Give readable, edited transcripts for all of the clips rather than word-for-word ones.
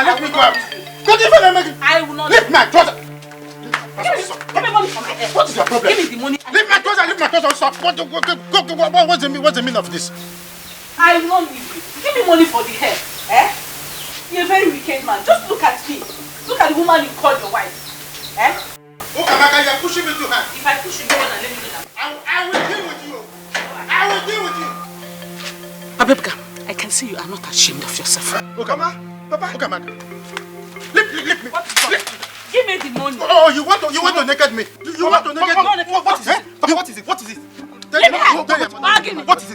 let me go out. Don't even make it. I will not. Leave my trouser. Give me money for my hair. What is your problem? Give me the money. Leave my trouser, leave my trouser. Stop. What's the meaning of this? I will not leave you. Give me money for the hair. Eh? You're a very wicked man. Just look at me. Look at the woman you call your wife. Eh? Oh, Amaka, you're pushing me too hard. If I push you, go on and let me do that. I will deal with you. I will deal with you. Abebka, I can see you are not ashamed of yourself. Okay, Papa. Okay, Amaka. Leave me. Give me the money. Oh, you want to naked me? You want to naked me? What is it? Papa, what is it? What is it?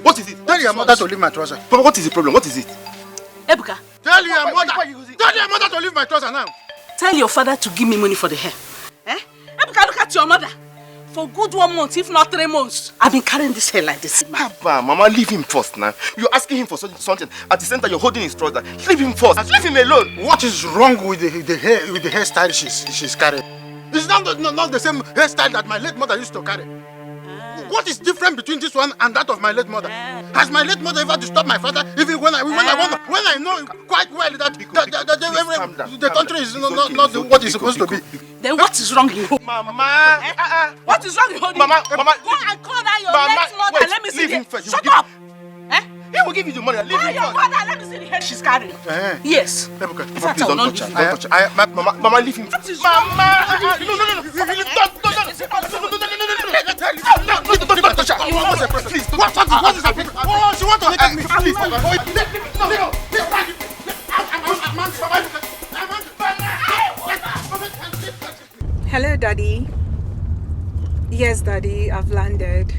What is it? Tell your mother to leave my trouser. Papa, what is the problem? What is it? Ebuka. Tell your mother to leave my trouser now. Tell your father to give me money for the hair. Eh? Ebuka, look at your mother. For good 1 month, if not 3 months, I've been carrying this hair like this. Papa, Mama, leave him first now. You're asking him for something. At the center, you're holding his trouser. Leave him first. Leave him alone. What is wrong with the hairstyle she's carrying? It's not the same hairstyle that my late mother used to carry. What is different between this one and that of my late mother? Has my late mother ever disturbed my father? Even when I know quite well that the country is not what it's supposed to be. Then what is wrong in you? Mama! What is wrong in holding Mama! Go and call that your late mother and let me see the... Shut up! He will give you the money. Leave him your first. mother, let me see the hair she's carrying. Yes. Please don't touch her. Mama, leave him first. Mama! No. Please, what is happening? Oh, she wants to naked me. Please, Hello, Daddy. Yes, Daddy, I've landed.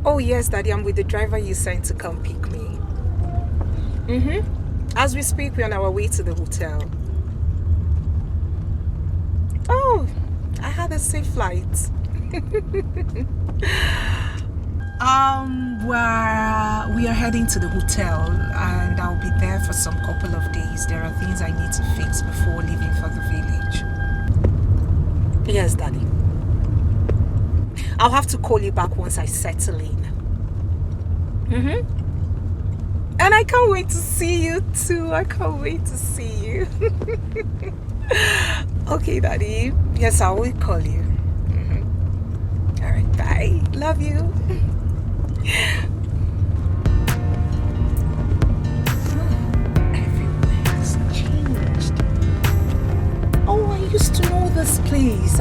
Oh, yes, Daddy, I'm with the driver you sent to come pick me. As we speak, we're on our way to the hotel. Oh, I had a safe flight. We are heading to the hotel and I'll be there for some couple of days. There are things I need to fix before leaving for the village. Yes, Daddy. I'll have to call you back once I settle in. And I can't wait to see you too. I can't wait to see you. Okay, Daddy. Yes, I will call you. Alright, bye. Love you. Everywhere's changed. Oh, I used to know this place.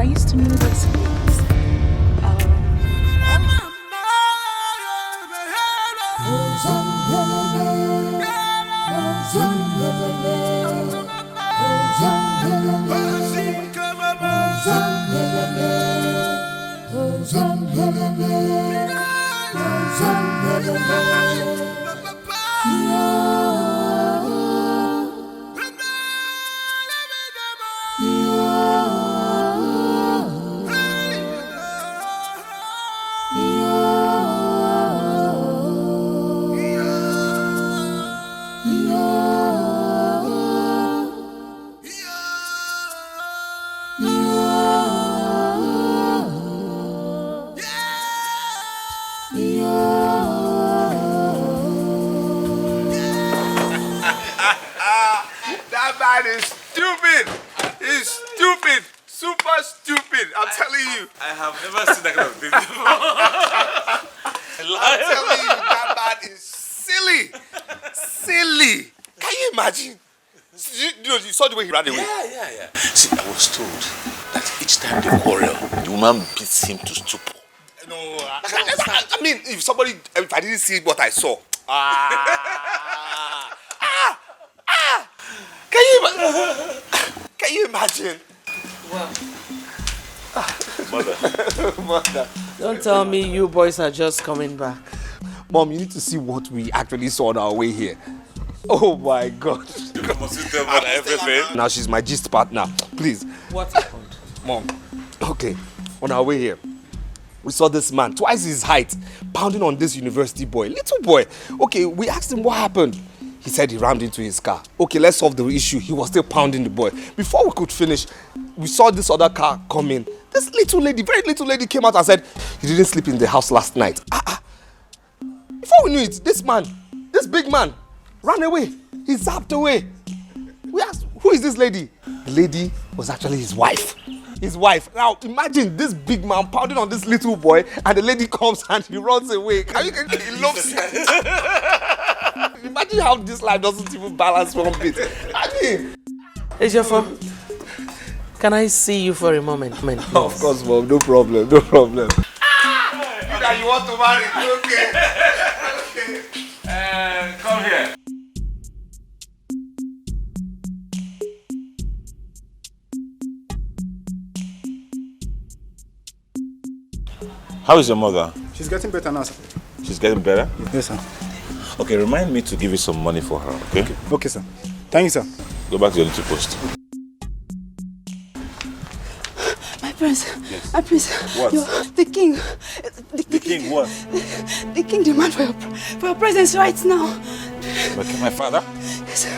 That man is stupid. He's stupid. Super stupid. I'm telling you. I have never seen that kind of thing before. I'm telling you, that man is silly. Silly. Can you imagine? You saw the way he ran away. Yeah. See, I was told that each time they quarrel, the woman beats him to stupor. No, I mean, if I didn't see what I saw. Can you imagine? Wow. Mother. Don't tell me you boys are just coming back. Mom, you need to see what we actually saw on our way here. Oh my God. You must tell me everything. Now she's my gist partner. Please. What happened? Mom. Okay. On our way here, we saw this man, twice his height, pounding on this university boy. Little boy. Okay, we asked him what happened. He said he rammed into his car. Okay, let's solve the issue. He was still pounding the boy. Before we could finish, we saw this other car come in. This little lady, very little lady came out and said, he didn't sleep in the house last night. Before we knew it, this man, this big man, ran away. He zapped away. We asked, who is this lady? The lady was actually his wife. His wife. Now imagine this big man pounding on this little boy, and the lady comes and he runs away. Can you he loves Imagine how this life doesn't even balance one bit. I mean, Ejiofor, can I see you for a moment? Of course, Mom. No problem. No problem. You want to marry? Okay. Okay. Come here. How is your mother? She's getting better now, sir. She's getting better? Yes, sir. Okay, remind me to give you some money for her, okay? Okay, sir. Thank you, sir. Go back to your little post. My prince. Yes. My prince. What? The king. The king what? The king demands for your presence right now. Okay, my father? Yes, sir.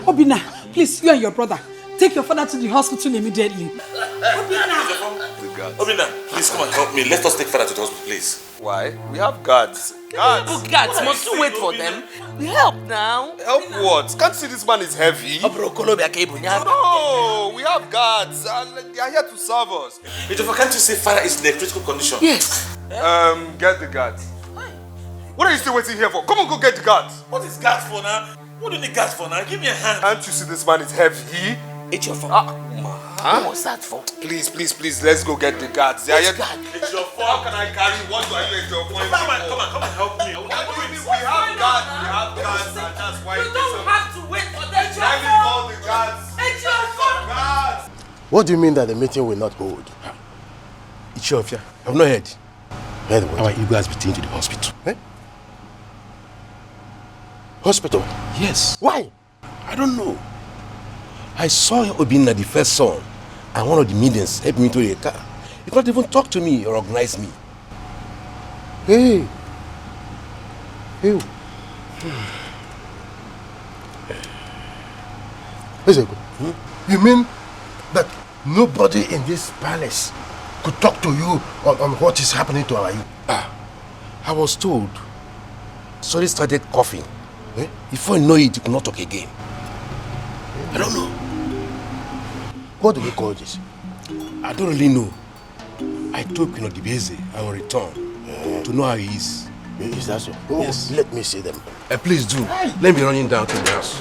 Obina, please, you and your brother, take your father to the hospital immediately. Obina, please come and help me. Let us take father to the hospital, please. Why? We have guards. Guards? Guards, must you wait for them? We help now. Help what? Can't you see this man is heavy? No, we have guards. They are here to serve us. Ejiofor, can't you say father is in a critical condition? Yes. Get the guards. What are you still waiting here for? Come on, go get the guards. What is guards for now? What do you need guards for now? Give me a hand. Can't you see this man is heavy? Ejiofor. What was that for? Please, let's go get the guards. They are here. Ejiofor. How can I carry? What do I do, Ejiofor? Come on, help me. We have guards. And that's why You don't have to wait for them. I need all the guards. Guards. What do you mean that the meeting will not hold? Ejiofor, I've not heard. Heard what? Our Igbo has been taken to the hospital. Eh? Hospital? Yes. Why? I don't know. I saw Obinna, the first son, and one of the medians helped me to the car. He could not even talk to me or recognize me. Hey. Listen, you mean that nobody in this palace could talk to you on what is happening to our youth? I was told. So he started coughing. Before I know it, he could not talk again. I don't know. What do we call this? I don't really know. I told Queen Odibeze I will return to know how he is. Is that so? Oh, yes. Let me see them. Please do. Let me run down to the house.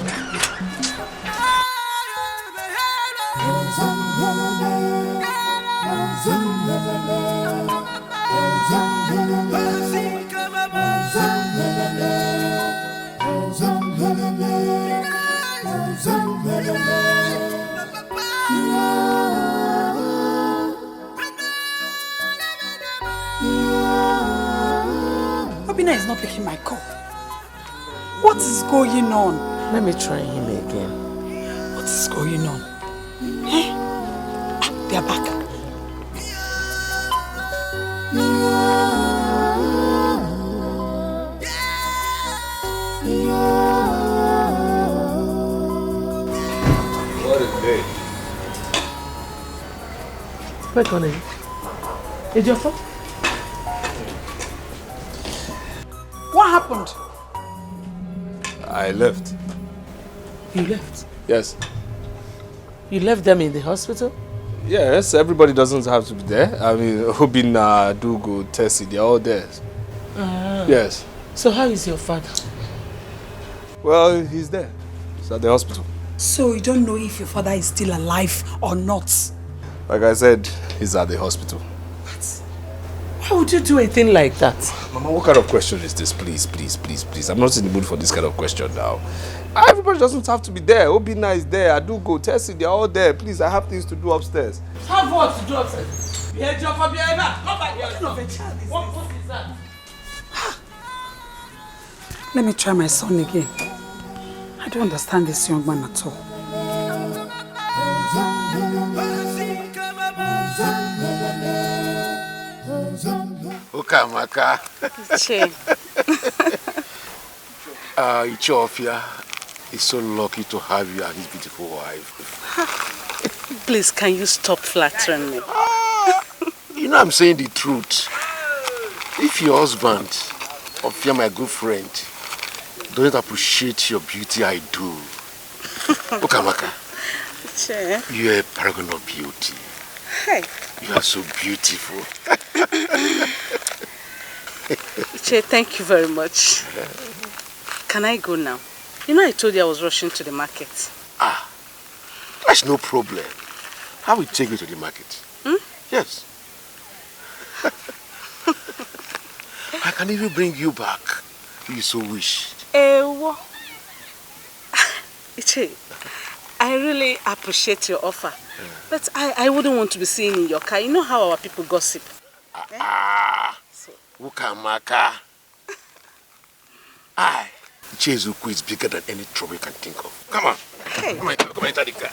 Obina is not picking my call. What is going on? Let me try him again. What is going on? Eh? They are back. What a day. Wait on it. Ejiofor? What happened? I left. You left? Yes. You left them in the hospital? Yes, everybody doesn't have to be there. I mean, Obinna, Dugu, Tessie, they're all there. Yes. So how is your father? Well, he's there. He's at the hospital. So you don't know if your father is still alive or not? Like I said, he's at the hospital. Why would you do a thing like that? Mama, what kind of question is this? Please. I'm not in the mood for this kind of question now. Everybody doesn't have to be there. Obinna is there. Adugo, Tessie, they're all there. Please, I have things to do upstairs. Have what to do upstairs? Ejiofor, come back here. What is that? Let me try my son again. I don't understand this young man at all. Ukamaka. Ichofia is so lucky to have you as his beautiful wife. Please, can you stop flattering me? You know I'm saying the truth. If your husband, Ofia, my good friend, doesn't appreciate your beauty, I do. Okamaka, you're a paragon of beauty. Hey. You are so beautiful. Che, thank you very much. Can I go now? You know I told you I was rushing to the market. That's no problem. I will take you to the market. Yes. I can even bring you back if you so wish. Iche, I really appreciate your offer. But I wouldn't want to be seen in your car. You know how our people gossip. Ukamaka. Ichezuku is bigger than any trouble you can think of. Come on. Hey. Come on, enter the car.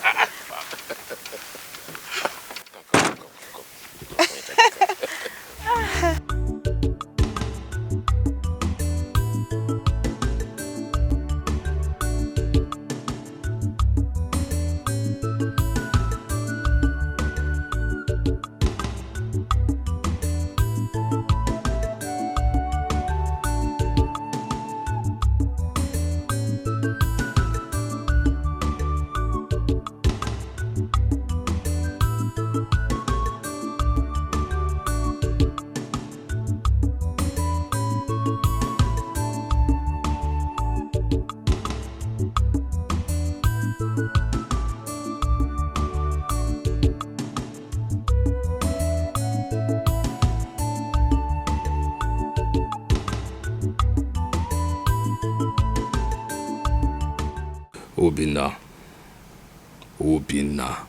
Obinna.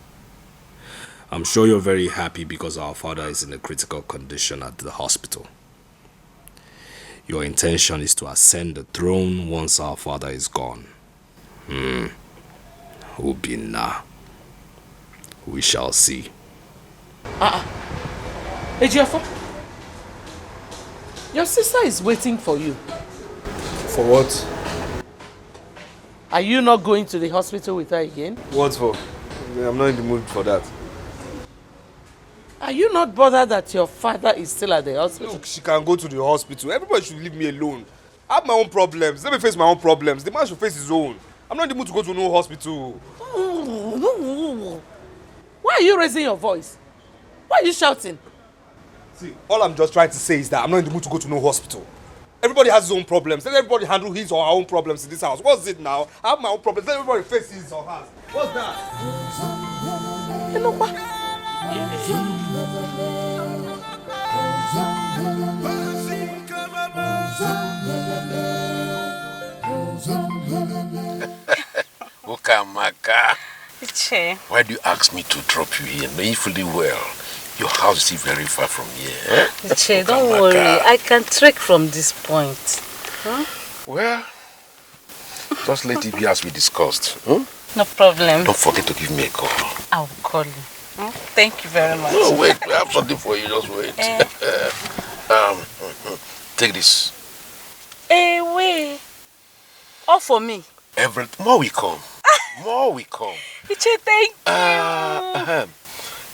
I'm sure you're very happy because our father is in a critical condition at the hospital. Your intention is to ascend the throne once our father is gone. Obinna. We shall see. Ejiofor, your sister is waiting for you. For what? Are you not going to the hospital with her again? What for? I'm not in the mood for that. Are you not bothered that your father is still at the hospital? Look, she can go to the hospital. Everybody should leave me alone. I have my own problems. Let me face my own problems. The man should face his own. I'm not in the mood to go to no hospital. Why are you raising your voice? Why are you shouting? See, all I'm just trying to say is that I'm not in the mood to go to no hospital. Everybody has his own problems. Let everybody handle his or her own problems in this house. What's it now? I have my own problems. Let everybody face his or hers. What's that? Hello, ma. Ukamaka. Iche. Why do you ask me to drop you here? Knowing fully well your house is still very far from here. Iche, don't worry. I can trek from this point. Well, just let it be as we discussed. No problem. Don't forget to give me a call. I'll call you. Thank you very much. No, wait. I have something for you. Just wait. Take this. Hey, wait. All for me. More will come. More will come. Iche, thank you.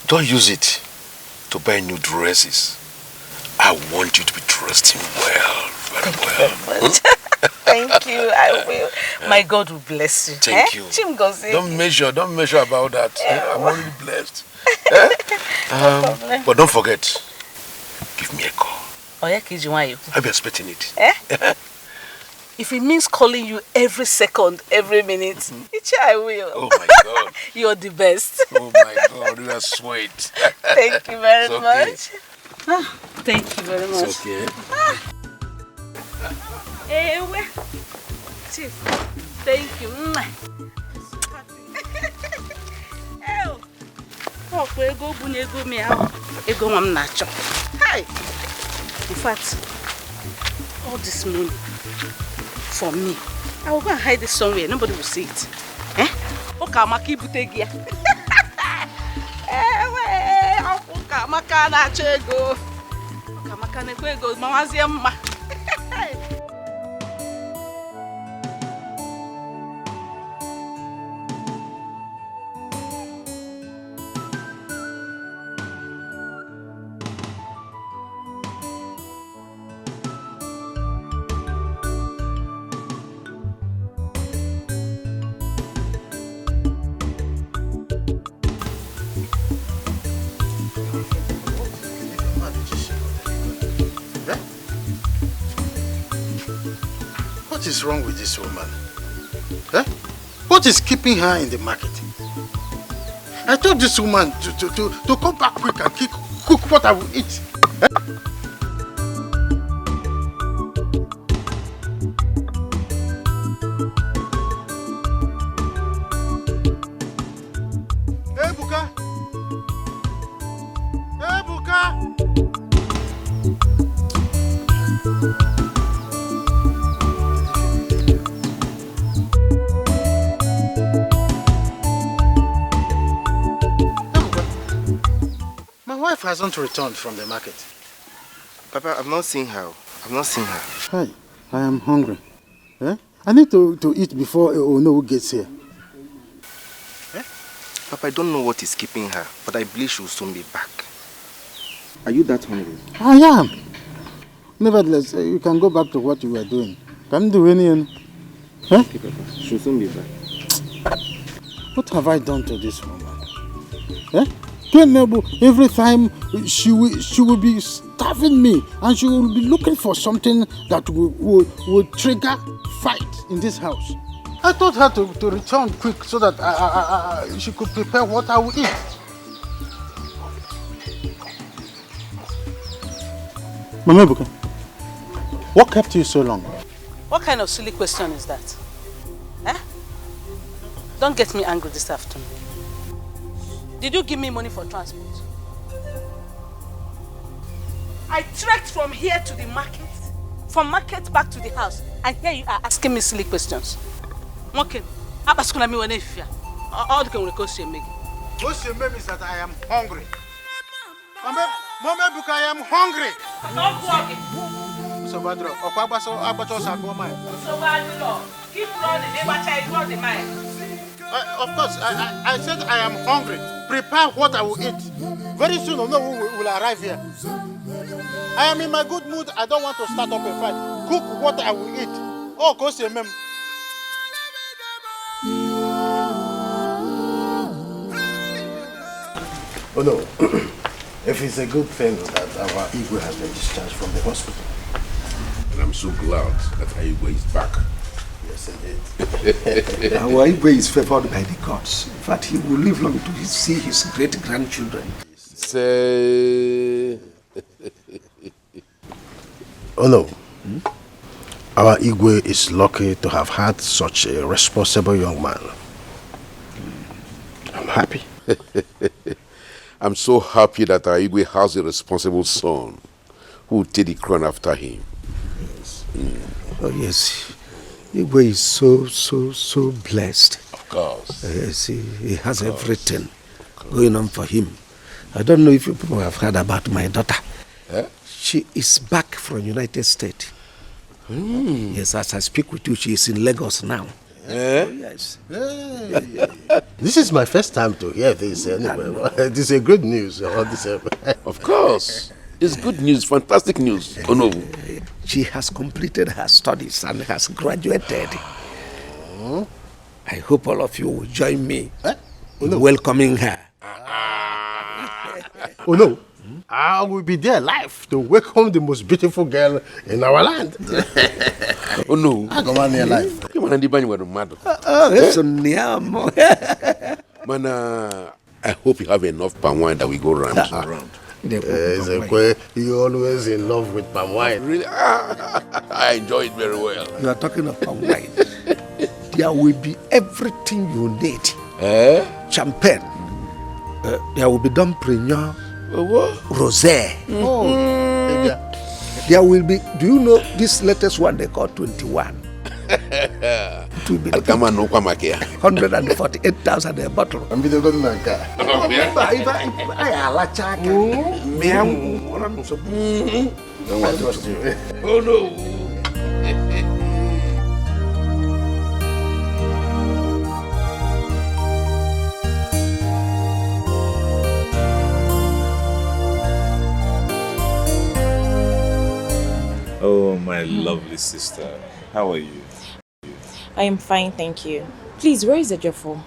Don't use it to buy new dresses. I want you to be dressed in well, very well. Thank you, I will. My God will bless you. Thank you. Don't measure about that. I'm already blessed. But don't forget, give me a call. I'll be expecting it. If it means calling you every second, every minute, I will. Oh my God. You're the best. Oh my God, you are sweet. Thank you very okay. much. Thank you very much. It's okay. Chief, thank you. In fact, all this money for me, I will go and hide this somewhere. Nobody will see it. Okamaki butegia. Okamaka na chego. Okamaka na kwego. Mamazi mma. is wrong with this woman? Eh? What is keeping her in the market? I told this woman to come back quick and cook what I will eat. Eh? Hey, Buka! Hey, Buka! My wife hasn't returned from the market. Papa, I've not seen her. I've not seen her. Hi, I am hungry. Eh? I need to eat before Ono gets here. Eh? Papa, I don't know what is keeping her, but I believe she will soon be back. Are you that hungry? I am. Nevertheless, you can go back to what you were doing. Come do anything. Huh? Okay, Papa. She will soon be back. What have I done to this woman? Eh? Every time she will be starving me, and she will be looking for something that will trigger fight in this house. I told her to return quick so that she could prepare what I will eat. Mama Buka, what kept you so long? What kind of silly question is that? Eh? Don't get me angry this afternoon. Did you give me money for transport? I trekked from here to the market, from market back to the house, and here you are asking me silly questions. Okay, all the can make. What you mean is that I am hungry. Mama Buka, I am hungry. Don't walk. So Badro, keep running. Of course, I said I am hungry. Prepare what I will eat. Very soon, no one will arrive here. I am in my good mood. I don't want to start up a fight. Cook what I will eat. Oh, go see mem. Oh no. If it's a good thing that our Igwe has been discharged from the hospital. And I'm so glad that Igwe is back. Yes, indeed. Our Igwe is favored by the gods. In fact, he will live long to see his great-grandchildren. Say... Oh no. Our Igwe is lucky to have had such a responsible young man. I'm happy. I'm so happy that our Igwe has a responsible son who will take the crown after him. Yes. Oh yes. Igwe is so blessed. Of course. Yes, he has everything going on for him. I don't know if you people have heard about my daughter. Eh? She is back from United States. Yes, as I speak with you, she is in Lagos now. Eh? Oh, yes. This is my first time to hear this anyway. This is a good news. Of course. It's good news, fantastic news. Oh no. She has completed her studies and has graduated. I hope all of you will join me in welcoming her. Oh no. I will be there live to welcome the most beautiful girl in our land. Oh no. I go on here live. Man, I hope you have enough palm wine that we go round. You always in love with palm wine. Really? I enjoy it very well. You are talking of palm wine. There will be everything you need. Champagne. There will be Dom Perignon. Rosé. There will be, do you know this latest one they call 21? It will be 148,000 a bottle. I'm going to go Oh no. Oh, my lovely sister. How are you? I am fine, thank you. Please, where is Ejiofor?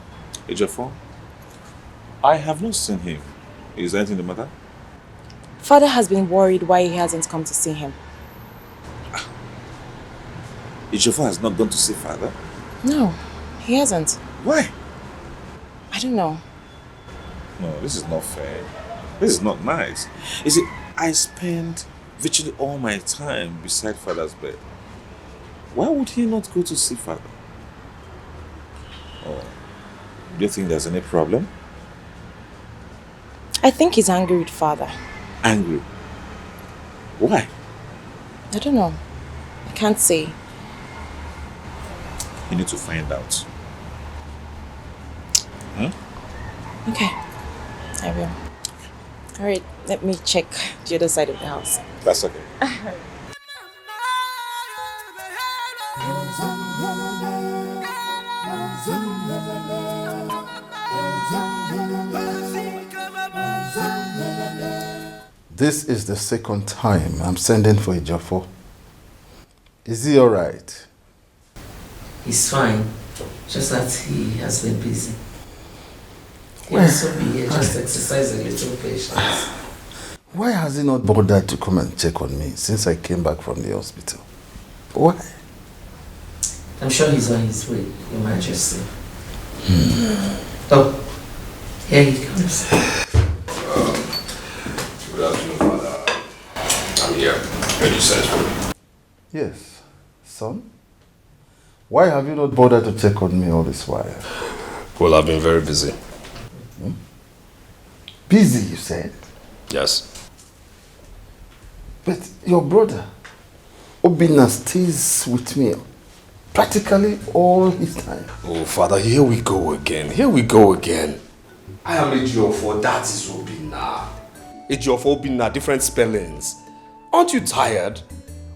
Ejiofor? I have not seen him. Is anything the matter? Father has been worried why he hasn't come to see him. Ejiofor has not gone to see father? No, he hasn't. Why? I don't know. No, this is not fair. This is not nice. You see, I spend virtually all my time beside father's bed. Why would he not go to see father? Oh, do you think there's any problem? I think he's angry with father. Angry? Why? I don't know. I can't say. You need to find out. Okay, I will. Alright, let me check the other side of the house. That's okay. This is the second time I'm sending for Ejiofor. Is he alright? He's fine, just that he has been busy. He also be here, just exercise a little patience. Why has he not bothered to come and check on me since I came back from the hospital? Why? I'm sure he's on his way, Your Majesty. Oh, here he comes. Good afternoon, Father. I'm here. When you sent for me. Yes, son. Why have you not bothered to check on me all this while? Well, I've been very busy. Busy, you said? Yes. But your brother, Obinna, stays with me practically all his time. Oh, Father, here we go again. Here we go again. I am Ejiofor, that is Obinna. Ejiofor, Obinna, different spellings. Aren't you tired?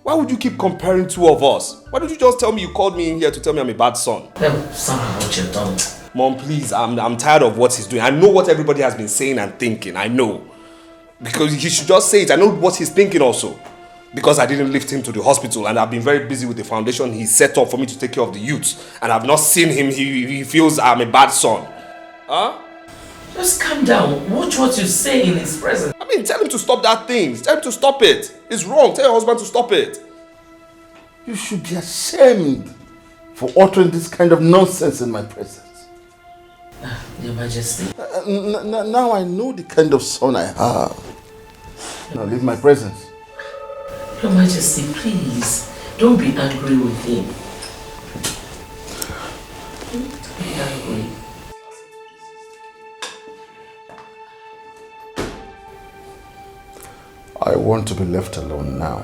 Why would you keep comparing two of us? Why don't you just tell me you called me in here to tell me I'm a bad son? Somehow what you've done. Mom, please, I'm tired of what he's doing. I know what everybody has been saying and thinking. I know. Because he should just say it. I know what he's thinking also. Because I didn't lift him to the hospital and I've been very busy with the foundation he set up for me to take care of the youth. And I've not seen him. He feels I'm a bad son. Huh? Just calm down. Watch what you say in his presence. I mean, tell him to stop that thing. Tell him to stop it. It's wrong. Tell your husband to stop it. You should be ashamed for uttering this kind of nonsense in my presence. Your Majesty. Now I know the kind of son I have. Now leave my presence. Your Majesty, please, don't be angry with him. Don't be angry. I want to be left alone now.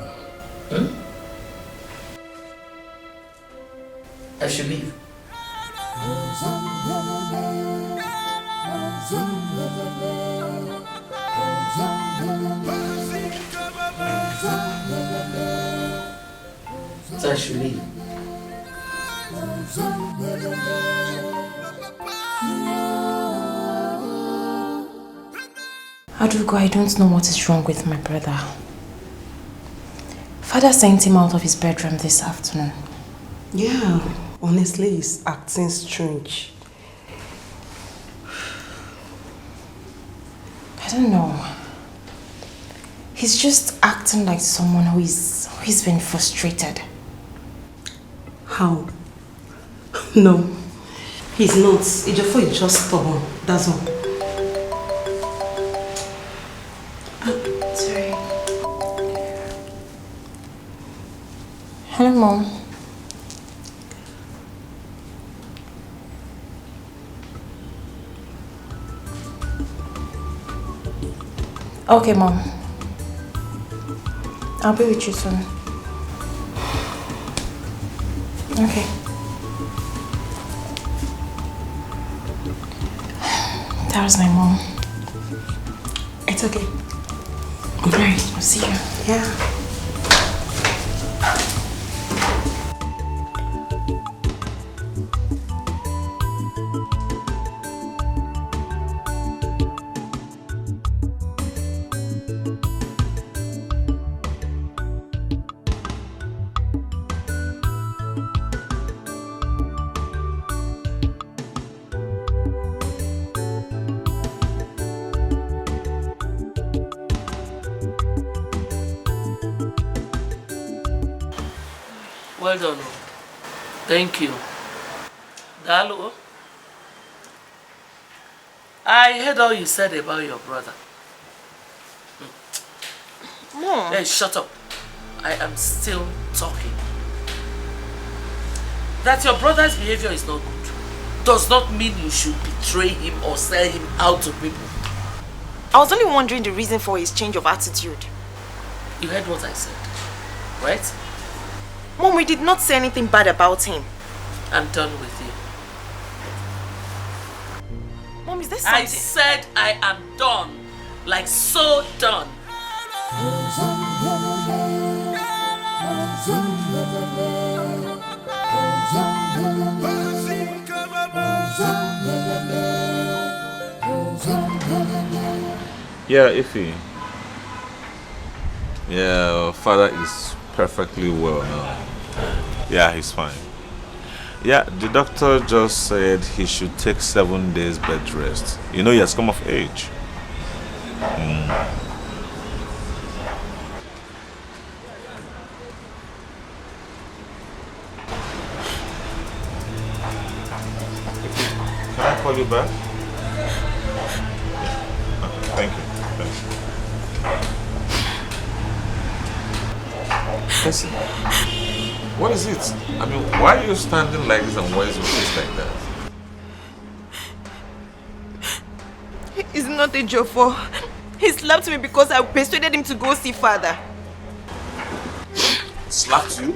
I should leave. So I should leave. Adugo, I don't know what is wrong with my brother. Father sent him out of his bedroom this afternoon. Yeah, honestly, he's acting strange. I don't know. He's just acting like someone who's been frustrated. How? No, he's not. Ejiofor is just stubborn, that's all. Sorry. Hello, Mom. Okay, Mom. I'll be with you soon. Okay. That was my mom. It's okay. Alright, I'll see you. Yeah. Well done. Thank you. Dalo. I heard all you said about your brother. Mom. Hey, shut up. I am still talking. That your brother's behavior is not good does not mean you should betray him or sell him out to people. I was only wondering the reason for his change of attitude. You heard what I said, right? Mom, we did not say anything bad about him. I'm done with you. Mom, is there something? I said I am done. Like so done. Yeah, Ify. Yeah, father is perfectly well now. Yeah, he's fine. Yeah, the doctor just said he should take 7 days bed rest. You know, he has come of age. Can I call you back? Yeah. Okay, thank you. Listen, what is it? I mean, why are you standing like this and why is your face like that? It's not a joke for. He slapped me because I persuaded him to go see father. Slapped you?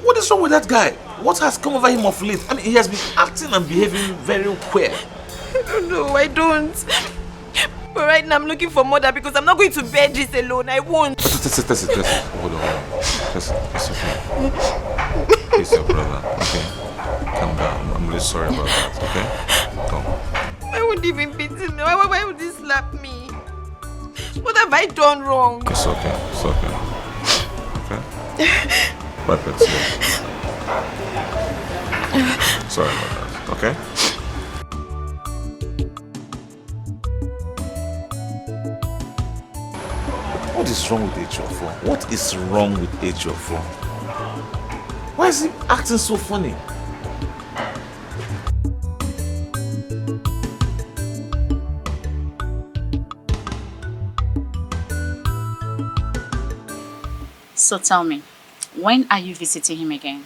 What is wrong with that guy? What has come over him of late? I mean, he has been acting and behaving very queer. No, I don't. But right now I'm looking for mother because I'm not going to bear this alone. I won't. Listen. Hold on. Listen, it's okay. He's your brother, okay? Calm down. I'm really sorry about that, okay? Come. I won't even beat him. Why would he slap me? What have I done wrong? It's okay. Okay? Wipe it. Sorry about that, okay? What is wrong with H4? What is wrong with H4? Why is he acting so funny? So tell me, when are you visiting him again?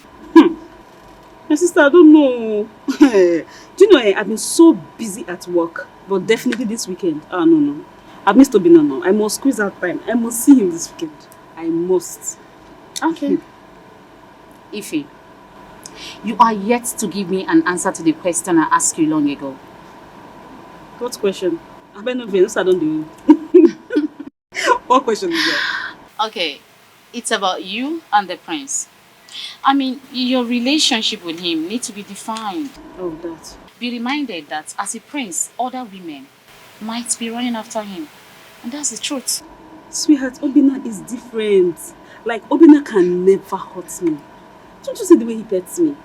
My sister, I don't know. Do you know, I've been so busy at work, but definitely this weekend. No. I've missed Obina now. I must squeeze out time. I must see him this weekend. I must. Okay. Ify, you are yet to give me an answer to the question I asked you long ago. What question? I don't know. I don't do. What question is that? Okay, it's about you and the prince. I mean, your relationship with him needs to be defined. Oh, that. Be reminded that as a prince, other women might be running after him. And that's the truth. Sweetheart, Obina is different. Like, Obina can never hurt me. Don't you see the way he pets me?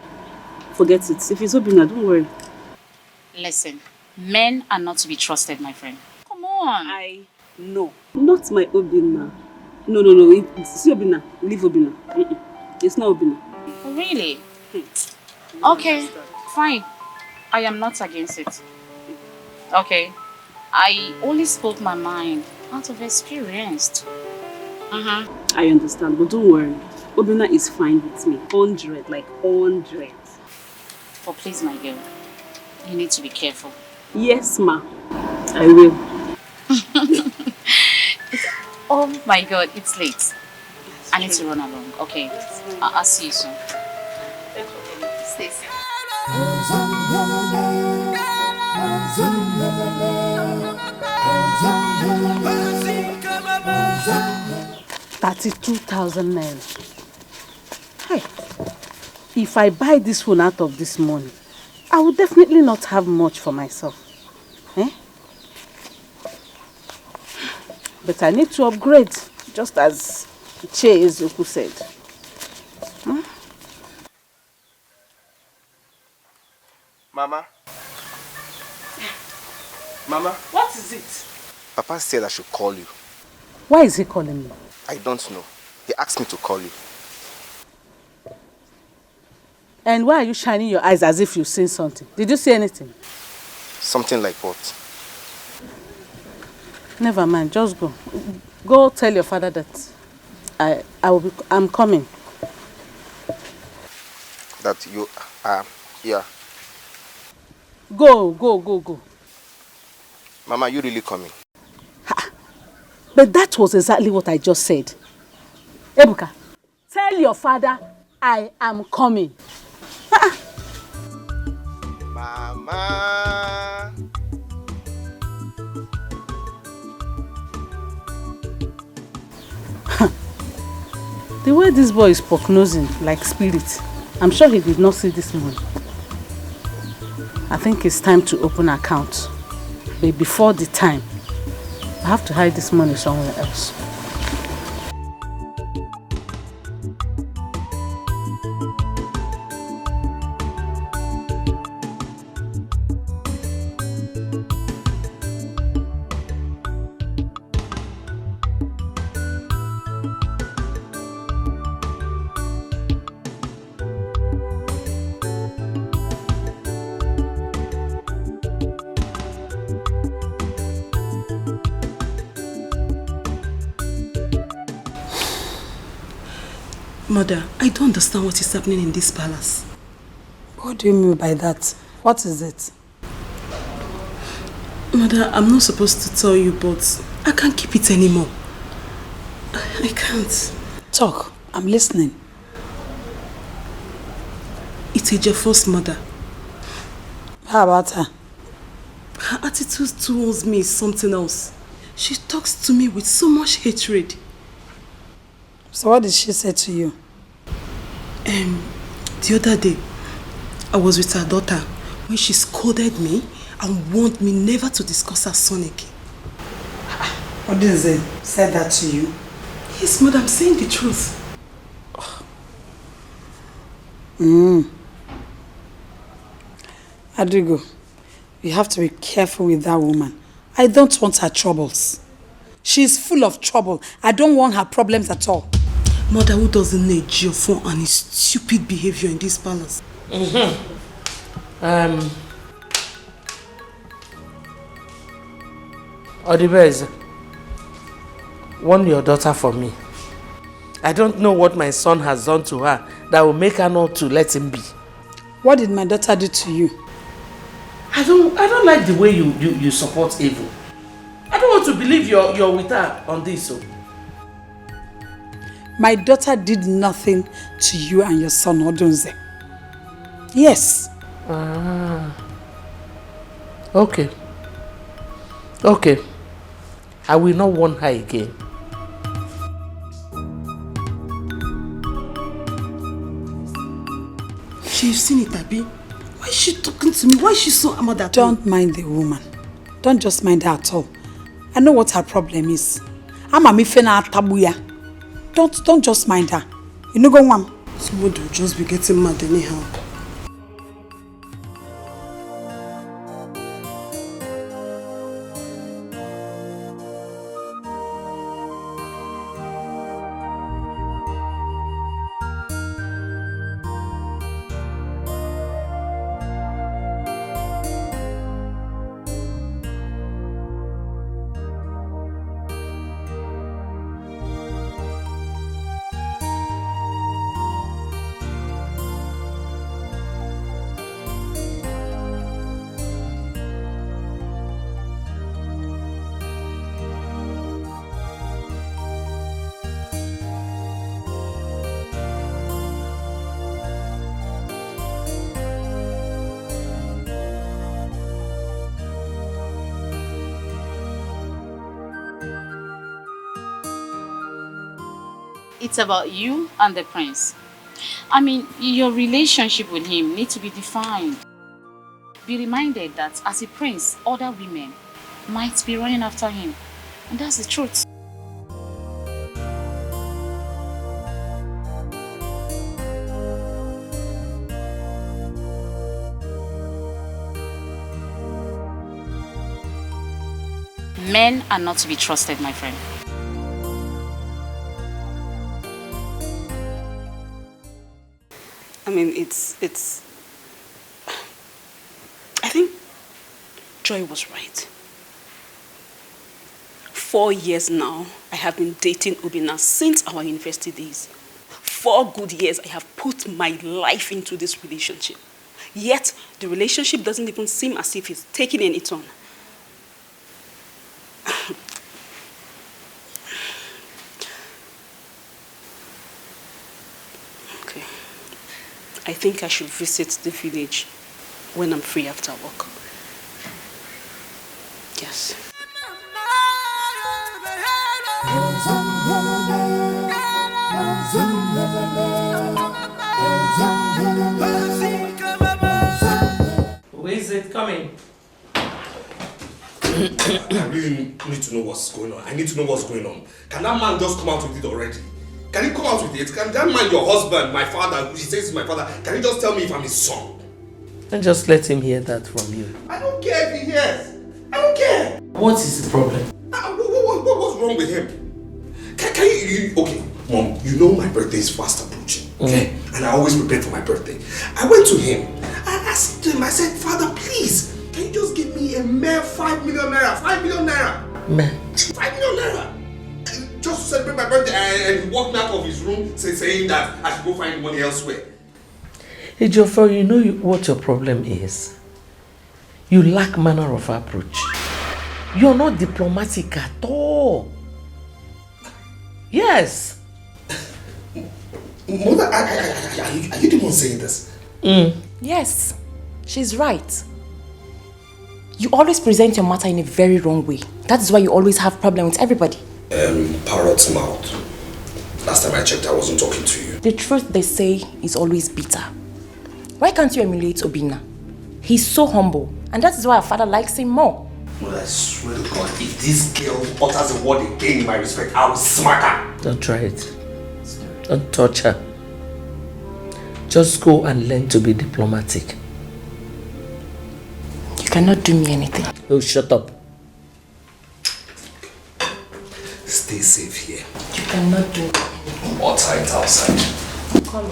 Forget it. If it's Obina, don't worry. Listen, men are not to be trusted, my friend. Come on. No. Not my Obina. No. It's Obina. Leave Obina. It's not Obina. Really? Okay, fine. I am not against it. Okay. I only spoke my mind out of experience. I understand, but don't worry. Obina is fine with me. 100, like 100. But please, my girl, you need to be careful. Yes, ma. I will. Oh my God, it's late. I need to run along. Okay, I'll see you soon. Stay safe. 32,000 naira. Hey, if I buy this phone out of this money, I will definitely not have much for myself. But I need to upgrade, just as Che Ezoku said. Mama? What is it? Papa said I should call you. Why is he calling me? I don't know. He asked me to call you. And why are you shining your eyes as if you've seen something? Did you see anything? Something like what? Never mind, just go. Go tell your father that I'm coming. That you are here. Go. Mama, you really coming? But that was exactly what I just said. Ebuka, tell your father I am coming. Mama. The way this boy is poke-nosing like spirit, I'm sure he did not see this money. I think it's time to open an account. But before the time, I have to hide this money somewhere else. Mother, I don't understand what is happening in this palace. What do you mean by that? What is it? Mother, I'm not supposed to tell you, but I can't keep it anymore. I can't. Talk. I'm listening. It's Ejiofor's mother. How about her? Her attitude towards me is something else. She talks to me with so much hatred. So what did she say to you? The other day, I was with her daughter when she scolded me and warned me never to discuss her son again. What did they say that to you? Yes, mother, I'm saying the truth. Adrigo, you have to be careful with that woman. I don't want her troubles. She's full of trouble. I don't want her problems at all. Mother, who doesn't know Ejiofor and his stupid behavior in this palace? Odibeze, warn your daughter for me. I don't know what my son has done to her that will make her not to let him be. What did my daughter do to you? I don't like the way you support evil. I don't want to believe you're with her on this. So. My daughter did nothing to you and your son, Odunze. Yes. Okay. I will not warn her again. She's seen it, Abi. Why is she talking to me? Why is she so mad at me? Don't mind the woman. Don't just mind her at all. I know what her problem is. Don't just mind her. You know go on. Somebody will just be getting mad anyhow. It's about you and the prince. I mean, your relationship with him needs to be defined. Be reminded that as a prince, other women might be running after him. And that's the truth. Men are not to be trusted, my friend. mean, I think Joy was right. 4 years now, I have been dating Obinna since our university days. 4 good years I have put my life into this relationship. Yet, the relationship doesn't even seem as if it's taking any turn. Okay. I think I should visit the village when I'm free after work. Yes. Who is it coming? I really need to know what's going on. I need to know what's going on. Can that man just come out with it already? Can he come out with it? Can that man, your husband, my father, who he says is my father, can he just tell me if I'm his son? And just let him hear that from you. I don't care if he hears. I don't care. What is the problem? What's wrong with him? Can you, okay, Mom, you know my birthday is fast approaching, okay? And I always prepare for my birthday. I went to him. I asked him, I said, Father, please, can you just give me a mere 5 million naira? 5 million naira. Man. 5 million naira. Just to celebrate my birthday, and he walked me out of his room saying that I should go find money elsewhere. Hey, Joffrey, you know what your problem is? You lack manner of approach. You're not diplomatic at all. Yes. Mother, are you the one saying this? Yes, she's right. You always present your matter in a very wrong way. That is why you always have problems with everybody. Parrot's mouth. Last time I checked, I wasn't talking to you. The truth they say is always bitter. Why can't you emulate Obinna? He's so humble, and that is why our father likes him more. Well, I swear to God, if this girl utters a word again in my respect, I will smack her. Don't try it. Don't touch her. Just go and learn to be diplomatic. You cannot do me anything. Oh, shut up. Stay safe here. You cannot do anything. More tight outside. Come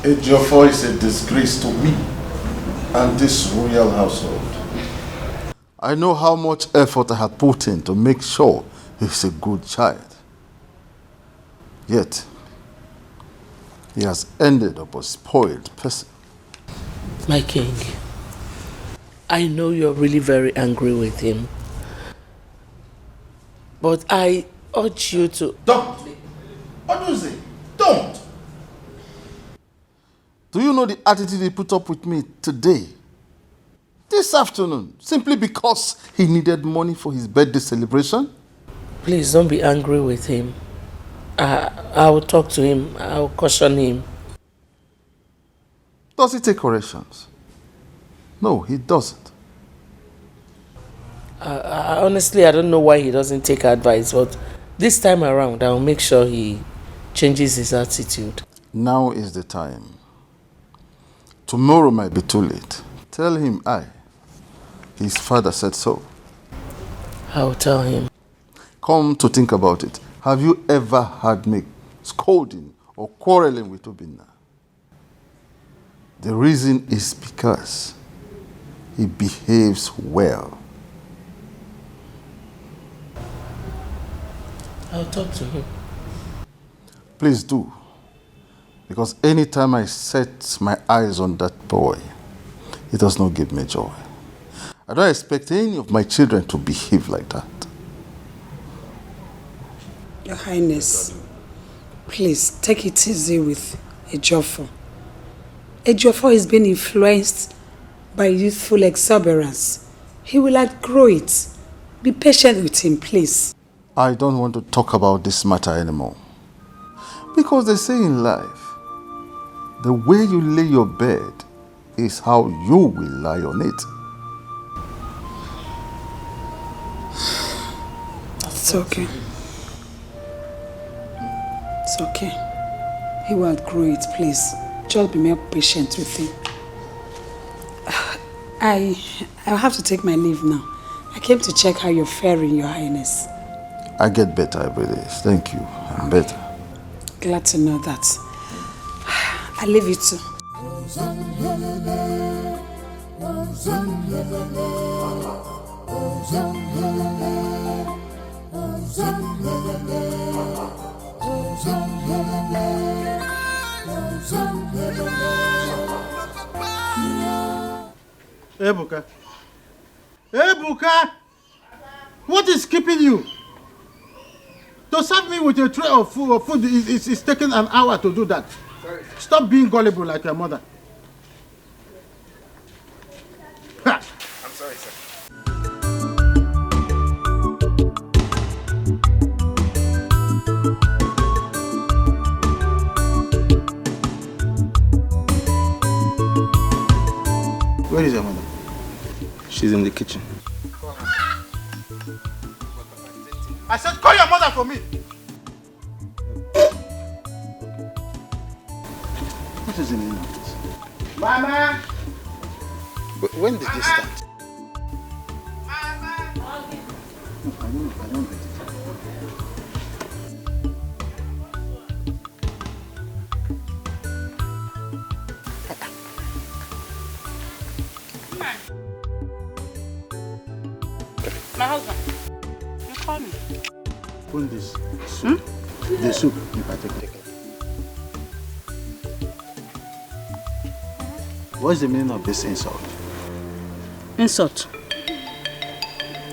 Ejiofor is a disgrace to me and this royal household. I know how much effort I had put in to make sure he's a good child. Yet, he has ended up a spoiled person. My king, I know you're really very angry with him. But I urge you to... Don't! What do you say? Don't! Do you know the attitude he put up with me today? This afternoon, simply because he needed money for his birthday celebration? Please don't be angry with him. I will talk to him. I will caution him. Does he take corrections? No, he doesn't. Honestly, I don't know why he doesn't take advice, but this time around, I will make sure he changes his attitude. Now is the time. Tomorrow might be too late. Tell him his father said so. I'll tell him. Come to think about it. Have you ever heard me scolding or quarreling with Obinna? The reason is because he behaves well. I'll talk to him. Please do. Because anytime I set my eyes on that boy, it does not give me joy. I don't expect any of my children to behave like that. Your Highness, please take it easy with Ejiofor. Ejiofor is being influenced by youthful exuberance. He will outgrow it. Be patient with him, please. I don't want to talk about this matter anymore. Because they say in life, the way you lay your bed is how you will lie on it. It's okay. It's okay. He will outgrow it, please. Just be more patient with him. I'll have to take my leave now. I came to check how you're faring, Your Highness. I get better every day. Thank you. I'm better. Glad to know that. I leave you too. Ebuka. Ebuka! What is keeping you? To serve me with a tray of food is taking an hour to do that. Sorry. Stop being gullible like your mother. Ha. I'm sorry, sir. Where is your mother? She's in the kitchen. I said call your mother for me. What is the meaning of this? Mama! When did this start? Mama! I don't get it. My husband, you call me. Open this soup. The soup in particular. What's the meaning of this insult? Insult?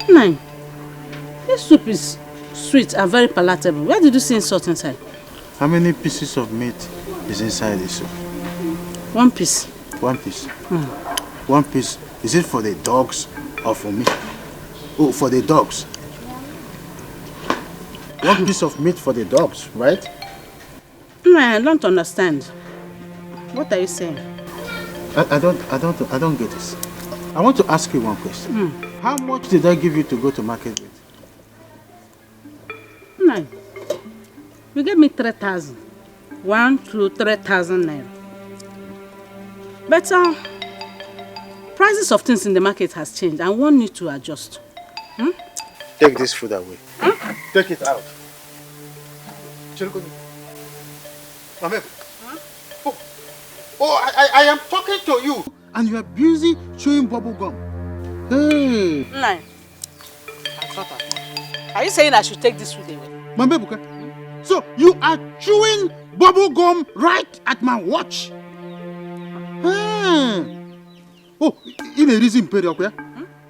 Nine. This soup is sweet and very palatable. Where did you see insult inside? How many pieces of meat is inside the soup? 1 piece. 1 piece. 1 piece. Is it for the dogs or for me? Oh, for the dogs. 1 piece of meat for the dogs, right? No, I don't understand. What are you saying? I don't get this. I want to ask you one question. How much did I give you to go to market with? 9. You gave me 3,000. 1 to 3,000 naira. But prices of things in the market has changed and one need to adjust. Take this food away. Take it out. Mame. I am talking to you and you are busy chewing bubble gum. Hey. Nine. Are you saying I should take this food away? Mame Buka. So you are chewing bubble gum right at my watch. Oh, in a reason imperial,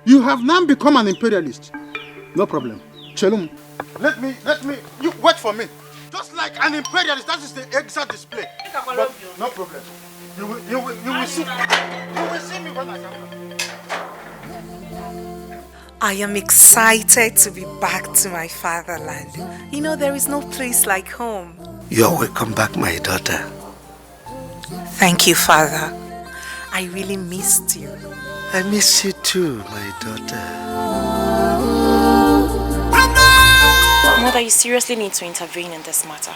you have now become an imperialist. No problem. Chelum, let me, you wait for me. Just like an imperialist, that is the exact display. But no problem. You will see. You will see me when I come back. I am excited to be back to my fatherland. You know, there is no place like home. You're welcome back, my daughter. Thank you, Father. I really missed you. I miss you too, my daughter. Mother, you seriously need to intervene in this matter.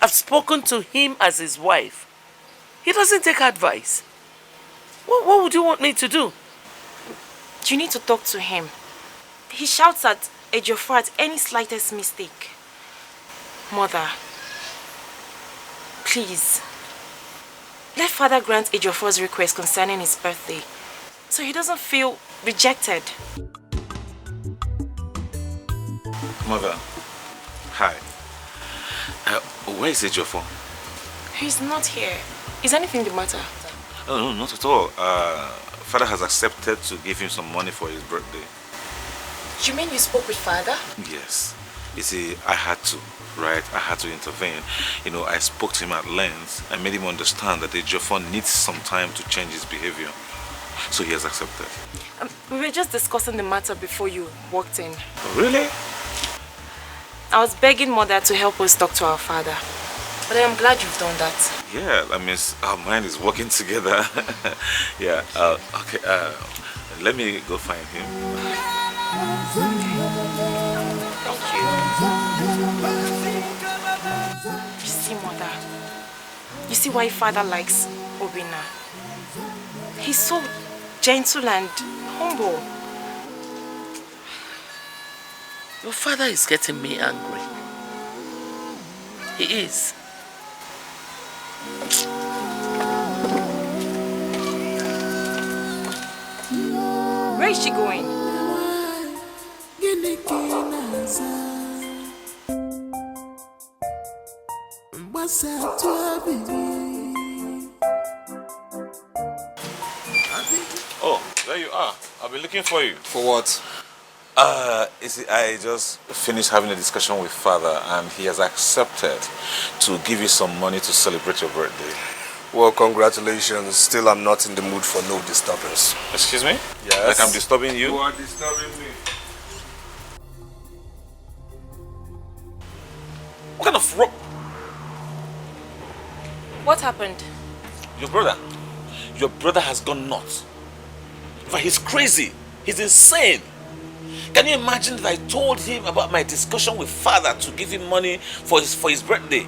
I've spoken to him as his wife. He doesn't take advice. What would you want me to do? You need to talk to him. He shouts at Ejiofor at any slightest mistake. Mother, please, let Father grant Ejiofor's request concerning his birthday, so he doesn't feel rejected. Mother, hi. Where is Ejiofor? He's not here. Is anything the matter? Oh, no, not at all. Father has accepted to give him some money for his birthday. You mean you spoke with Father? Yes. You see, I had to, right? I had to intervene. You know, I spoke to him at length. I made him understand that Ejiofor needs some time to change his behavior. So he has accepted. We were just discussing the matter before you walked in. Oh, really? I was begging Mother to help us talk to our father. But I am glad you've done that. Yeah, I mean, our mind is working together. Yeah, okay, let me go find him. You see, Mother, you see why Father likes Obina. He's so gentle and humble. Your father is getting me angry. He is. Where is she going? Oh, there you are. I've been looking for you. For what? You see, I just finished having a discussion with father and he has accepted to give you some money to celebrate your birthday. Well, congratulations. Still, I'm not in the mood for no disturbance. Excuse me? Yes. Like I'm disturbing you? You are disturbing me. What kind of rock? What happened? Your brother has gone nuts. In fact, he's crazy. He's insane. Can you imagine that I told him about my discussion with father to give him money for his birthday?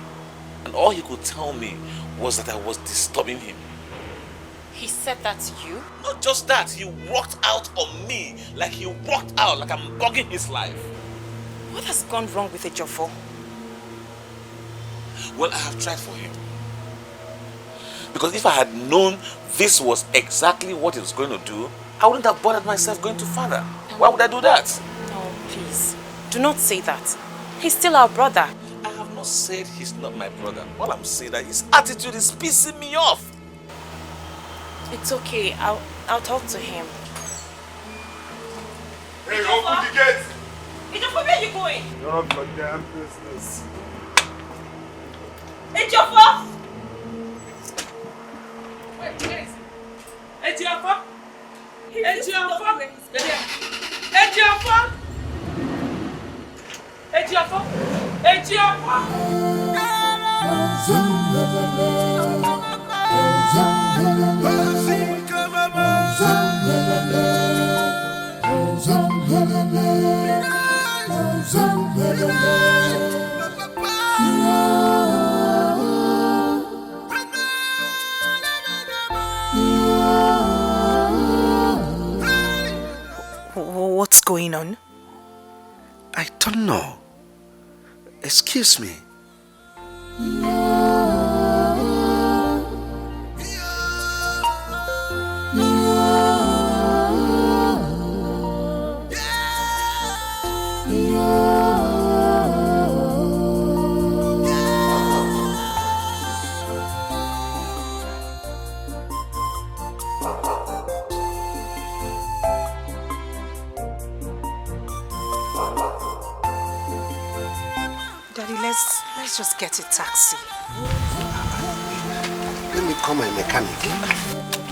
And all he could tell me was that I was disturbing him. He said that to you? Not just that, he walked out on me like I'm bugging his life. What has gone wrong with Ejiofor? Well, I have tried for him. Because if I had known this was exactly what he was going to do, I wouldn't have bothered myself going to father. Why would I do that? No, please. Do not say that. He's still our brother. I have not said he's not my brother. All I'm saying that his attitude is pissing me off. It's okay. I'll talk to him. Hey, open the gate! Ejiofor, where are you going? None of your damn business. Ejiofor! Wait, where is he? Ejiofor! Ejiofor! Ejiofor! Ejiofor! What's going on? I don't know. Excuse me. Daddy, let's just get a taxi. Let me call my mechanic. It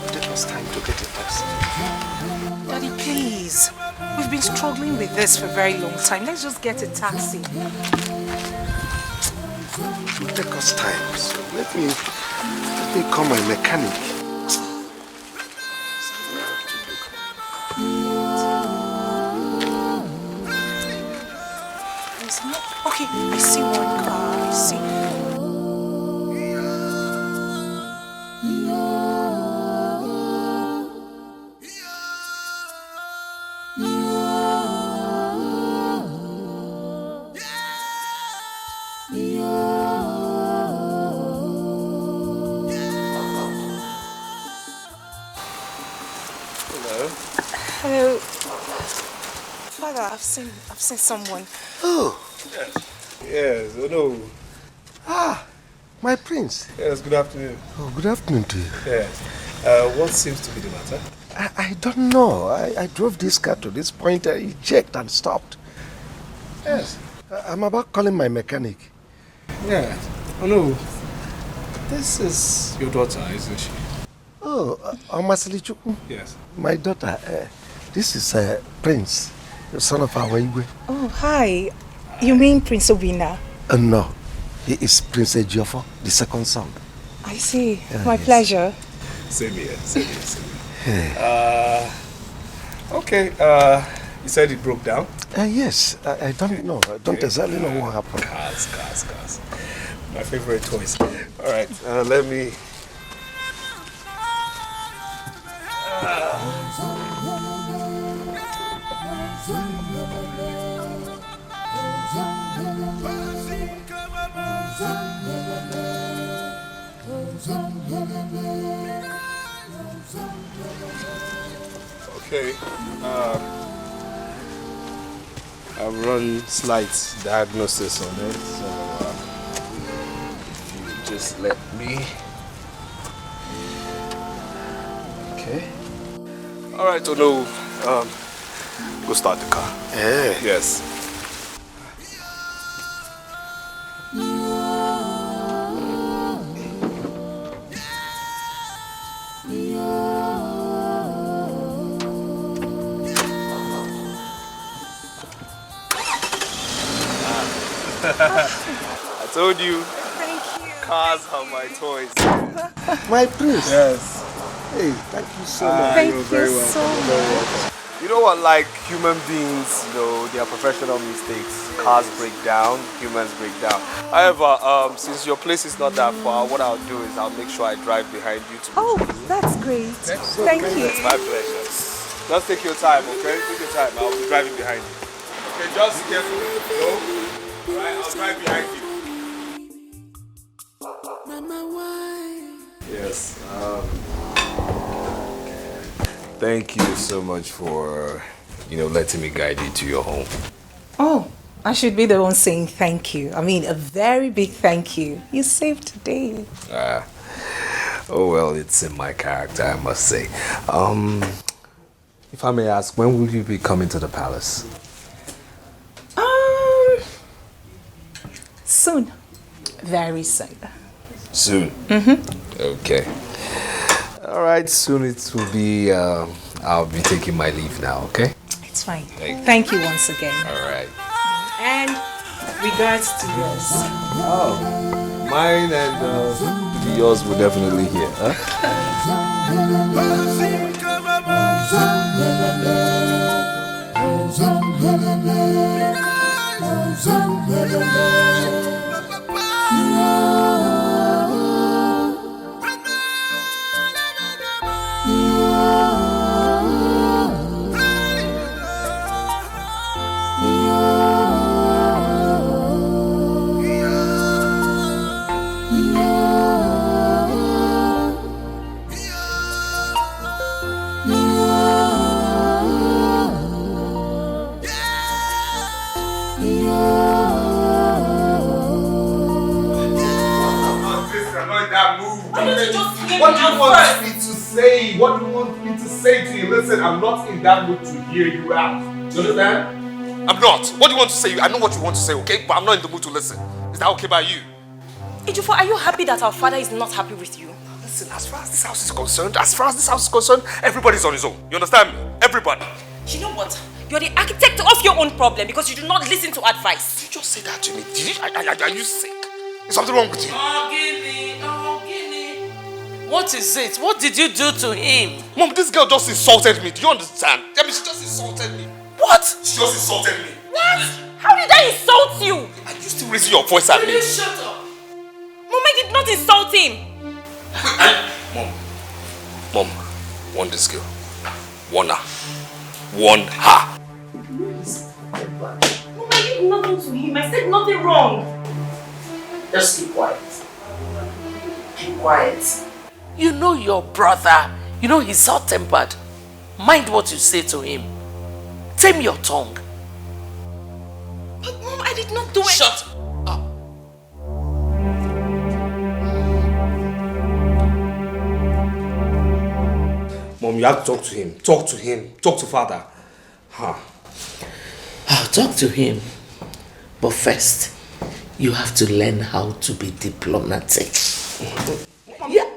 will take us time to get a taxi. Daddy, please. We've been struggling with this for a very long time. Let's just get a taxi. It will take us time. So let me call my mechanic. Okay, I see one car. I see. Hello. Father, I've seen someone. Oh. Yes, oh no. Ah, my prince. Yes, good afternoon. Oh, good afternoon to you. Yes. What seems to be the matter? I don't know. I drove this car to this point, I checked and stopped. Yes. I'm about calling my mechanic. Yeah. Oh no. This is your daughter, isn't she? Oh, Omasilichukwu? Yes. My daughter. This is Prince, the son of our Igwe. Oh, hi. You mean Prince Obina? No, he is Prince Ejiofor, the second son. I see. My yes. pleasure. Same here, same here, same Hey. here. Okay, you said it broke down? Yes, I don't know. I don't exactly know what happened. Cars. My favorite toys. All right, let me... Okay. I've run slight diagnosis on it, so if you just let me. Okay. All right, oh no. Go start the car. Yeah. Yes. I told you. Thank you. Cars are my toys. My prince. Yes. Hey, thank you so much. Thank You're you very so welcome. Very much. welcome. You know what, like human beings, you know, they are professional mistakes. Cars break down, humans break down. However, since your place is not that far, what I'll do is I'll make sure I drive behind you to. Oh, that's great. Thank you. It's my pleasure. Just take your time, okay? Take your time. I'll be driving behind you. Okay, just careful. Go. Alright, I'll drive behind you. Yes. Thank you so much for, letting me guide you to your home. Oh, I should be the one saying thank you. I mean, a very big thank you. You saved today. Oh well, it's in my character, I must say. If I may ask, when will you be coming to the palace? Soon. Very soon. Soon? Okay. All right, soon it will be, I'll be taking my leave now, okay? It's fine. Thank you once again. All right. And regards to yours. Oh, mine and yours will definitely hear, huh? What do you want me to say? What do you want me to say to you? Listen, I'm not in that mood to hear you out. Do you understand? I'm not. What do you want to say? I know what you want to say, okay? But I'm not in the mood to listen. Is that okay by you? Ejiofor, are you happy that our father is not happy with you? Listen, as far as this house is concerned, everybody's on his own. You understand me? Everybody. You know what? You're the architect of your own problem because you do not listen to advice. Did you just say that to me? Are you sick? Is something wrong with you? What is it? What did you do to him? Mom, this girl just insulted me. Do you understand? I mean, she just insulted me. What? She just insulted me. What? How did I insult you? Are you still raising your voice at me? Will you shut up? Mom, I did not insult him. Mom, warn this girl. Warn her. Warn her. Mom, I did nothing to him. I said nothing wrong. Just keep quiet. Keep quiet. You know your brother. You know he's hot-tempered. Mind what you say to him. Tame your tongue. But Mom, I did not do it. Shut up. Mom, you have to talk to him. Talk to him. Talk to father. Huh. I'll talk to him. But first, you have to learn how to be diplomatic.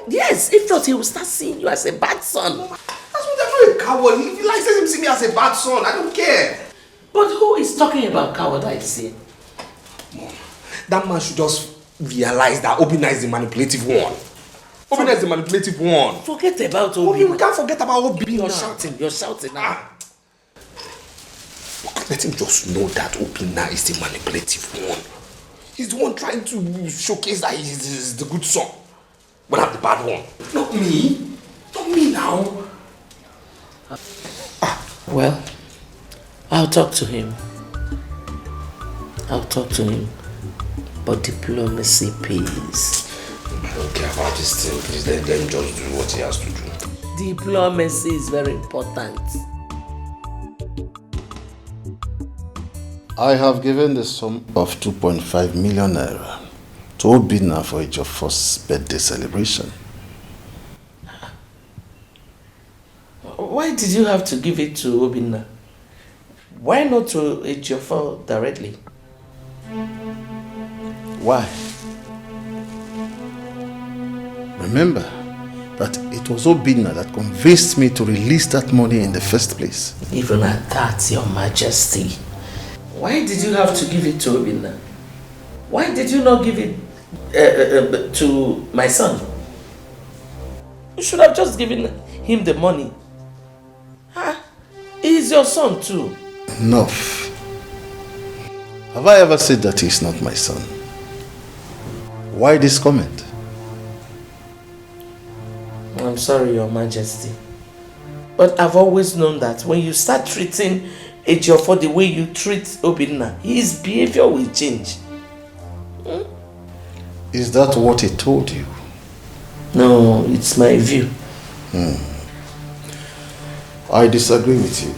Yes, if not, he will start seeing you as a bad son. That's what I'm not a coward. If he likes him see me as a bad son, I don't care. But who is talking about cowardice here? Mom, that man should just realize that Obinna is the manipulative one. Obinna is the manipulative one. Forget about Obinna. We can't forget about Obinna. You're shouting now. Let him just know that Obinna is the manipulative one. He's the one trying to showcase that he's the good son. But I'm the bad one. Not me. Not me now. Well, I'll talk to him. But diplomacy pays. don't care about this thing. Please let them just do what he has to do. Diplomacy is very important. I have given the sum of 2.5 million naira to Obinna for Ejiofor's birthday celebration. Why did you have to give it to Obinna? Why not to Ejiofor directly? Why? Remember that it was Obinna that convinced me to release that money in the first place. Even at that, Your Majesty. Why did you have to give it to Obinna? Why did you not give it to my son? You should have just given him the money. He's your son too. Enough. Have I ever said that he's not my son? Why this comment? I'm sorry, Your Majesty. But I've always known that when you start treating Ejiofor the way you treat Obinna, his behavior will change. Is that what he told you? No, it's my view. I disagree with you.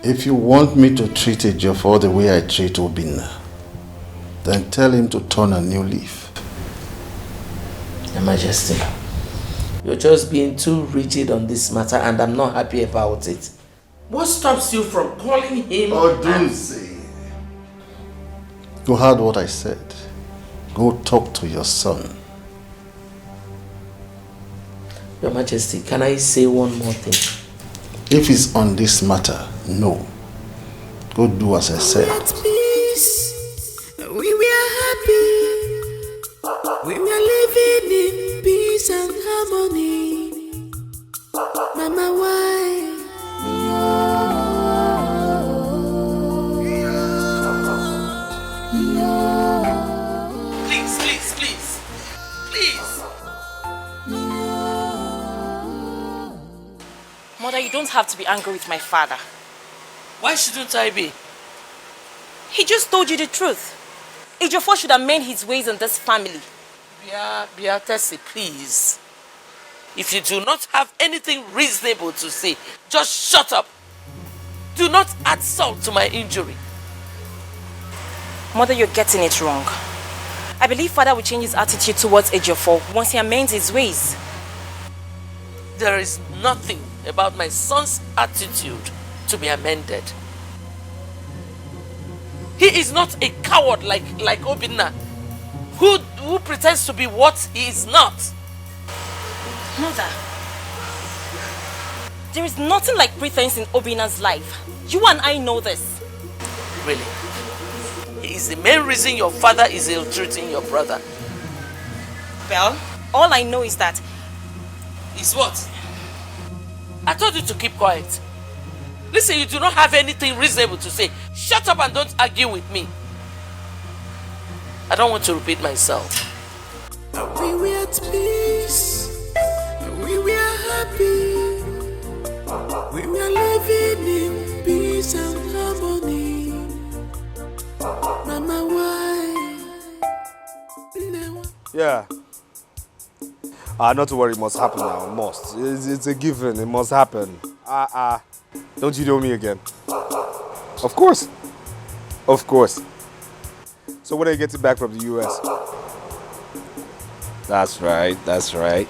If you want me to treat Ejiofor the way I treat Obinna, then tell him to turn a new leaf. Your Majesty, you're just being too rigid on this matter and I'm not happy about it. What stops you from calling him? Odunsi. You heard what I said. Go talk to your son. Your Majesty, can I say one more thing? If it's on this matter, no. Go do as I said. We were happy. We were living in peace and harmony. Mama, why? Please. Mother, you don't have to be angry with my father. Why shouldn't I be? He just told you the truth. Ejiofor should amend his ways in this family. Tessie, please. If you do not have anything reasonable to say, just shut up. Do not add salt to my injury. Mother, you're getting it wrong. I believe father will change his attitude towards Ejiofor once he amends his ways. There is nothing about my son's attitude to be amended. He is not a coward like Obinna, who pretends to be what he is not. Mother, there is nothing like pretense in Obinna's life. You and I know this. Really? He is the main reason your father is ill-treating your brother. Well, all I know is that... Is what? I told you to keep quiet. Listen, you do not have anything reasonable to say. Shut up and don't argue with me. I don't want to repeat myself. We were at peace. We were happy. We were living in peace and harmony. Mama, why? Yeah. Not to worry, it must happen now. It must. It's a given. It must happen. Don't you know me again? Of course. Of course. So when are you getting back from the US? That's right. That's right.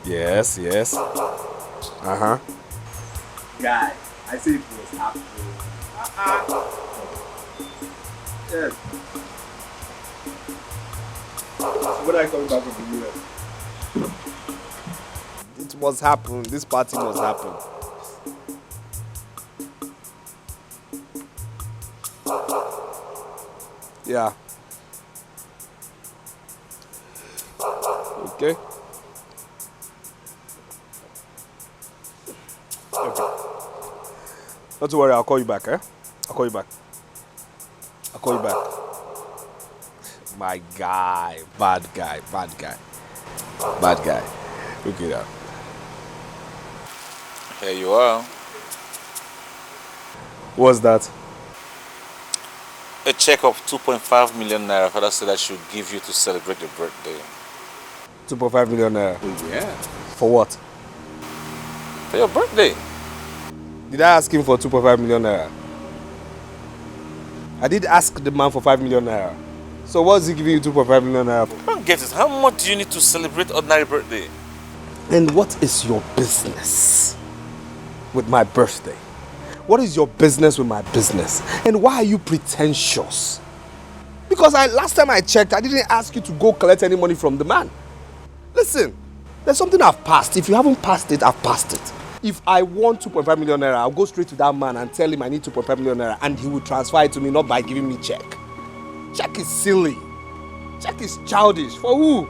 Yes. Uh-huh. Guy, I said it was happening. Yes. So when are you coming back from the US? It must happen. This party must happen. Yeah. Okay. Not to worry, I'll call you back, eh? I'll call you back. My guy. Bad guy. Look it up. Here you are. What's that? A check of 2.5 million naira. Father said I should give you to celebrate your birthday. 2.5 million naira? Oh, yeah. For what? For your birthday. Did I ask him for 2.5 million naira? I did ask the man for 5 million naira. So what's he giving you 2.5 million naira for? I don't get it. How much do you need to celebrate ordinary birthday? And what is your business with my birthday? What is your business with my business? And why are you pretentious? Because last time I checked, I didn't ask you to go collect any money from the man. Listen, there's something I've passed. If you haven't passed it, I've passed it. If I want 2.5 million naira, I'll go straight to that man and tell him I need 2.5 million naira and he will transfer it to me, not by giving me check. Check is silly. Check is childish. For who?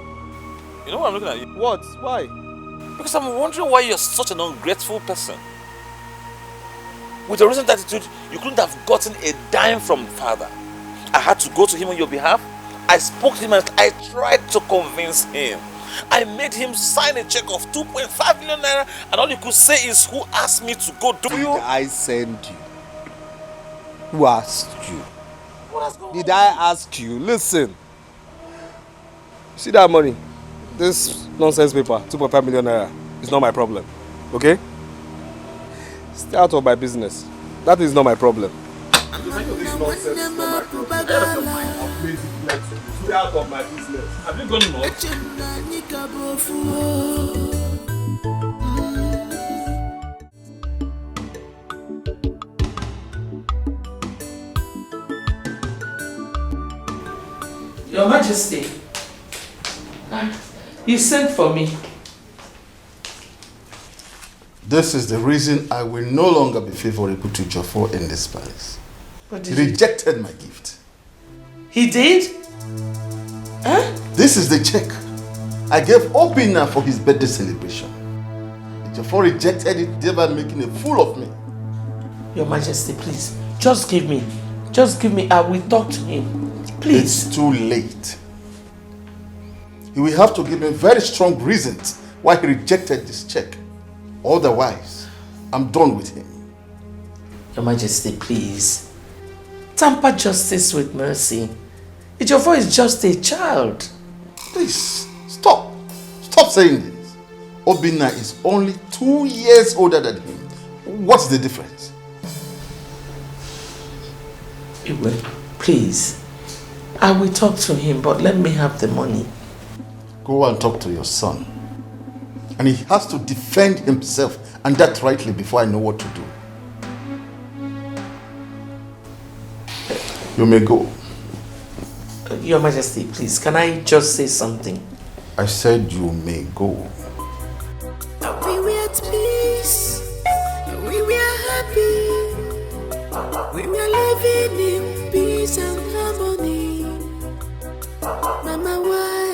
You know what I'm looking at you? What? Why? Because I'm wondering why you're such an ungrateful person. With your recent attitude, you couldn't have gotten a dime from father. I had to go to him on your behalf. I spoke to him and I tried to convince him. I made him sign a check of 2.5 million naira and all you could say is, who asked me to go do you? Did I send you? Who asked you? Did I ask you? Listen. See that money? This nonsense paper, 2.5 million naira, is not my problem. Okay? Stay out of my business. That is not my problem. This nonsense is not my problem. Stay out of my business. Have you gone nuts? Your Majesty, you sent for me. This is the reason I will no longer be favorable to Jofo in this palace. He rejected my gift. He did? Huh? This is the check I gave Obinna for his birthday celebration. Jofo rejected it, thereby making a fool of me. Your Majesty, please, just give me. I will talk to him. Please. It's too late. You will have to give me very strong reasons why he rejected this check. Otherwise, I'm done with him. Your Majesty, please. Tamper justice with mercy. Ejiofor is just a child. Please, stop. Stop saying this. Obinna is only 2 years older than him. What's the difference? Iwe, please. I will talk to him, but let me have the money. Go and talk to your son. And he has to defend himself, and that rightly, before I know what to do. You may go. Your Majesty, please, can I just say something? I said you may go. We were at peace. We were happy. We were living in peace and harmony. Mama, why?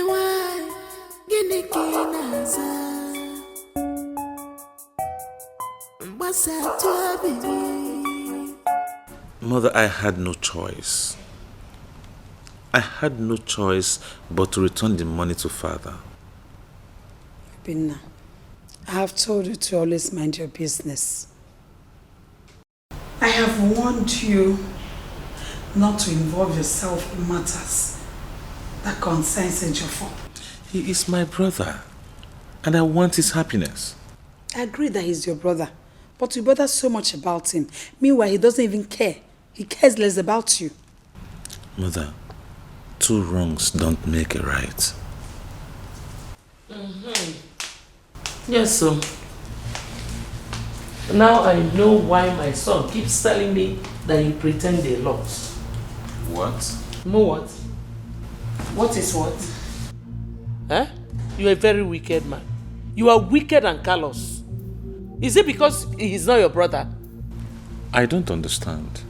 Why? Mother, I had no choice. I had no choice but to return the money to father. Binna, I have told you to always mind your business. I have warned you not to involve yourself in matters that concerns Ejiofor. He is my brother, and I want his happiness. I agree that he's your brother, but you bother so much about him. Meanwhile, he doesn't even care. He cares less about you. Mother, 2 wrongs don't make a right. Yes, sir. Now I know why my son keeps telling me that you pretend a lot. What? Know what? What is what? Eh? You are a very wicked man. You are wicked and callous. Is it because he's not your brother? I don't understand.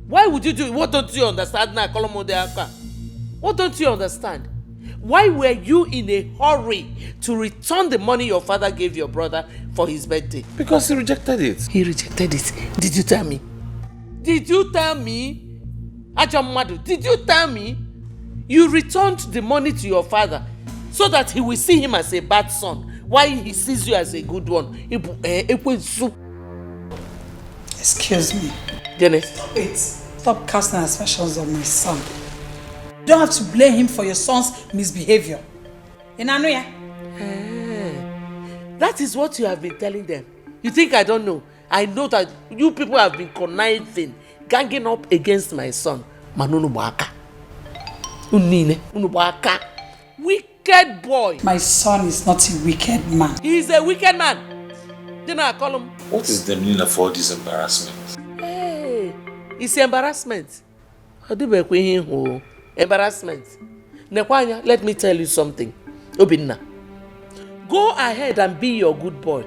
Why would you do it? What don't you understand now? What don't you understand? Why were you in a hurry to return the money your father gave your brother for his birthday? Because he rejected it. He rejected it. Did you tell me? Did you tell me? Ajamadu, did you tell me? You returned the money to your father so that he will see him as a bad son while he sees you as a good one. Excuse me. Janet. Wait. Stop casting aspersions on my son. You don't have to blame him for your son's misbehavior. That is what you have been telling them. You think I don't know? I know that you people have been conniving, ganging up against my son. Wicked boy. My son is not a wicked man. He is a wicked man. Then I call him. What is the meaning of all this embarrassment? Hey, it's embarrassment. Embarrassment. Nekwanya, let me tell you something. Obinna, go ahead and be your good boy,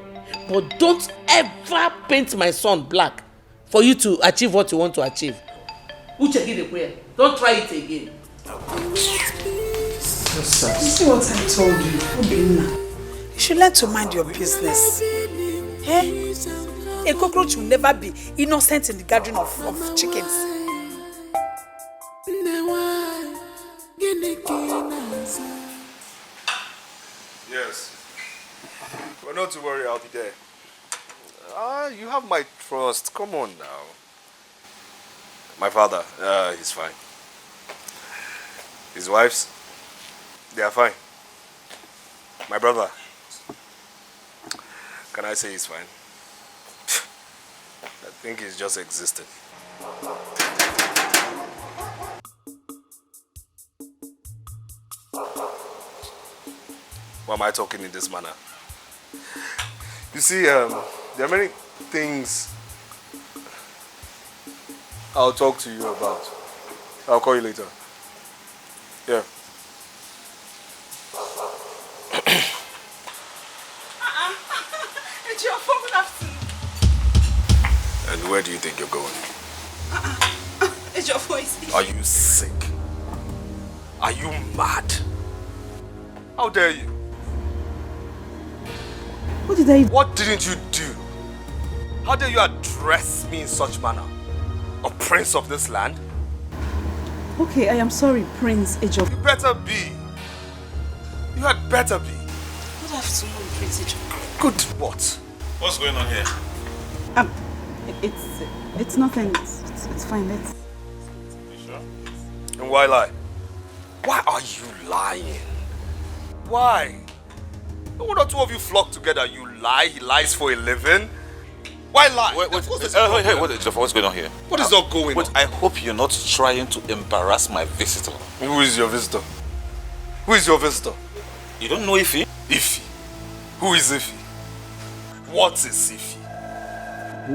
but don't ever paint my son black for you to achieve what you want to achieve. Don't try it again. You see what I told you, Obinna? You should learn to mind your business. Eh? A cockroach will never be innocent in the gathering of chickens. Yes. Well, not to worry, I'll be there. You have my trust. Come on now. My father, he's fine. His wives, they are fine. My brother, can I say he's fine? I think he's just existing. Why am I talking in this manner? You see, there are many things I'll talk to you about. I'll call you later. Yeah. It's your phone after. And where do you think you're going? It's your voice. Are you sick? Are you mad? How dare you? What did I... What didn't you do? How dare you address me in such manner? A prince of this land? Okay, I am sorry, Prince Ejof. You better be. You had better be. Good afternoon, Prince Ejof. Good what? What's going on here? It's nothing. It's fine. Let's... You sure? And why lie? Why are you lying? Why? One or two of you flock together, you lie, he lies for a living. Why lie? Wait, what's going on here? What is not going on? I hope you're not trying to embarrass my visitor. Who is your visitor? Who is your visitor? You don't know Ify? Ify? Who is Ify? What is Ify?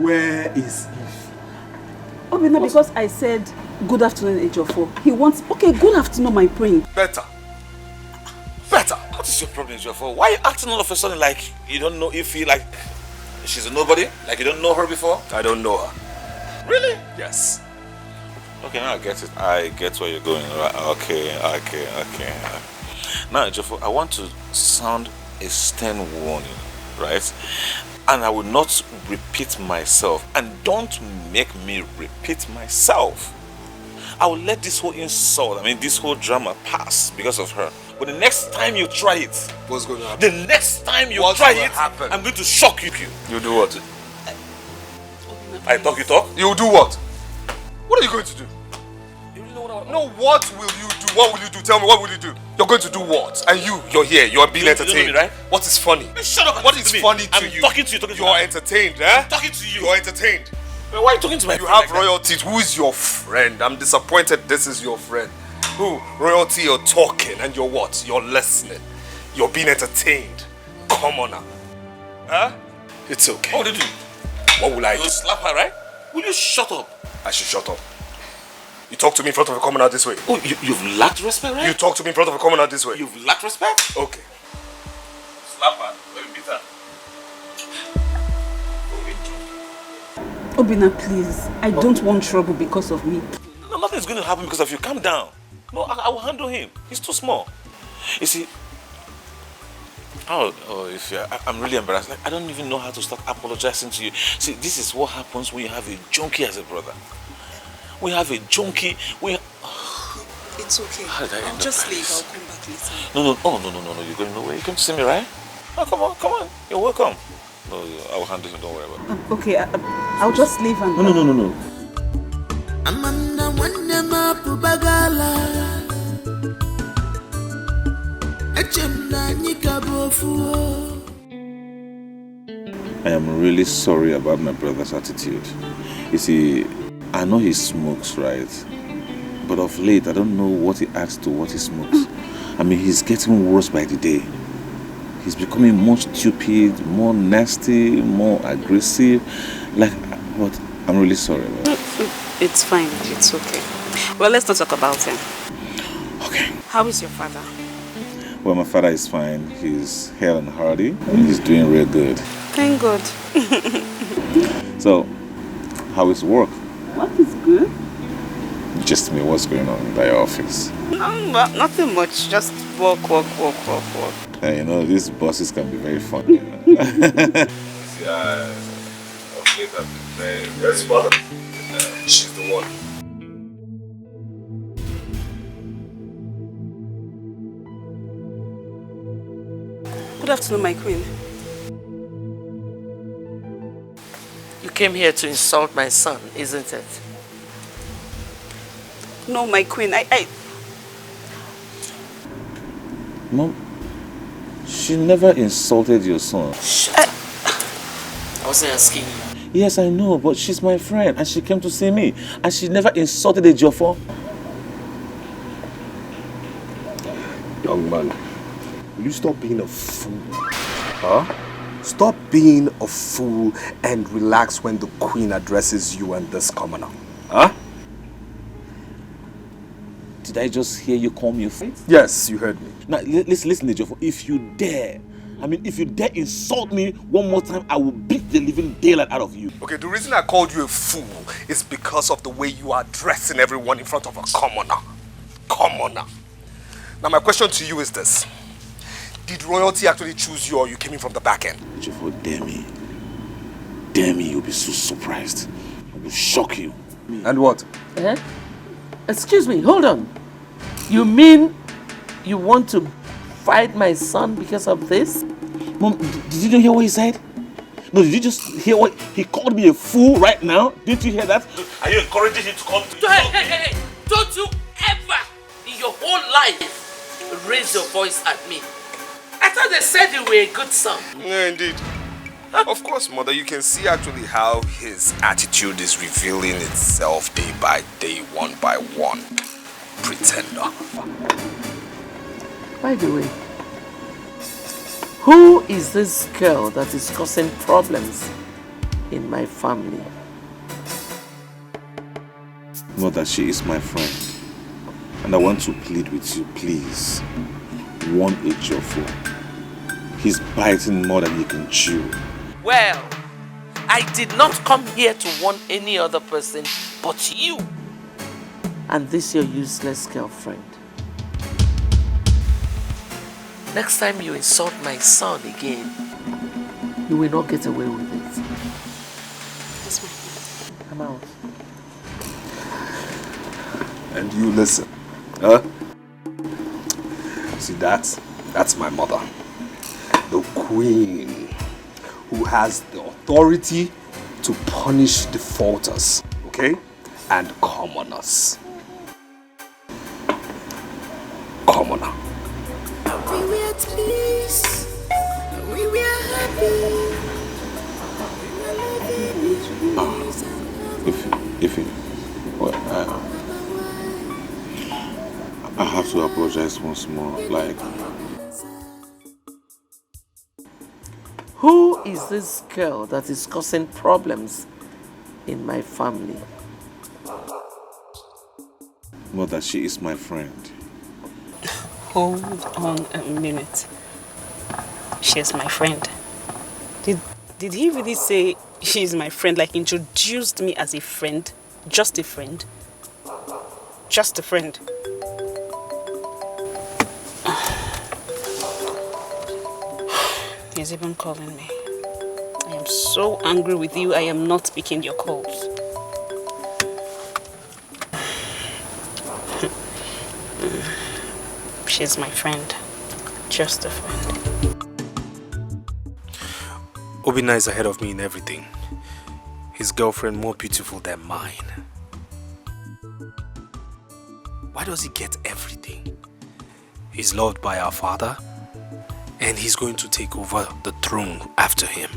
Where is Ify? Obinna, because I said good afternoon, Ejofo. He wants... Okay, good afternoon, my prince. Better. What is your problem, Ejofo? Why are you acting all of a sudden like you don't know Ify, like she's a nobody? Like you don't know her before? I don't know her. Really? Yes. Okay, now I get it. I get where you're going. Okay. Now, Ejofo, I want to sound a stern warning, right? And I will not repeat myself. And don't make me repeat myself. I will let this whole insult, this whole drama pass because of her. But the next time you try it, what's going to happen? The next time you try it, I'm going to shock you. You do what? I talk, you talk? You do what? What are you going to do? You really know what I... No, what will you do? What will you do? Tell me, what will you do? You're going to do what? And you're here, you're being entertained. You don't know me, right? What is funny? Shut up. What is funny to you? I'm talking to you. You're entertained, eh? I'm talking to you. You're entertained. Why are you talking to my friend? You have royalties. Who is your friend? I'm disappointed this is your friend. Who? Royalty, you're talking and you're what? You're listening. You're being entertained. Come on now. Huh? It's okay. What will you do? What will I do? You'll slap her, right? Will you shut up? I should shut up. You talk to me in front of a commoner this way. Oh, you've lacked respect, right? You talk to me in front of a commoner this way. You've lacked respect? Okay. Slap her. Let me beat her. Obinna, please. I don't want trouble because of me. No, nothing's going to happen because of you. Calm down. No, I will handle him. He's too small. You see, I'm really embarrassed. Like, I don't even know how to start apologizing to you. See, this is what happens when you have a junkie as a brother. We have a junkie. It's okay. I'll just leave. I'll come back later. No. You're going nowhere. You came to see me, right? Oh, come on. You're welcome. No, I will handle him. Don't worry about it. Okay, I'll just leave and... No. Amamna mwanne mapu bagala Echemna nyika bofuo. I am really sorry about my brother's attitude. You see, I know he smokes, right? But of late, I don't know what he adds to what he smokes. I mean, he's getting worse by the day. He's becoming more stupid, more nasty, more aggressive. Like, but I'm really sorry about it. It's fine. It's okay. Well, let's not talk about him. Okay. How is your father? Well, my father is fine. He's hale and hearty. And he's doing real good. Thank God. So, how is work? What is good? Just me, what's going on in thy office? Nothing much. Just work. You know, these bosses can be very funny. You know? Yeah, of late I've been very smart. She's the one. Good afternoon, my queen. You came here to insult my son, isn't it? No, my queen, Mom, she never insulted your son. I wasn't asking you. Yes, I know, but she's my friend and she came to see me. And she never insulted a Jofo. Young man, will you stop being a fool? Huh? Stop being a fool and relax when the queen addresses you and this commoner. Huh? Did I just hear you call me a fool? Yes, you heard me. Now, listen, Jofo. If you dare insult me one more time, I will beat the living daylight out of you. Okay, the reason I called you a fool is because of the way you are dressing everyone in front of a commoner. Commoner. Now my question to you is this. Did royalty actually choose you or you came in from the back end? Jofo, dare me, you'll be so surprised. I will shock you. And what? Excuse me, hold on. You mean you want to fight my son because of this? Mom, did you not hear what he said? No, did you just hear what he called me a fool right now? Didn't you hear that? Are you encouraging him to come to you? Hey! Don't you ever in your whole life raise your voice at me. I thought they said you were a good son. Yeah, indeed. Of course, mother, you can see actually how his attitude is revealing itself day by day, one by one. Pretender. By the way, who is this girl that is causing problems in my family? Mother, she is my friend. And I want to plead with you, please. Warn Ejiofor. He's biting more than he can chew. Well, I did not come here to warn any other person but you and this your useless girlfriend. Next time you insult my son again, you will not get away with it. Yes, I'm out. And you listen, huh? See, that's my mother. The queen who has the authority to punish defaulters, okay? And commoners. Commoner. We were at peace. We were happy. Well, I have to apologize once more. Like, who is this girl that is causing problems in my family? Mother, she is my friend. Hold on a minute. She's my friend. Did he really say she's my friend? Like introduced me as a friend? Just a friend? Just a friend. He's even calling me. I am so angry with you, I am not picking your calls. She's my friend. Just a friend. Obina is ahead of me in everything. His girlfriend more beautiful than mine. does he get everything? He's loved by our father, and he's going to take over the throne after him.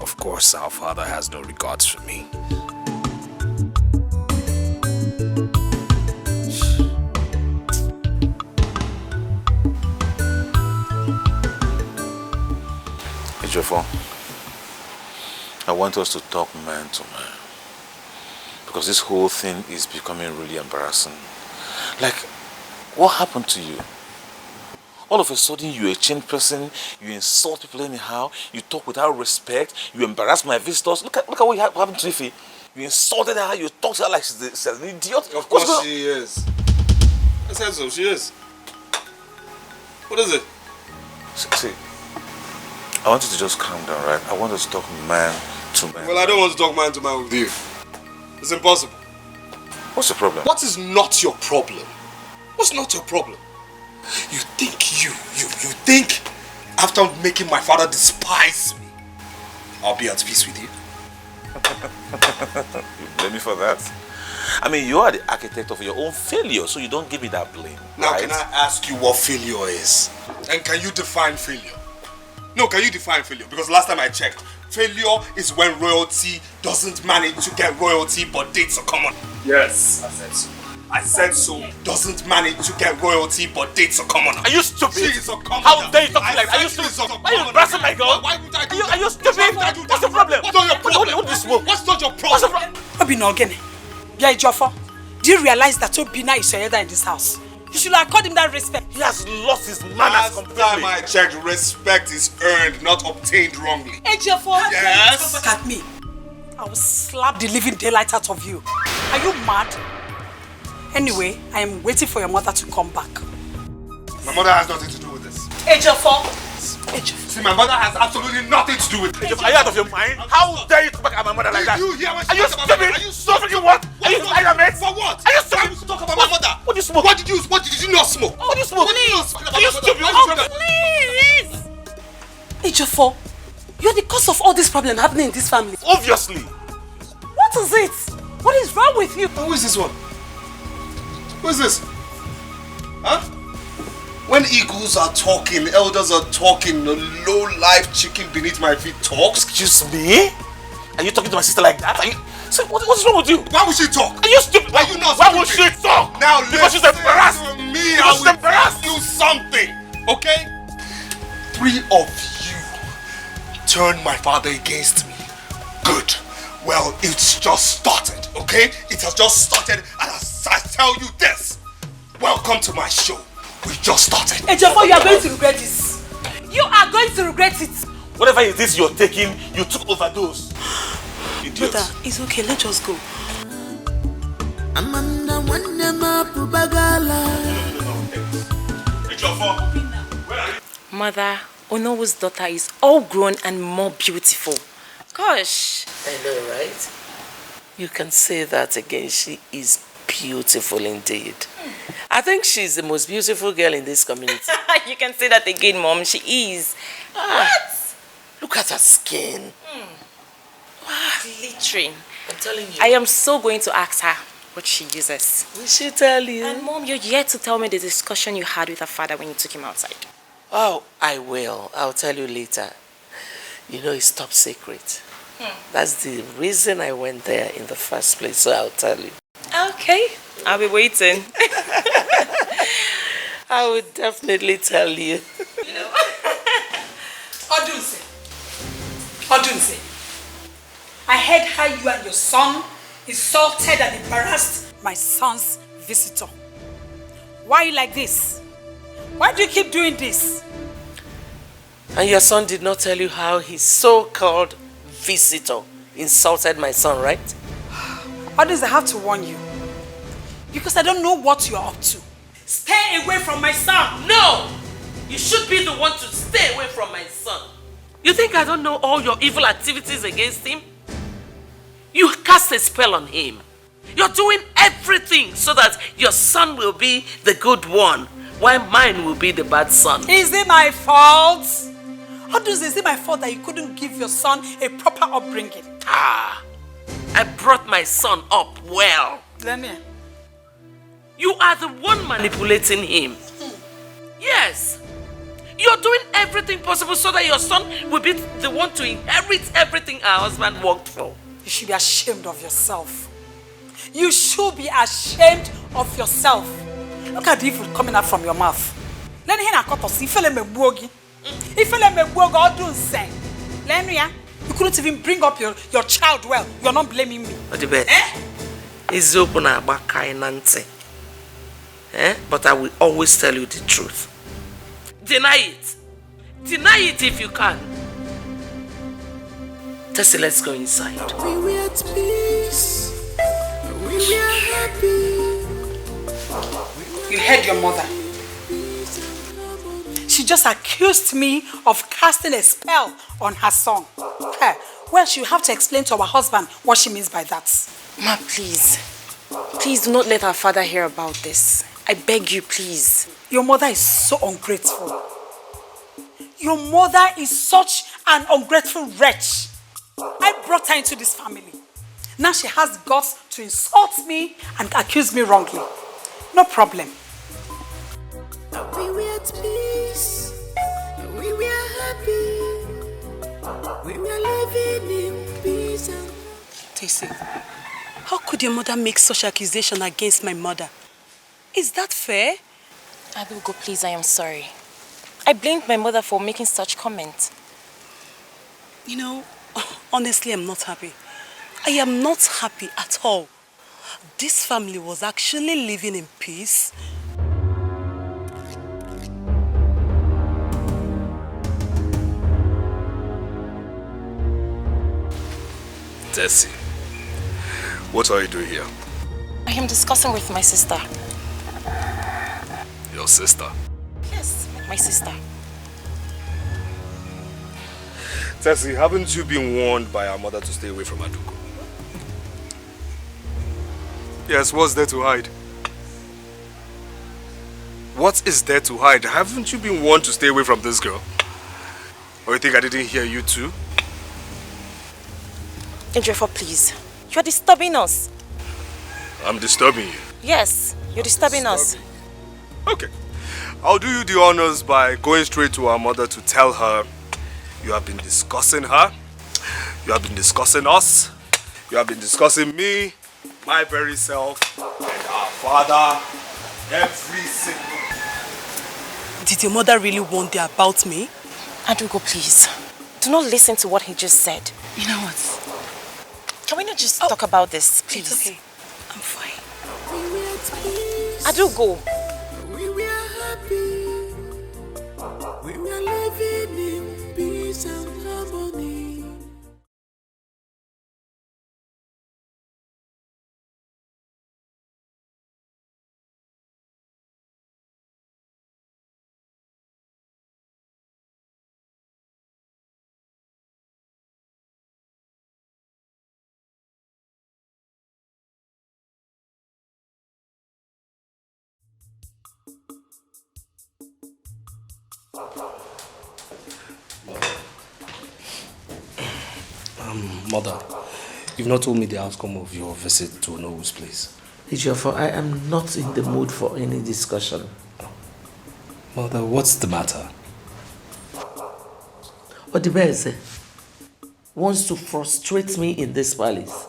Of course, our father has no regards for me. Ejiofor, I want us to talk man to man. Because this whole thing is becoming really embarrassing. Like, what happened to you? All of a sudden, you're a changed person, you insult people anyhow, you talk without respect, you embarrass my visitors. Look at what happened to Ife. You insulted her, you talk to her like she's an idiot. Of course she is. I said so, she is. What is it? See, I want you to just calm down, right? I want us to talk man to man. Well, I don't want to talk man to man with you. It's impossible. What's the problem? What is not your problem? What's not your problem? You think you think after making my father despise me, I'll be at peace with you? You blame me for that? I mean, you are the architect of your own failure, so you don't give me that blame. Now, right? can I ask you what failure is? And can you define failure? No, can you define failure? Because last time I checked, failure is when royalty doesn't manage to get royalty but dates are common. Yes, I said so. I said so. Doesn't manage to get royalty but dates are common. Are you stupid? She is a commoner. How dare you talk to me like that? Are you stupid? Why are you embarrassing my girl? Why would I do that? Are you stupid? What's the problem? What's not your problem? What do you smoke? What's not your problem? What's the problem? Obina Ogene, yeah, Ejiofor, do you realize that Obina is your elder in this house? You should have called him that respect. He has lost his manners completely. Last time I checked, respect is earned, not obtained wrongly. Ejiofor, yes? come back at me. I will slap the living daylight out of you. Are you mad? Anyway, I am waiting for your mother to come back. My mother has nothing to do with this. Ejiofor. See, my mother has absolutely nothing to do with it. Are you out of your mind? How dare you talk back at my mother like that? You hear what Are you stupid? Are you stupid? You what? Are you mate? For what? Are you stupid? Why would you talk about my mother? What do you smoke? What did you not smoke? What do you smoke? Please. Are you stupid? Please! Ejiofor, you're the cause of all this problem happening in this family. Obviously. What is it? What is wrong with you? Who is this one? Who is this? Huh? When eagles are talking, elders are talking, a low-life chicken beneath my feet talks. Excuse me? Are you talking to my sister like that? Are you... So what's wrong with you? Why would she talk? Are you stupid? Are you not Why stupid? would she talk? Now because she's embarrassed. Me, because she's embarrassed. You something, okay? 3 of you turned my father against me. Good. Well, it's just started, okay? It has just started, and I tell you this. Welcome to my show. We just started. Ejiofor, you are going to regret this. You are going to regret it. Whatever it is you're taking, you took overdose. Idiot. Brother, it's okay. Let's just go. Amanda Wanema Pubagala. Mother, Onowu's daughter is all grown and more beautiful. Gosh. I know, right? You can say that again. She is beautiful indeed. I think she's the most beautiful girl in this community. You can say that again, Mom. She is. What? Look at her skin. Glittering. I'm telling you. I am so going to ask her what she uses. Will she tell you? And Mom, you're yet to tell me the discussion you had with her father when you took him outside. Oh, I will. I'll tell you later. You know, it's top secret. That's the reason I went there in the first place, so I'll tell you. Okay, I'll be waiting. I would definitely tell you. Odunse, I heard how you and your son insulted and embarrassed my son's visitor. Why are you like this? Why do you keep doing this? And your son did not tell you how his so-called visitor insulted my son, right? Odunse, I have to warn you. Because I don't know what you are up to. Stay away from my son! No! You should be the one to stay away from my son. You think I don't know all your evil activities against him? You cast a spell on him. You're doing everything so that your son will be the good one, while mine will be the bad son. Is it my fault? Odunse, is it my fault that you couldn't give your son a proper upbringing? I brought my son up well. Lenia. You are the one manipulating him. Yes. You're doing everything possible so that your son will be the one to inherit everything our husband worked for. You should be ashamed of yourself. You should be ashamed of yourself. Look at the evil coming out from your mouth. Lenia, you couldn't even bring up your child well. You're not blaming me. It's open about kindness. But I will always tell you the truth. Deny it. Deny it if you can. Tessie, let's go inside. We were at peace. We were happy. You heard your mother. She just accused me of casting a spell on her son. Well, she'll have to explain to our husband what she means by that. Ma, please. Please do not let our father hear about this. I beg you, please. Your mother is so ungrateful. Your mother is such an ungrateful wretch. I brought her into this family. Now she has the guts to insult me and accuse me wrongly. No problem. We were at peace. We were happy. We were living in peace. Tessie, how could your mother make such accusation against my mother? Is that fair? Adugo, please, I am sorry. I blamed my mother for making such comments. You know, honestly, I'm not happy. I am not happy at all. This family was actually living in peace. Tessie, what are you doing here? I am discussing with my sister. Your sister? Yes, my sister. Tessie, haven't you been warned by our mother to stay away from Adugo? Yes, what's there to hide? What is there to hide? Haven't you been warned to stay away from this girl? Or you think I didn't hear you too? Andrefa, please. You're disturbing us. I'm disturbing you? Yes, you're disturbing us. Okay. I'll do you the honors by going straight to our mother to tell her you have been discussing her, you have been discussing us, you have been discussing me, my very self, and our father, every single... Did your mother really warn you about me? Adugo, please. Do not listen to what he just said. You know what? Can we not just talk about this, please? It's okay. I'm fine. Adugo. We were happy. We were living in peace and harmony. Mother, you've not told me the outcome of your visit to Noah's place. Ejiofor, I am not in the mood for any discussion. Mother, what's the matter? Odibeze wants to frustrate me in this palace,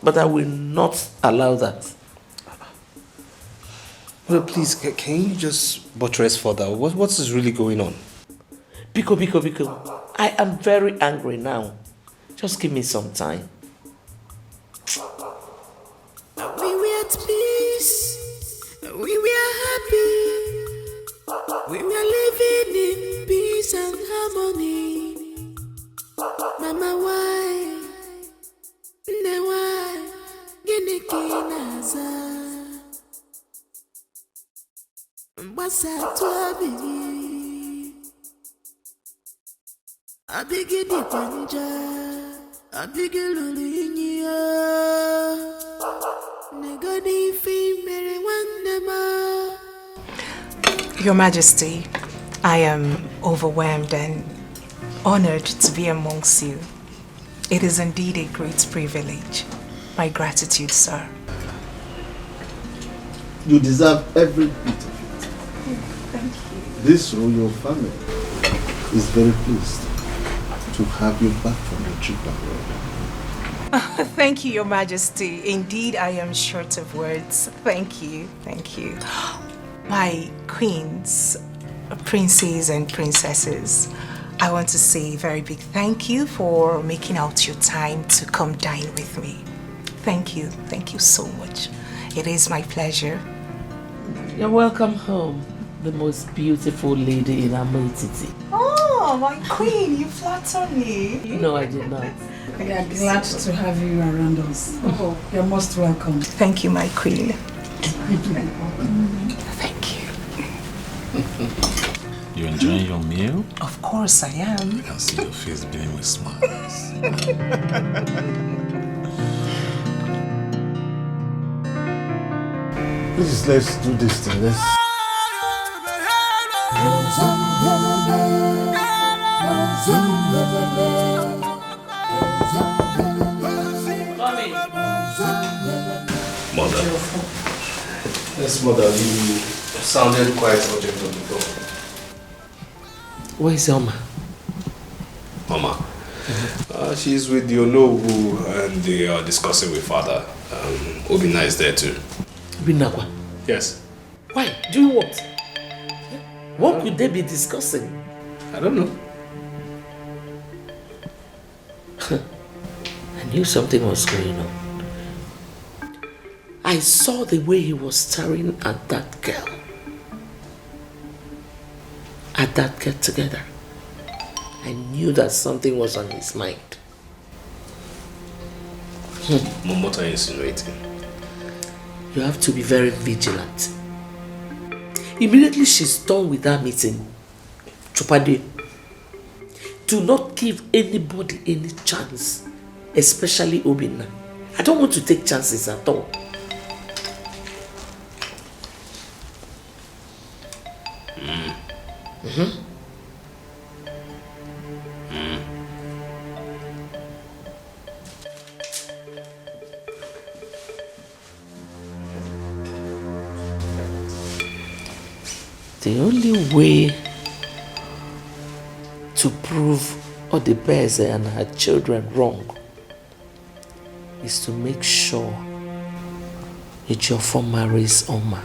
but I will not allow that. Well, please, can you just buttress further? What is really going on? Biko, I am very angry now. Just give me some time. We were at peace. We were happy. We were living in peace and harmony. Mama, why? Why? Genekinaza. Mbasa tuabi. Abigi di panja. Your Majesty, I am overwhelmed and honored to be amongst you. It is indeed a great privilege. My gratitude, sir. You deserve every bit of it. Thank you. This royal family is very pleased to have you back from your trip abroad. Thank you, Your Majesty. Indeed, I am short of words. Thank you. Thank you. My queens, princes and princesses, I want to say a very big thank you for making out your time to come dine with me. Thank you. Thank you so much. It is my pleasure. You're welcome home, the most beautiful lady in Amoititi. Oh, my queen, you flatter me. No, I did not. We are glad to have you around us. Oh, you're most welcome. Thank you, my queen. Thank you. You enjoying your meal? Of course I am. I can see your face beaming with smiles. Please, let's do this thing. Let's... Mother. Yes, mother, you sounded quite urgent on the phone. Where's Oma? Mama. She's with the Onowu and they are discussing with father. Obina is there too. Binakwa? Yes. Why? Doing what? What could they be discussing? I don't know. I knew something was going on. I saw the way he was staring at that girl. At that get together. I knew that something was on his mind. Mom, what are you insinuating? You have to be very vigilant. Immediately she's done with that meeting, Chupade, do not give anybody any chance, especially Obina. I don't want to take chances at all. The only way to prove Odebeze and her children wrong is to make sure Ejiofor marries Oma,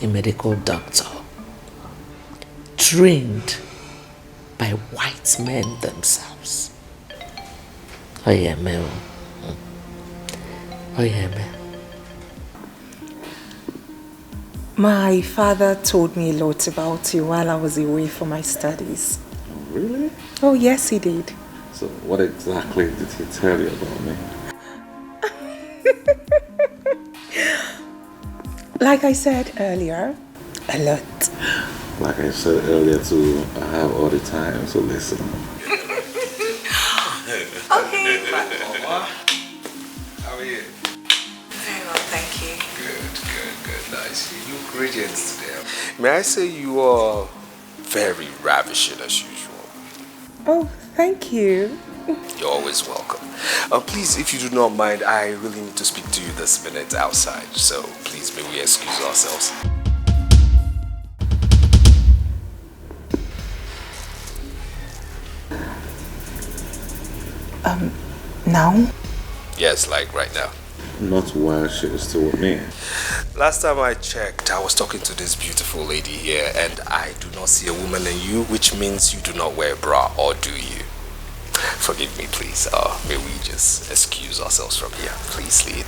a medical doctor, trained by white men themselves. Oyeme. My father told me a lot about you while I was away for my studies. Really? Oh, yes, he did. So what exactly did he tell you about me? Like I said earlier, a lot. Like I said earlier too, I have all the time, so listen. Okay. Mama, how are you? Very well, thank you. Good. Nice. You look radiant today. May I say you are very ravishing as usual. Oh, thank you. You're always welcome. Please, if you do not mind, I really need to speak to you this minute outside. So please, may we excuse ourselves. Now? Yes, like right now. Not while she is still with me. Last time I checked, I was talking to this beautiful lady here, and I do not see a woman in you, which means you do not wear a bra, or do you? Forgive me, please. May we just excuse ourselves from here, please, lady.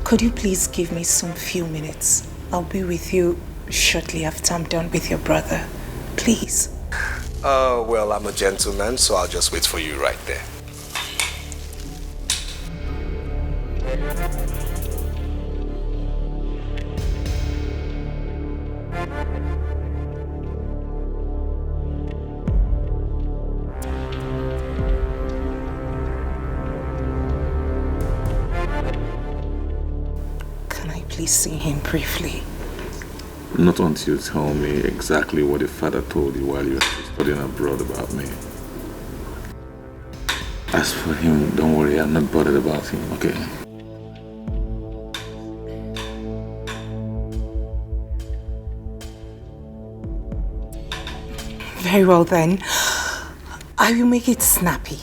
Could you please give me some few minutes? I'll be with you shortly after I'm done with your brother. Please. Well, I'm a gentleman, so I'll just wait for you right there. Can I please see him briefly? Not until you tell me exactly what your father told you while you were studying abroad about me. As for him, don't worry, I'm not bothered about him, okay? Very well then. I will make it snappy.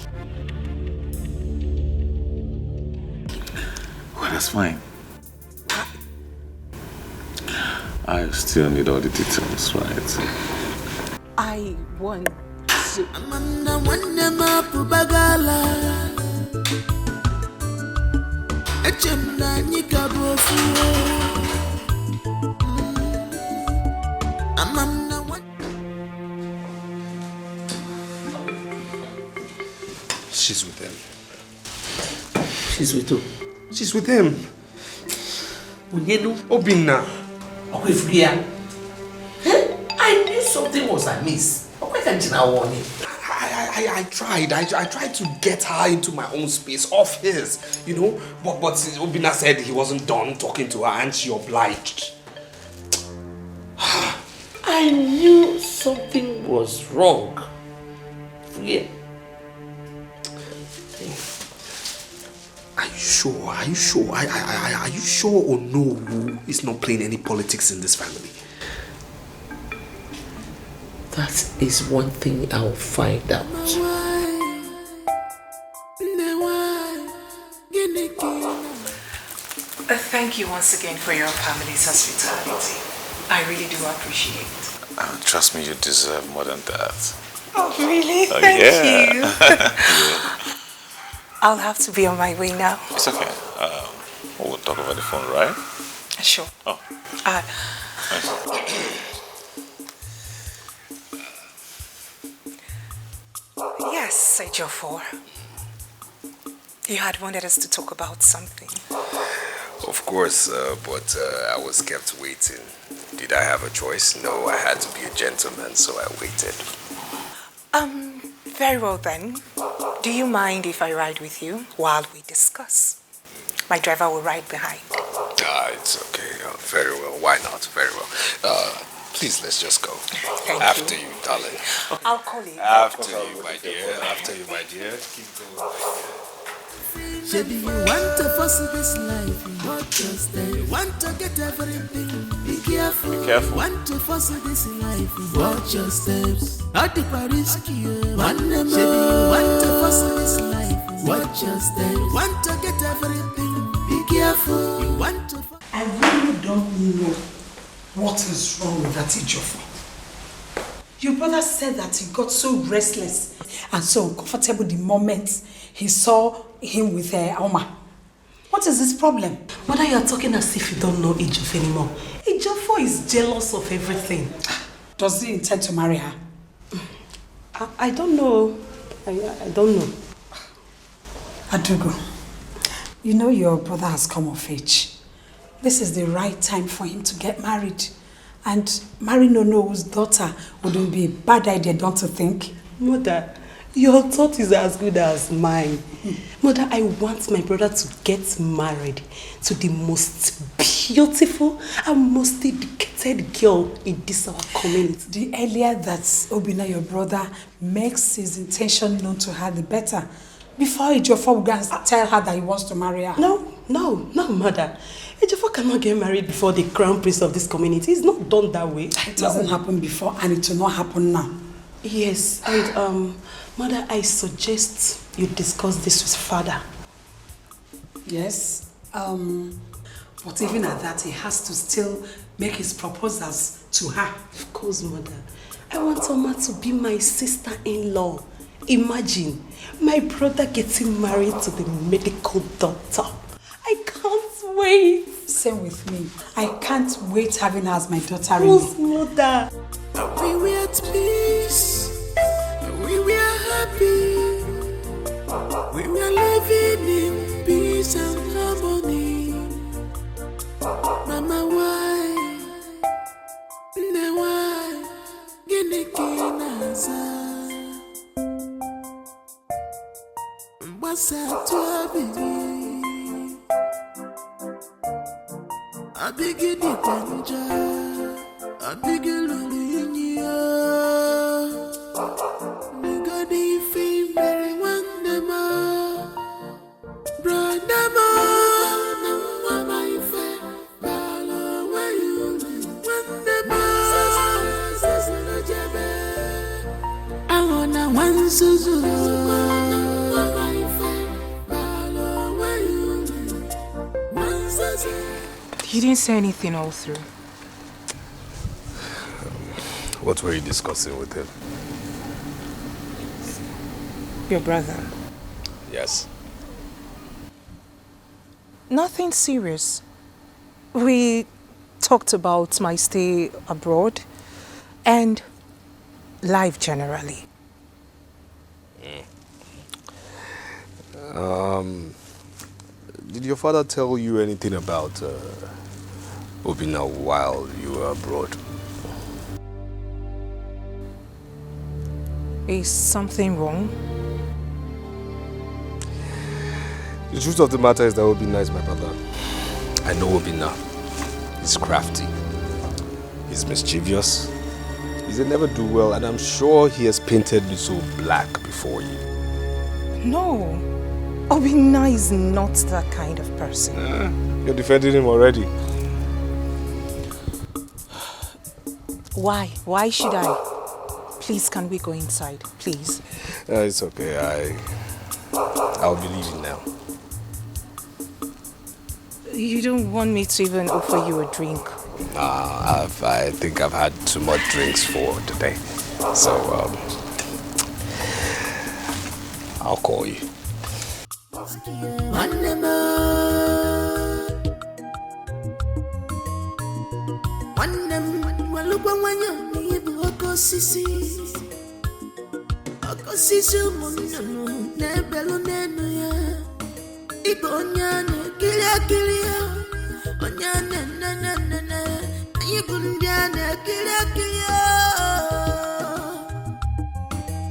Well, that's fine. I still need all the details, right? I want to... She's with him. She's with who? She's with him. Unyenu? Obinna. Okwefria. I knew something was amiss. I tried. I tried to get her into my own space, off his, you know. But Obinna said he wasn't done talking to her and she obliged. I knew something was wrong. Yeah. Are you sure? Are you sure? Are you sure Onowu is not playing any politics in this family? That is one thing I'll find out. Thank you once again for your family's hospitality. I really do appreciate it. Trust me, you deserve more than that. Oh, really? Oh, Thank yeah. you. I'll have to be on my way now. It's okay. We'll talk over the phone, right? Sure. Oh. Yes, Ejiofor. You had wanted us to talk about something. Of course, but I was kept waiting. Did I have a choice? No, I had to be a gentleman, so I waited. Very well then. Do you mind if I ride with you while we discuss? My driver will ride behind. It's okay. Very well. Why not? Very well. Please, let's just go. After you, darling. I'll call you. After you, my dear. After you, my dear. Keep going, my dear. Baby, you want to force this life, not just there. You want to get everything, be careful. Be careful. Want to force this life, watch your steps. At the Paris, one name. Baby, you want to force this life, watch your steps. Want to get everything, be careful. You want to. I really don't know what is wrong with that Ejiofor. Your brother said that he got so restless and so uncomfortable the moment he saw him with Oma. What is this problem? Mother, you are talking as if you don't know Ejiofor anymore. Ejiofor is jealous of everything. Does he intend to marry her? I don't know. I don't know. Adugo, you know your brother has come of age. This is the right time for him to get married. And marrying Ono's daughter wouldn't be a bad idea, don't you think? Mother, your thought is as good as mine. Mother, I want my brother to get married to the most beautiful and most dedicated girl in this our community. The earlier that Obinna, your brother, makes his intention known to her, the better. Before Ejiofor will go and tell her that he wants to marry her. No, Mother. Ejiofor cannot get married before the crown prince of this community. It's not done that way. It doesn't happen before and it will not happen now. Yes, and Mother, I suggest you discuss this with Father. Yes, but even at that, he has to still make his proposals to her. Of course, Mother. I want Oma to be my sister-in-law. Imagine, my brother getting married to the medical doctor. I can't wait. Same with me. I can't wait having her as my daughter-in-law. Who's Mother? We were at peace. We were happy. We were living in peace and harmony. Mama, why? No, why? What's up to a baby? I begin the danger. I begin losing you. Nigga, the fame, very one, You didn't say anything all through. What were you discussing with him? Your brother. Yes. Nothing serious. We talked about my stay abroad and life generally. Did your father tell you anything about Obina while you were abroad? Is something wrong? The truth of the matter is that Obina is my brother. I know Obina. He's crafty. He's mischievous. He's a never-do-well, and I'm sure he has painted me so black before you. No. Obina is not that kind of person. You're defending him already. Why? Why should I? Please, can we go inside? Please. It's okay. I'll be leaving now. You don't want me to even offer you a drink? I think I've had too much drinks for today. So, I'll call you.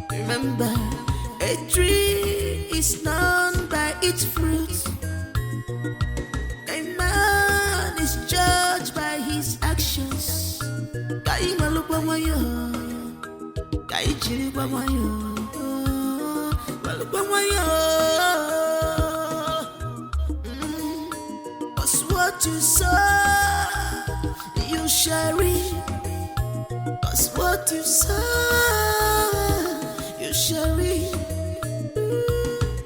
Remember, a tree is known by its fruit. A man is judged by his actions. Cause what you sow, you shall reap. Cause what you sow, you shall reap.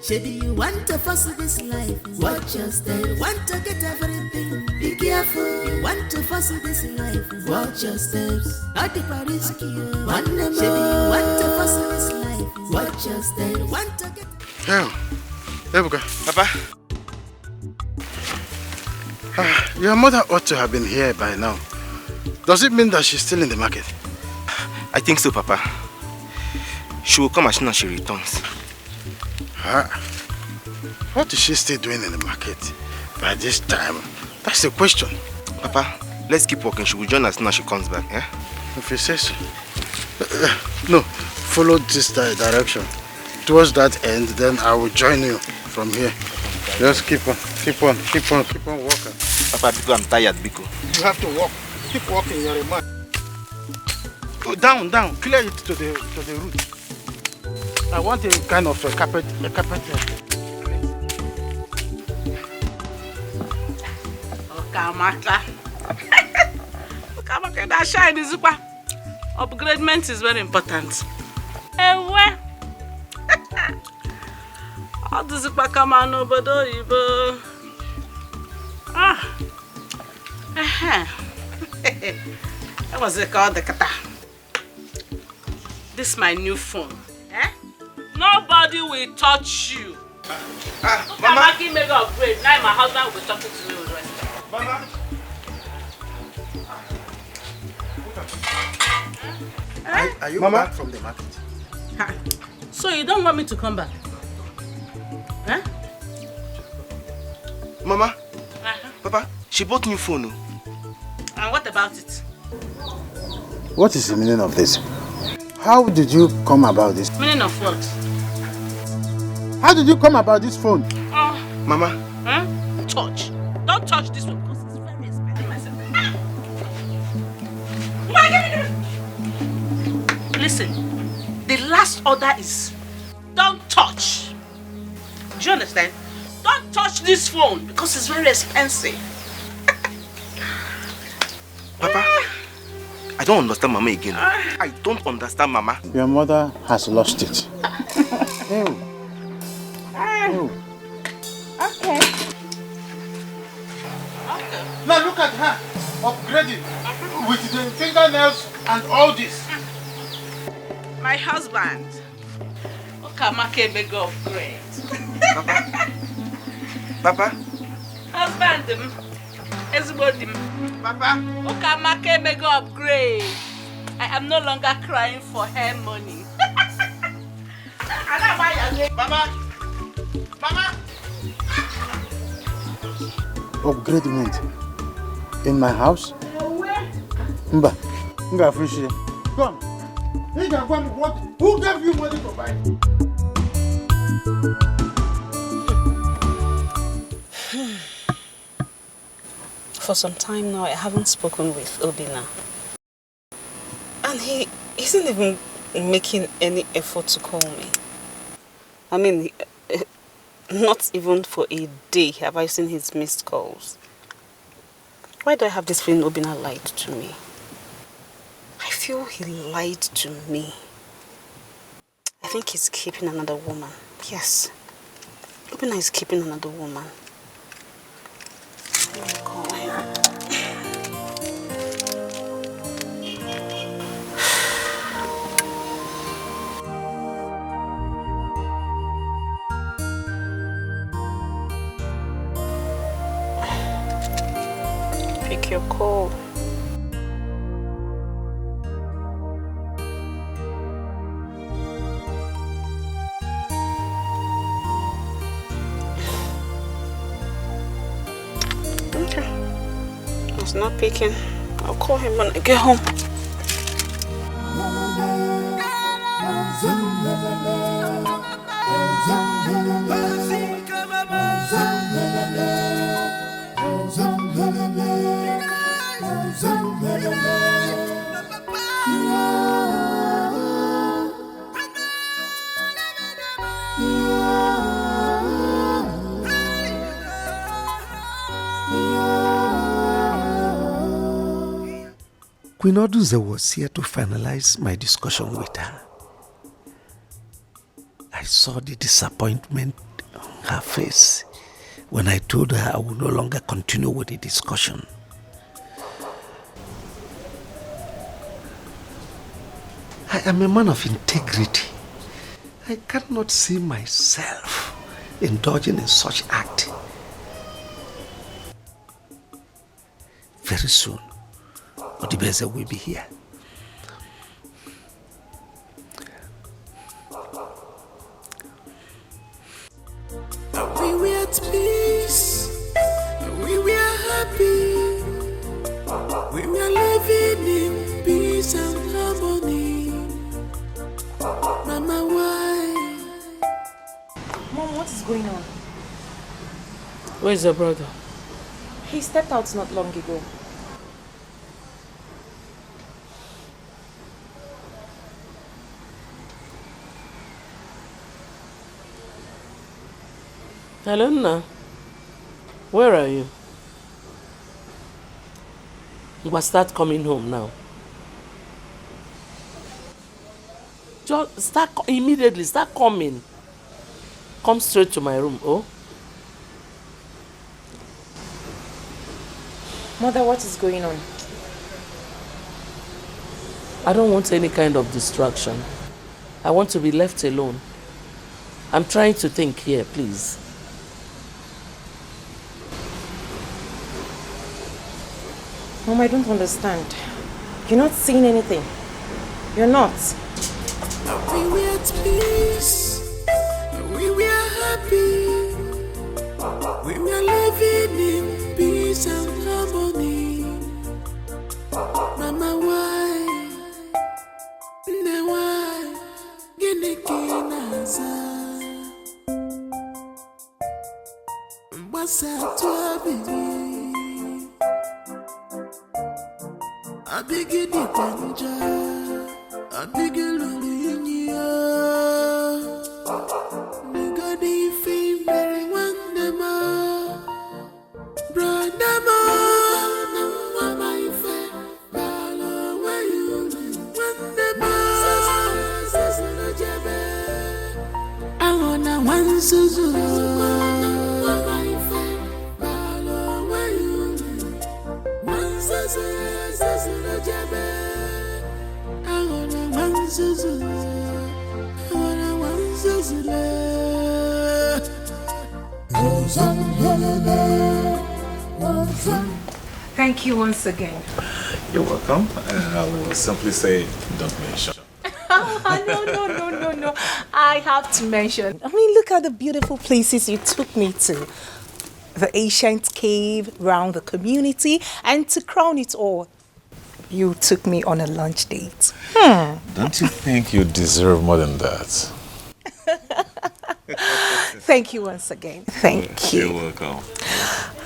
Maybe you want to fuss this life, watch your step. Want to get everything, be careful. You want to fuss this life, watch your steps. Not the risky. Maybe you want to fuss this life, watch your steps. Want to get. Ebuka. Papa. Your mother ought to have been here by now. Does it mean that she's still in the market? I think so, Papa. She will come as soon as she returns. What is she still doing in the market by this time? That's the question. Papa, let's keep walking. She will join us as soon as she comes back, eh? If you say so. No, follow this direction. Towards that end, then I will join you from here. Just keep on walking. Papa, Biko, I'm tired, Biko. You have to walk. Keep walking, you're a man. Go down, clear it to the root. I want a kind of a carpet. Okamaka, that shine is super. Upgradement is very important. Where? How does it come on over there? That was it called the kata. This is my new phone. Nobody will touch you. Mama. I'm make an upgrade. Now my husband will be talking to me with respect. Mama. Are you back from the market? So you don't want me to come back? Mama. Papa, she bought new phone. And what about it? What is the meaning of this? How did you come about this? Meaning of what? How did you come about this phone? Mama. Touch. Don't touch this one because it's very expensive myself. Listen, the last order is don't touch. Do you understand? Don't touch this phone because it's very expensive. Papa, I don't understand Mama again. I don't understand Mama. Your mother has lost it. Okay. Now look at her, upgrading with the fingernails and all this. My husband. Okamake may go upgrade. Papa? Husband, everybody. Papa? Okamake may go upgrade. I am no longer crying for hair money. Mama! Mama! Upgradement in my house? Mba, Nga Frishi. Come. What? Who gave you money to buy? For some time now, I haven't spoken with Obina. And he isn't even making any effort to call me. I mean, not even for a day have I seen his missed calls. Why do I have this feeling Obina lied to me? I feel he lied to me. I think he's keeping another woman. Yes. Obina is keeping another woman. Let me call him. Pick your call. Okay. He's not picking. I'll call him when I get home. Queen Oduze was here to finalize my discussion with her. I saw the disappointment on her face when I told her I would no longer continue with the discussion. I am a man of integrity. I cannot see myself indulging in such act. Very soon, Odibeze will be here. We were at peace, we were happy, we were living in peace and harmony. Mama, why? Mom, what is going on? Where's your brother? He stepped out not long ago. Helena, where are you? You must start coming home now. Just start immediately, start coming. Come straight to my room, oh? Mother, what is going on? I don't want any kind of distraction. I want to be left alone. I'm trying to think here, please. Mom, I don't understand. You're not seeing anything. You're not. We were at peace, we were happy, we were living in peace and harmony. Mama, why? Ne why? Gini kinaza. Mbasa tu abigi. Abigi di panja. Abigi lulunya. Nigadi fi meri wandema. Brandama. Namama ife. Balo wayu. Wandema. Sasana jebe. Alona wansuzu. Namama ife. Balo wayu. Thank you once again. You're welcome. I will simply say, don't mention. No. I have to mention. I mean, look at the beautiful places you took me to. The ancient cave, round the community, and to crown it all, you took me on a lunch date. Don't you think you deserve more than that? Thank you once again. Thank you. You're welcome.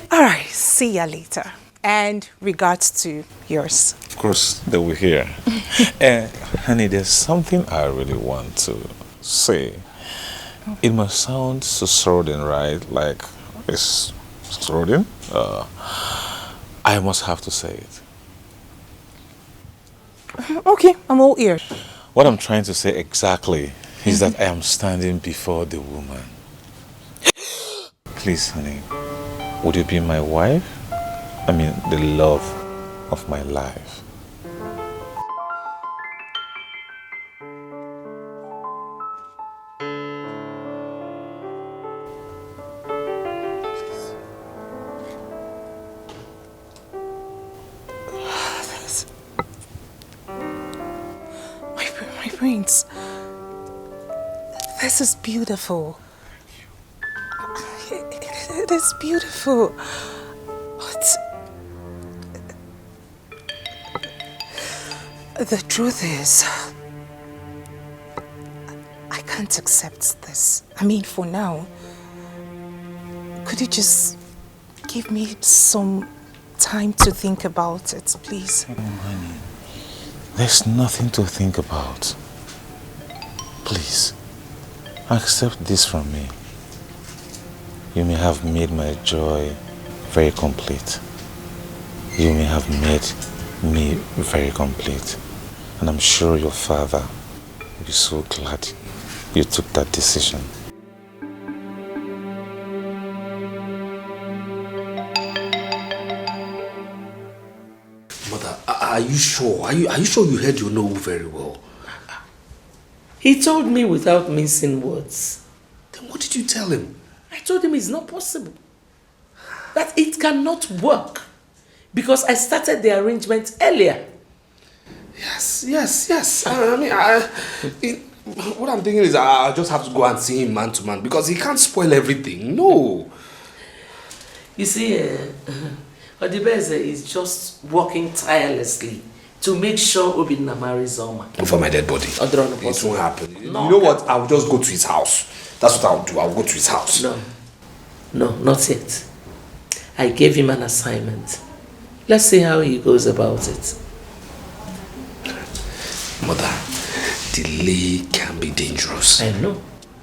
All right, see ya later. And regards to yours. Of course, they will hear. Honey, there's something I really want to say. It must sound so sordid, right? Like it's sordid. I must have to say it. Okay, I'm all ears. What I'm trying to say exactly is that I am standing before the woman. Please, honey, would you be my wife? I mean, the love of my life. My prince. This is beautiful. It is beautiful. But the truth is, I can't accept this. I mean, for now, could you just give me some time to think about it, please? Oh, honey, there's nothing to think about. Please, accept this from me. You may have made my joy very complete. You may have made me very complete. And I'm sure your father will be so glad you took that decision. Mother, are you sure? Are you sure you heard your no very well? He told me without mincing words. Then what did you tell him? I told him it's not possible. That it cannot work. Because I started the arrangement earlier. Yes. What I'm thinking is I just have to go and see him man to man because he can't spoil everything. No. You see, Odibeze is just working tirelessly to make sure Obinna marries Oma. For my dead body. It won't happen. No, you know what? I'll just go to his house. That's what I'll do. I'll go to his house. No, not yet. I gave him an assignment. Let's see how he goes about it. Mother, delay can be dangerous. I know.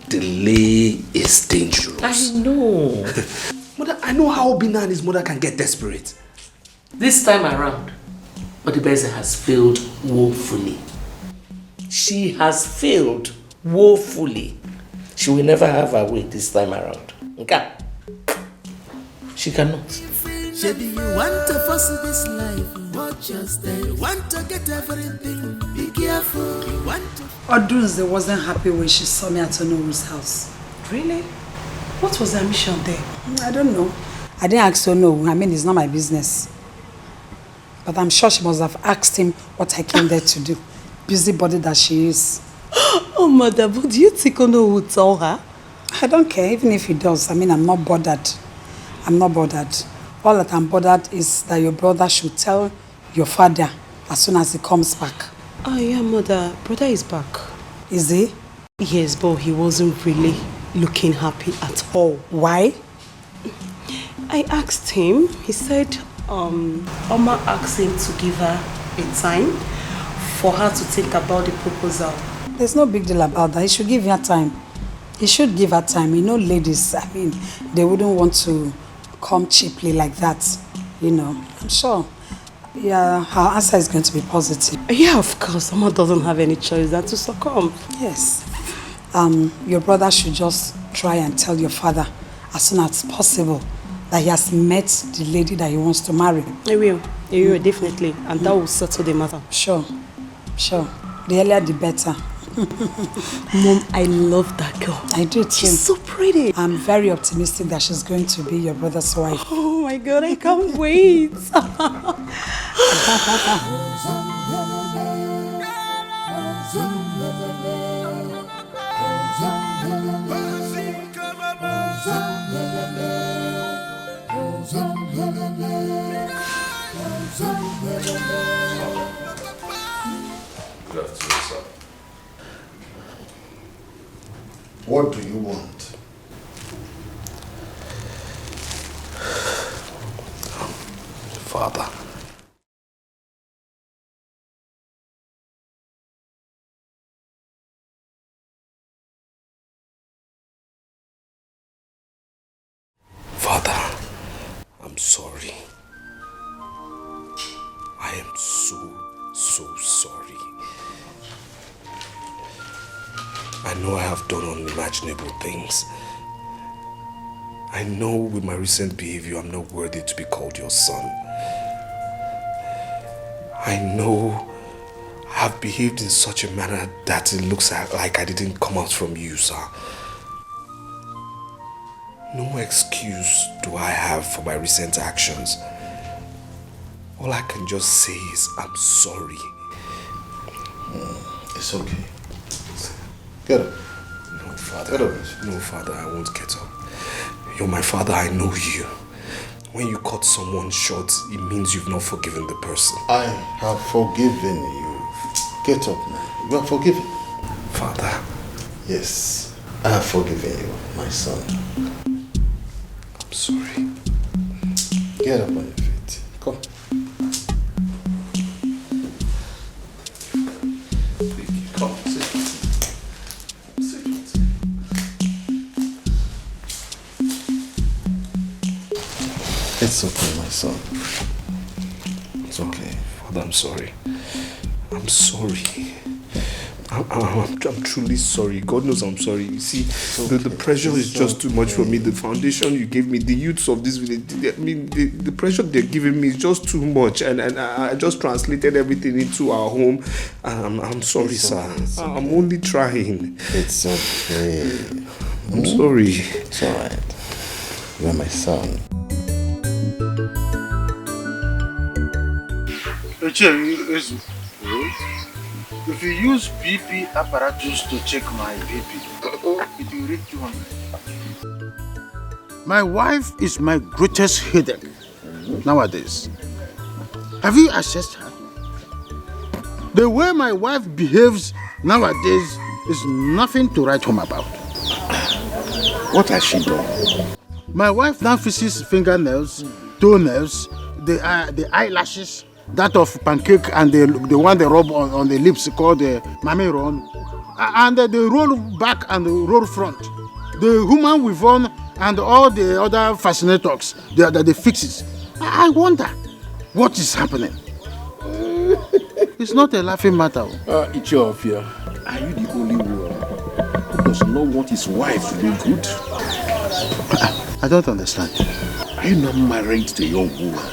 Delay is dangerous. I know. Mother, I know how Obinna and his mother can get desperate. This time around, Odibeze has failed woefully. She has failed woefully. She will never have her way this time around. Okay? She cannot. Maybe you want to force this life, watch your step. You want to get everything, be careful. You want to... Odunze wasn't happy when she saw me at Onoru's house. Really? What was her mission there? I don't know. I didn't ask Ono. I mean, it's not my business. But I'm sure she must have asked him what I came there to do. Busybody that she is. Oh, mother, but do you think Ono would tell her? I don't care, even if he does. I mean, I'm not bothered. I'm not bothered. All that I'm bothered is that your brother should tell your father as soon as he comes back. Oh, yeah, mother. Brother is back. Is he? Yes, but he wasn't really looking happy at all. Why? I asked him. He said, Oma asked him to give her a time for her to think about the proposal. There's no big deal about that. He should give her time. He should give her time. You know, ladies, I mean, they wouldn't want to come cheaply like that. You know, I'm sure. Yeah, her answer is going to be positive. Yeah, of course. Oma doesn't have any choice than to succumb. Yes. Your brother should just try and tell your father as soon as possible that he has met the lady that he wants to marry. He will. He will, definitely. And that will settle the matter. Sure. The earlier the better. Mom, I love that girl. I do too. She's so pretty. I'm very optimistic that she's going to be your brother's wife. Oh my God, I can't wait. Good afternoon, sir. What do you want? Father. Father, I'm sorry. I am so sorry. I know I have done unimaginable things. I know with my recent behavior I'm not worthy to be called your son. I know I have behaved in such a manner that it looks like I didn't come out from you, sir. No excuse do I have for my recent actions. All I can just say is I'm sorry. It's okay. Get up. No, Father. Get up. No, Father, I won't get up. You're my father, I know you. When you cut someone short, it means you've not forgiven the person. I have forgiven you. Get up now. You are forgiven. Father. Yes, I have forgiven you, my son. I'm sorry. Get up on your feet. Come. Come, sit. It's okay, my son. It's okay. Father, I'm sorry. I'm sorry. I'm truly sorry. God knows I'm sorry. You see, the pressure is just too much for me. The foundation you gave me, the youths of this village, I mean, the pressure they're giving me is just too much. And I just translated everything into our home. I'm sorry, sir. I'm only trying. It's okay. I'm sorry. It's alright. You are my son. If you use BP apparatus to check my BP, it will read 200. My wife is my greatest headache nowadays. Have you assessed her? The way my wife behaves nowadays is nothing to write home about. What has she done? My wife now fixes fingernails, toenails, the eyelashes, that of pancake and the one they rub on the lips called the mami ron, and the roll back and the roll front, the human weave on and all the other fascinators, the fixes. I wonder what is happening. It's not a laughing matter. Ichofia, are you the only one who does not want his wife to do good? I don't understand. Are you not married to a young woman?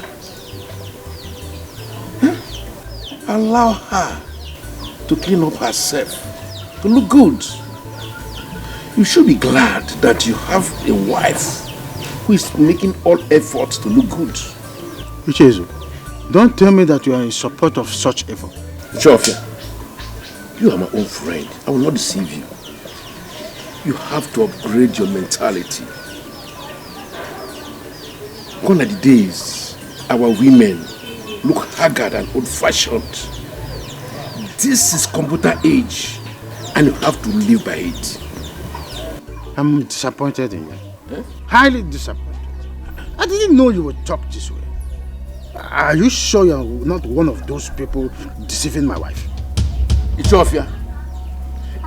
Allow her to clean up herself, to look good. You should be glad that you have a wife who is making all efforts to look good. Ichezu, don't tell me that you are in support of such effort. Chofia, you are my own friend. I will not deceive you. You have to upgrade your mentality. Gone are the days our women look haggard and old-fashioned. This is computer age, and you have to live by it. I'm disappointed in you. Highly disappointed. I didn't know you would talk this way. Are you sure you're not one of those people deceiving my wife? Ichofia,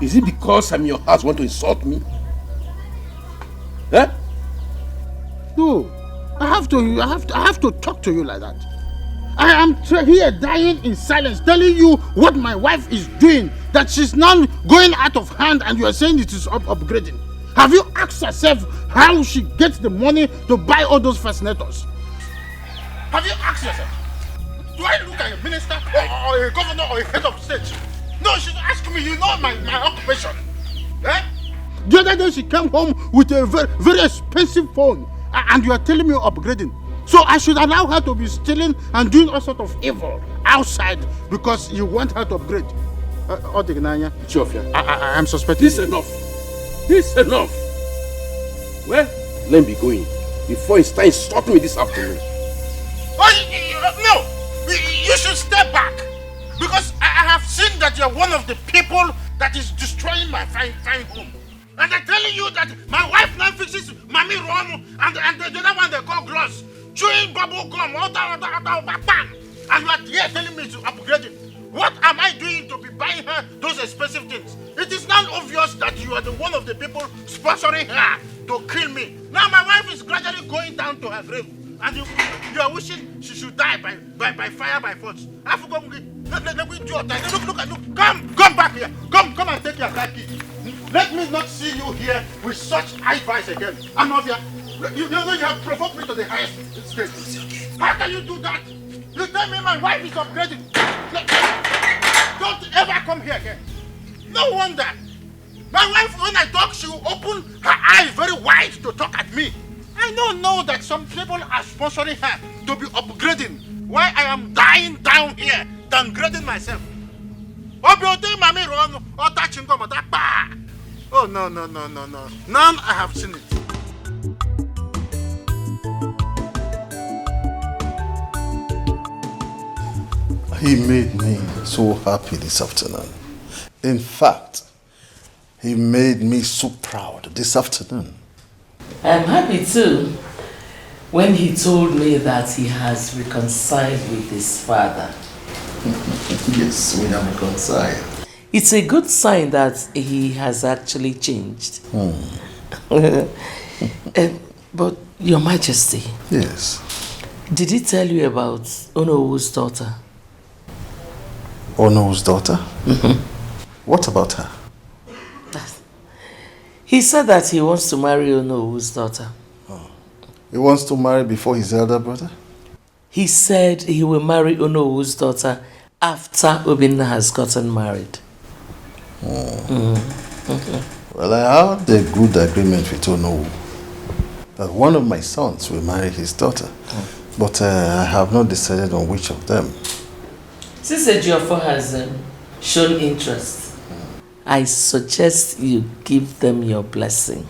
is it because I'm in your house want to insult me? Eh? No, I have to talk to you like that. I am here dying in silence, telling you what my wife is doing, that she's now going out of hand, and you are saying it is upgrading. Have you asked yourself how she gets the money to buy all those fascinators? Have you asked yourself? Do I look like a minister or a governor or a head of state? No, she's asking me, you know my occupation. Eh? The other day she came home with a very, very expensive phone. And you are telling me upgrading. So I should allow her to be stealing and doing all sort of evil outside because you want her to upgrade. Odignanya. Chiofia. I am suspecting. This enough. This enough. Well, let me be going. Before it's time, insult me this afternoon. Oh, no! You should step back. Because I have seen that you're one of the people that is destroying my fine home. And they're telling you that my wife now fixes Mami Ron and the other one they call gloss. Chewing bubble gum, and you are here telling me to upgrade it. What am I doing to be buying her those expensive things? It is now obvious that you are the one of the people sponsoring her to kill me. Now my wife is gradually going down to her grave. And you are wishing she should die by fire, by force. I forgot. Look. Come back here. Come and take your car key. Let me not see you here with such advice again. I'm not here. You know you have provoked me to the highest stage. How can you do that? You tell me my wife is upgrading. Don't ever come here again. No wonder. My wife, when I talk, she will open her eyes very wide to talk at me. I don't know that some people are sponsoring her to be upgrading while I am dying down here, downgrading myself. Oh, no. Now I have seen it. He made me so happy this afternoon. In fact, he made me so proud this afternoon. I'm happy too when he told me that he has reconciled with his father. Yes, we have reconciled. It's a good sign that he has actually changed. But Your Majesty. Yes. Did he tell you about Onowu's daughter? Onowu's daughter? What about her? He said that he wants to marry Onowu's daughter. He wants to marry before his elder brother? He said he will marry Onowu's daughter after Obinna has gotten married. Well, I had a good agreement with Onowu that one of my sons will marry his daughter. But I have not decided on which of them. Since Ejiofor has shown interest, I suggest you give them your blessing.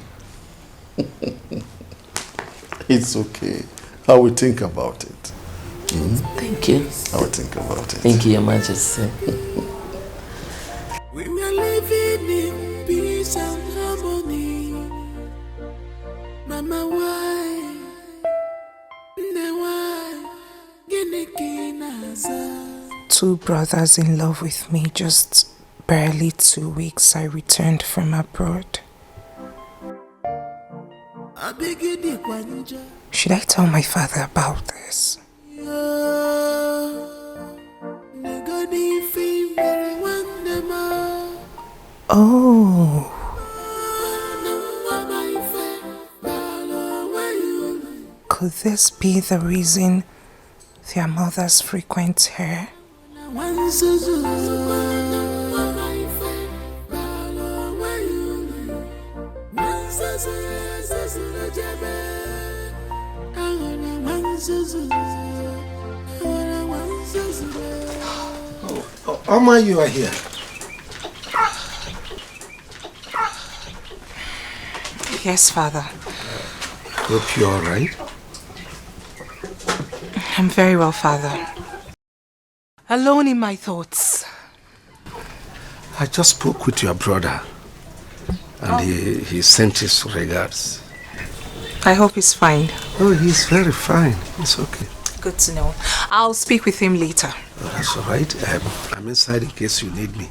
It's okay. I will think about it. Thank you. I will think about it. Thank you, Your Majesty. We are living in peace and harmony. Mama, why? Two brothers in love with me. Just barely 2 weeks I returned from abroad. Should I tell my father about this? Oh. Could this be the reason their mothers frequent her? Oma, you are here. Yes, Father. Hope you're all right. I'm very well, Father. Alone in my thoughts. I just spoke with your brother and he sent his regards. I hope he's fine. Oh, he's very fine. It's okay. Good to know. I'll speak with him later. Oh, that's all right. I'm inside in case you need me.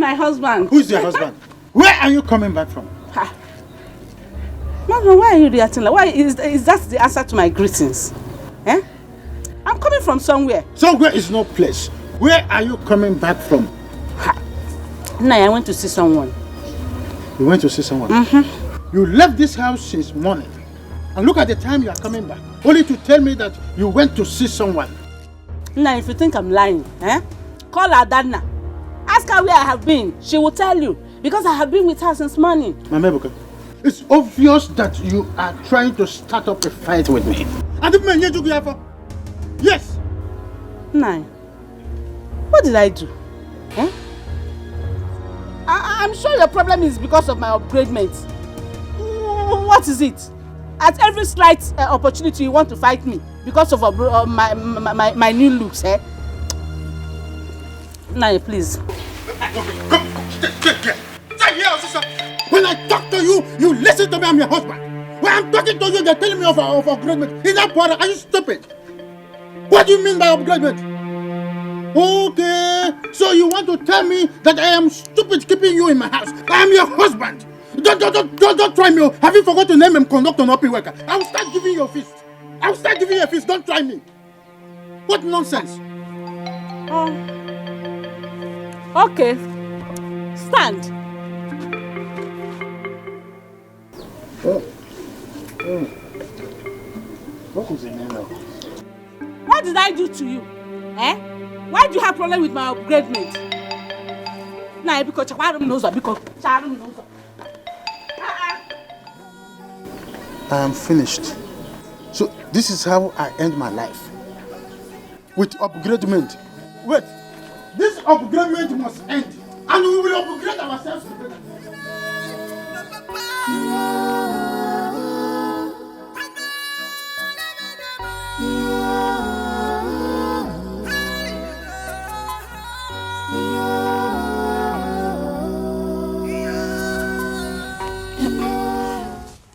my husband. Who's your husband? Where are you coming back from? Ha. Mama, why are you reacting like? Why is that the answer to my greetings? Eh? I'm coming from somewhere. Somewhere is no place. Where are you coming back from? Ha. No, I went to see someone. You went to see someone? Mm-hmm. You left this house since morning. And look at the time you are coming back. Only to tell me that you went to see someone. Now, if you think I'm lying, call Adana. Ask her where I have been. She will tell you. Because I have been with her since morning. Mama Ebuka, it's obvious that you are trying to start up a fight with me. And if me you go for? Yes. Nine. What did I do? Eh? I'm sure your problem is because of my upgradement. What is it? At every slight opportunity you want to fight me because of my new looks, eh? Nine, please. When I talk to you, you listen to me, I'm your husband. When I'm talking to you, you're telling me of upgradement. Is that part? Are you stupid? What do you mean by upgradement? Okay, so you want to tell me that I am stupid keeping you in my house. I am your husband. Don't try me. Have you forgot to name him conductor and open worker? I will start giving you a fist. I will start giving you a fist. Don't try me. What nonsense. Oh. Okay. Stand. What is the name of? What did I do to you? Eh? Why do you have problem with my upgradement? Nah, because Chawarum knows her, because Charum knows her. I am finished. So this is how I end my life. With upgradement. Wait. This upgradement must end. And we will upgrade ourselves together.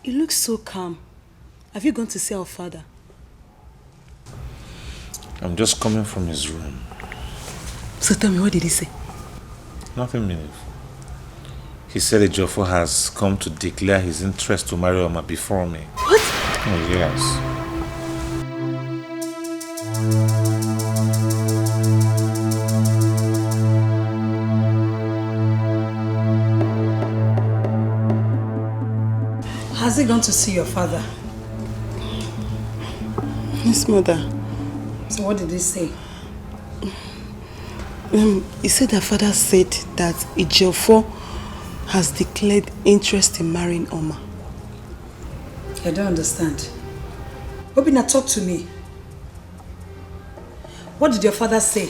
You look so calm. Have you gone to see our father? I'm just coming from his room. So tell me, what did he say? Nothing meaningful. He said Ejiofor has come to declare his interest to marry Oma before me. What? Oh, yes. Has he gone to see your father? Yes, mother. So what did he say? He said that father said that Ejiofor has declared interest in marrying Oma. I don't understand. Obina, talk to me. What did your father say?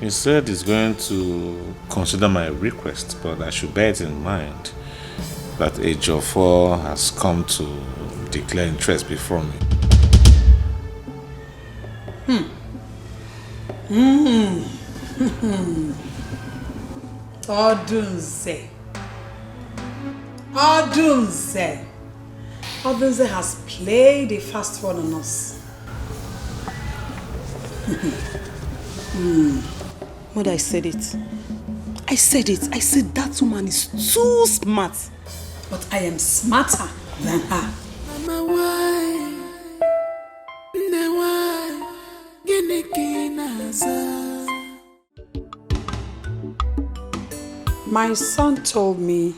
He said he's going to consider my request, but I should bear it in mind that Ejiofor has come to declare interest before me. Odunze. Odunze. Odunze has played a fast one on us. Mother, I said it. I said that woman is too smart. But I am smarter than her. My son told me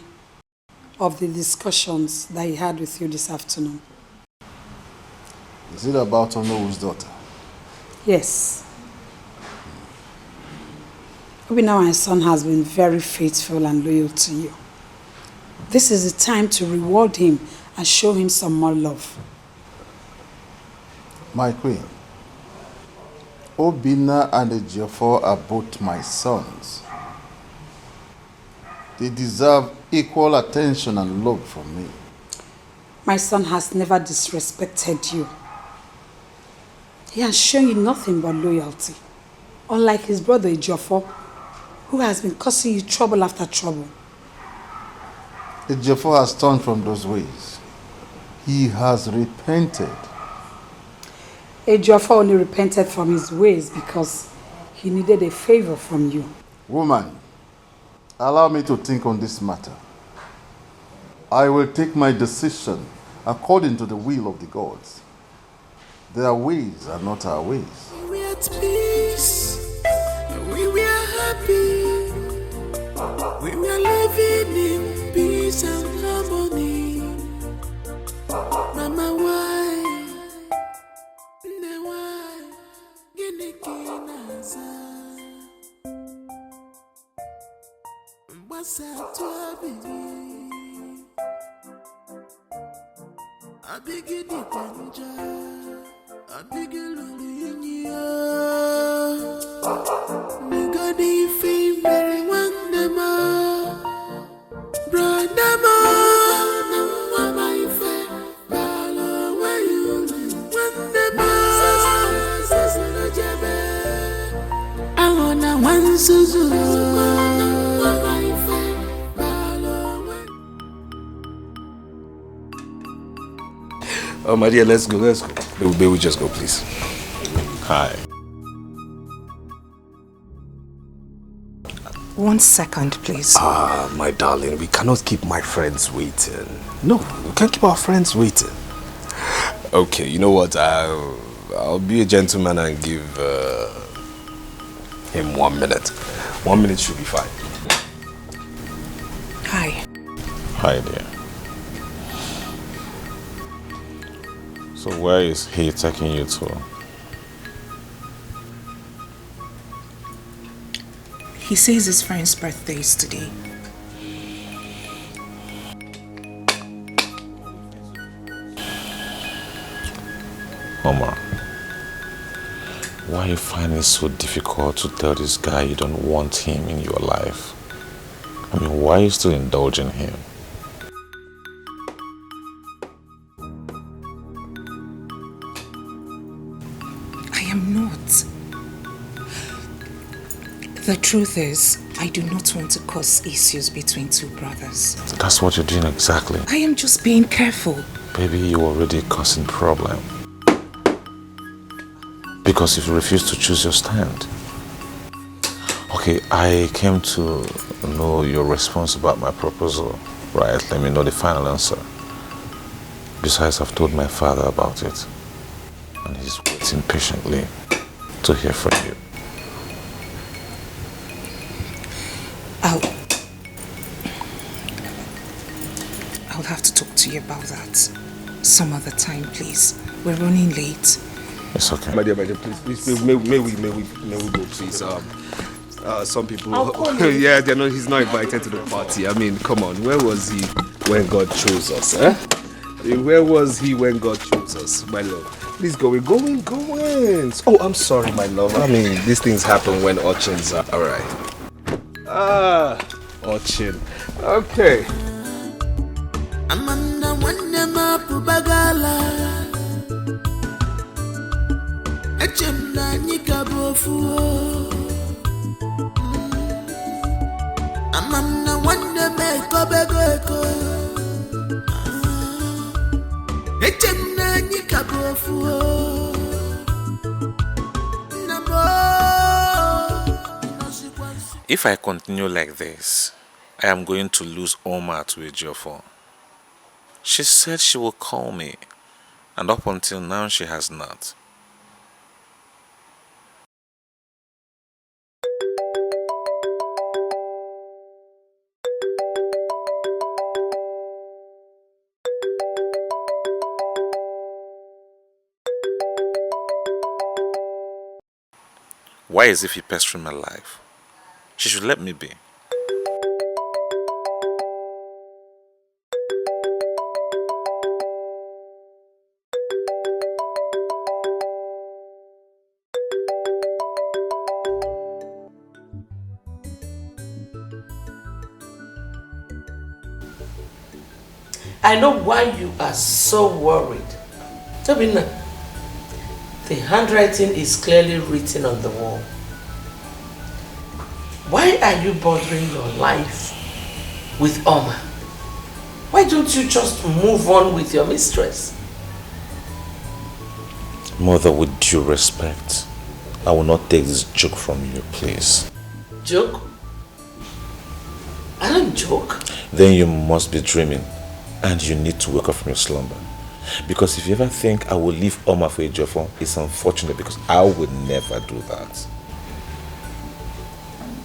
of the discussions that he had with you this afternoon. Is it about Onowo's daughter? Yes. Obina, my son has been very faithful and loyal to you. This is the time to reward him and show him some more love. My queen, Obina and Ejiofor are both my sons. They deserve equal attention and love from me. My son has never disrespected you. He has shown you nothing but loyalty. Unlike his brother Ejiofor, who has been causing you trouble after trouble. Ejiofor has turned from those ways. He has repented. Ejiofor only repented from his ways because he needed a favor from you. Woman, allow me to think on this matter. I will take my decision according to the will of the gods. Their ways are not our ways. We are at peace. We are happy. We are living in peace and harmony. Mama, why? Oh, my dear, let's go. May we just go, please? Hi. 1 second, please. My darling, we cannot keep my friends waiting. No, we can't keep our friends waiting. Okay, you know what? I'll be a gentleman and give him 1 minute. 1 minute should be fine. Hi. Hi, dear. So where is he taking you to? He says his friend's birthday is today. Mama, why are you finding it so difficult to tell this guy you don't want him in your life? I mean, why are you still indulging him? I am not. The truth is, I do not want to cause issues between two brothers. That's what you're doing exactly. I am just being careful. Baby, you're already causing problem. Because if you refuse to choose your stand. Okay, I came to know your response about my proposal, right? Let me know the final answer. Besides, I've told my father about it. And he's waiting patiently to hear from you. I'll have to talk to you about that some other time, please. We're running late. It's okay. My dear, please, may we go, please? Some people, yeah, he's not invited to the party. I mean, come on, where was he when God chose us? Eh? Where was he when God chose us, my love? Please go, we're going. Oh, I'm sorry, my love. I mean, these things happen when urchins are alright. Urchin. Okay. Amanda wanema pubagala Echemna nyikabofu Amanda waneme kobego Echemna nyikabofu If I continue like this, I am going to lose Oma to Ejiofor. She said she will call me, and up until now she has not. Why is he pestering my life? She should let me be. I know why you are so worried. Tobina, the handwriting is clearly written on the wall. Why are you bothering your life with Oma? Why don't you just move on with your mistress? Mother, with due respect, I will not take this joke from you, please. Joke? I don't joke. Then you must be dreaming and you need to wake up from your slumber. Because if you ever think I will leave Oma for Ejiofor, it's unfortunate because I would never do that.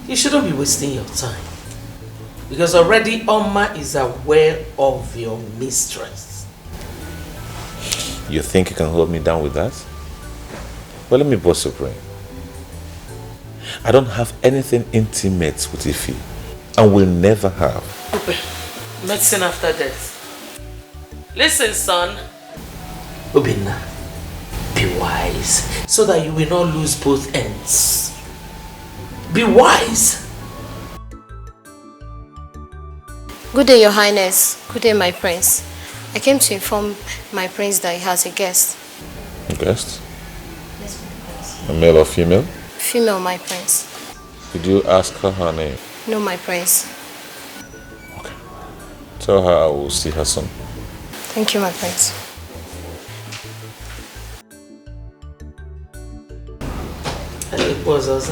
You shouldn't be wasting your time. Because already Oma is aware of your mistress. You think you can hold me down with that? Well, let me bust your brain. I don't have anything intimate with Ife and will never have. Medicine after death. Listen, son. Obinna, be wise so that you will not lose both ends. Be wise. Good day, Your Highness. Good day, my prince. I came to inform my prince that he has a guest. A guest? Yes, my prince. A male or female? Female, my prince. Did you ask her name? No, my prince. Tell her I will see her soon. Thank you, my prince. It was us.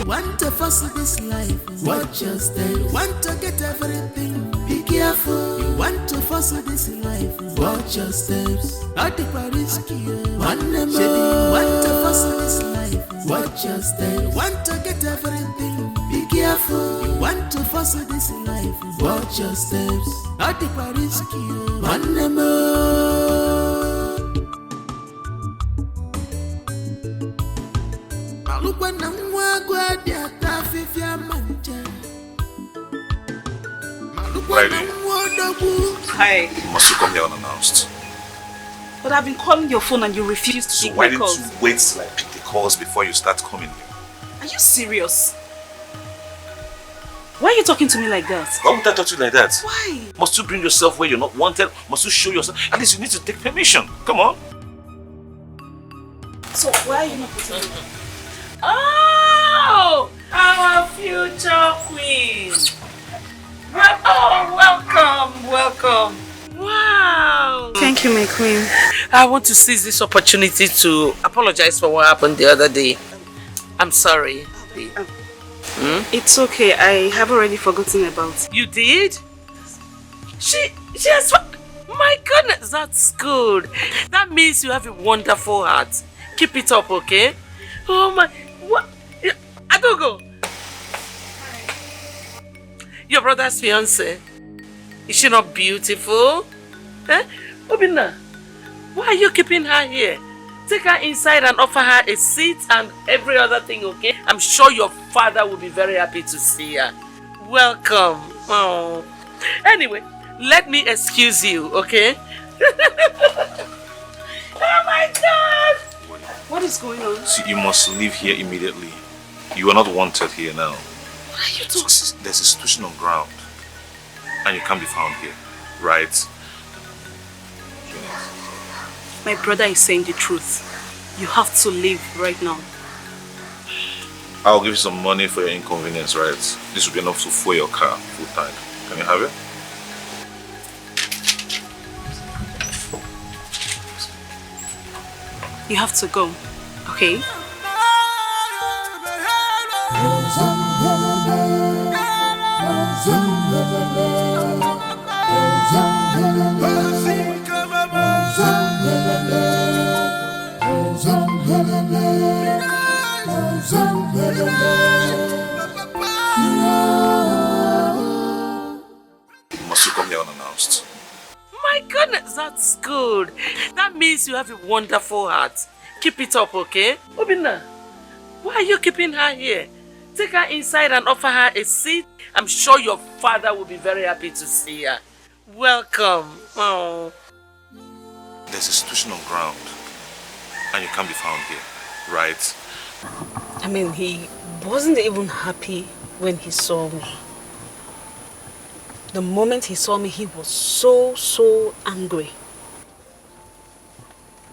Want to fuss with this life, watch your step. Want to get everything, be careful. You want to fuss with this life, watch your steps. Not take a risk, one more. Want to fuss with this life, watch your steps. Want to get everything, be careful. You want to fuss with this life, watch your steps. Not take a risk, one more. Hi. Must you come here unannounced? But I've been calling your phone and you refuse to pick my calls. Why didn't you wait till I pick the calls before you start coming here? Are you serious? Why are you talking to me like that? Why would I talk to you like that? Why? Must you bring yourself where you're not wanted? Must you show yourself? At least you need to take permission. Come on. So why are you not putting me? Oh, our future queen. Oh, welcome. Wow. Thank you, my queen. I want to seize this opportunity to apologize for what happened the other day. I'm sorry. It's okay. I have already forgotten about it. You did? She has... My goodness, that's good. That means you have a wonderful heart. Keep it up, okay? Oh my... What? Adogo! Your brother's fiancé. Is she not beautiful? Eh? Obinna, why are you keeping her here? Take her inside and offer her a seat and every other thing, okay? I'm sure your father will be very happy to see her. Welcome. Oh. Anyway, let me excuse you, okay? Oh my God! What is going on? See, you must leave here immediately. You are not wanted here now. What are you talking? So, there's a situation on ground. And you can't be found here, right? My brother is saying the truth. You have to leave right now. I'll give you some money for your inconvenience, right? This will be enough to fuel your car full tank. Can you have it? You have to go, okay? Must you come here unannounced? My goodness, that's good. That means you have a wonderful heart. Keep it up, okay? Obinna, why are you keeping her here? Take her inside and offer her a seat. I'm sure your father will be very happy to see her. Welcome. Oh. There's a situation on ground. And you can't be found here, right? I mean, he wasn't even happy when he saw me. The moment he saw me, he was so angry.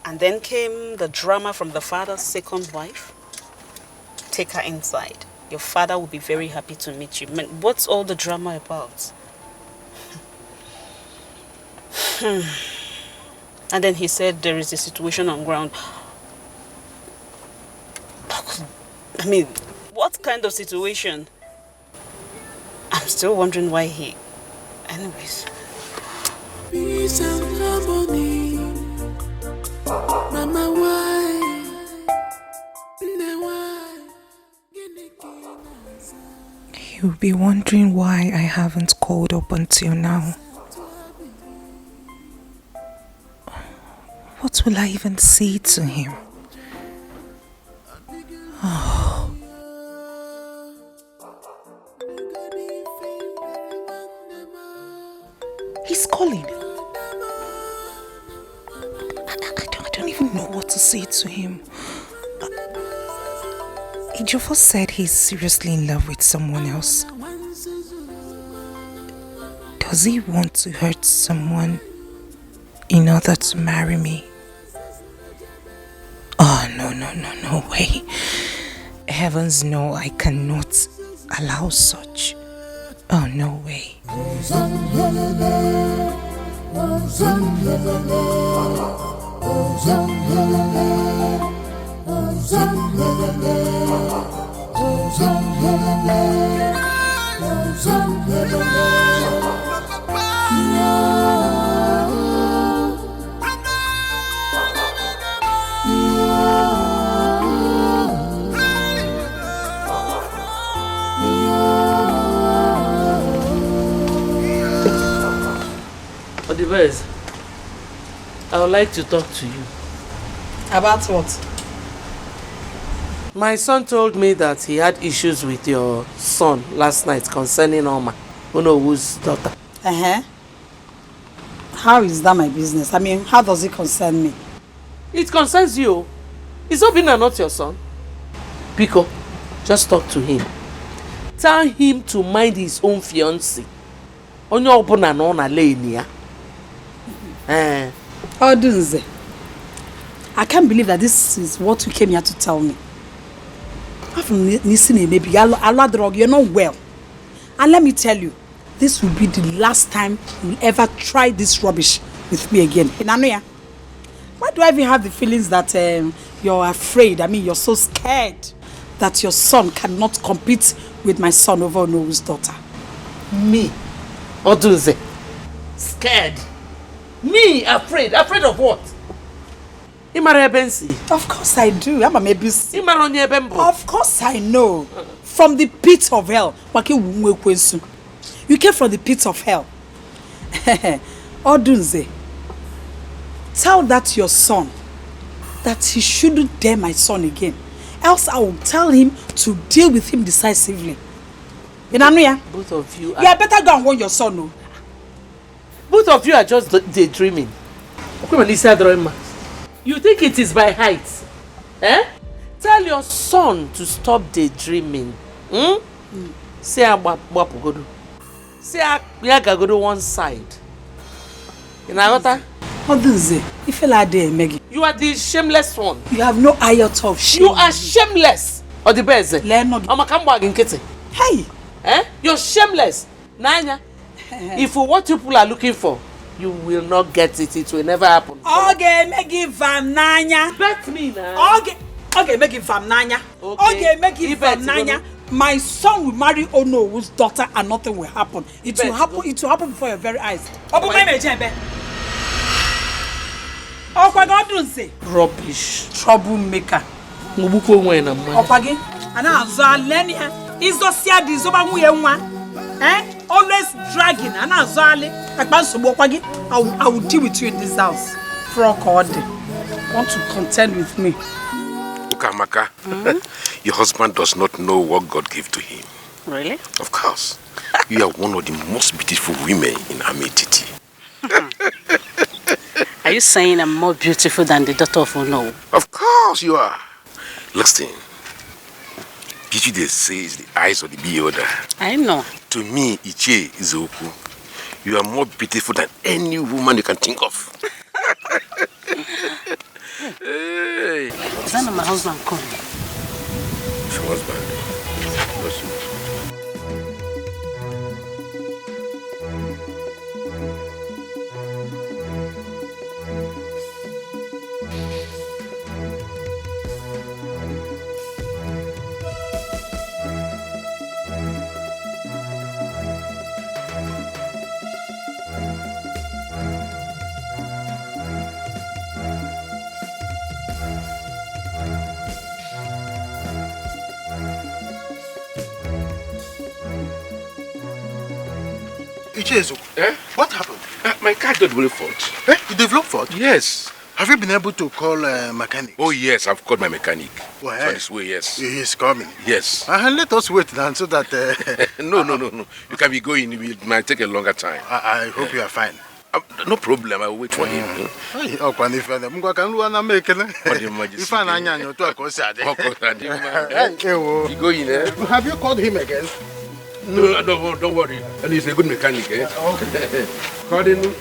And then came the drama from the father's second wife. Take her inside. Your father will be very happy to meet you. Man, what's all the drama about? And then he said there is a situation on ground. I mean, what that kind of situation. I'm still wondering why he... Anyways. Peace and harmony. Mama, why? You'll be wondering why I haven't called up until now. What will I even say to him? Oh. He's calling. I don't even know what to say to him. Ejiofor said he's seriously in love with someone else. Does he want to hurt someone in order to marry me? Oh, no way. Heavens no, I cannot allow such. Oh, no way. Odibez, I would like to talk to you. About what? My son told me that he had issues with your son last night concerning Oma, Onowu's daughter. How is that my business? I mean, how does it concern me? It concerns you. Is Obinna not your son? Pico, just talk to him. Tell him to mind his own fiancé. Onye ọbụna nọ na lane ya. Odunze, I can't believe that this is what you came here to tell me. You're not well. And let me tell you, this will be the last time you'll ever try this rubbish with me again. Why do I even have the feelings that you're afraid? I mean, you're so scared that your son cannot compete with my son over Onowu's daughter. Me? Odunze? Scared? Me? Afraid? Afraid of what? Of course I do. I'm a maybe. Of course I know. From the pit of hell. You came from the pit of hell. Odunze, tell that your son that he shouldn't dare my son again. Else I will tell him to deal with him decisively. Both of you are... You better go and warn your son. No? Both of you are just daydreaming. You think it is by height? Tell your son to stop daydreaming. Say Abapogodo. Say Yagagodo one side. You are the shameless one. You have no iota of shame. You are shameless. Or the best. Hey. You're shameless. Nanya. If what people are looking for, you will not get it. It will never happen. Okay, make it from Nanya. Bet me now. Okay, make it from Nanya. Okay, make it from Nanya. My son will marry Onowu's daughter and nothing will happen. It will happen. It will happen before your very eyes. Rubbish. Troublemaker. Always dragging and I will deal with you in this house. Frog order. Want to contend with me? Ukamaka, your husband does not know what God gave to him. Really? Of course. You are one of the most beautiful women in Ametiti. Are you saying I'm more beautiful than the daughter of Onowu? Of course you are. Listen, beauty they say is the eyes of the beholder. I know. To me, Iche is Oku. You are more beautiful than any woman you can think of. Hey. Is that not my husband calling? Your husband? What's it? Cheers. What happened? My car developed fault. You developed fault? Yes. Have you been able to call a mechanic? Oh yes, I've called my mechanic. Well, On his way, yes. He's coming. Yes. Let us wait then so that... No. You can be going. It might take a longer time. I hope you are fine. No problem. I will wait for him. Have you called him again? No, don't worry. And he's a good mechanic, eh? Okay. Call him.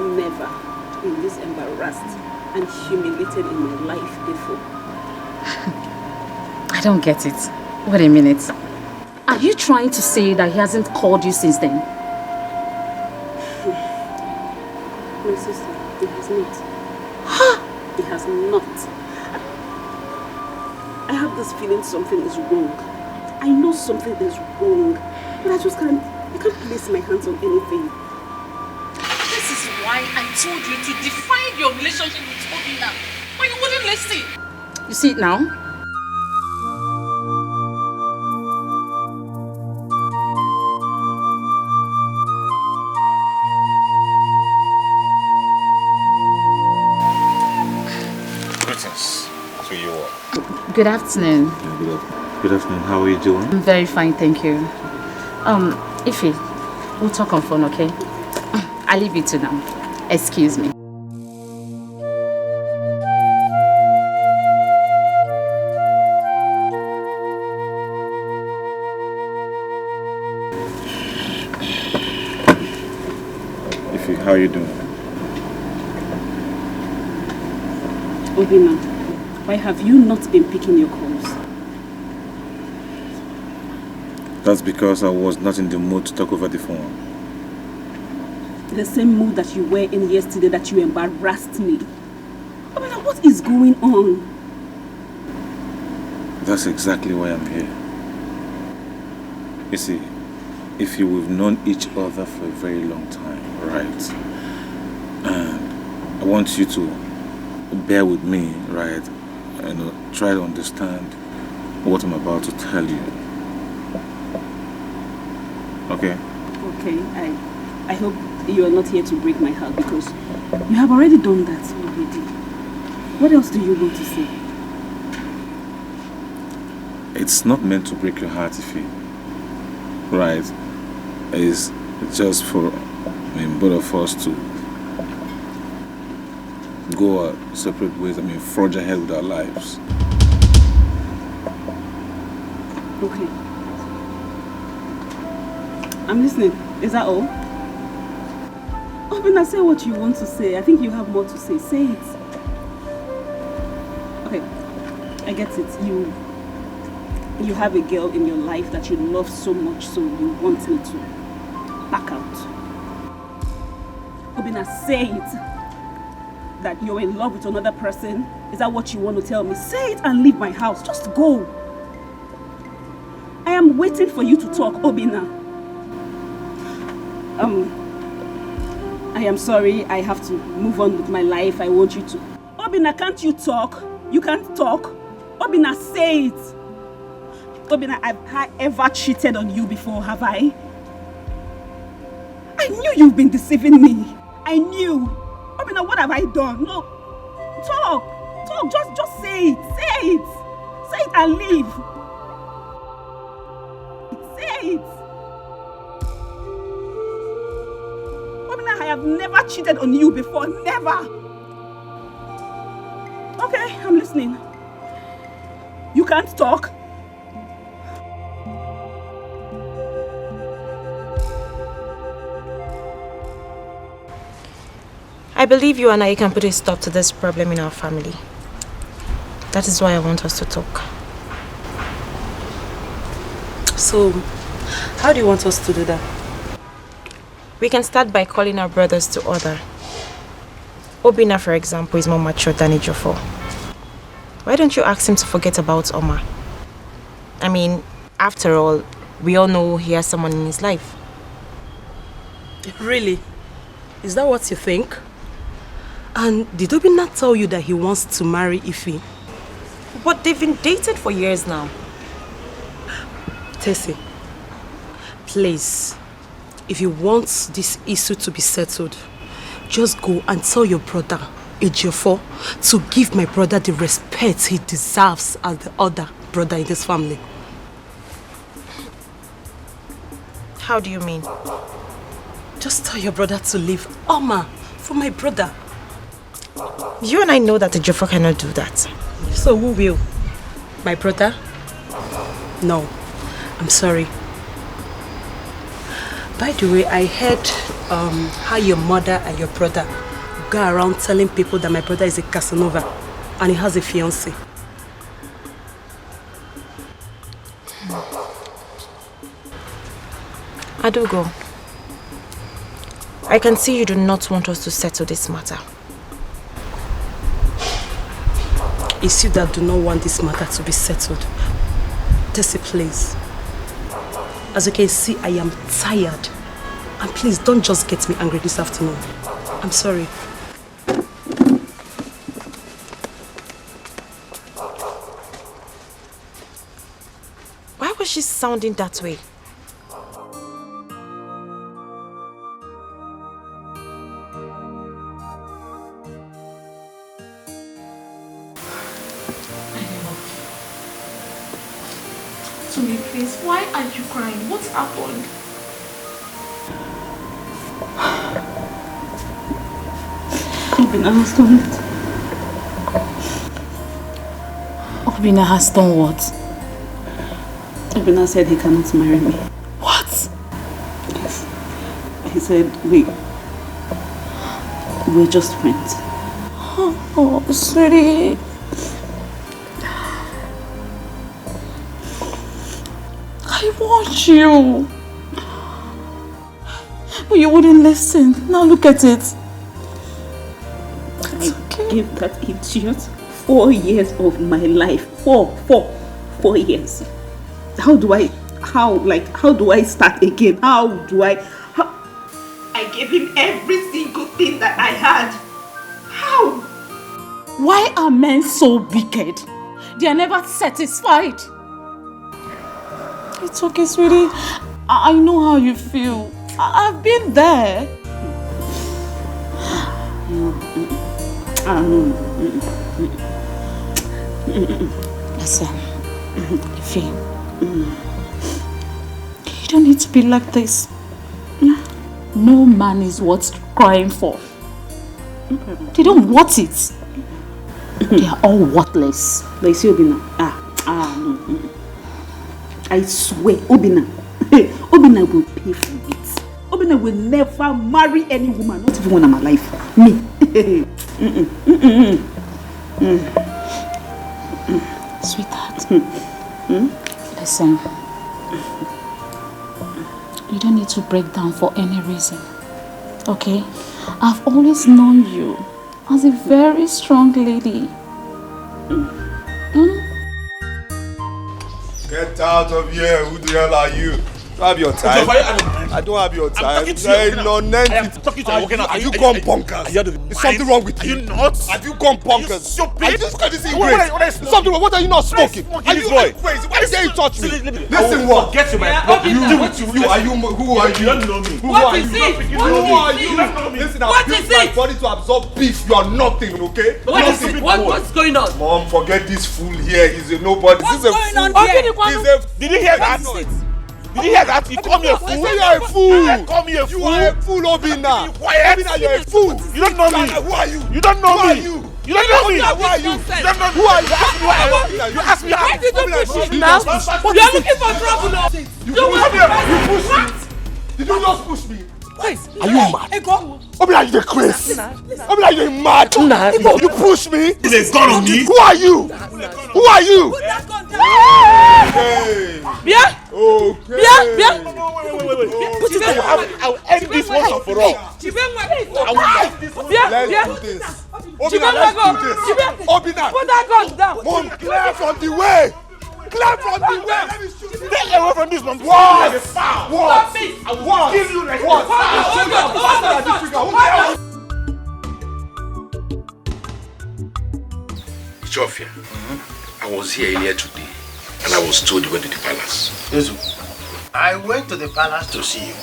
Never been this embarrassed and humiliated in my life before. I don't get it. Wait a minute. Are you trying to say that he hasn't called you since then? My sister, he has not. He has not. I have this feeling something is wrong. I know something is wrong, but I can't place my hands on anything. Why I told you to define your relationship with Obina, but you wouldn't listen. You see it now? Greetings to you all. Good afternoon. Good afternoon. How are you doing? I'm very fine, thank you. Ify, we'll talk on phone, okay? I'll leave you to now. Excuse me. Ify, how are you doing? Obina, why have you not been picking your calls? That's because I was not in the mood to talk over the phone. The same mood that you were in yesterday that you embarrassed me. Obina, what is going on? That's exactly why I'm here. You see, if we've known each other for a very long time, right? And I want you to bear with me, right? And try to understand what I'm about to tell you. Okay? Okay, I hope you are not here to break my heart because you have already done that already. What else do you want to say? It's not meant to break your heart, Ify. Right? It's just for both of us to go our separate ways. Forge ahead with our lives. Okay. I'm listening. Is that all? Obina, say what you want to say. I think you have more to say. Say it. Okay. I get it. You have a girl in your life that you love so much, so you want me to back out. Obina, say it. That you're in love with another person. Is that what you want to tell me? Say it and leave my house. Just go. I am waiting for you to talk, Obina. I am sorry. I have to move on with my life. I want you to. Obina, can't you talk? You can't talk. Obina, say it. Obina, have I ever cheated on you before, have I? I knew you've been deceiving me. I knew. Obina, what have I done? No. Talk. Just say it. Say it. Say it and leave. Say it. Obina, I have never cheated on you before. Never. Okay, I'm listening. You can't talk. I believe you and I can put a stop to this problem in our family. That is why I want us to talk. So, how do you want us to do that? We can start by calling our brothers to order. Obinna, for example, is more mature than Ejiofor. Why don't you ask him to forget about Oma? I mean, after all, we all know he has someone in his life. Really? Is that what you think? And did Obinna tell you that he wants to marry Ife? But they've been dated for years now. Tessie, please, if you want this issue to be settled, just go and tell your brother, Ejiofor, to give my brother the respect he deserves as the other brother in this family. How do you mean? Just tell your brother to leave Oma for my brother. You and I know that Ejiofor cannot do that. So who will? My brother? No, I'm sorry. By the way, I heard how your mother and your brother go around telling people that my brother is a Casanova and he has a fiancé. Adugo, I can see you do not want us to settle this matter. It's you that do not want this matter to be settled. Tessie, please. As you can see, I am tired. And please, don't just get me angry this afternoon. I'm sorry. Why was she sounding that way? Please, why are you crying? What happened? Obinna has done it. Obinna has done what? Obinna said he cannot marry me. What? Yes. He said we're just friends. Oh, sweetie. I want you. But you wouldn't listen. Now look at it. I gave that idiot 4 years of my life. Four years. How do I start again? I gave him every single thing that I had. How? Why are men so wicked? They are never satisfied. It's okay, sweetie. I know how you feel. I've been there. Listen, Ife, you don't need to be like this. No man is worth crying for. They don't want it. They are all worthless. Like see Obinna. No. I swear, Obinna will pay for it. Obinna will never marry any woman, not even one in my life. Me. Sweetheart, listen. You don't need to break down for any reason. Okay? I've always known you as a very strong lady. Get out of here. Who the hell are you? Don't have your time. I don't have your time. I'm talking to you. I'm talking to you. Are you gone bonkers? Is something wrong with you? Are you not? Have you gone bonkers? Stupid. Are you just got this English? Something wrong. What are you not smoking? Are you crazy? Why dare you touch me? Listen, what? Get to my You. Who are you? You don't know me. Who are you? Listen, I've built my body to absorb beef. You are nothing, okay? What's going on? Mom, forget this fool here. He's a nobody. What's going on here? Did you hear that? Did you hear that? You call me a fool? You are a fool. Call me a fool. You are a fool, Obinna. Obinna, you're a fool. You don't know me. Who are you? You don't know me. You don't know me. Who are you? You don't know me. Who are you? You ask me how. Why did you push me now? You are looking for trouble now. You pushed me. Did you just push me? Wait. Are you mad? Obina, you crazy. Obina, you mad. You push me. There's a gun on me. Who are you? Who are you? Bien. Okay. Bien. Put it down. I'll end this once and for all. Let's do this. Obina, let's do this. Obina, put that gun down. Mom, clear from the way. Clear from the way. Stay away from this one. What? What? I will kill you like what? Chofia, I was here earlier today and I was told you went to the palace. I went to the palace to see you.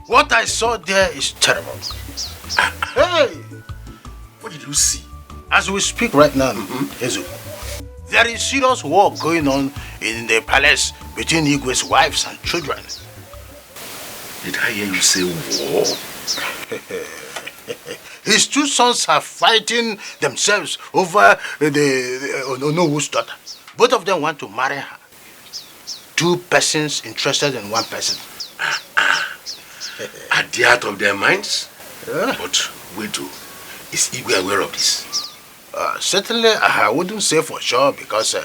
What I saw there is terrible. Hey! What did you see? As we speak right now, Ezu, there is serious war going on in the palace between Igwe's wives and children. Did I hear you say war? His two sons are fighting themselves over the Onowu's daughter. Both of them want to marry her. Two persons interested in one person. Are they out of their minds? Yeah. But wait, is Igwe aware of this? Certainly, I wouldn't say for sure because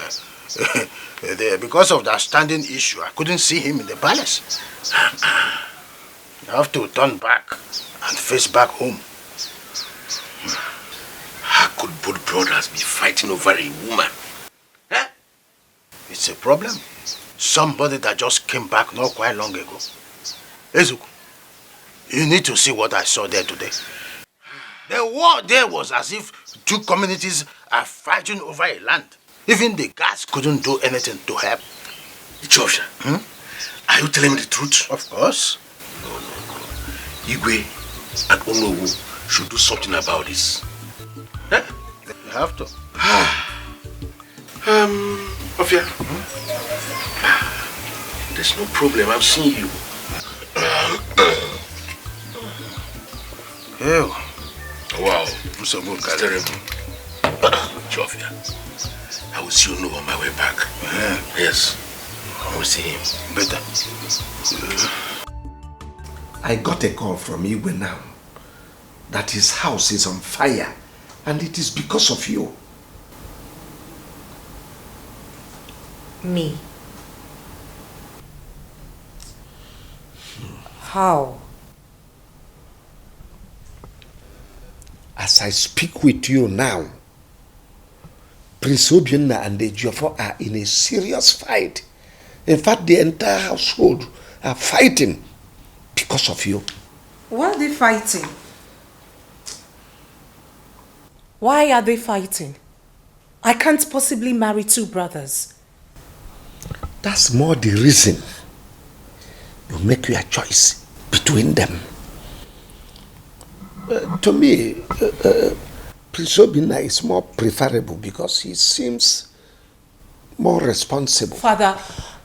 because of the outstanding issue, I couldn't see him in the palace. You have to turn back and face back home. How could both brothers be fighting over a woman? Huh? It's a problem. Somebody that just came back not quite long ago. Ezuku, you need to see what I saw there today. The war there was as if two communities are fighting over a land. Even the guards couldn't do anything to help. Ichofia, are you telling me the truth? Of course. No. Igwe and Onowu should do something about this. Huh? You have to. Ofia, there's no problem. I've seen you. Ew. Wow, it's terrible. Chofia, I will see you on my way back. Yes, I will see him. Better. I got a call from Igwe now that his house is on fire and it is because of you. Me? How? As I speak with you now, Prince Obianna and the Ejiofor are in a serious fight. In fact, the entire household are fighting because of you. Why are they fighting? Why are they fighting? I can't possibly marry two brothers. That's more the reason you make your choice between them. To me, Prince Obinna is more preferable because he seems more responsible. Father,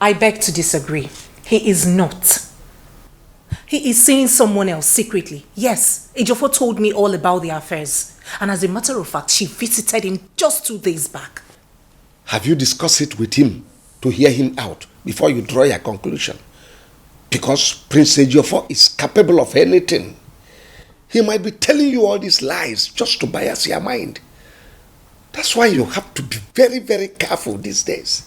I beg to disagree. He is not. He is seeing someone else secretly. Yes, Ejiofor told me all about the affairs. And as a matter of fact, she visited him just 2 days back. Have you discussed it with him to hear him out before you draw your conclusion? Because Prince Ejiofor is capable of anything. He might be telling you all these lies just to bias your mind. That's why you have to be very, very careful these days.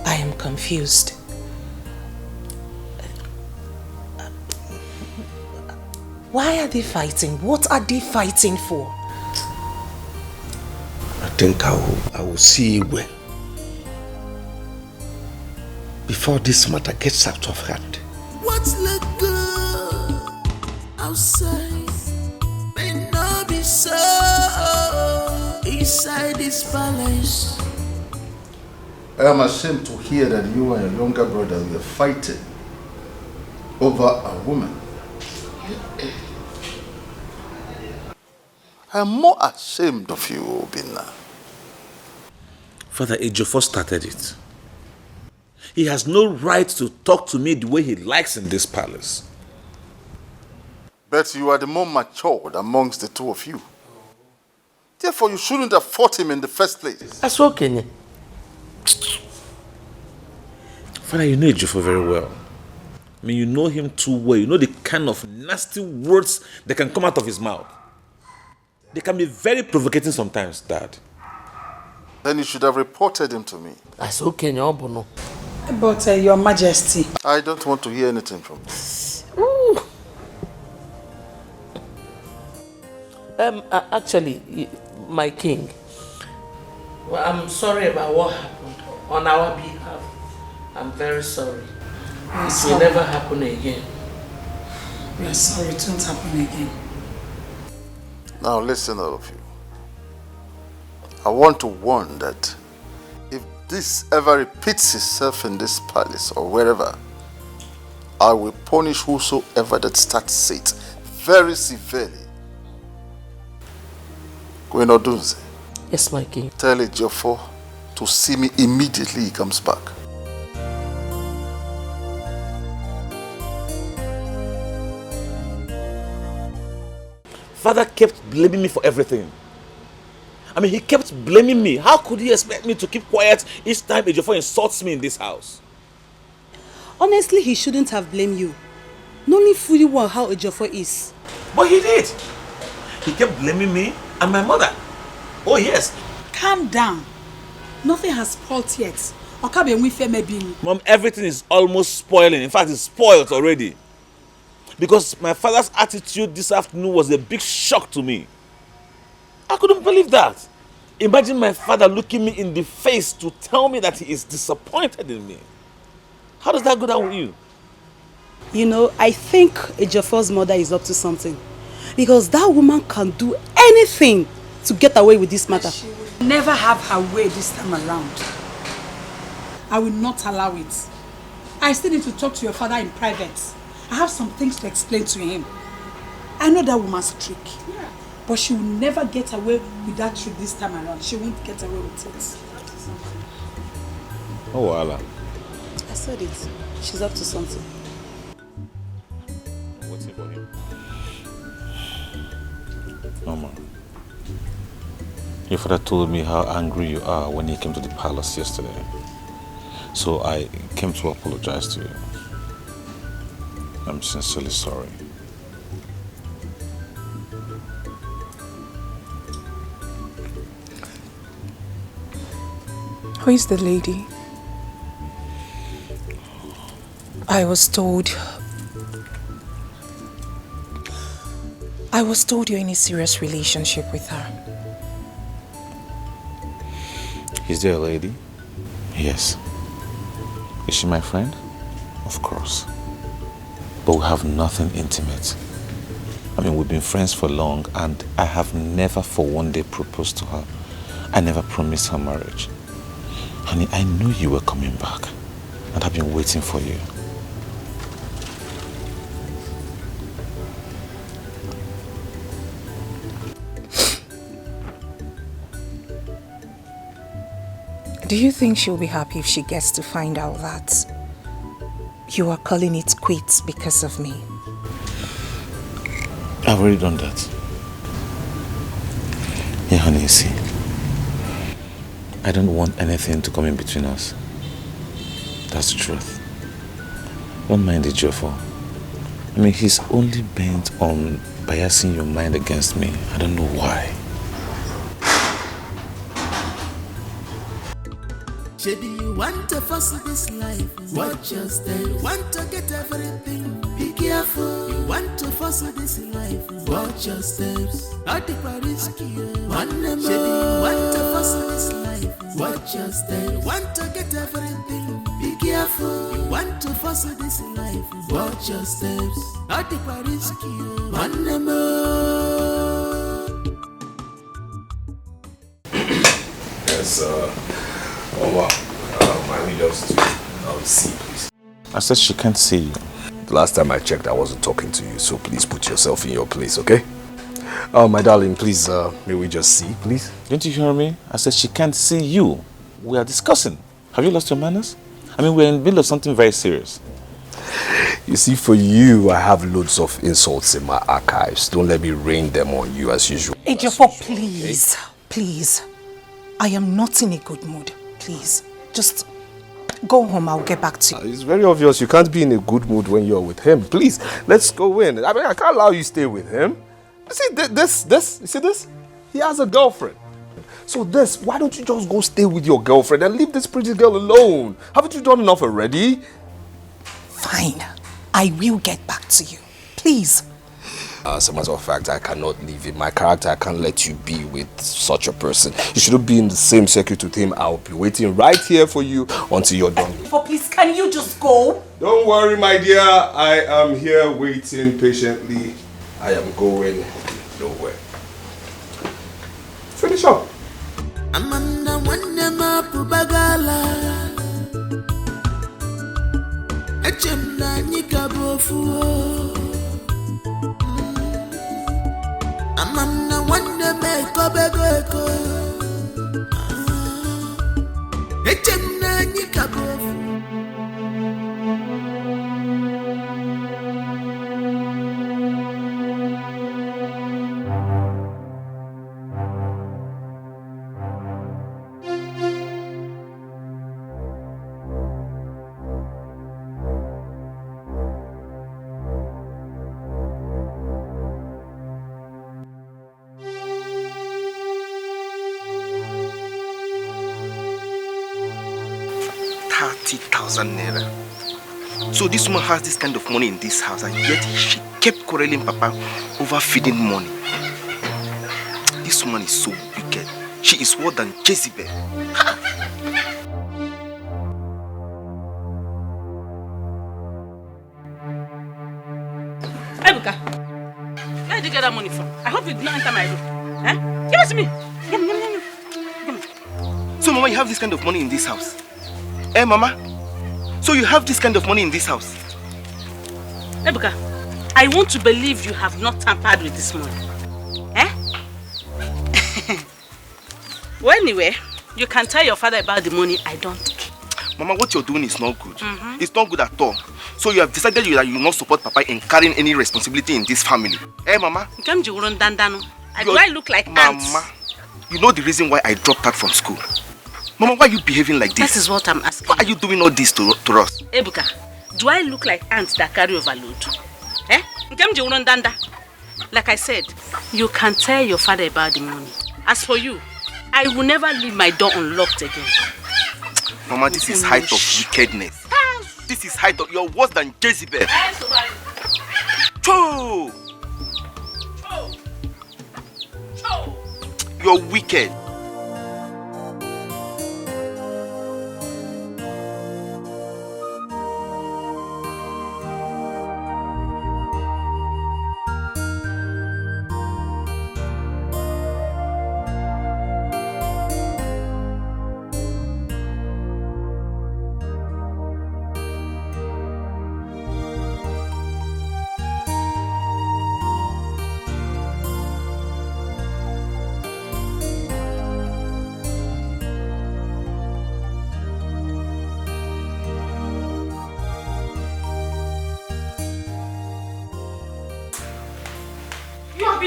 I am confused. Why are they fighting? What are they fighting for? I think I will see Igwe before this matter gets out of hand. What's look good outside may not be so inside this palace. I am ashamed to hear that you and your younger brother were fighting over a woman. I am more ashamed of you, Obinna. Father Ejiofor started it. He has no right to talk to me the way he likes in this palace. But you are the more matured amongst the two of you. Therefore, you shouldn't have fought him in the first place. That's okay. Father, you know Ejiofor very well. I mean, you know him too well. You know the kind of nasty words that can come out of his mouth. They can be very provocating sometimes, Dad. Then you should have reported him to me. That's okay, no. But Your Majesty. I don't want to hear anything from you. Actually, my king, well, I'm sorry about what happened on our behalf. I'm very sorry. It will never happen again. We are sorry, it won't happen again. Now listen, all of you. I want to warn that if this ever repeats itself in this palace or wherever, I will punish whosoever that starts it very severely. Gwenodunze. Yes, my king. Tell Ejiofor to see me immediately he comes back. Father kept blaming me for everything. I mean, he kept blaming me. How could he expect me to keep quiet each time Ejiofor insults me in this house? Honestly, he shouldn't have blamed you. Knowing fully well how Ejiofor is. But he did. He kept blaming me and my mother. Oh, yes. Calm down. Nothing has spoiled yet. Mom, everything is almost spoiling. In fact, it's spoiled already. Because my father's attitude this afternoon was a big shock to me. I couldn't believe that. Imagine my father looking me in the face to tell me that he is disappointed in me. How does that go down with you? You know, I think Ejiofor's mother is up to something. Because that woman can do anything to get away with this matter. She will never have her way this time around. I will not allow it. I still need to talk to your father in private. I have some things to explain to him. I know that woman's trick. Yeah. But she will never get away with that trick this time around. She won't get away with it. Oh, Allah. I said it. She's up to something. What's it for him? Mama, your father told me how angry you are when he came to the palace yesterday. So I came to apologize to you. I'm sincerely sorry. Who is the lady? I was told you're in a serious relationship with her. Is there a lady? Yes. Is she my friend? Of course. But we have nothing intimate. I mean, we've been friends for long and I have never for one day proposed to her. I never promised her marriage. Honey, I knew you were coming back and I've been waiting for you. Do you think she'll be happy if she gets to find out that you are calling it quits because of me? I've already done that. Yeah, honey, you see, I don't want anything to come in between us. That's the truth. Don't mind Ejiofor. I mean, he's only bent on biasing your mind against me. I don't know why. Maybe you want to fuss this life, watch your step. You want to get everything, be careful. You want to fuss this life, watch your steps. At the Paris, one more. Maybe you want to fuss this life, watch your steps. You want to get everything, be careful. You want to fuss this life, watch your steps. At the Paris, one more. Yes, oh wow. I need us to see, please. I said she can't see you. The last time I checked, I wasn't talking to you, so please put yourself in your place, okay? Oh, my darling, please, may we just see, please? Didn't you hear me? I said she can't see you. We are discussing. Have you lost your manners? I mean, we're in the middle of something very serious. You see, for you, I have loads of insults in my archives. Don't let me rain them on you as usual. Ejiofor, please, please. I am not in a good mood. Please, just go home. I'll get back to you. It's very obvious you can't be in a good mood when you're with him. Please, let's go in. I mean, I can't allow you to stay with him. You see this? You see this? He has a girlfriend. So why don't you just go stay with your girlfriend and leave this pretty girl alone? Haven't you done enough already? Fine. I will get back to you. Please. As a matter of fact, I cannot leave it. My character, I can't let you be with such a person. You shouldn't be in the same circuit with him. I'll be waiting right here for you until you're done. Please, can you just go? Don't worry, my dear. I am here waiting patiently. I am going nowhere. Finish up. Amanda wanema pubagala Echemna nyikabofu Amanda wanema kobego Echemna nyikabofu ₦30,000. So this woman has this kind of money in this house, and yet she kept quarreling Papa over feeding money. This woman is so wicked. She is worse than Jezebel. Ebuka, where did you get that money from? I hope you did not enter my room. Eh? Give it to me. Give me. So Mama, you have this kind of money in this house? Eh, Mama? So you have this kind of money in this house? Ebuka, I want to believe you have not tampered with this money. Eh? Well, anyway, you can tell your father about the money. I don't care. Mama, what you're doing is not good. It's not good at all. So you have decided that you will not support Papa in carrying any responsibility in this family. Eh, Mama? Do I look like ants? Mama, you know the reason why I dropped out from school. Mama, why are you behaving like this? That is what I'm asking. Why are you doing all this to us? Ebuka, do I look like ants that carry overload? Eh? Like I said, you can tell your father about the money. As for you, I will never leave my door unlocked again. Mama, this is height of wickedness. This is height of... You're worse than Jezebel. Cho! You're wicked.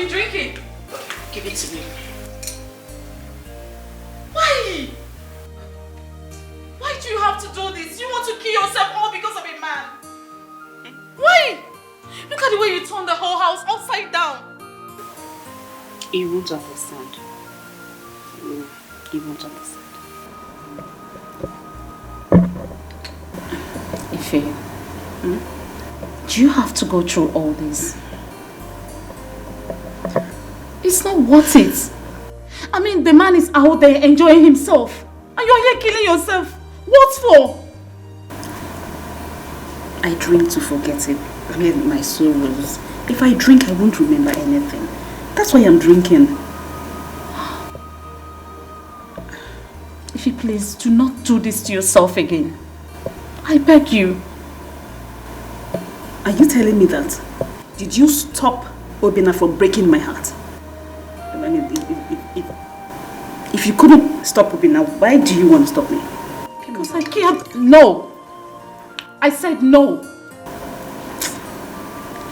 Drinking. Give it to me. Why? Why do you have to do this? You want to kill yourself all because of a man? Why? Look at the way you turn the whole house upside down. You won't understand. You won't understand. Ife, do you have to go through all this? It's not worth it. I mean, the man is out there enjoying himself. And you're here killing yourself. What for? I drink to forget it. My sorrows. If I drink, I won't remember anything. That's why I'm drinking. If you please, do not do this to yourself again. I beg you. Are you telling me that? Did you stop Obina from breaking my heart? I mean, if you couldn't stop Obina, why do you want to stop me? Because I can't. No. I said no.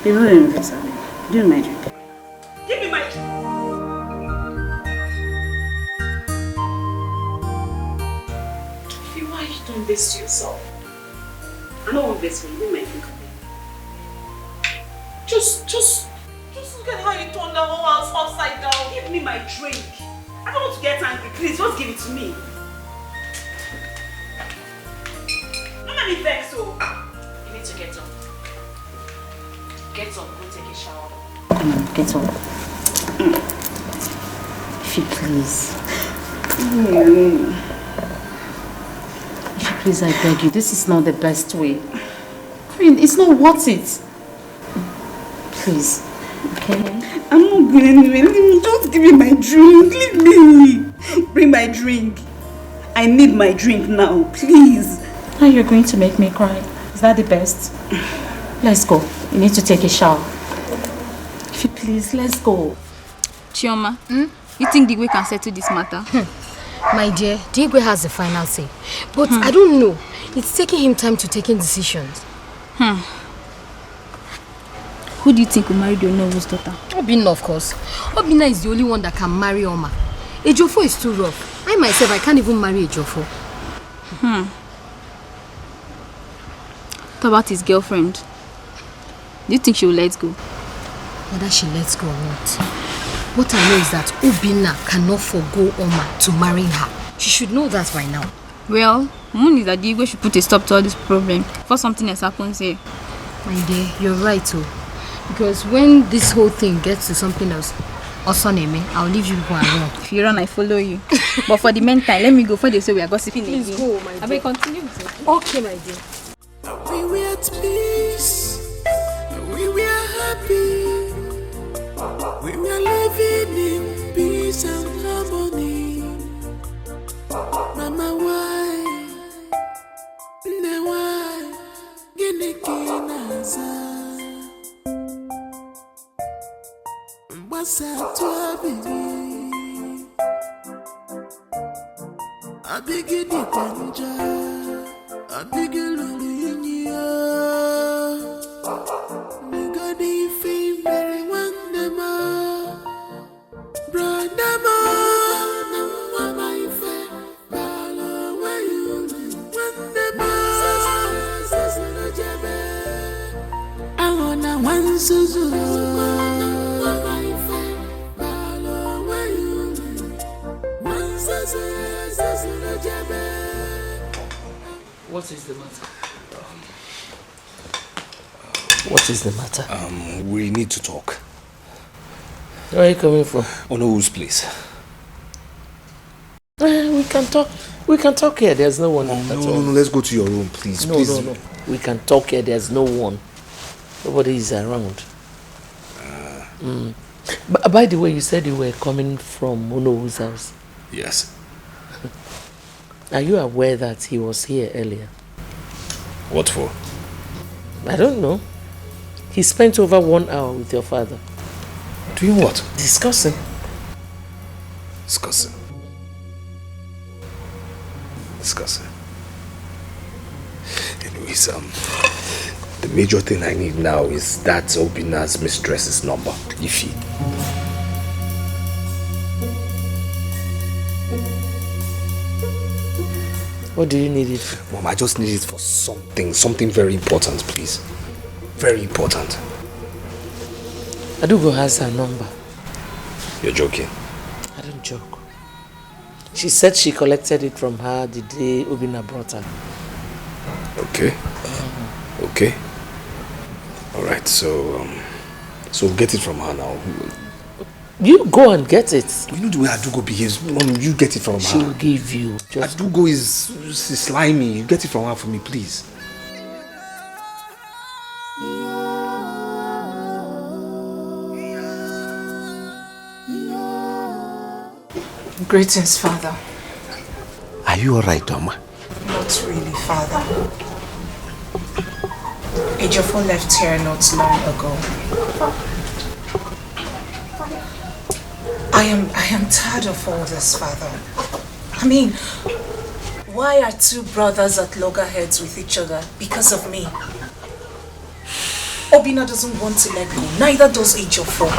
You know the invest, Abby. Do my drink. Give me my drink. Why you don't invest yourself? I don't want this one. Do my drink. Just look at how you turned the whole house upside down. Give me my drink. I don't want to get angry. Please, just give it to me. Don't let me vex, oh. You need to get up. Get up, go take a shower. Get up. If you please. If you please, I beg you. This is not the best way. I mean, it's not worth it. Please. Okay? I'm not going anywhere. Don't give me my drink. Leave me. Bring my drink. I need my drink now. Please. Now you're going to make me cry. Is that the best? Let's go. You need to take a shower. If you please, let's go. Chioma, you think Digwe can settle this matter? My dear, Digwe has the final say. But I don't know. It's taking him time to take decisions. Who do you think will marry the Onowo's daughter? Obina, of course. Obina is the only one that can marry Oma. Ejofo is too rough. I myself, I can't even marry Ejofo. What about his girlfriend? Do you think she will let go? Whether she lets go or not. What I know is that Obina cannot forgo Oma to marry her. She should know that by now. Well, Moon is that Digwe should put a stop to all this problem before something else happens here. My dear, you're right too. Because when this whole thing gets to something else, Osoneme, I'll leave you go and run. If you run, I follow you. But for the meantime, let me go for they say we are gossiping again. Please go, my dear. I will continue with it. Okay, my dear. We were at peace. We were happy. We were living in peace and harmony. Mama, why? Ne why? Gini kinaza. Mbasa tuabini. Abigi di panja. Abigi lulunya. Nigadi fi meri wandema. Brandama. Mama ife. Balo wa yuli. Wandema. Sasana jabe. Angona wansuzu. Mama ife. Balo wa yuli. Sasana jabe. What is the matter? What is the matter? We need to talk. Where are you coming from? Onowo's place. We can talk. We can talk here. There's no one. No, let's go to your room, please. No. We can talk here. There's no one. Nobody is around. By the way, you said you were coming from Onowo's house. Yes. Are you aware that he was here earlier? What for? I don't know. He spent over 1 hour with your father. Doing what? Discussing. Discussing. Anyways, the major thing I need now is that Obina's mistress's number, Ify. What do you need it for? Mom, I just need it for something very important, please. Very important. Adugo has her number. You're joking? I don't joke. She said she collected it from her the day Obina brought her. Okay. Okay. Alright, so get it from her now. You go and get it. You know the way Adugo behaves. Mom, you get it from her. She'll give you. Adugo is slimy. You get it from her for me, please. Greetings, Father. Are you alright, Oma? Not really, Father. Ejofo left here not long ago. I am tired of all this, Father. I mean, why are two brothers at loggerheads with each other? Because of me. Obinna doesn't want to let go. Neither does Ejiofor.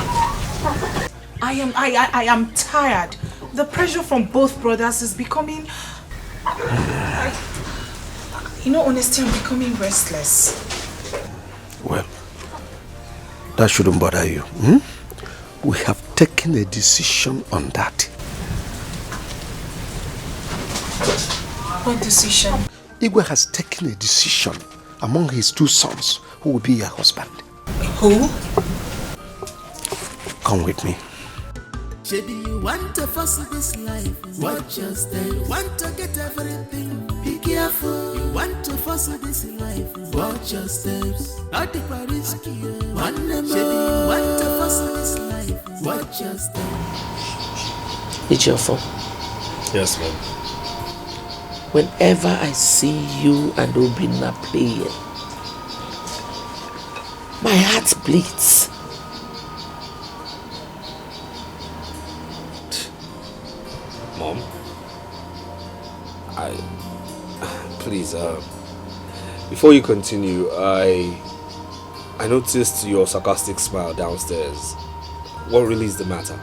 I am tired. The pressure from both brothers is becoming... honestly, I'm becoming restless. Well, that shouldn't bother you. We have taken a decision on that. What decision? Igwe has taken a decision among his 2 sons who will be your husband. Who? Come with me. Maybe you want to fuss this life, watch your step. Want to get everything, be careful. You want to fuss this life, watch your steps. Not take a risk, maybe you want to fuss this life, watch your steps. Ejiofor. Yes, ma'am. Whenever I see you and Obinna playing, my heart bleeds. Mom, please, before you continue, I noticed your sarcastic smile downstairs. What really is the matter?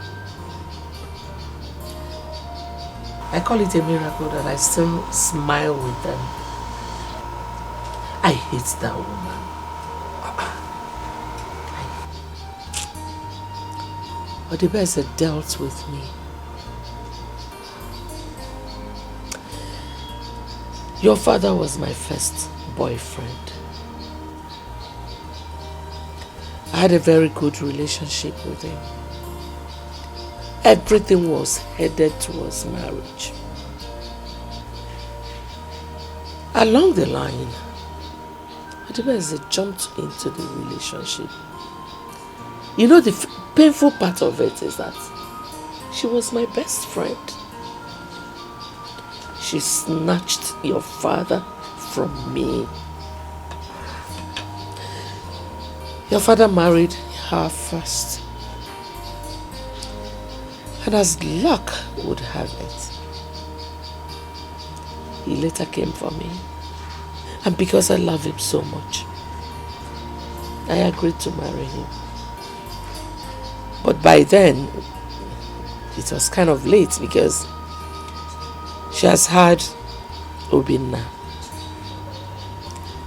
I call it a miracle that I still smile with them. I hate that woman. But the best had dealt with me. Your father was my first boyfriend. I had a very good relationship with him. Everything was headed towards marriage. Along the line, Adibese jumped into the relationship. You know, the painful part of it is that she was my best friend. She snatched your father from me. Your father married her first. And as luck would have it, he later came for me. And because I love him so much, I agreed to marry him. But by then, it was kind of late because she has had Obinna.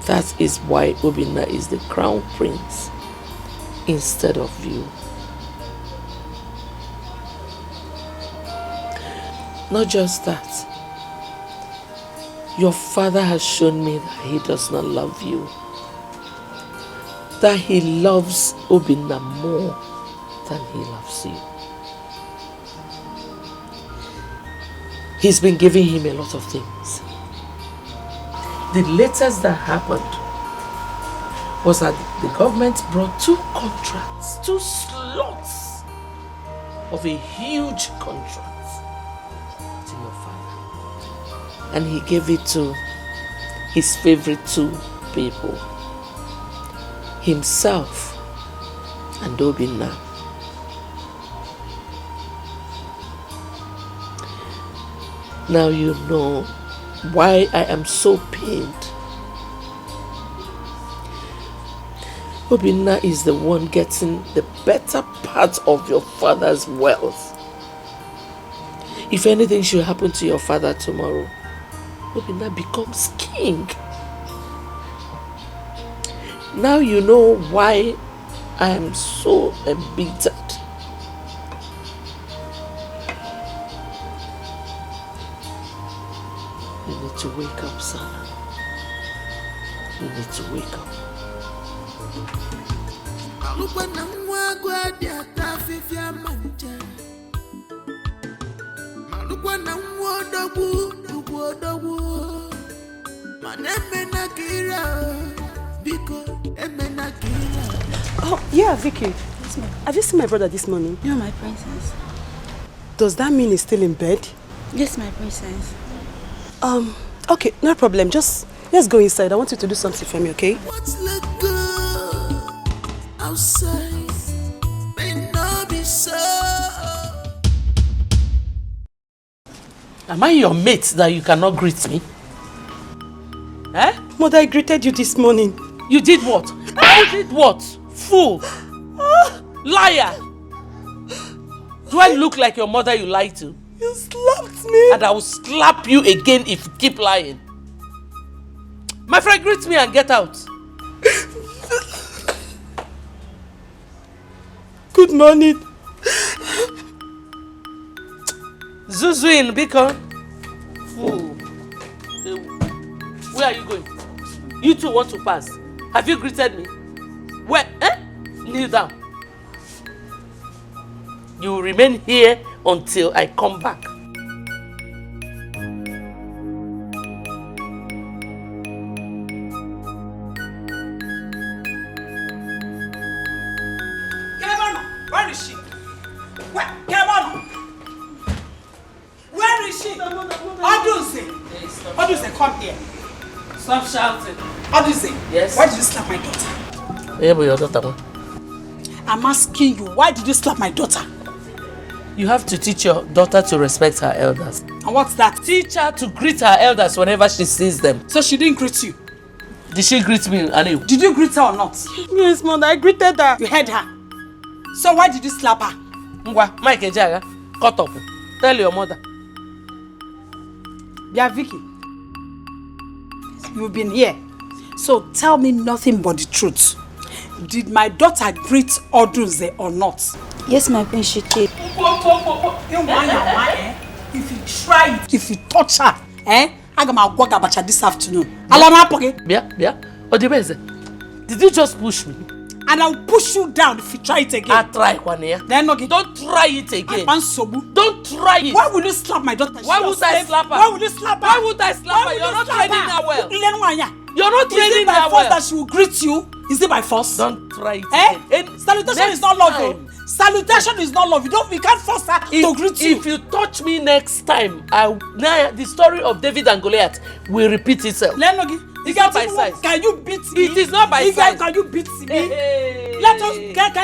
That is why Obinna is the crown prince instead of you. Not just that. Your father has shown me that he does not love you. That he loves Obinna more than he loves you. He's been giving him a lot of things. The latest that happened was that the government brought 2 contracts, 2 slots of a huge contract to your father. And he gave it to his favorite 2 people, himself and Obinna. Now you know why I am so pained. Obinna is the one getting the better part of your father's wealth. If anything should happen to your father tomorrow, Obinna becomes king. Now you know why I am so embittered. You need to wake up, son. You need to wake up. Oh, yeah, Vicky. Yes, ma'am. Have you seen my brother this morning? You're my princess. Does that mean he's still in bed? Yes, my princess. Okay, no problem. Just let's go inside. I want you to do something for me, okay? What's look good outside may not be so. Am I your mate that you cannot greet me? Eh? Mother, I greeted you this morning. You did what? I did what? Fool! Liar! Do I look like your mother you lied to? You slapped me. And I will slap you again if you keep lying. My friend, greet me and get out. Good morning. Zuzu in Beacon. Fool. Where are you going? You two want to pass. Have you greeted me? Where? Kneel down. You will remain here until I come back. Where is she? Where is she? Oduze, come here. Stop shouting. Oduze, yes. Why did you slap my daughter? Yeah, but your daughter. I'm asking you, why did you slap my daughter? You have to teach your daughter to respect her elders. And what's that? Teach her to greet her elders whenever she sees them. So she didn't greet you? Did she greet me, Anu? Did you greet her or not? Yes, Mother, I greeted her. You heard her. So why did you slap her? Ngwa, Mike Ejaga, cut up. Tell your mother. Yeah, Vicky. You've been here. So tell me nothing but the truth. Did my daughter greet Oduze or not? Yes, my friend, she did. If you try it, if you touch her, I'm going to go to this afternoon. Did you just push me? And I'll push you down if you try it again. I'll try one here. Then okay. Don't try it again. Don't try it. Why will you slap my daughter? Why would I slap her? Why will you slap her? Why would I slap her? You're not training her well. You're not training her well. Is it by force that she will greet you? Is it by force? Don't try it again. Salutation is not love. Salutation is not love. We can't force her to greet you. If you touch me next time, the story of David and Goliath will repeat itself. It's not by size. Can you beat me? It is not by size. Can you beat me? Let us get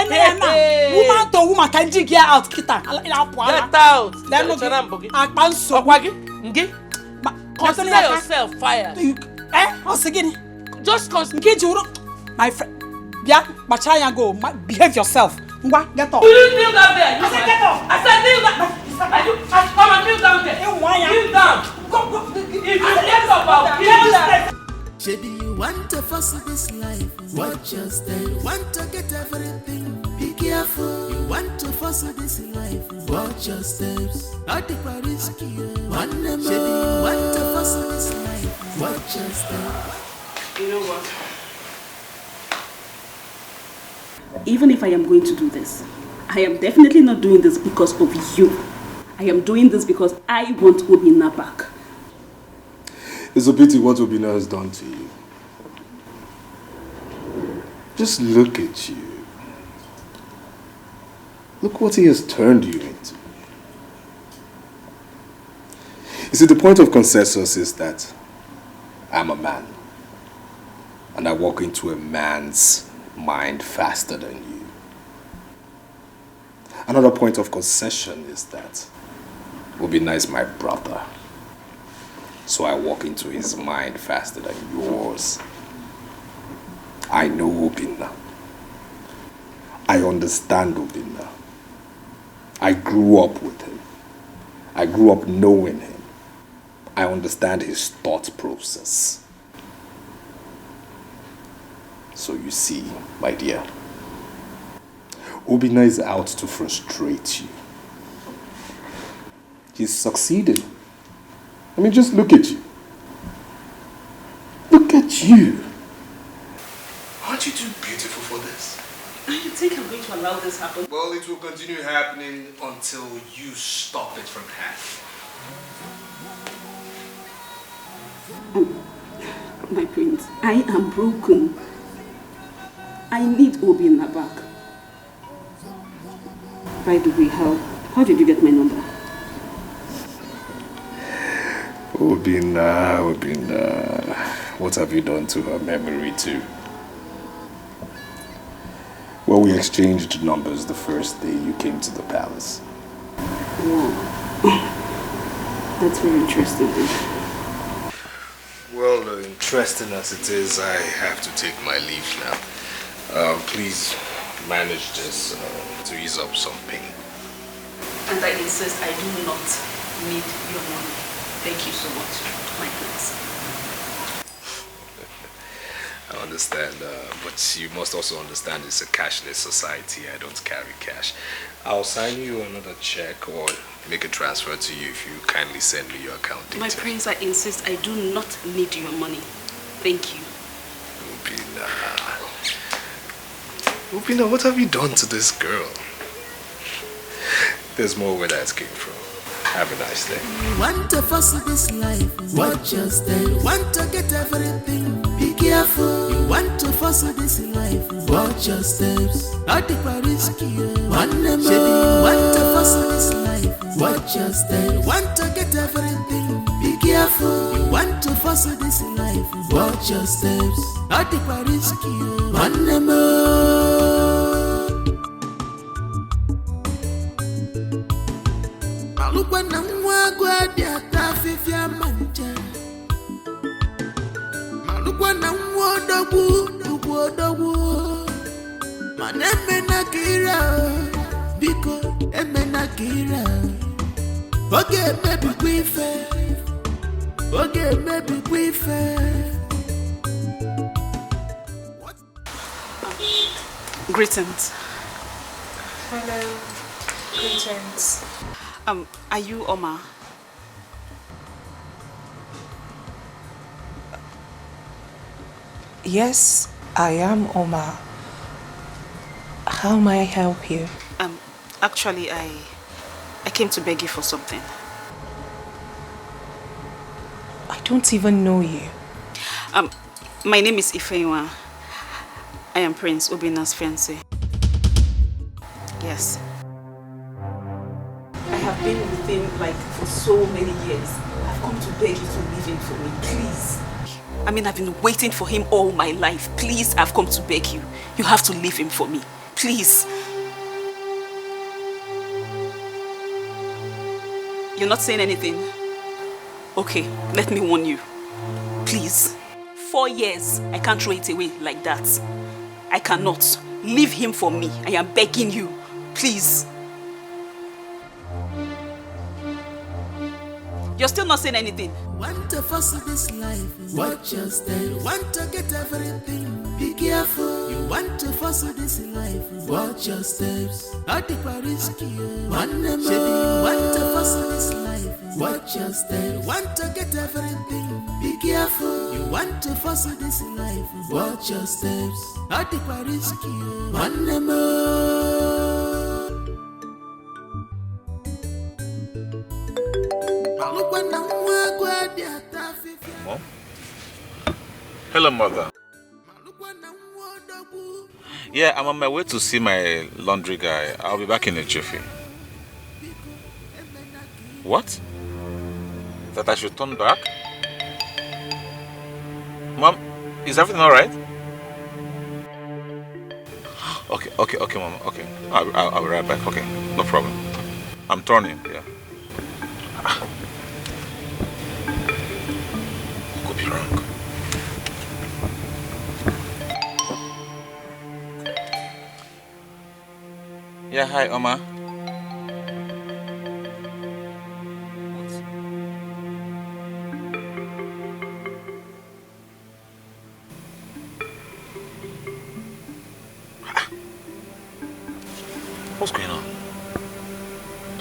woman to woman. Can you get out? Get out. Consider yourself fired. Just consider. My friend. Yeah, Machaya go. Behave yourself. Get off. Will you kneel down there? I said get off. I said kneel down. Come and kneel down there. Kneel down. If you get up, I'll kill you. Maybe you want to fuss this life. Watch your step. Want to get everything. Be careful. You want to fuss this life. Watch your steps. Not take a risk. One maybe you want to fuss this life. Watch your steps. You know what? Even if I am going to do this, I am definitely not doing this because of you. I am doing this because I want Obinna back. It's a pity what Obinna has done to you. Just look at you. Look what he has turned you into. You see, the point of consensus is that I'm a man. And I walk into a man's mind faster than you. Another point of concession is that Obinna is my brother. So I walk into his mind faster than yours. I know Obinna. I understand Obinna. I grew up with him. I grew up knowing him. I understand his thought process. So you see, my dear, Obinna is out to frustrate you. He's succeeded. I mean, just look at you. Look at you. Aren't you too beautiful for this? I think I'm going to allow this happen. Well, it will continue happening until you stop it from happening. My prince, I am broken. I need Obinna back. By the way, how did you get my number? Obinna, what have you done to her memory too? Well, we exchanged numbers the first day you came to the palace. Wow. That's very interesting. Well, interesting as it is, I have to take my leave now. Please manage this to ease up some pain. And I insist I do not need your money. Thank you so much, my prince. I understand, but you must also understand it's a cashless society. I don't carry cash. I'll sign you another check or make a transfer to you if you kindly send me your account details. My prince, I insist I do not need your money. Thank you. Ubina, what have you done to this girl? There's more where that came from. Have a nice day. Want to fuss with this life, watch your step. Want to get everything, be careful. You want to fuss with this life, watch your steps. I take my risk, one more. Want to fuss with this life, watch your steps. Want to get everything, be careful. You want to fuss with this life, watch your steps. I take my risk, one more. Malukwana mwagwa dia tafifia manje. Malukwana mwodogu. Maneme na kira, biko eme na kira. Oge mebi kwife, oge mebi kwife. Greetings. Hello. Greetings. Are you Oma? Yes, I am Oma. How may I help you? Actually, I came to beg you for something. I don't even know you. My name is Ifeanyi. I am Prince Obina's fiancé. Yes. I have been with him like for so many years. I've come to beg you to leave him for me, please. I mean, I've been waiting for him all my life. Please, I've come to beg you. You have to leave him for me, please. You're not saying anything? Okay, let me warn you. Please. 4 years, I can't throw it away like that. I cannot. Leave him for me. I am begging you. Please. You're still not saying anything. Want to fuss with this life, watch your step. Want to get everything, be careful. You want to fuss with this life, watch your steps. I take my risk, one more. You want to fuss with this life, watch your steps. Want to get everything, be careful. You want to fuss with this life, watch your steps. I take my risk, one more. Mom? Hello, Mother. Yeah, I'm on my way to see my laundry guy. I'll be back in a jiffy. What? That I should turn back? Mom, is everything alright? Okay, Mom, okay. I'll be right back, okay. No problem. I'm turning, yeah. Could be wrong. Yeah, hi, Oma. What's going on?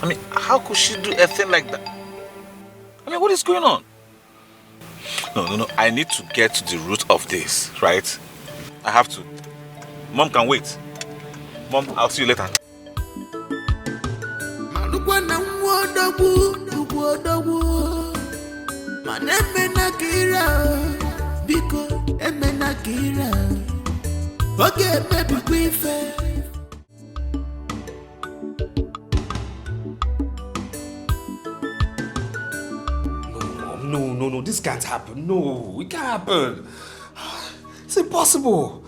I mean, how could she do a thing like that? I mean, what is going on? No. I need to get to the root of this, right? I have to. Mom can wait. Mom, I'll see you later. No, this can't happen. No, it can't happen. It's impossible.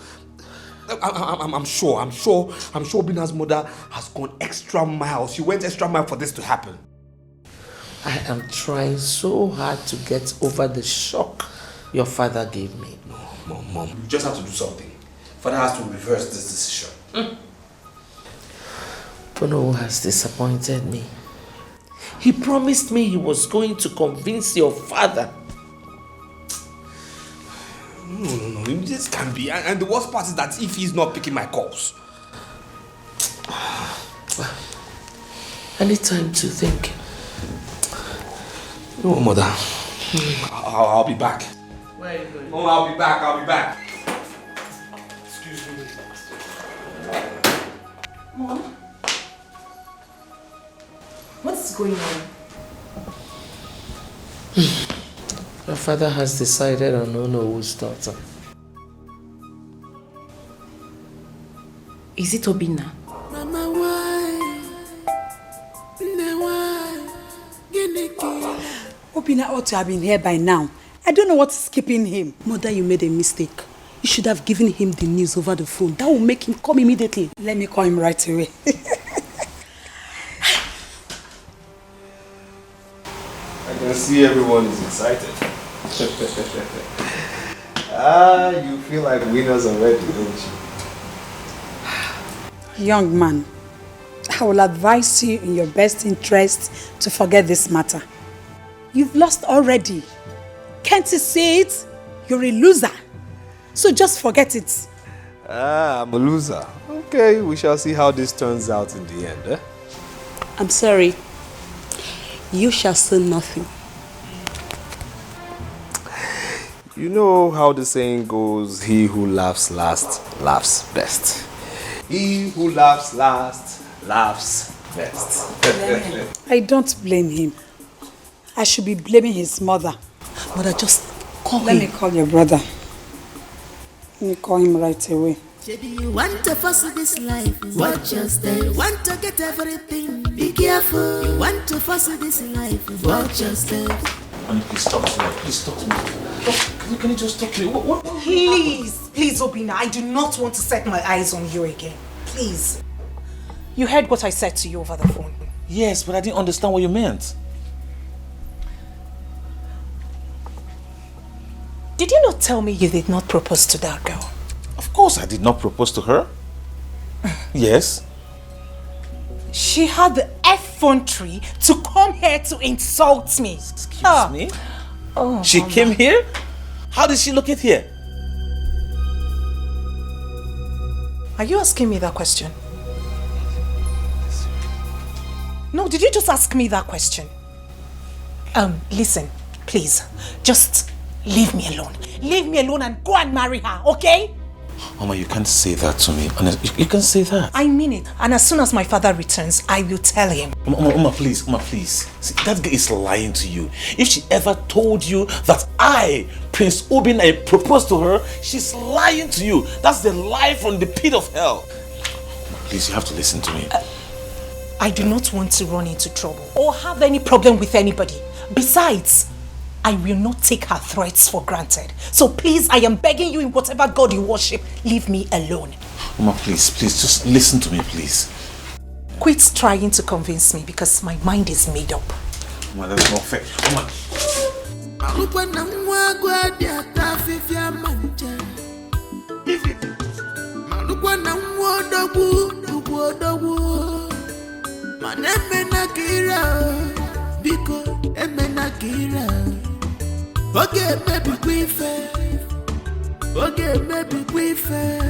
I'm sure Bina's mother has gone extra miles. She went extra mile for this to happen. I am trying so hard to get over the shock your father gave me. No, Mom, you just have to do something. Father has to reverse this decision. Bono has disappointed me. He promised me he was going to convince your father. No, this can't be. And the worst part is that if he's not picking my calls. I need time to think. No, Mother. I'll be back. Where are you going? Oh, I'll be back. Excuse me. Mom? What's going on? Your father has decided on Onowo's daughter. Is it Obinna? Mama, why? Obinna ought to have been here by now. I don't know what's keeping him. Mother, you made a mistake. You should have given him the news over the phone. That will make him come immediately. Let me call him right away. I can see everyone is excited. You feel like winners already, don't you? Young man, I will advise you in your best interest to forget this matter. You've lost already. Can't you see it? You're a loser. So just forget it. I'm a loser. Okay, we shall see how this turns out in the end, eh? I'm sorry. You shall say nothing. You know how the saying goes, he who laughs last, laughs best. He who laughs last, laughs best. I don't blame him. I should be blaming his mother. Mother, just call him. Let me call your brother. Let me call him right away. Baby, you want to fuss with this life, watch your step. You want to get everything, be careful. You want to fuss with this life, watch your step. Honey, please talk to me. Please talk to me. Can you just talk to me? What? Please, Obinna, I do not want to set my eyes on you again. Please. You heard what I said to you over the phone. Yes, but I didn't understand what you meant. Did you not tell me you did not propose to that girl? Of course I did not propose to her. Yes. She had the effrontery to come here to insult me. Excuse me? Oh, she Mama. came here? How did she locate here? Are you asking me that question? No, did you just ask me that question? Listen, please, just leave me alone. Leave me alone and go and marry her, okay? Mama, you can't say that to me. You can't say that. I mean it. And as soon as my father returns, I will tell him. Mama, please. See, that girl is lying to you. If she ever told you that I, Prince Obinna, proposed to her, she's lying to you. That's the lie from the pit of hell. Mama, please, you have to listen to me. I do not want to run into trouble or have any problem with anybody. Besides, I will not take her threats for granted. So please, I am begging you in whatever God you worship, leave me alone. Mama, please, just listen to me, please. Quit trying to convince me because my mind is made up. Mama, that's not fair. Mama. Okay, maybe we fair. Okay, maybe we fair.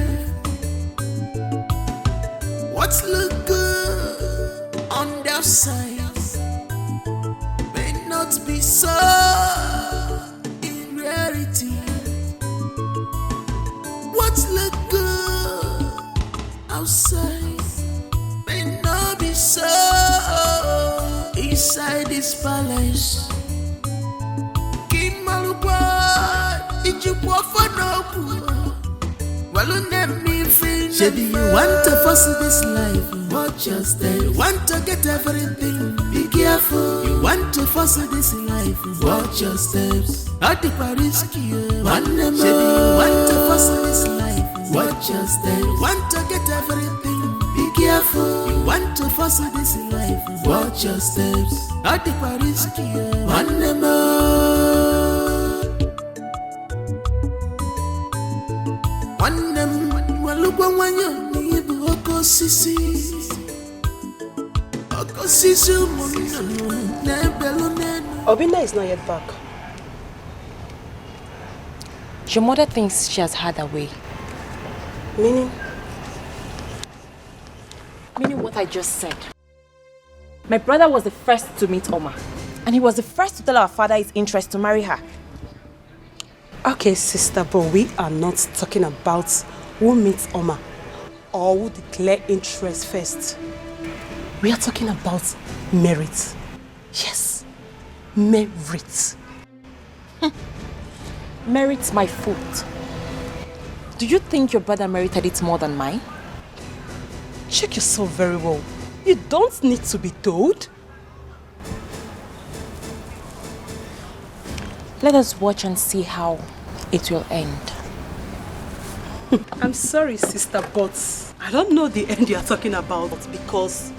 What's look good on their side may not be so in reality. What's look good outside may not be so inside this palace. Shady, you want to fuss this life, watch your step. You want to get everything, be careful. You want to fuss this life, watch your steps. At the risky, shady, you want to fuss this life, watch your steps. You want to get everything, be careful. You want to fuss this life, watch your steps. At the risky, one more. Obinna is not yet back. Your mother thinks she has had her way. Meaning? Meaning what I just said. My brother was the first to meet Oma. And he was the first to tell our father his interest to marry her. Okay, sister, but we are not talking about who meets Oma or who declare interest first. We are talking about merit. Yes, merit. Merit's my fault. Do you think your brother merited it more than mine? Check yourself very well. You don't need to be told. Let us watch and see how it will end. I'm sorry, sister, but I don't know the end you are talking about because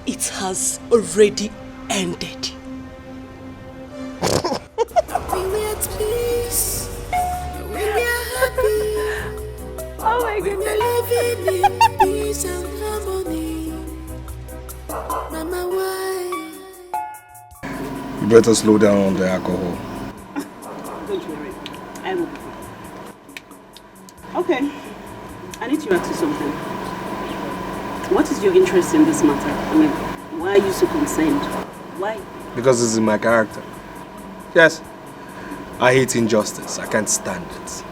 it has already ended. Oh my goodness. Living in peace and harmony. Mama, why? You better slow down on the alcohol. Don't worry. I will. Okay. I need to ask you something. What is your interest in this matter? I mean, why are you so concerned? Why? Because it's in my character. Yes. I hate injustice. I can't stand it.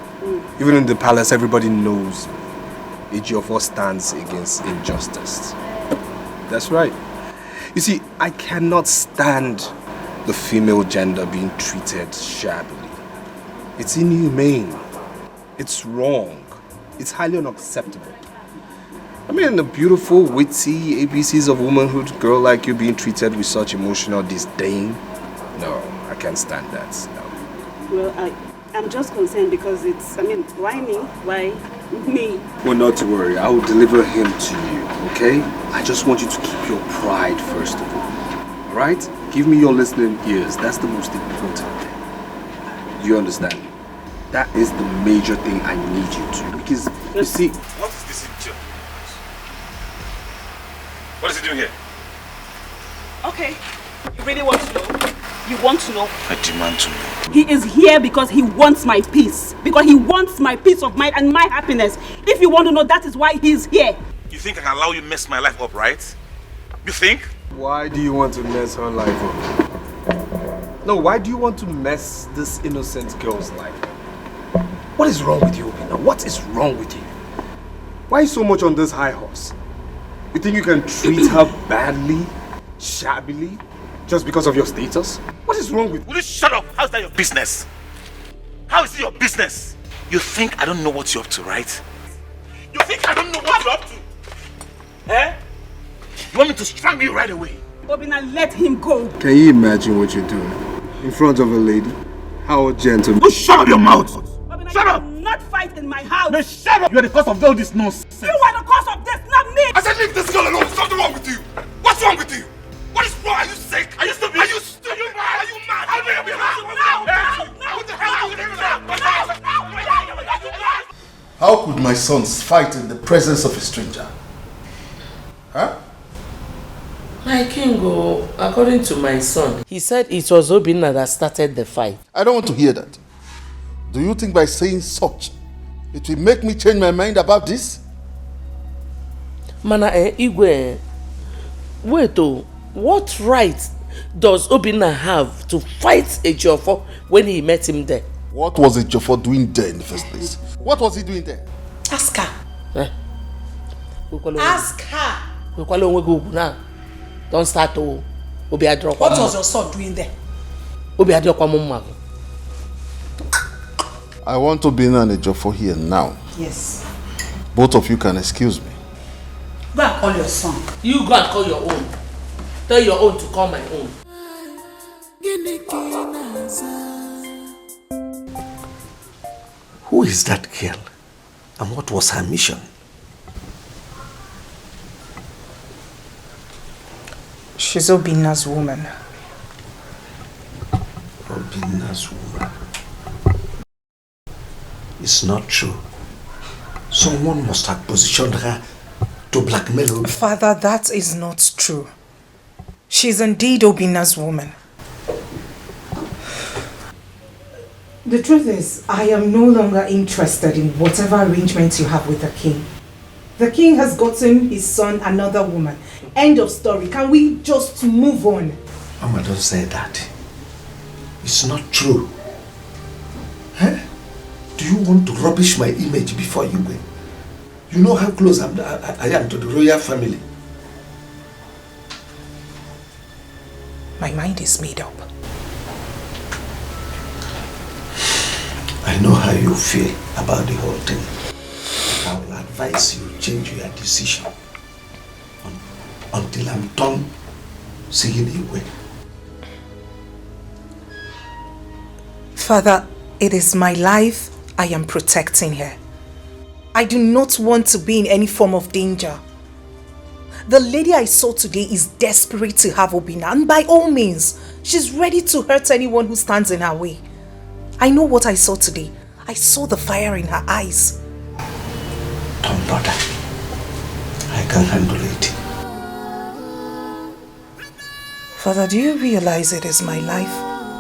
Even in the palace, everybody knows Ejiofor stands against injustice. That's right. You see, I cannot stand the female gender being treated shabbily. It's inhumane. It's wrong. It's highly unacceptable. I mean, a beautiful, witty, ABCs of womanhood girl like you being treated with such emotional disdain? No, I can't stand that. No. Well, I'm just concerned because it's, I mean, why me? Why me? Well, not to worry. I will deliver him to you, okay? I just want you to keep your pride first of all. Alright? Give me your listening ears. That's the most important thing. Do you understand? That is the major thing I need you to. Because, you see... What is this idiot? What is he doing here? Okay. You really want to know? You want to know? I demand to know. He is here because he wants my peace. Because he wants my peace of mind and my happiness. If you want to know, that is why he is here. You think I can allow you mess my life up, right? You think? Why do you want to mess her life up? No, why do you want to mess this innocent girl's life? What is wrong with you, Obinna? What is wrong with you? Why so much on this high horse? You think you can treat her badly, shabbily, just because of your status? What is wrong with you? Will you shut up? How's that your business? How is it your business? You think I don't know what you're up to, right? You think I don't know what you're up to? Eh? You want me to strangle you right away? Obinna, let him go. Can you imagine what you're doing? In front of a lady? How gentle. You shut up your mouth! Obinna, shut up! Not fight in my house. No, shut up! You're the cause of all this nonsense. You are the cause of this, not me. I said leave this girl alone. Something wrong with you. What's wrong with you? What is wrong? Are you sick? Are you stupid? Are you stupid? Are you mad? Are you mad? Are you mad? No! What the hell are you doing now? How could my sons fight in the presence of a stranger? Huh? My king, according to my son, he said it was Obinna that started the fight. I don't want to hear that. Do you think by saying such, it will make me change my mind about this? Mana Igwe, wait what right does Obinna have to fight Ejiofor when he met him there? What was Ejiofor doing there in the first place? What was he doing there? Ask her. Ask her. Don't start to What was your son doing there? I want to be in an Ejiofor here now. Yes. Both of you can excuse me. Go and call your son. You go and call your own. Tell your own to call my own. Who is that girl? And what was her mission? She's Obinna's woman. Obinna's woman. It's not true. Someone must have positioned her to blackmail Obi. Father, that is not true. She's indeed Obina's woman. The truth is, I am no longer interested in whatever arrangements you have with the king. The king has gotten his son another woman. End of story. Can we just move on? Mama, don't say that. It's not true. Huh? Do you want to rubbish my image before you go? You know how close I am to the royal family. My mind is made up. I know how you feel about the whole thing. I will advise you change your decision until I'm done seeing you away. Father, it is my life I am protecting here. I do not want to be in any form of danger. The lady I saw today is desperate to have Obina, and by all means, she's ready to hurt anyone who stands in her way. I know what I saw today. I saw the fire in her eyes. Don't bother. I can handle it. Father, do you realize it is my life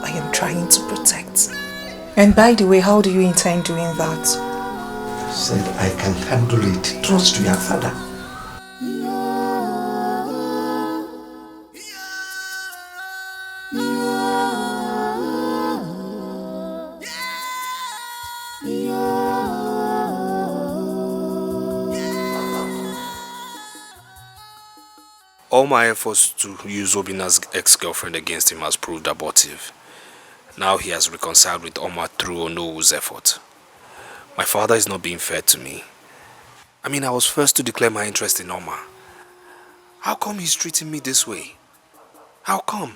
I am trying to protect? And by the way, how do you intend doing that? I said I can handle it. Trust your father. All my efforts to use Obina's ex-girlfriend against him has proved abortive. Now he has reconciled with Oma through Onowu's effort. My father is not being fair to me. I mean, I was first to declare my interest in Oma. How come he's treating me this way? How come?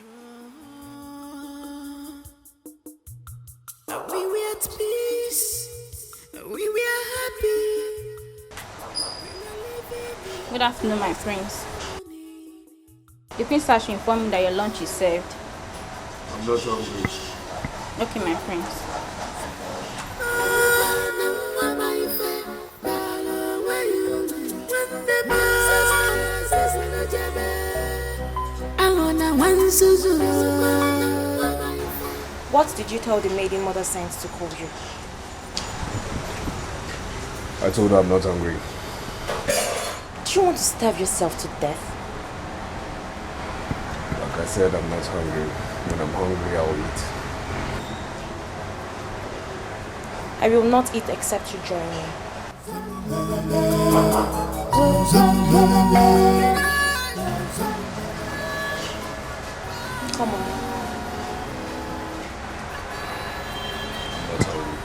We were at peace. We were happy. Good afternoon, my prince. The prince has to inform me that your lunch is served. I'm not hungry. Okay, my prince. What did you tell the maiden mother sent to call you? I told her I'm not hungry. Do you want to starve yourself to death? Like I said, I'm not hungry. When I'm hungry, I'll eat. I will not eat except you join me. Come on. Not hungry.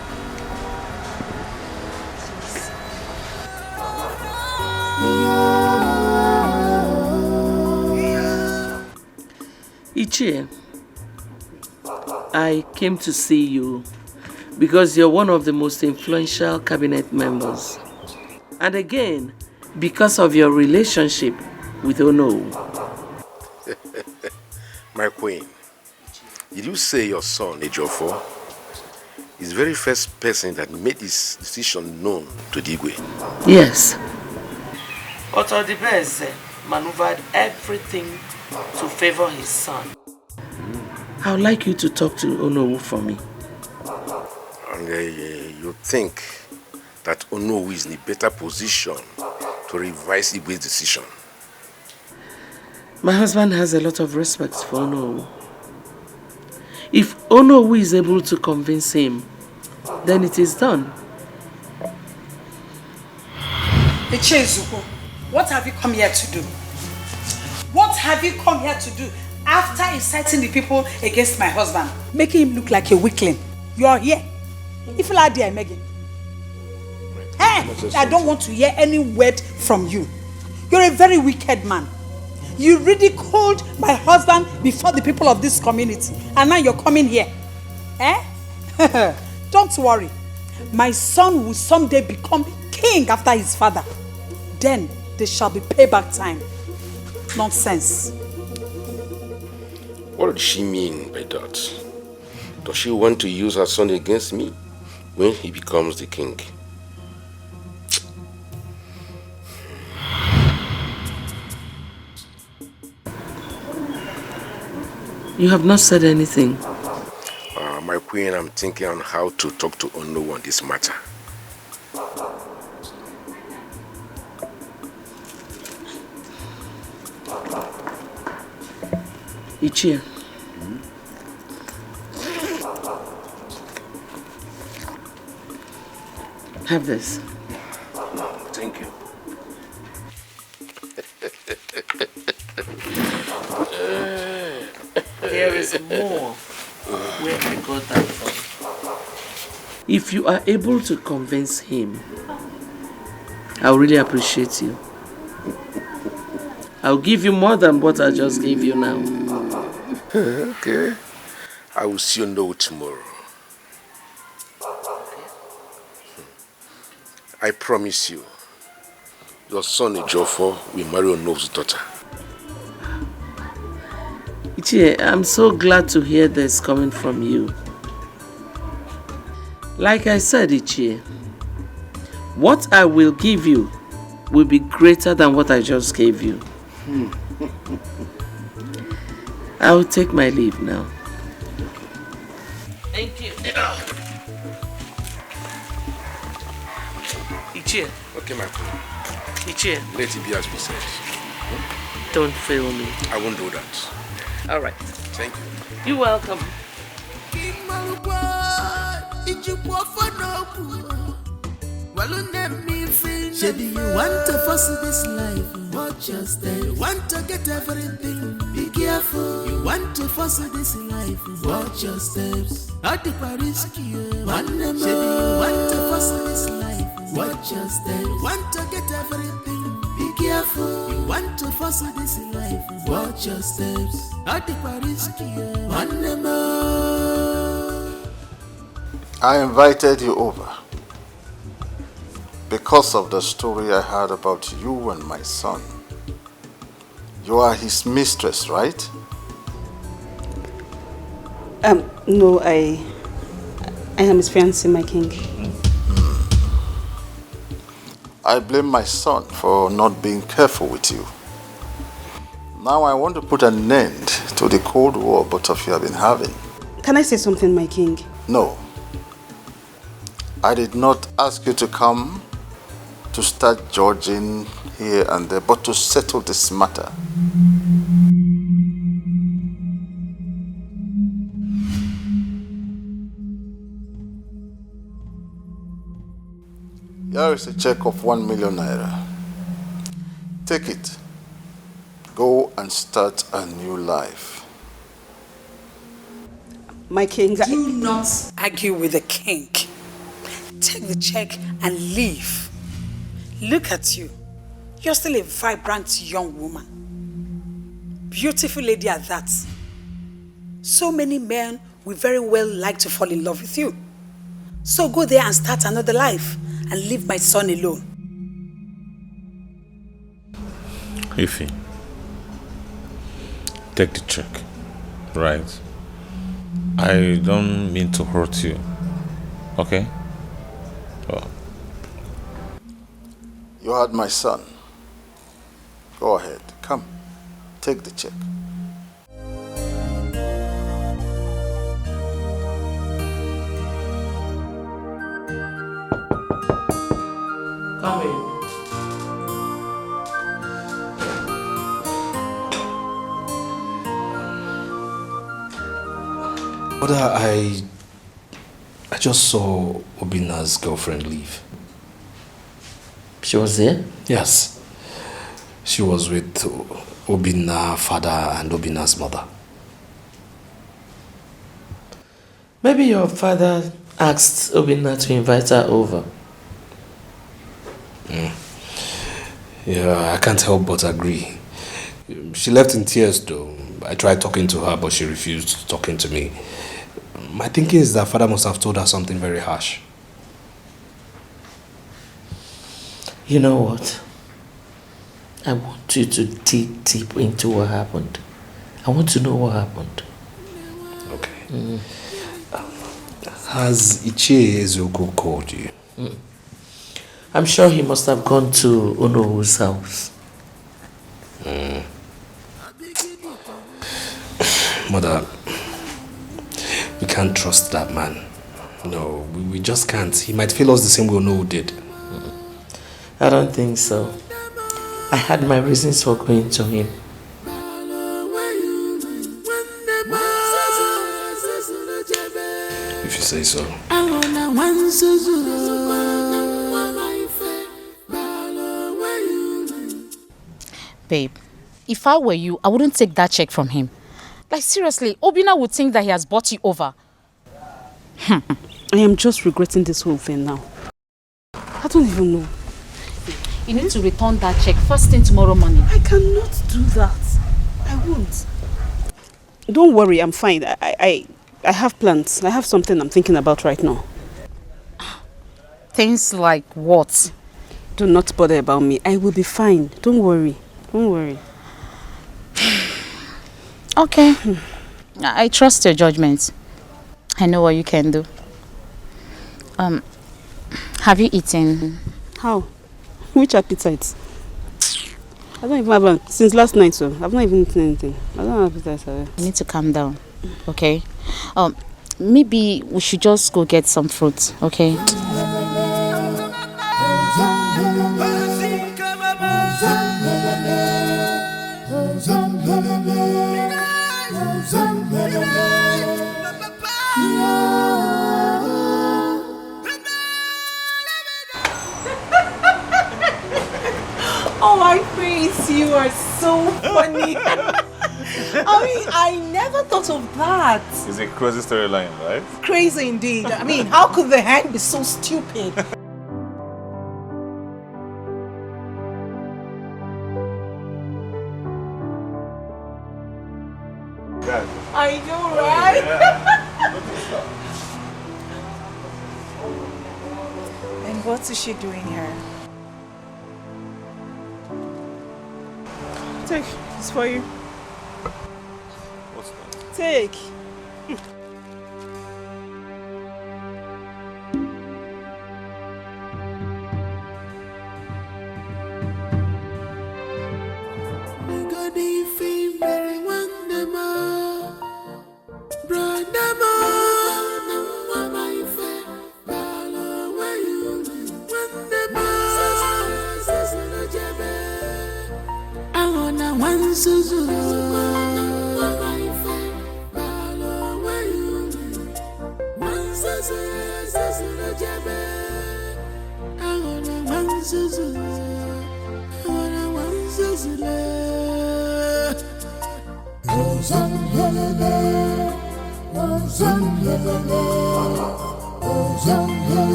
Ichie, I came to see you because you're one of the most influential cabinet members. And again, because of your relationship with Ono. My queen, did you say your son, Ejiofor, is the very first person that made this decision known to Digwe? Yes. But Odibeze maneuvered everything to favor his son. I would like you to talk to Onowu for me. And you think that Onowu is in a better position to revise Igwe's decision? My husband has a lot of respect for Onowu. If Onowu is able to convince him, then it is done. Ichezuko, what have you come here to do? What have you come here to do after inciting the people against my husband, making him look like a weakling? You are here. If you are there, Megan. Hey, I don't want to hear any word from you. You're a very wicked man. You ridiculed my husband before the people of this community, and now you're coming here. Eh? Don't worry. My son will someday become king after his father. Then there shall be payback time. Nonsense. What does she mean by that? Does she want to use her son against me when he becomes the king? You have not said anything. My queen, I'm thinking on how to talk to Ono on this matter. Ichie. Have this. Thank you. There is more where I got that from. If you are able to convince him, I'll really appreciate you. I'll give you more than what I just gave you now. Okay. I will see you know tomorrow. I promise you, your son Ejiofor will marry Ono's daughter. Ichie, I'm so glad to hear this coming from you. Like I said, Ichie, what I will give you will be greater than what I just gave you. I will take my leave now. Thank you. Ichie. Okay, my queen. Ichie. Let it be as we said. Don't fail me. I won't do that. All right. Thank you. You're welcome. Shady, you want to fuss this life, watch your step. You want to get everything, be careful. You want to fuss this life, watch your steps. At the risky, shady, you want to fuss this life, watch your steps. You want to get everything, be careful. You want to fuss this life, watch your steps. At the risky, I invited you over because of the story I heard about you and my son. You are his mistress, right? No, I am his fiancé, my king. I blame my son for not being careful with you. Now I want to put an end to the cold war both of you have been having. Can I say something, my king? No. I did not ask you to come to start judging here and there, but to settle this matter. Here is a check of 1 million naira. Take it. Go and start a new life. My king, Do not argue with the king. Take the check and leave. Look at you. You're still a vibrant young woman. Beautiful lady at that. So many men will very well like to fall in love with you. So go there and start another life and leave my son alone. Ify, take the check, right? I don't mean to hurt you, okay? Well. You heard my son. Go ahead. Come. Take the check. Come in. Brother, I just saw Obina's girlfriend leave. She was there? Yes. She was with Obina's father and Obina's mother. Maybe your father asked Obina to invite her over. Yeah, I can't help but agree. She left in tears though. I tried talking to her, but she refused talking to me. My thinking is that father must have told her something very harsh. You know what? I want you to dig deep into what happened. I want to know what happened. Okay. Has Ichie Ezeogo called you? I'm sure he must have gone to Ono's house. Mother, we can't trust that man. No, we just can't. He might fail us the same way Onowu did. I don't think so. I had my reasons for going to him. If you say so. Babe, if I were you, I wouldn't take that check from him. Like seriously, Obinna would think that he has bought you over. I am just regretting this whole thing now. I don't even know. You need to return that check first thing tomorrow morning. I cannot do that. I won't. Don't worry, I'm fine. I have plans. I have something I'm thinking about right now. Things like what? Do not bother about me. I will be fine. Don't worry. Don't worry. Okay. I trust your judgment. I know what you can do. Have you eaten? How? Which appetite? I don't even have one. Since last night, so I've not even eaten anything. I don't have appetite. You need to calm down, okay? Maybe we should just go get some fruit, okay? Oh my face, you are so funny. I mean, I never thought of that. It's a crazy storyline, right? Crazy indeed. I mean, how could the hand be so stupid? I know, right? And what is she doing here? Take. It's for you. What's that? Take.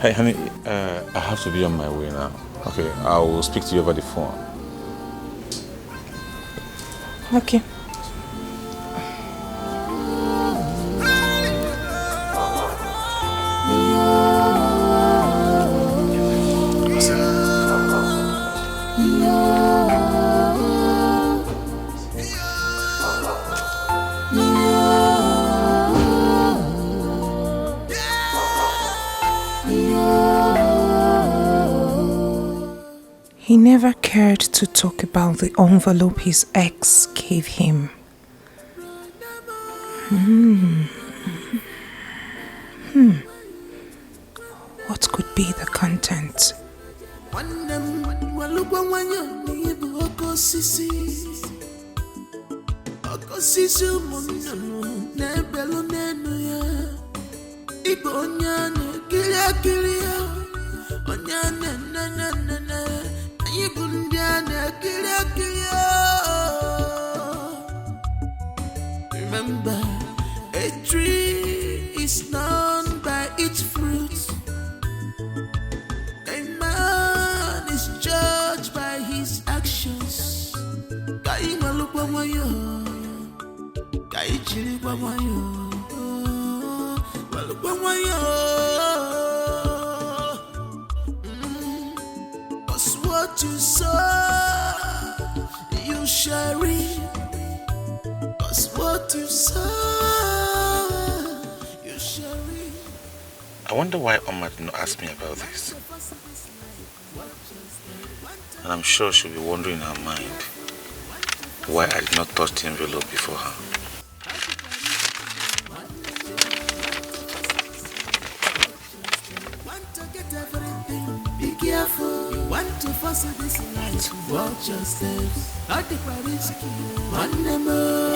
Hey, honey, I have to be on my way now. Okay, I will speak to you over the phone. Okay. He never cared to talk about the envelope his ex gave him. What could be the content? Remember, a tree is known by its fruit. A man is judged by his actions. Kai malukwa moyo, kai chiri kwa moyo, malukwa moyo. 'Cause what you sow, you shall reap. 'Cause what you sow, you shall reap. I wonder why Omar did not ask me about this. And I'm sure she'll be wondering in her mind why I did not touch the envelope before her. Be careful, you want to foster this life. Watch your steps. Not the risky. One more.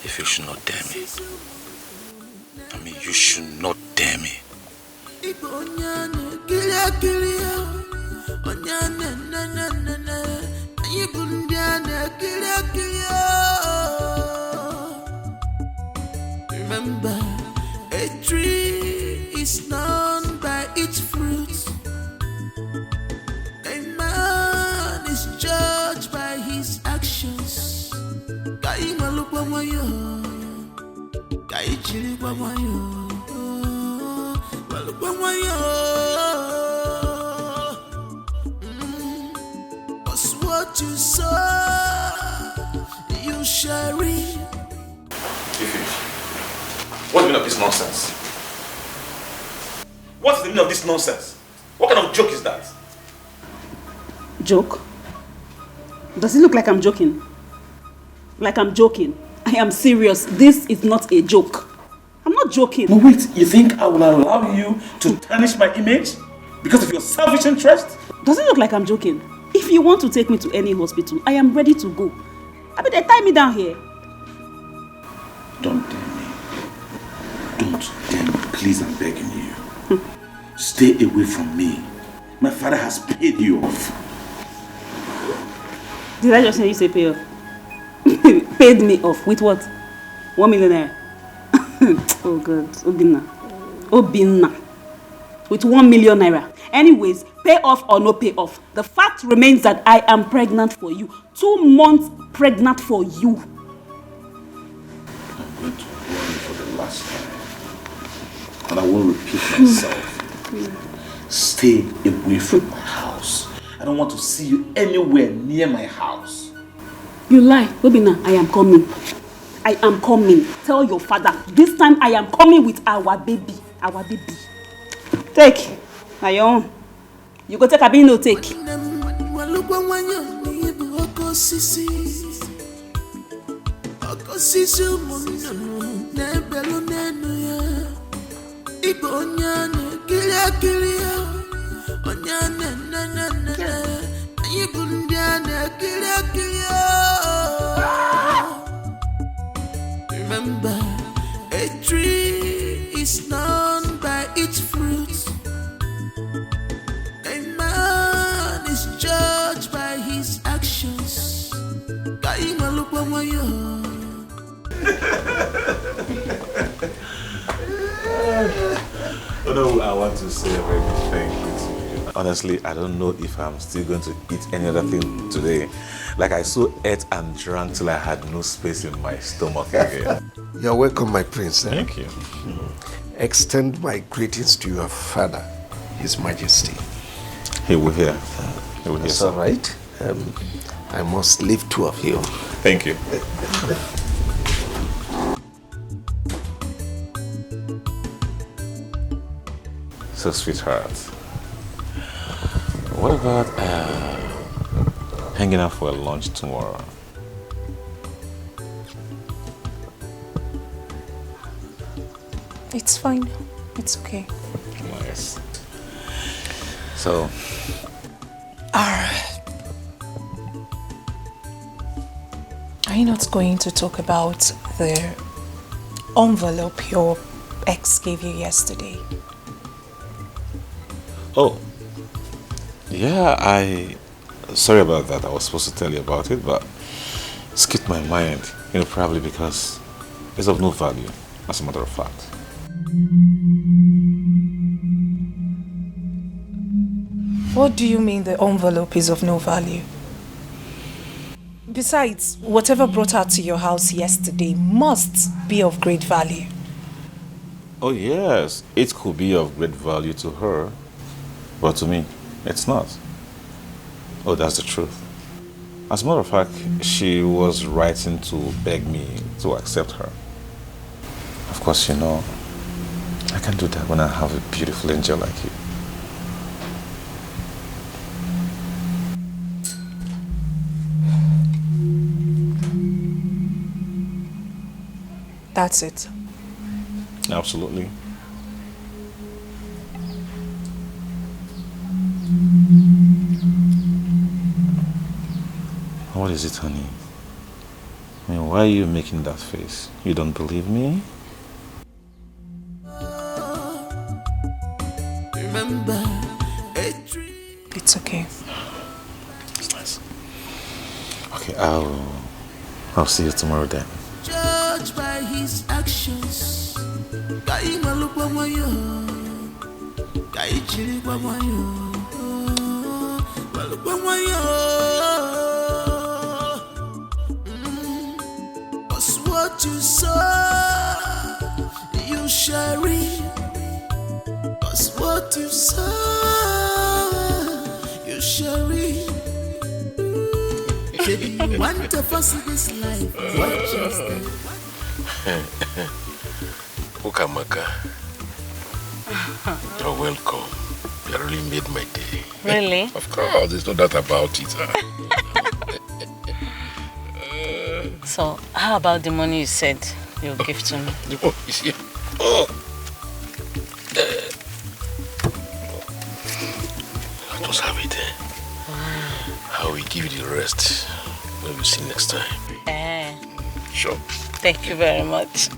If you should not dare me. I mean, you should not dare me. Remember, a tree is known by its fruits. A man is judged by his actions. Cause what you sow, you shall reap. What's the meaning of this nonsense? What's the meaning of this nonsense? What kind of joke is that? Joke? Does it look like I'm joking? Like I'm joking? I am serious. This is not a joke. I'm not joking. But wait, you think I will allow you to tarnish my image because of your selfish interest? Does it look like I'm joking? If you want to take me to any hospital, I am ready to go. I mean, they tie me down here. Don't dare me. Don't dare me. Please, I'm begging you. Stay away from me. My father has paid you off. Did I just hear you say pay off? Paid me off. With what? 1 million naira. Oh God. Obinna. With 1 million naira. Anyways, pay off or no pay off, the fact remains that I am pregnant for you. 2 months pregnant for you. I'm going to warn you for the last time. And I won't repeat myself. Stay away from my house. I don't want to see you anywhere near my house. You lie. Obinna, I am coming. I am coming. Tell your father. This time I am coming with our baby. Our baby. Take. Now your own. You go take a no take. Remember, a tree is known by its fruits. A man is judged by his actions. Although I want to say a very big thank you to you. Honestly, I don't know if I'm still going to eat any other thing today. Like I so ate and drank till I had no space in my stomach again. You're welcome, my prince. Thank you. Extend my greetings to your father, His Majesty. He will hear. He will hear. That's all right. I must leave 2 of you. Thank you. So, sweetheart, what about hanging out for a lunch tomorrow? It's fine. It's okay. Nice. So, are you not going to talk about the envelope your ex gave you yesterday? oh, yeah, sorry about that. I was supposed to tell you about it, but it skipped my mind. You know, probably because it's of no value, as a matter of fact. What do you mean the envelope is of no value? Besides, whatever brought her to your house yesterday must be of great value. Oh yes, it could be of great value to her, but to me, it's not. Oh, that's the truth. As a matter of fact, she was writing to beg me to accept her. Of course, you know, I can't do that when I have a beautiful angel like you. That's it. Absolutely. What is it, honey? I mean, why are you making that face? You don't believe me? Remember, It's okay. It's nice. Okay, I'll see you tomorrow then. judged by his actions. Kai malukwa moyo, kai chiri kwa moyo, malukwa moyo. Cause what you sow, you shall reap. Cause what you sow, you shall reap. Baby, you want to fuss this life, what just Ukamaka, you're welcome. You really made my day. Really? Of course, there's no doubt about it. So, how about the money you said you'll give to me? The money is here. Oh. I just have it. I will give you the rest when we see next time. Sure. Thank you very much.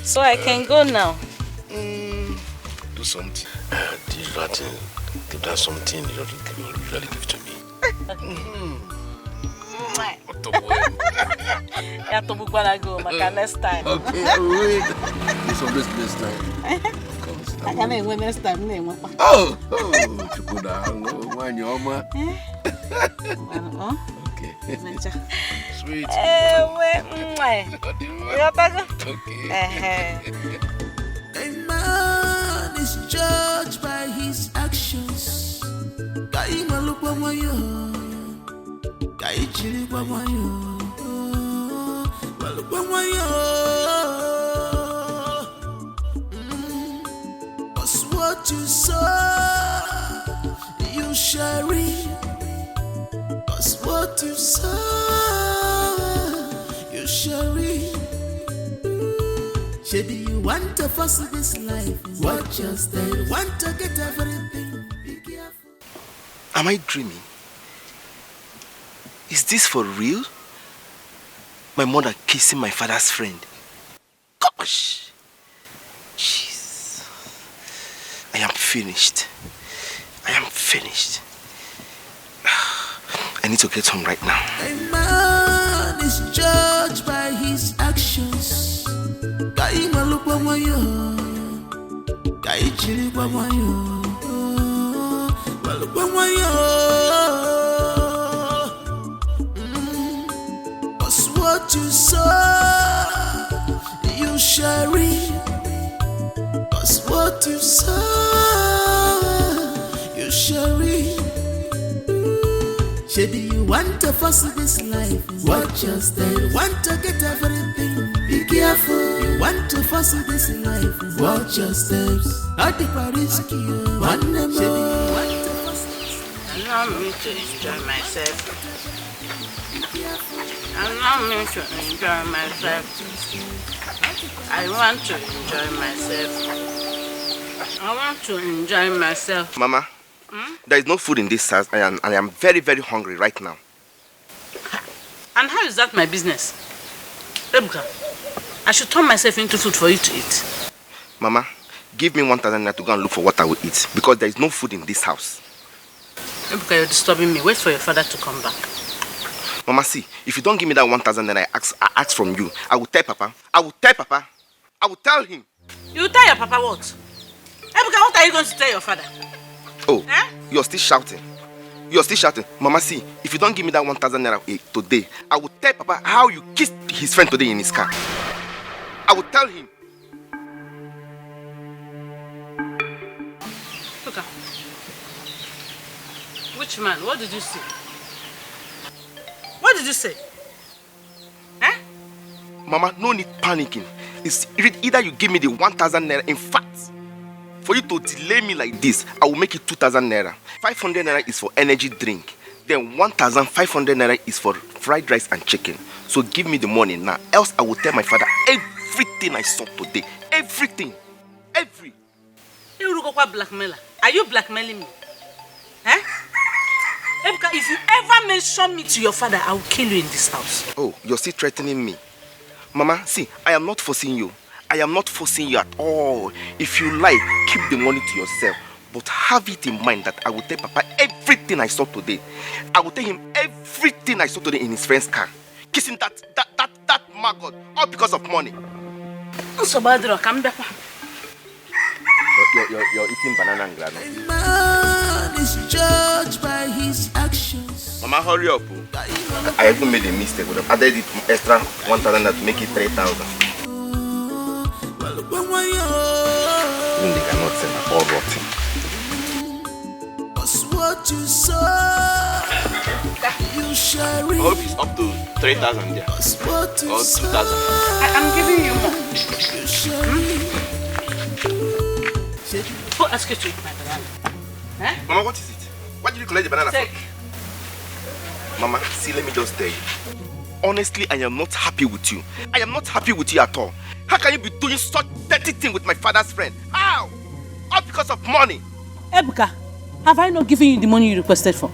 So I can go now. Do something. That's something you usually give to me. You have to book when I go, Maka, next time. Okay, wait. This always next time. Of course. I can't wait next time. Oh, okay. Sweet. A man is judged by his actions. Kai malukwa moyo, kai chiri kwa moyo, malukwa moyo. Cause what you sow, you shall reap. Cause what you sow, you shall reap. Maybe you want to fuss this life, watch your step. You want to get everything, be careful. Am I dreaming? Is this for real? My mother kissing my father's friend. Gosh! Jeez. I am finished. I am finished. I need to get home right now. A man is judged by his actions. Kai malukwa moyo, kai chiri kwa moyo, malukwa moyo. Cause what you sow, you shall reap. Cause what you sow, you shall reap. Maybe you want to fuss this life, watch your step. You want to get everything, be careful. You want to fuss this life, watch your steps. At the Paris, one more. Allow me to enjoy myself. Allow me to enjoy myself. I want to enjoy myself. I want to enjoy myself. Mama, there is no food in this house and I am very, very hungry right now. And how is that my business? Ebuka, I should turn myself into food for you to eat. Mama, give me 1,000 naira to go and look for what I will eat because there is no food in this house. Ebuka, you're disturbing me. Wait for your father to come back. Mama, see, if you don't give me that 1,000 naira I ask from you, I will tell Papa. I will tell Papa. I will tell him. You tell your papa what? Ebuka, what are you going to tell your father? Oh, you're still shouting. You're still shouting. Mama, see, if you don't give me that 1,000 naira today, I will tell Papa how you kissed his friend today in his car. I will tell him. Ebuka, which man? What did you say? What did you say? Mama, no need panicking. It's either you give me the 1,000 naira. In fact, for you to delay me like this, I will make it 2,000 naira. 500 naira is for energy drink. Then 1,500 naira is for fried rice and chicken. So give me the money now. Else I will tell my father everything I saw today. Everything. Every. Blackmailer. Are you blackmailing me? Eh? Ebuka, if you ever mention me to your father, I will kill you in this house. Oh, you're still threatening me. Mama, see, I am not forcing you. I am not forcing you at all. If you like, keep the money to yourself. But have it in mind that I will tell Papa everything I saw today. I will tell him everything I saw today in his friend's car. Kissing that maggot, all because of money. You're eating banana and granola. A man is judged by his actions. Mama, hurry up. I even made a mistake. I added it extra 1,000 to make it 3,000. Even they cannot sell them all rotten. What you saw, you shall reap. I hope it's up to 3,000 there. Or 2,000. I'm giving you more. Who asked you to eat my banana? Eh? Mama, what is it? Why did you collect the banana Take. from? Mama, see, let me just tell you. Honestly, I am not happy with you. I am not happy with you at all. How can you be doing such dirty thing with my father's friend? How? All because of money. Ebuka, have I not given you the money you requested for?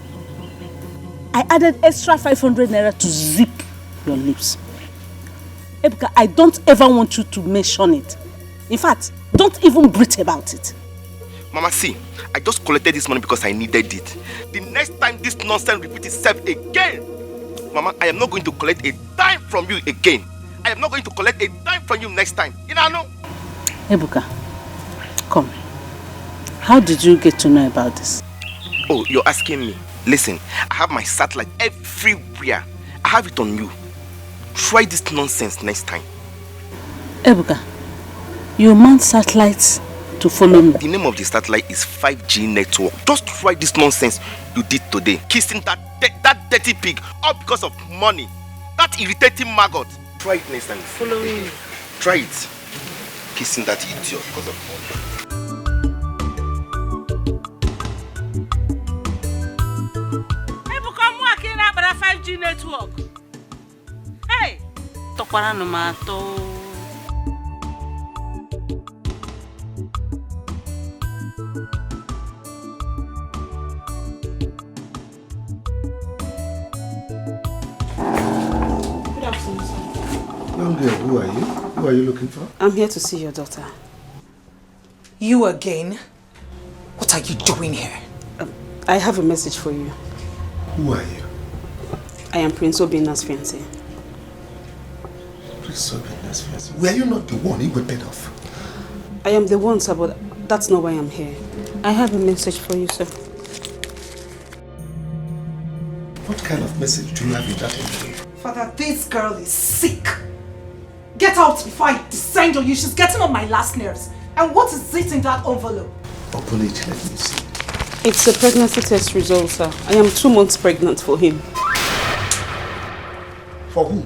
I added extra 500 naira to zip your lips. Ebuka, I don't ever want you to mention it. In fact, don't even breathe about it. Mama, see, I just collected this money because I needed it. The next time this nonsense repeats itself again, Mama, I am not going to collect a dime from you again. I am not going to collect a dime from you next time. You know? Ebuka, come. How did you get to know about this? Oh, you're asking me. Listen, I have my satellite everywhere. I have it on you. Try this nonsense next time. Ebuka, you mount satellites to follow me. The name of the satellite is 5G network. Just try this nonsense you did today. Kissing that dirty pig, all because of money. That irritating maggot. Try it next time. Follow me. Try it. Kissing that idiot because of money. Ebuka, I'm working out about 5G network. Hey! Tokwara no mato. Young girl, who are you? Who are you looking for? I'm here to see your daughter. You again? What are you doing here? I have a message for you. Who are you? I am Prince Obina's fiancé. Prince Obina's fiancé? Were you not the one he got paid off? I am the one, sir, but that's not why I'm here. I have a message for you, sir. What kind of message do you have in that envelope? Father, this girl is sick. Get out before I descend on you. She's getting on my last nerves. And what is it in that envelope? Open it, let me see. It's a pregnancy test result, sir. I am 2 months pregnant for him. For who?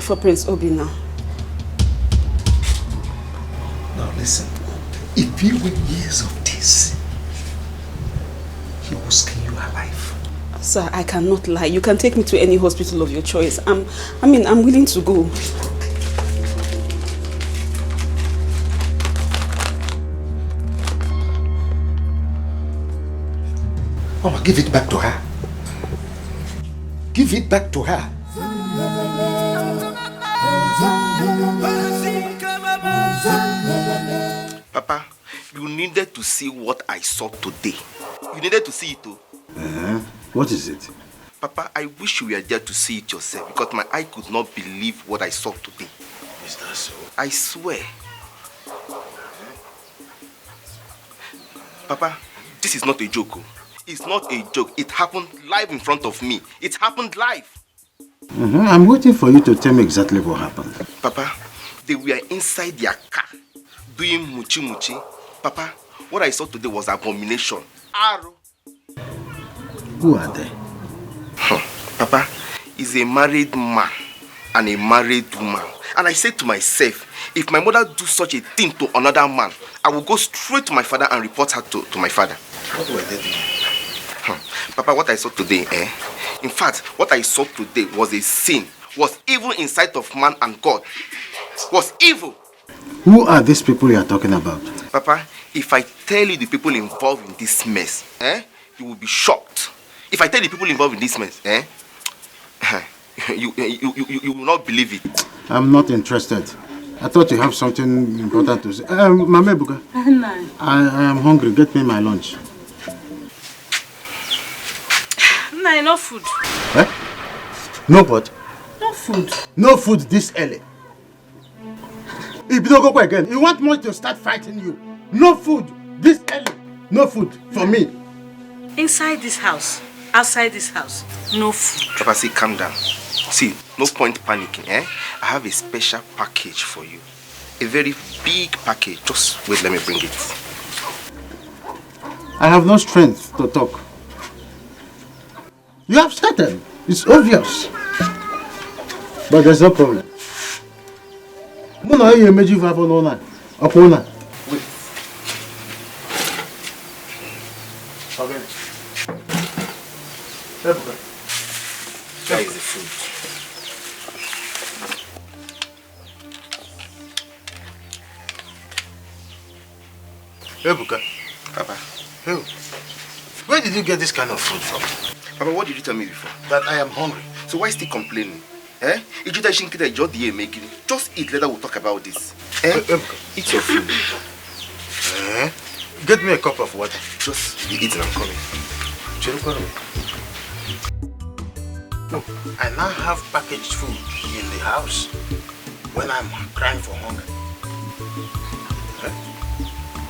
For Prince Obina. Now listen, if you were years of this, he will skin you alive. Sir, I cannot lie. You can take me to any hospital of your choice. I'm willing to go. Mama, give it back to her. Give it back to her. Papa, you needed to see what I saw today. You needed to see it too. What is it? Papa, I wish you were there to see it yourself because my eye could not believe what I saw today. Is that so? I swear. Papa, this is not a joke. It's not a joke. It happened live in front of me. It happened live. I'm waiting for you to tell me exactly what happened. Papa, they were inside their car doing muchi muchi. Papa, what I saw today was abomination. Arrow. Who are they? Papa, he's a married man and a married woman. And I said to myself, if my mother do such a thing to another man, I will go straight to my father and report her to my father. What were they doing? Papa, what I saw today, in fact, what I saw today was a sin, was evil in sight of man and God. Was evil. Who are these people you are talking about? Papa, if I tell you the people involved in this mess, you will be shocked. If I tell you the people involved in this mess, you will not believe it. I'm not interested. I thought you have something important to say. Mama Ebuka, I am hungry. Get me my lunch. No, no food. No what? No food. No food this early. If you don't go again, you want me to start fighting you. No food this early. No food for me. Inside this house, outside this house, no food. Papa, see, calm down. See, no point panicking, I have a special package for you. A very big package. Just wait, let me bring it. I have no strength to talk. You have started. It's obvious. But there's no problem. Wait. Okay. That is the food. Ebuka. Papa. Who? Where did you get this kind of food from? Papa, what did you tell me before? That I am hungry. So why still complaining? Just eat, later we'll talk about this. Ebuka. Eat your food. Get me a cup of water. Just be eating, I'm coming. No, I now have packaged food in the house when I'm crying for hunger.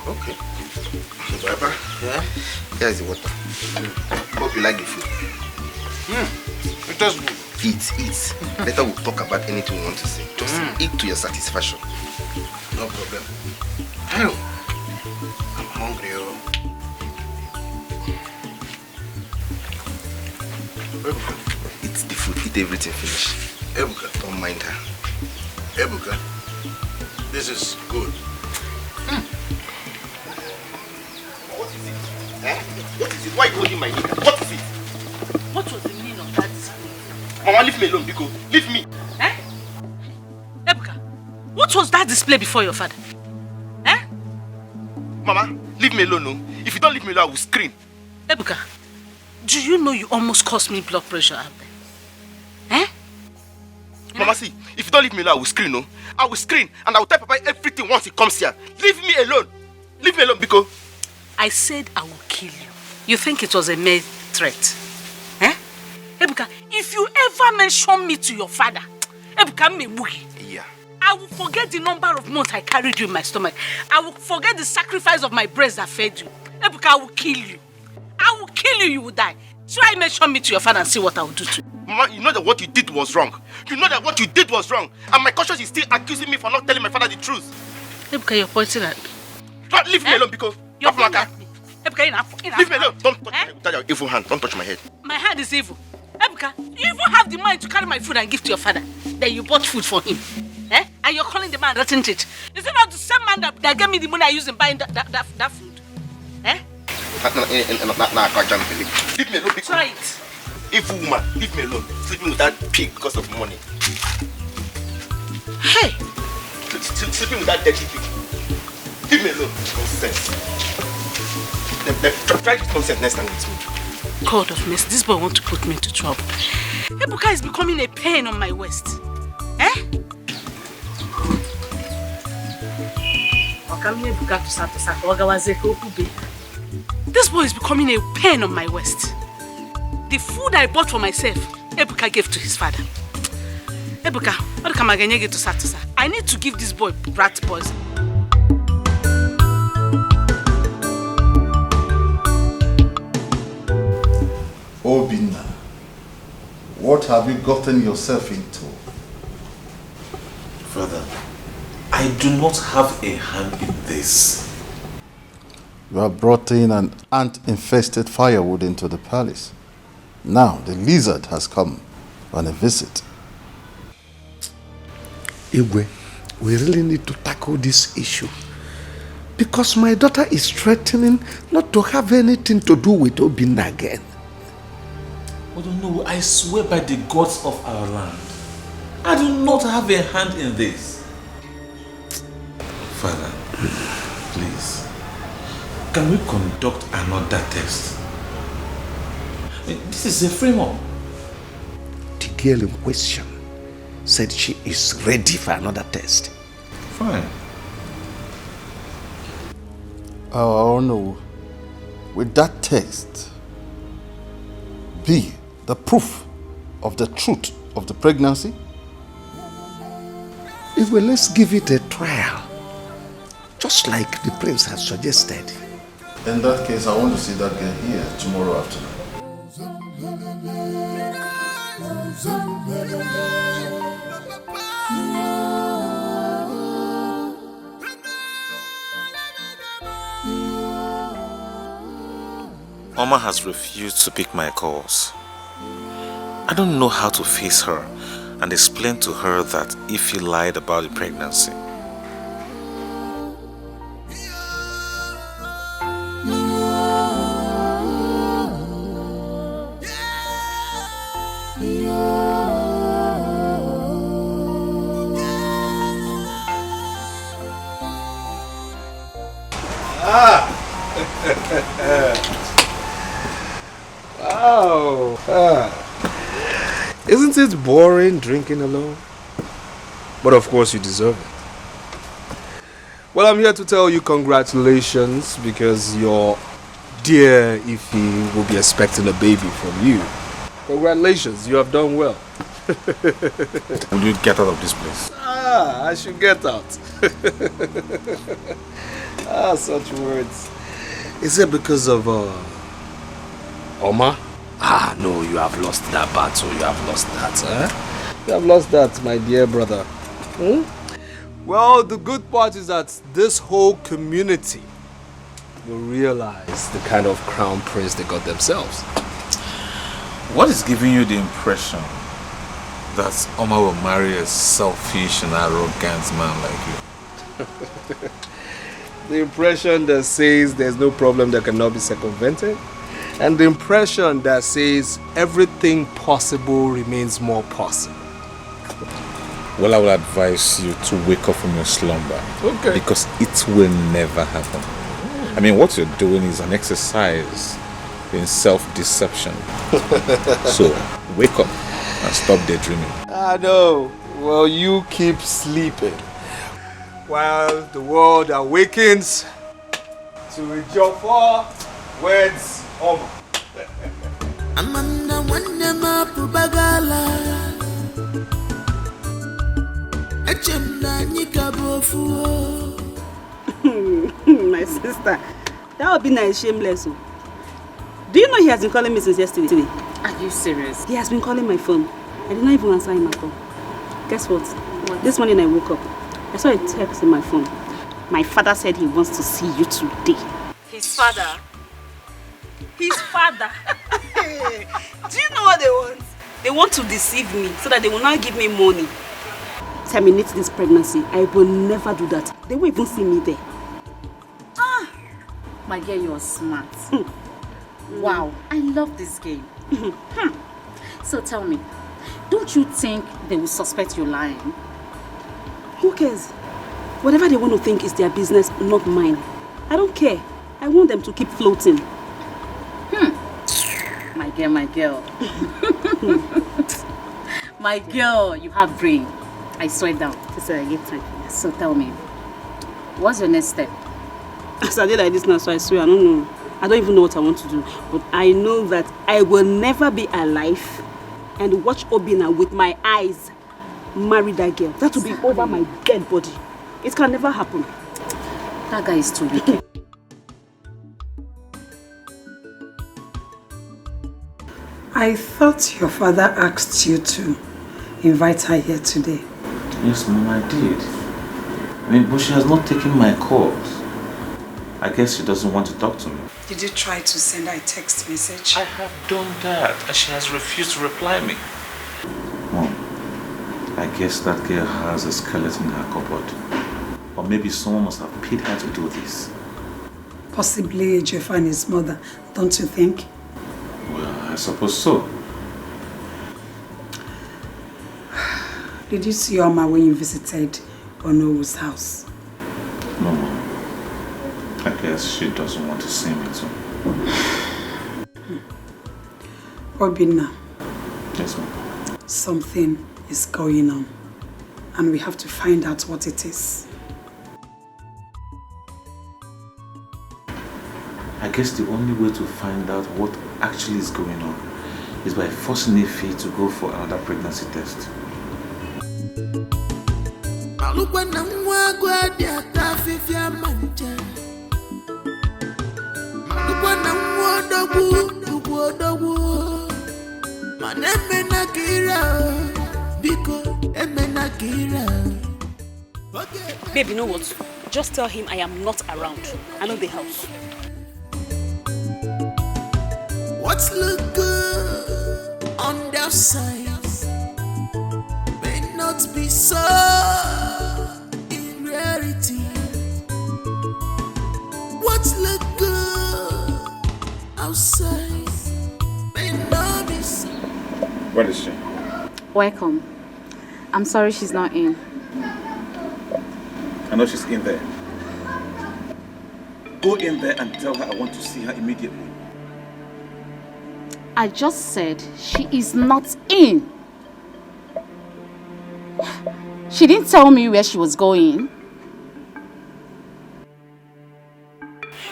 Okay. So, Papa, here is the water. Hope you like the food. It does good. Eat. Later we'll talk about anything you want to say. Just eat to your satisfaction. No problem. I'm hungry. Eat the food. Eat everything. Finish. Ebuka. Don't mind her. Ebuka. This is good. What is it? What is it? Why are you holding my knee? What is it? What was the meaning of that display? Mama, leave me alone, Biko. Leave me. Ebuka, what was that display before your father? Mama, leave me alone, no? If you don't leave me alone, I will scream. Ebuka, do you know you almost caused me blood pressure out there? Mama, see, if you don't leave me alone, I will scream, no? I will scream and I will tell Papa everything once he comes here. Leave me alone. Leave me alone, Biko. I said I will kill you. You think it was a mere threat? Ebuka, if you ever mention me to your father, Ebuka me boogie. Yeah. I will forget the number of months I carried you in my stomach. I will forget the sacrifice of my breast that fed you. Ebuka, I will kill you. I will kill you, you will die. Try mention me to your father and see what I will do to you. Mama, you know that what you did was wrong. You know that what you did was wrong. And my conscience is still accusing me for not telling my father the truth. Ebuka, you're pointing at me. Don't leave me alone, because you're pointing at me. Ebuka, leave me alone. Don't touch my head. With your evil hand. Don't touch my head. My hand is evil. Ebuka, you even have the mind to carry my food and give to your father. Then you bought food for him. And you're calling the man rotten teeth. Is it not the same man that gave me the money I used in buying that food? Leave me alone. Try it. Evil woman, leave me alone. Sleeping with that pig because of money. Hey! Sleeping with that dirty pig. Leave me alone. Nonsense. Try this nonsense next time with me. God of mercy, this boy wants to put me into trouble. Ebuka is becoming a pain on my waist. This boy is becoming a pain on my waist. The food I bought for myself, Ebuka gave to his father. Ebuka, what can I get to Satusa? I need to give this boy rat poison. Obinna, what have you gotten yourself into? Father, I do not have a hand in this. You have brought in an ant-infested firewood into the palace. Now the lizard has come on a visit. Igwe, we really need to tackle this issue. Because my daughter is threatening not to have anything to do with Obinna again. Oh no, I swear by the gods of our land, I do not have a hand in this. Father, please, can we conduct another test? This is a frame-up. The girl in question said she is ready for another test. Fine. Oh no. Will that text be the proof of the truth of the pregnancy? Well, let's give it a trial. Just like the prince has suggested. In that case, I want to see that girl here tomorrow afternoon. Oma has refused to pick my calls. I don't know how to face her and explain to her that if he lied about the pregnancy. Wow. Isn't it boring drinking alone? But of course you deserve it. Well, I'm here to tell you congratulations because your dear Ify will be expecting a baby from you. Congratulations, you have done well. Will you get out of this place? I should get out. Such words. Is it because of Oma? No, you have lost that battle. You have lost that. You have lost that, my dear brother. Well, the good part is that this whole community will realize the kind of crown prince they got themselves. What is giving you the impression that Oma will marry a selfish and arrogant man like you? The impression that says there's no problem that cannot be circumvented, and the impression that says everything possible remains more possible. Well, I will advise you to wake up from your slumber. Okay. Because it will never happen. I mean, what you're doing is an exercise in self-deception. So, wake up and stop daydreaming. I know. Well, you keep sleeping while the world awakens to Ejiofor weds Oma. Amanda wanyama pubagala Echemna nyikabofu. My sister, that would be nice, shameless. Do you know he has been calling me since yesterday? Are you serious? He has been calling my phone. I did not even answer him at all. Guess what? This morning I woke up. I saw a text in my phone. My father said he wants to see you today. His father? His father? Do you know what they want? They want to deceive me so that they will not give me money. Terminate this pregnancy. I will never do that. They won't even see me there. My girl, you're smart. Wow, I love this game. So tell me, don't you think they will suspect you lying? Who cares? Whatever they want to think is their business, not mine. I don't care. I want them to keep floating. My girl. My girl, you have brain. I swear down. Sister, I get time. So tell me, what's your next step? As I did like this now, so I swear, I don't know. I don't even know what I want to do. But I know that I will never be alive and watch Obinna with my eyes marry that girl. That will be over my dead body. It can never happen. That guy is too wicked. I thought your father asked you to invite her here today. Yes, Mom, I did. But she has not taken my calls. I guess she doesn't want to talk to me. Did you try to send her a text message? I have done that, and she has refused to reply me. Mom, I I guess that girl has a skeleton in her cupboard. Or maybe someone must have paid her to do this. Possibly Ejiofor and his mother, don't you think? Well, I suppose so. Did you see Oma when you visited Onowo's house? No, Mom. I guess she doesn't want to see me too. Obinna. Yes, Mom. Something is going on. And we have to find out what it is. I guess the only way to find out what actually is going on is by forcing Ife to go for another pregnancy test. Babe, you know what? Just tell him I am not around. I know the house. What's look good on the outside may not be so in reality. What's look good outside may not be so. Where is she? Welcome. I'm sorry she's not in. I know she's in there. Go in there and tell her I want to see her immediately. I just said she is not in. She didn't tell me where she was going.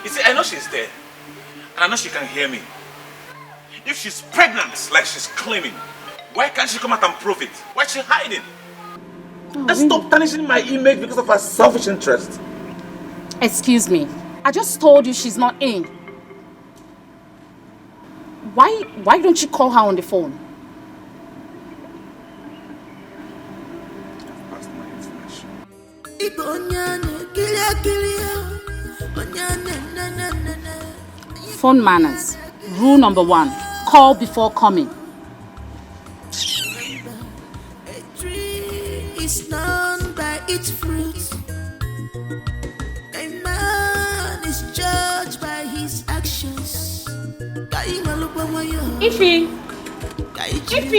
You see, I know she's there. And I know she can hear me. If she's pregnant, like she's claiming, why can't she come out and prove it? Why is she hiding? And stop tarnishing my image because of her selfish interest. Excuse me. I just told you she's not in. Why don't you call her on the phone? Phone manners. Rule number 1. Call before coming. A tree is known by its fruit. A man is judged by his actions. Ife! Ife!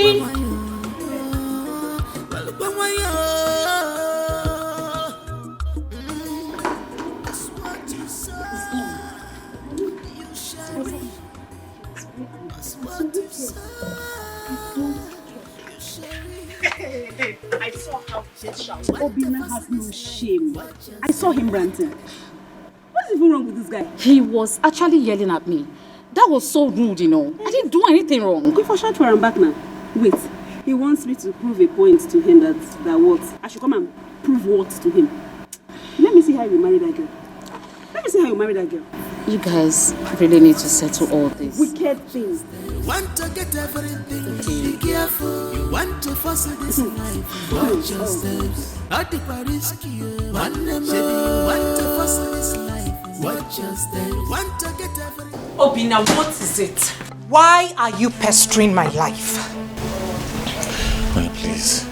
I saw how Obinna has no shame. I saw him ranting. What's even wrong with this guy? He was actually yelling at me. That was so rude, you know. I didn't do anything wrong. Okay, for short for him back now. Wait, he wants me to prove a point to him that what? I should come and prove what to him? Let me see how you marry that girl. Let me see how you marry that girl. You guys really need to settle all this. Wicked things. Want to get everything, be careful. You want to force this life, watch your steps. At the risk you want to force this life, watch your steps. Want to get everything. Obinna, what is it? Why are you pestering my life? Honey, please.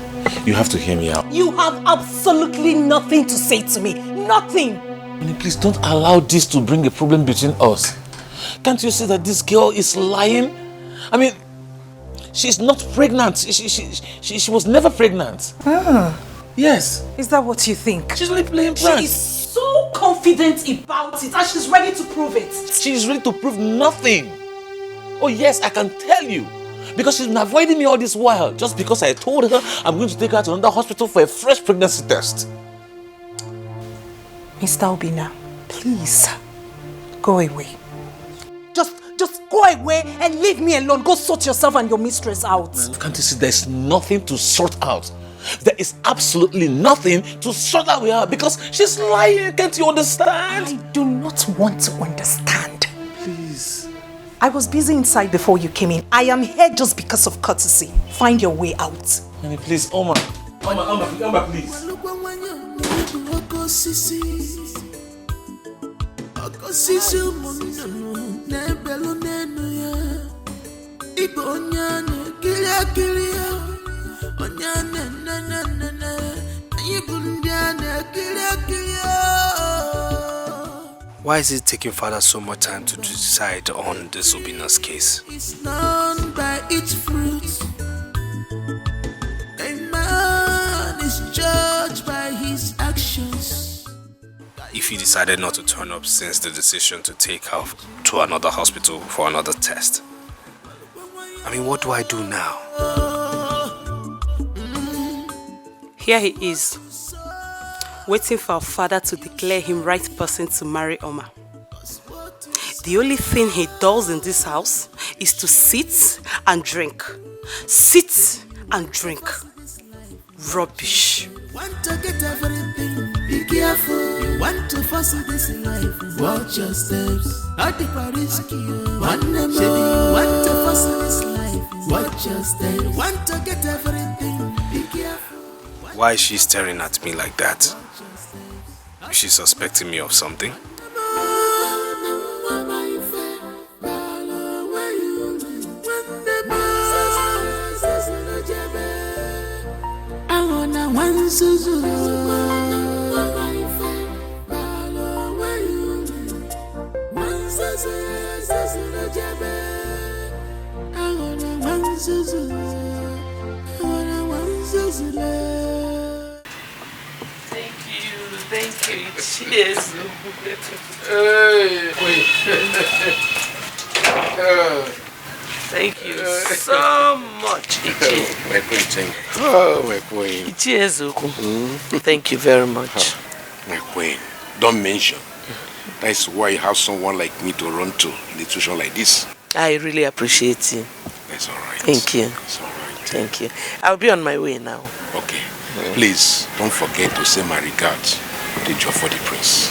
You have to hear me out. You have absolutely nothing to say to me. Nothing. Honey, please don't allow this to bring a problem between us. Can't you see that this girl is lying? I mean, she's not pregnant. She was never pregnant. Ah. Yes. Is that what you think? She's only playing pranks. She is so confident about it and she's ready to prove it. She's ready to prove nothing. Oh yes, I can tell you. Because she's been avoiding me all this while. Just because I told her I'm going to take her to another hospital for a fresh pregnancy test. Mr. Obinna, please, go away. Just go away and leave me alone. Go sort yourself and your mistress out. Man, can't you see there's nothing to sort out? There is absolutely nothing to sort out with her because she's lying. Can't you understand? I do not want to understand. Please. I was busy inside before you came in. I am here just because of courtesy. Find your way out. Honey, please, Oma, please. Why is it taking Father so much time to decide on this Obina's case? It's known by its fruits. A man is judged by his actions. If he decided not to turn up since the decision to take her to another hospital for another test, I mean, what do I do now? Here he is, waiting for our father to declare him right person to marry Oma. The only thing he does in this house is to sit and drink. Sit and drink. Rubbish. Want to get everything, be careful. You want to pursue this life, watch your steps. At the risky, want to pursue this life, watch your steps. Want to get everything, be careful. Why is she staring at me like that? Is she suspecting me of something? Thank you. Cheers. Thank you so much. My queen, thank you. Oh, my queen. Cheers. Thank you very much. My queen, don't mention. That's why you have someone like me to run to in a situation like this. I really appreciate you. That's all right. Thank you. It's all right. Thank you. I'll be on my way now. Okay. Please, don't forget to say my regards to Joe for the prince.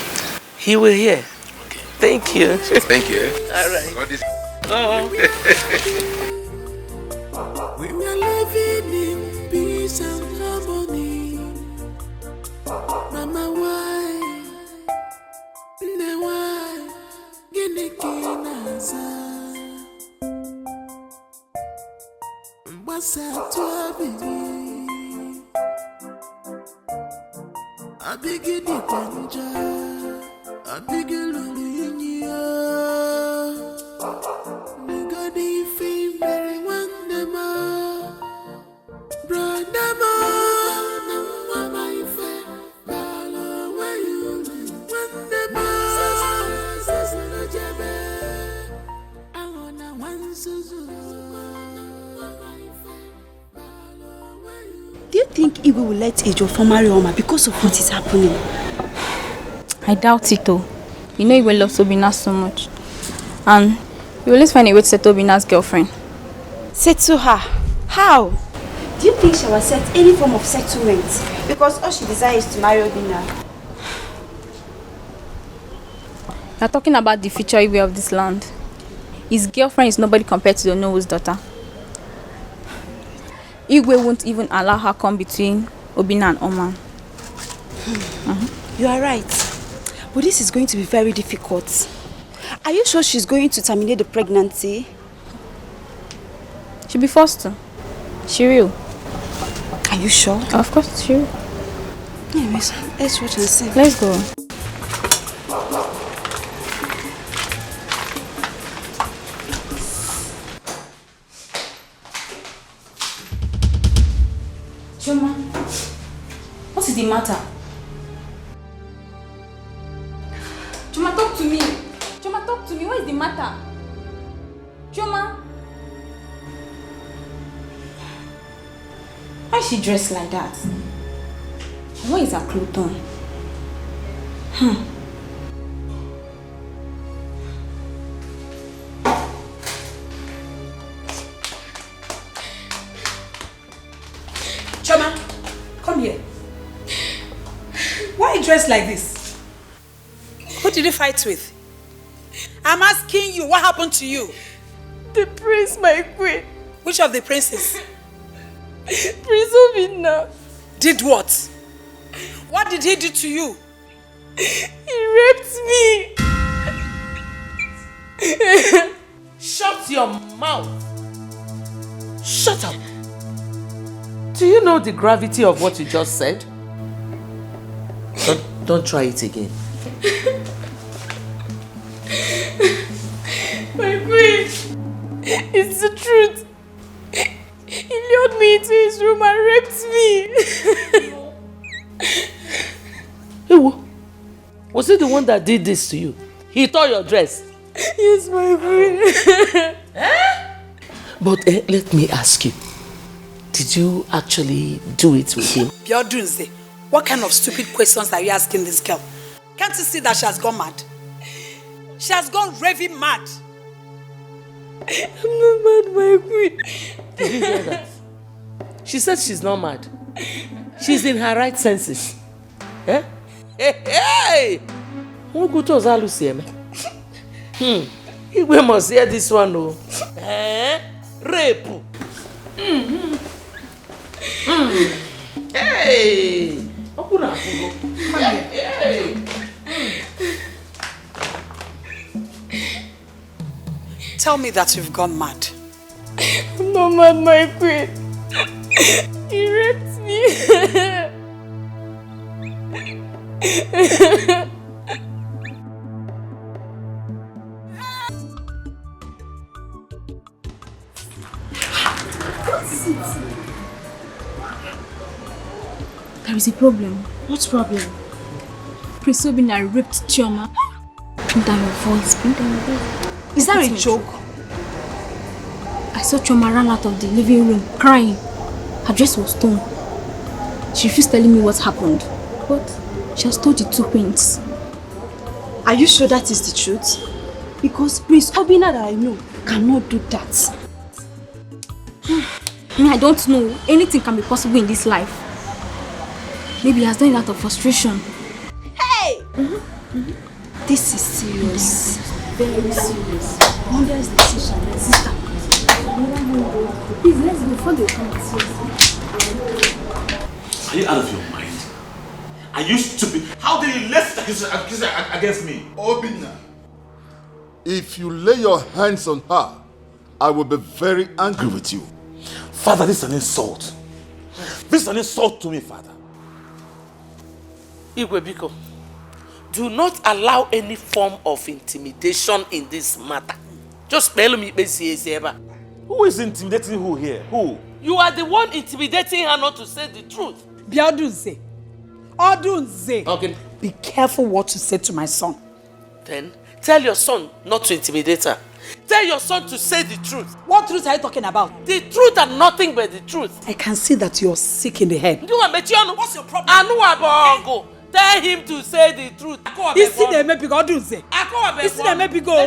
He will hear. Okay. Thank you. Thank you. All right. We are living in peace and harmony. Mama, why? Do you think Igwe will let Ejiofor marry Oma because of what is happening? I doubt it though. You know Igwe loves Obina so much. And you always find a way to settle Obina's girlfriend. Settle her? How? Do you think she will accept any form of settlement? Because all she desires is to marry Obina. You're talking about the future Igwe of this land. His girlfriend is nobody compared to the Onowo's daughter. Igwe won't even allow her come between Obina and Oma. You are right. But this is going to be very difficult. Are you sure she's going to terminate the pregnancy? She'll be forced to. She will. Are you sure? Of course she will. Anyways, let's watch and see. Let's go. Choma, what is the matter? Choma, talk to me. Choma, talk to me. What is the matter? Choma. Why is she dressed like that? What is her clothes on? Choma, come here. Why are you dressed like this? Who did you fight with? I'm asking you, what happened to you? The prince, my queen. Which of the princes? Prince Obina. Did what? What did he do to you? He raped me. Shut your mouth. Shut up. Do you know the gravity of what you just said? Don't try it again. My queen, it's the truth. He lured me into his room and raped me. Hey, was he the one that did this to you? He tore your dress? Yes, my queen. But let me ask you, did you actually do it with him? Biodunze, what kind of stupid questions are you asking this girl? Can't you see that she has gone mad? She has gone raving mad. I'm not mad, my queen. Did you hear that? She said she's not mad. She's in her right senses. Eh? Hey! What good was Alusi, man? We must hear this one, no? Rape. Hey! Hey! Tell me that you've gone mad. I'm not mad, my queen. He raped me. There is a problem. What problem? Prince Obinna raped Chioma. Bring down your voice. Bring down your voice. Is that a joke? I saw Chioma run out of the living room crying. Her dress was torn. She refused telling me what happened. But she has told the two queens. Are you sure that is the truth? Because Prince Obinna that I know cannot do that. I don't know. Anything can be possible in this life. Maybe he has done it out of frustration. Hey! This is serious. Very serious. Mother's decision, my sister. Please, let's go before they come and see us. Are you out of your mind? Are you stupid? How did you lift accusation against me? Obinna, if you lay your hands on her, I will be very angry with you. Father, this is an insult. This is an insult to me, Father. Igwe Biko, do not allow any form of intimidation in this matter. Just tell me, who is intimidating who here? Who? You are the one intimidating her not to say the truth. Biodunze. Odunze. Okay. Be careful what you say to my son. Then tell your son not to intimidate her. Tell your son to say the truth. What truth are you talking about? The truth and nothing but the truth. I can see that you're sick in the head. What's your problem? Tell him to say the truth. Let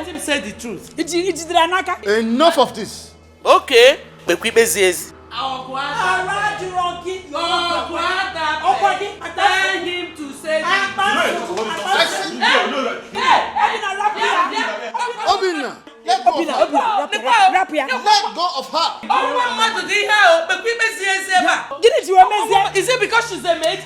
him say the truth. Enough of this. Okay. Tell him to say the truth. Obinna, let go of her. Let go of her. Is it because she's a maid?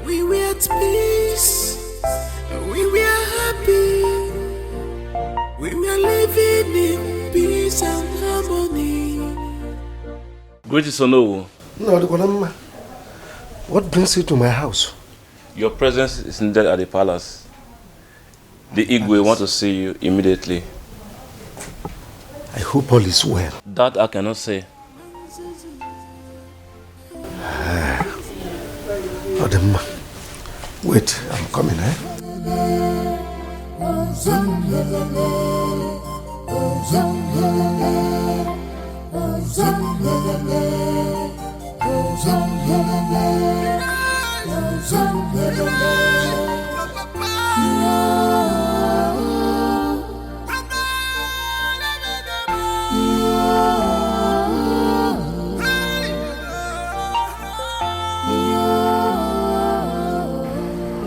We were at peace. We were happy. We were living in peace and harmony. Greetings, Ono. No, what brings you to my house? Your presence is needed at the palace. The Igwe want to see you immediately. I hope all is well. That I cannot say. Wait, I'm coming, eh?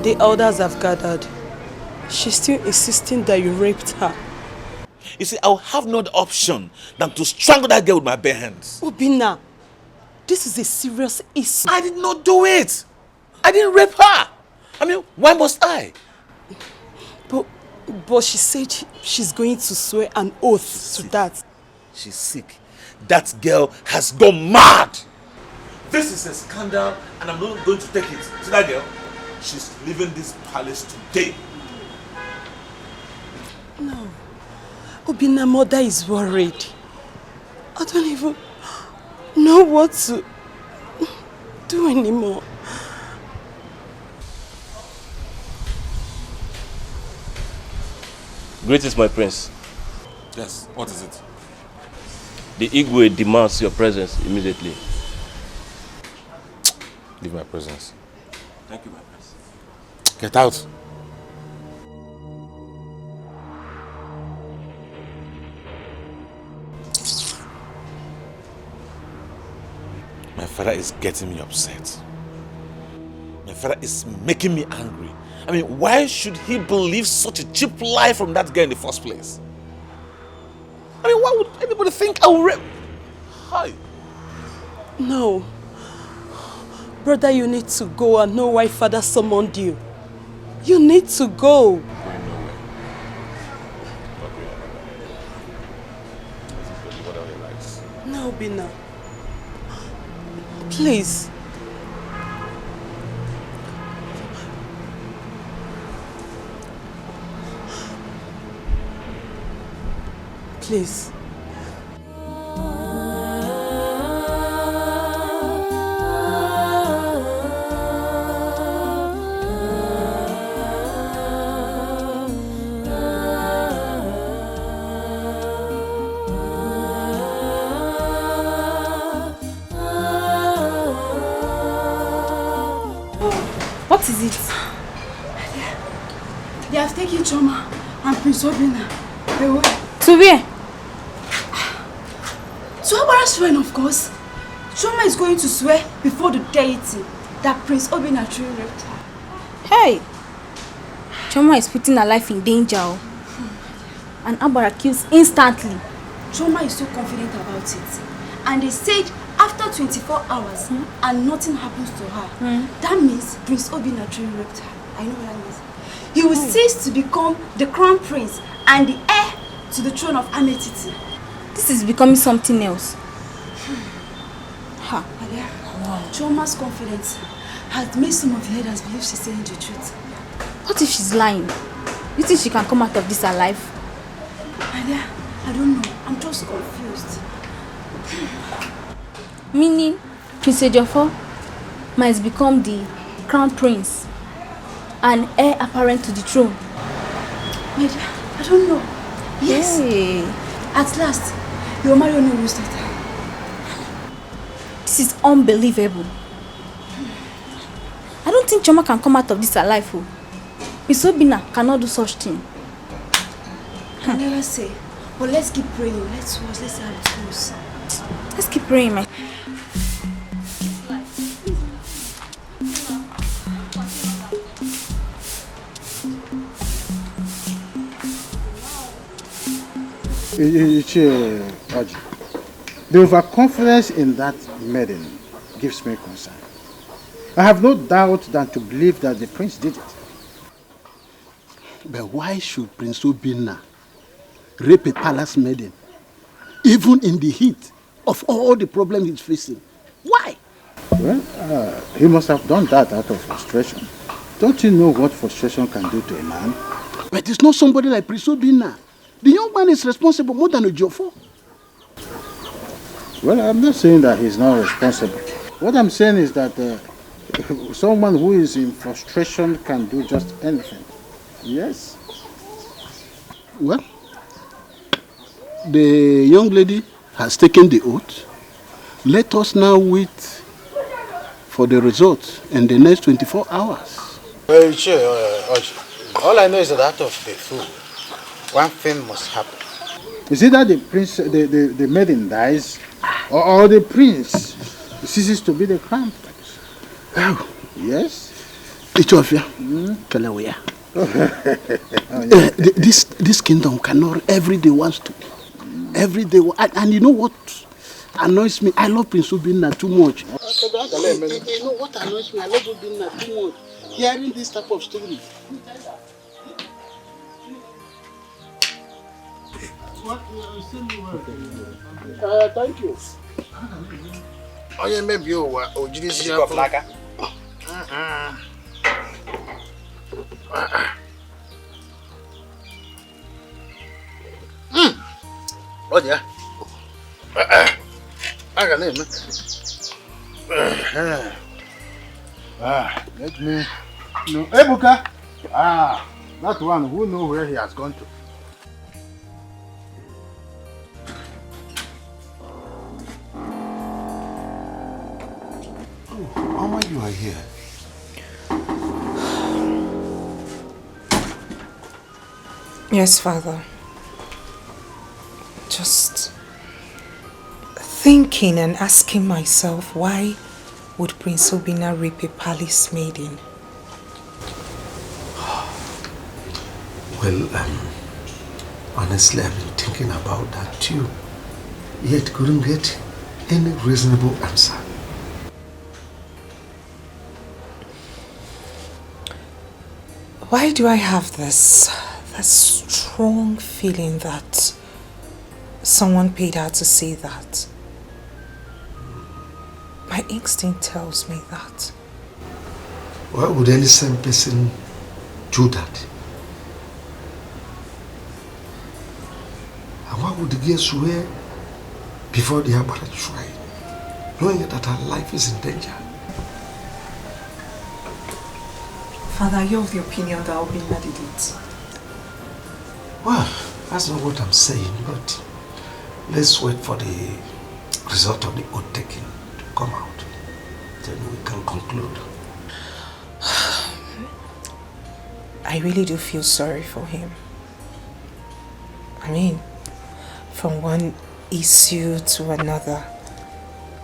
The elders have gathered. She's still insisting that you raped her. You see, I'll have no other option than to strangle that girl with my bare hands. Obinna, this is a serious issue. I did not do it. I didn't rape her. I mean, why must I? But she said she's going to swear an oath to that. She's sick. That girl has gone mad. This is a scandal and I'm not going to take it. See that girl? She's leaving this palace today. No. Obinna, mother is worried. I don't even know what to do anymore. Greetings, my prince. Yes, what is it? The Igwe demands your presence immediately. Leave my presence. Thank you, my prince. Get out. My father is getting me upset. My father is making me angry. I mean, why should he believe such a cheap lie from that girl in the first place? I mean, why would anybody think I will rape? Hi. No. Brother, you need to go and know why father summoned you. You need to go. No, Bina. Please. Please. What is it? They have taken Choma and Prince Obinna away. To where? To Abara's shrine, of course. Choma is going to swear before the deity that Prince Obinna truly raped her. Hey! Choma is putting her life in danger. And Abara kills instantly. Choma is so confident about it. And they said after 24 hours and nothing happens to her, that means Prince Obinna truly raped her. I know what that means. He will cease to become the crown prince and the heir to the throne of Ametiti. This is becoming something else. Ha, Alia. Wow. Choma's confidence has made some of the elders believe she's saying the truth. What if she's lying? You think she can come out of this alive? Alia, I don't know. I'm just confused. Meaning, Prince Ejiofor might become the crown prince and heir apparent to the throne. Wait, I don't know. Yes. Hey. At last, your marry Onoru's daughter. This is unbelievable. I don't think Choma can come out of this alive. Prince Obinna cannot do such thing. I never say. But let's keep praying. Let's watch. Let's see how it goes. Let's keep praying, my. The overconfidence in that maiden gives me concern. I have no doubt than to believe that the prince did it. But why should Prince Obinna rape a palace maiden, even in the heat of all the problems he's facing? Why? Well, he must have done that out of frustration. Don't you know what frustration can do to a man? But it's not somebody like Prince Obinna. The young man is responsible more than Ejiofor. Well, I'm not saying that he's not responsible. What I'm saying is that someone who is in frustration can do just anything. Yes. Well, the young lady has taken the oath. Let us now wait for the results in the next 24 hours. Well, sure, all I know is that out of the two, one thing must happen. Is it that the prince, the maiden dies, or the prince ceases to be the crown prince? Oh, yes. It's of you. This kingdom cannot every day wants to. Every day. And you know what annoys me? I love Prince Obinna too much. You know what annoys me? I love Obinna too much. Hearing this type of story. Thank you. Oh, yeah, maybe you were Ojidis. Oh, yeah. I got it, let me know. Hey, Buka. That one who knows where he has gone to. Mama, you are here. Yes, Father. Just thinking and asking myself, why would Prince Obinna rape a palace maiden? Well, honestly, I've been thinking about that too. Yet couldn't get any reasonable answer. Why do I have this strong feeling that someone paid her to say that? My instinct tells me that. Why would any same person do that? And why would the girl swear before the Abara shrine, knowing that her life is in danger? Father, you're of the opinion that Obinna did it. Well, that's not what I'm saying, but let's wait for the result of the oath taking to come out. Then we can conclude. I really do feel sorry for him. I mean, from one issue to another,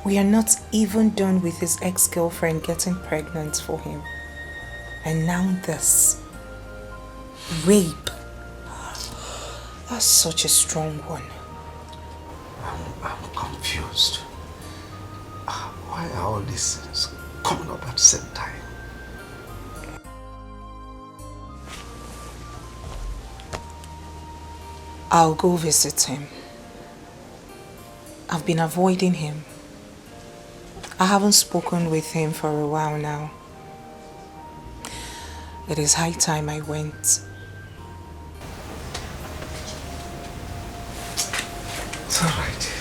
we are not even done with his ex-girlfriend getting pregnant for him. And now this. Rape. That's such a strong one. I'm confused. Why are all these things coming up at the same time? I'll go visit him. I've been avoiding him. I haven't spoken with him for a while now. It is high time I went. It's all right.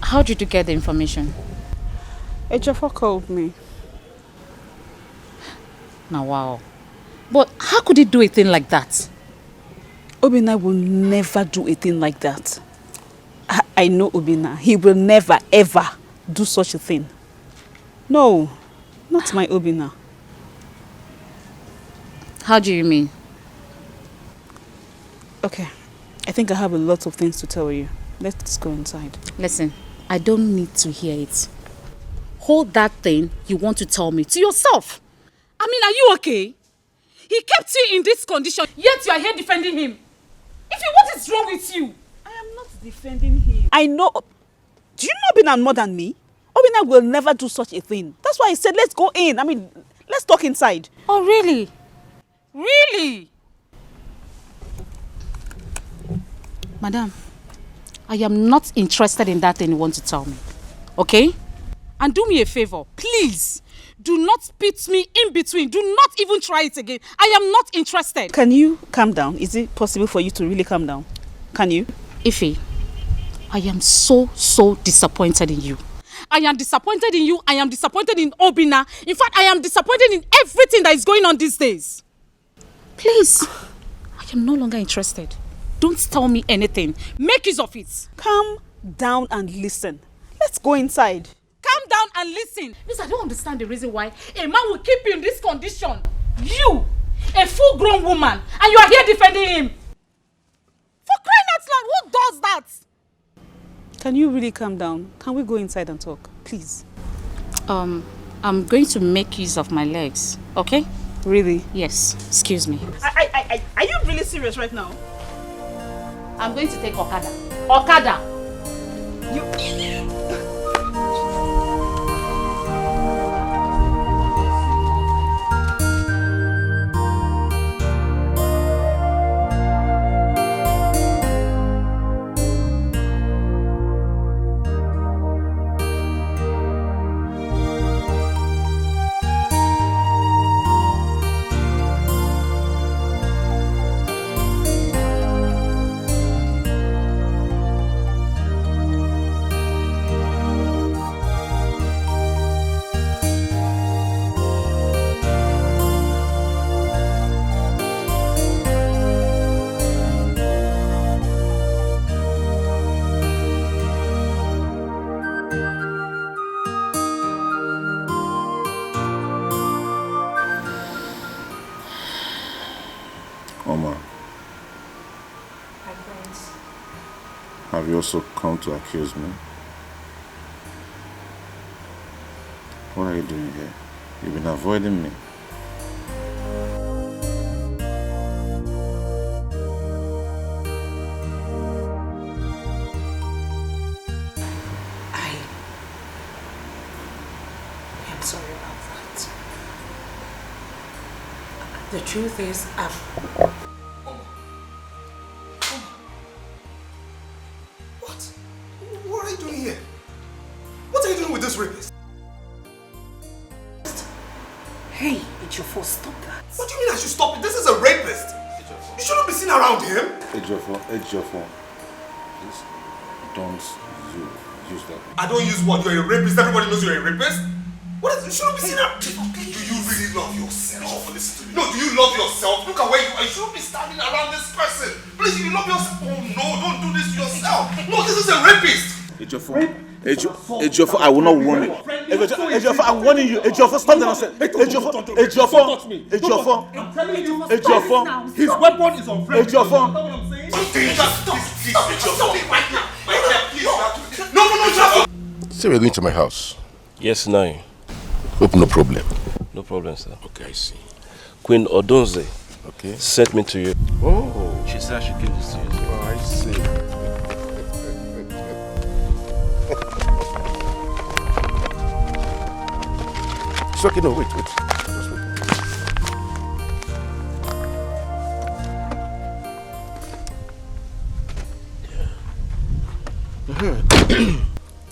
How did you get the information? Ejiofor called me. Now, wow. But how could he do a thing like that? Obinna will never do a thing like that. I know Obinna. He will never, ever do such a thing. No, not my Obinna. How do you mean? Okay, I think I have a lot of things to tell you. Let's go inside. Listen, I don't need to hear it. Hold that thing you want to tell me to yourself. I mean, are you okay? He kept you in this condition, yet you are here defending him. If you, what is wrong with you? I am not defending him. I know. Do you know Obinna more than me? Obinna will never do such a thing. That's why I said let's go in. I mean, let's talk inside. Oh, really? Really? Madam, I am not interested in that thing you want to tell me. Okay? And do me a favor, please. Do not pit me in between. Do not even try it again. I am not interested. Can you calm down? Is it possible for you to really calm down? Can you? Ife, I am so disappointed in you. I am disappointed in you. I am disappointed in Obinna. In fact, I am disappointed in everything that is going on these days. Please, I am no longer interested. Don't tell me anything. Make use of it. Calm down and listen. Let's go inside. Calm down and listen. Miss, I don't understand the reason why a man will keep you in this condition. You, a full-grown woman, and you are here defending him. For crying out loud, who does that? can you really calm down? Can we go inside and talk, please? I'm going to make use of my legs, okay? Really? Yes. Excuse me. Are you really serious right now? I'm going to take Okada. Okada! You... Omar, have you also come to accuse me? What are you doing here? You've been avoiding me. I'm sorry about that. The truth is, What are you doing here? What are you doing with this rapist? Hey, it's your fault. Stop that. What do you mean I should stop it? This is a rapist. You shouldn't be seen around him. Ejiofor, please don't use that. I don't use what? You're a rapist. Everybody knows you're a rapist. What is? You shouldn't be seen around. Do you really love yourself? Listen to me. No, do you love yourself? Look at where you are. You shouldn't be standing around this person. Please, you love yourself. Oh no, don't do this to yourself. No, this is a rapist. Ejiofor, I will not warn you. Ejiofor, I'm warning you. Ejiofor, stop the nonsense. Ejiofor, His weapon is on friend. Ejiofor. No. So we're going to my house? Yes, Nai. Hope no problem. No problem, sir. Okay, I see. Queen Odonze okay. sent me to you. Oh. She said I should give this to you. Oh, I see. It's okay, no, wait. Just wait.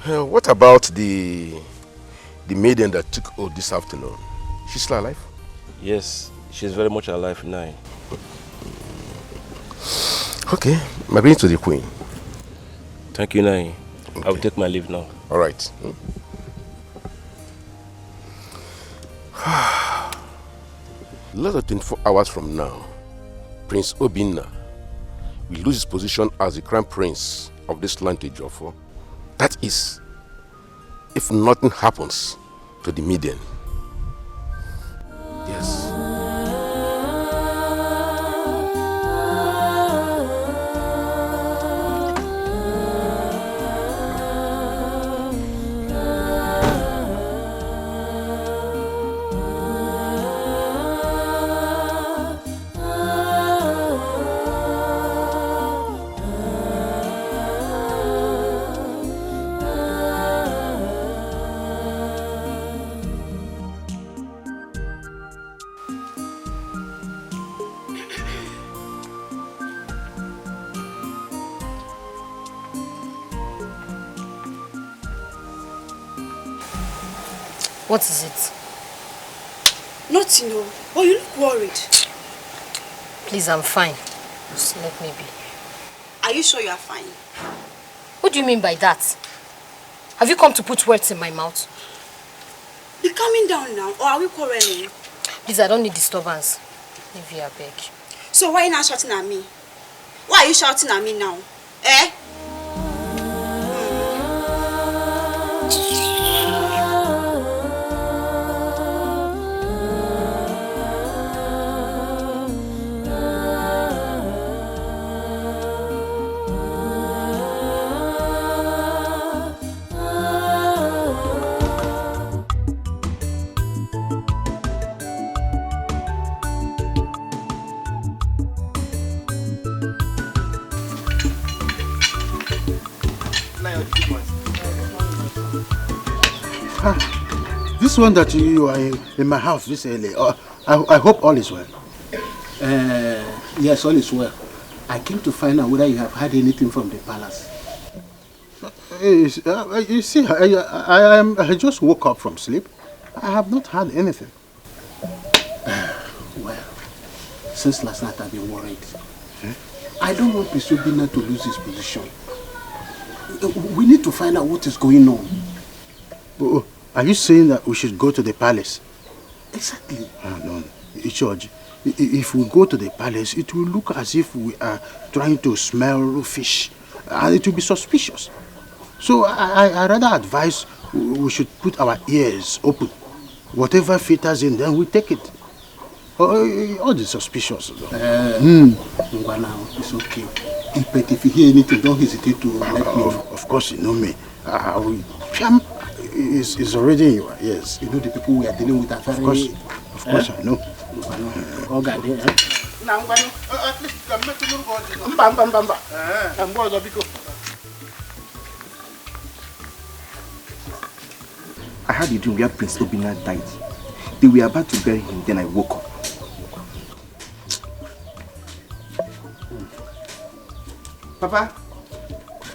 What about the maiden that took oath this afternoon? She's still alive? Yes, she's very much alive now. Okay, I'm going to the queen. Thank you, Nai. Okay. I will take my leave now. All right. Less than 24 hours from now, Prince Obinna will lose his position as the crown prince of this land to Ejiofor. That is, if nothing happens to the maiden. Yes. What is it? Nothing, no. Oh, you look worried. Please, I'm fine. Just let me be. Are you sure you are fine? What do you mean by that? Have you come to put words in my mouth? Be calming down now, or are we quarreling? Please, I don't need disturbance. Leave here, I beg. So why are you not shouting at me? Why are you shouting at me now? Eh? This one that you are in my house this early, I hope all is well. Yes, all is well. I came to find out whether you have heard anything from the palace. You see, I just woke up from sleep. I have not heard anything. Well, since last night I've been worried. I don't want Pisobina to lose his position. We need to find out what is going on. Are you saying that we should go to the palace? Exactly. No, George. If we go to the palace, it will look as if we are trying to smell fish. And it will be suspicious. So I rather advise we should put our ears open. Whatever filters in, then we take it. All the suspicious. It's okay. But if you hear anything, don't hesitate to let me know. Of course, you know me. Piam is already in your ears. You know the people we are dealing with are very... Of course, I know. All got there, at least you can make I had a dream where Prince Obinna died. They were about to bury him, then I woke up.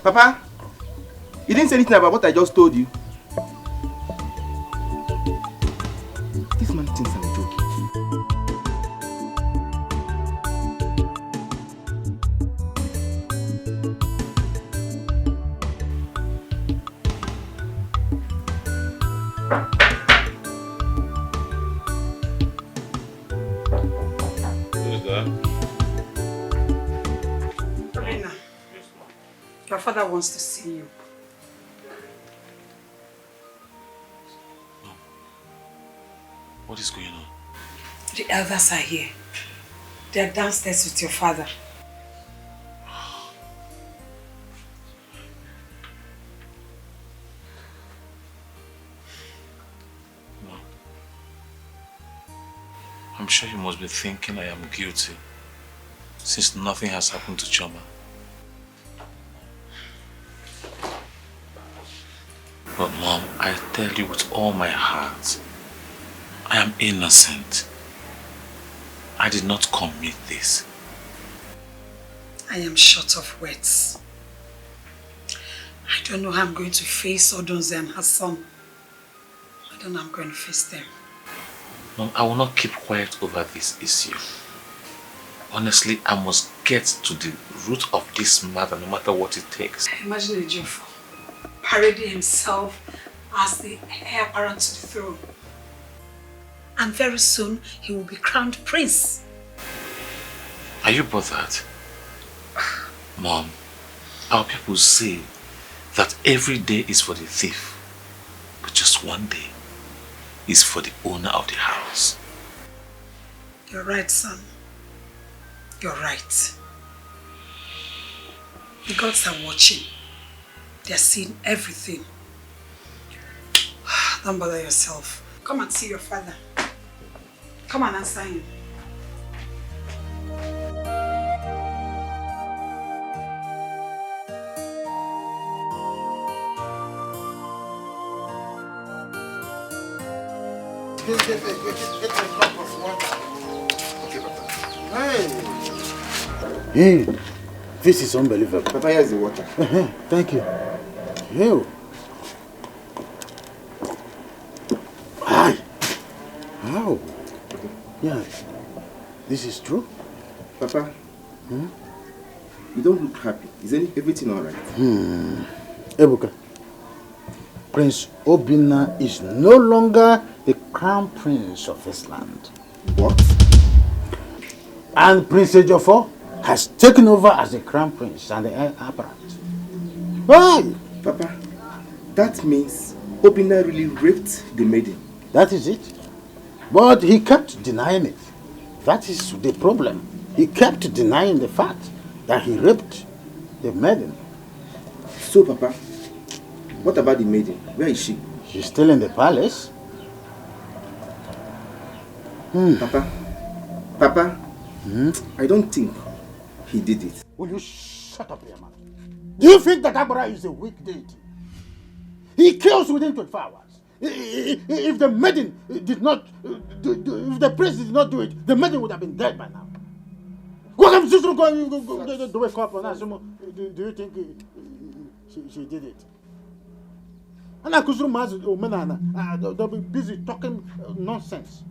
Papa, you didn't say anything about what I just told you. This man thinks I'm joking. Your father wants to see you. No. What is going on? The elders are here. They are downstairs with your father. No. I'm sure you must be thinking I am guilty, since nothing has happened to Chioma. But Mom, I tell you with all my heart, I am innocent. I did not commit this. I am short of words. I don't know how I'm going to face Odunze and her son. I don't know how I'm going to face them. Mom, I will not keep quiet over this issue. Honestly, I must get to the root of this matter, no matter what it takes. Imagine Ejiofor parading himself as the heir apparent to the throne. And very soon, he will be crowned prince. Are you bothered? Mom, our people say that every day is for the thief, but just one day is for the owner of the house. You're right, son. You're right. The gods are watching. They're seeing everything. Don't bother yourself. Come and see your father. Come and answer him. Get a cup of water. Okay, Papa. Hey, this is unbelievable. Papa, here's the water. Thank you. Hey. Hi. How? Yeah. This is true? Papa, you don't look happy. Is everything alright? Ebuka, Prince Obinna is no longer the crown prince of this land. What? And Prince Ejiofor has taken over as the crown prince and the heir apparent. Why? Papa, that means Obinna really raped the maiden. That is it. But he kept denying it. That is the problem. He kept denying the fact that he raped the maiden. So, Papa, what about the maiden? Where is she? She's still in the palace. Papa, I don't think he did it. Will you shut up, man? Do you think that Abra is a weak deity? He kills within 24 hours. If the maiden did not, if the prince did not do it, the maiden would have been dead by now. What am I going to wake up and ask him, do you think she did it? And I could they'll be busy talking nonsense.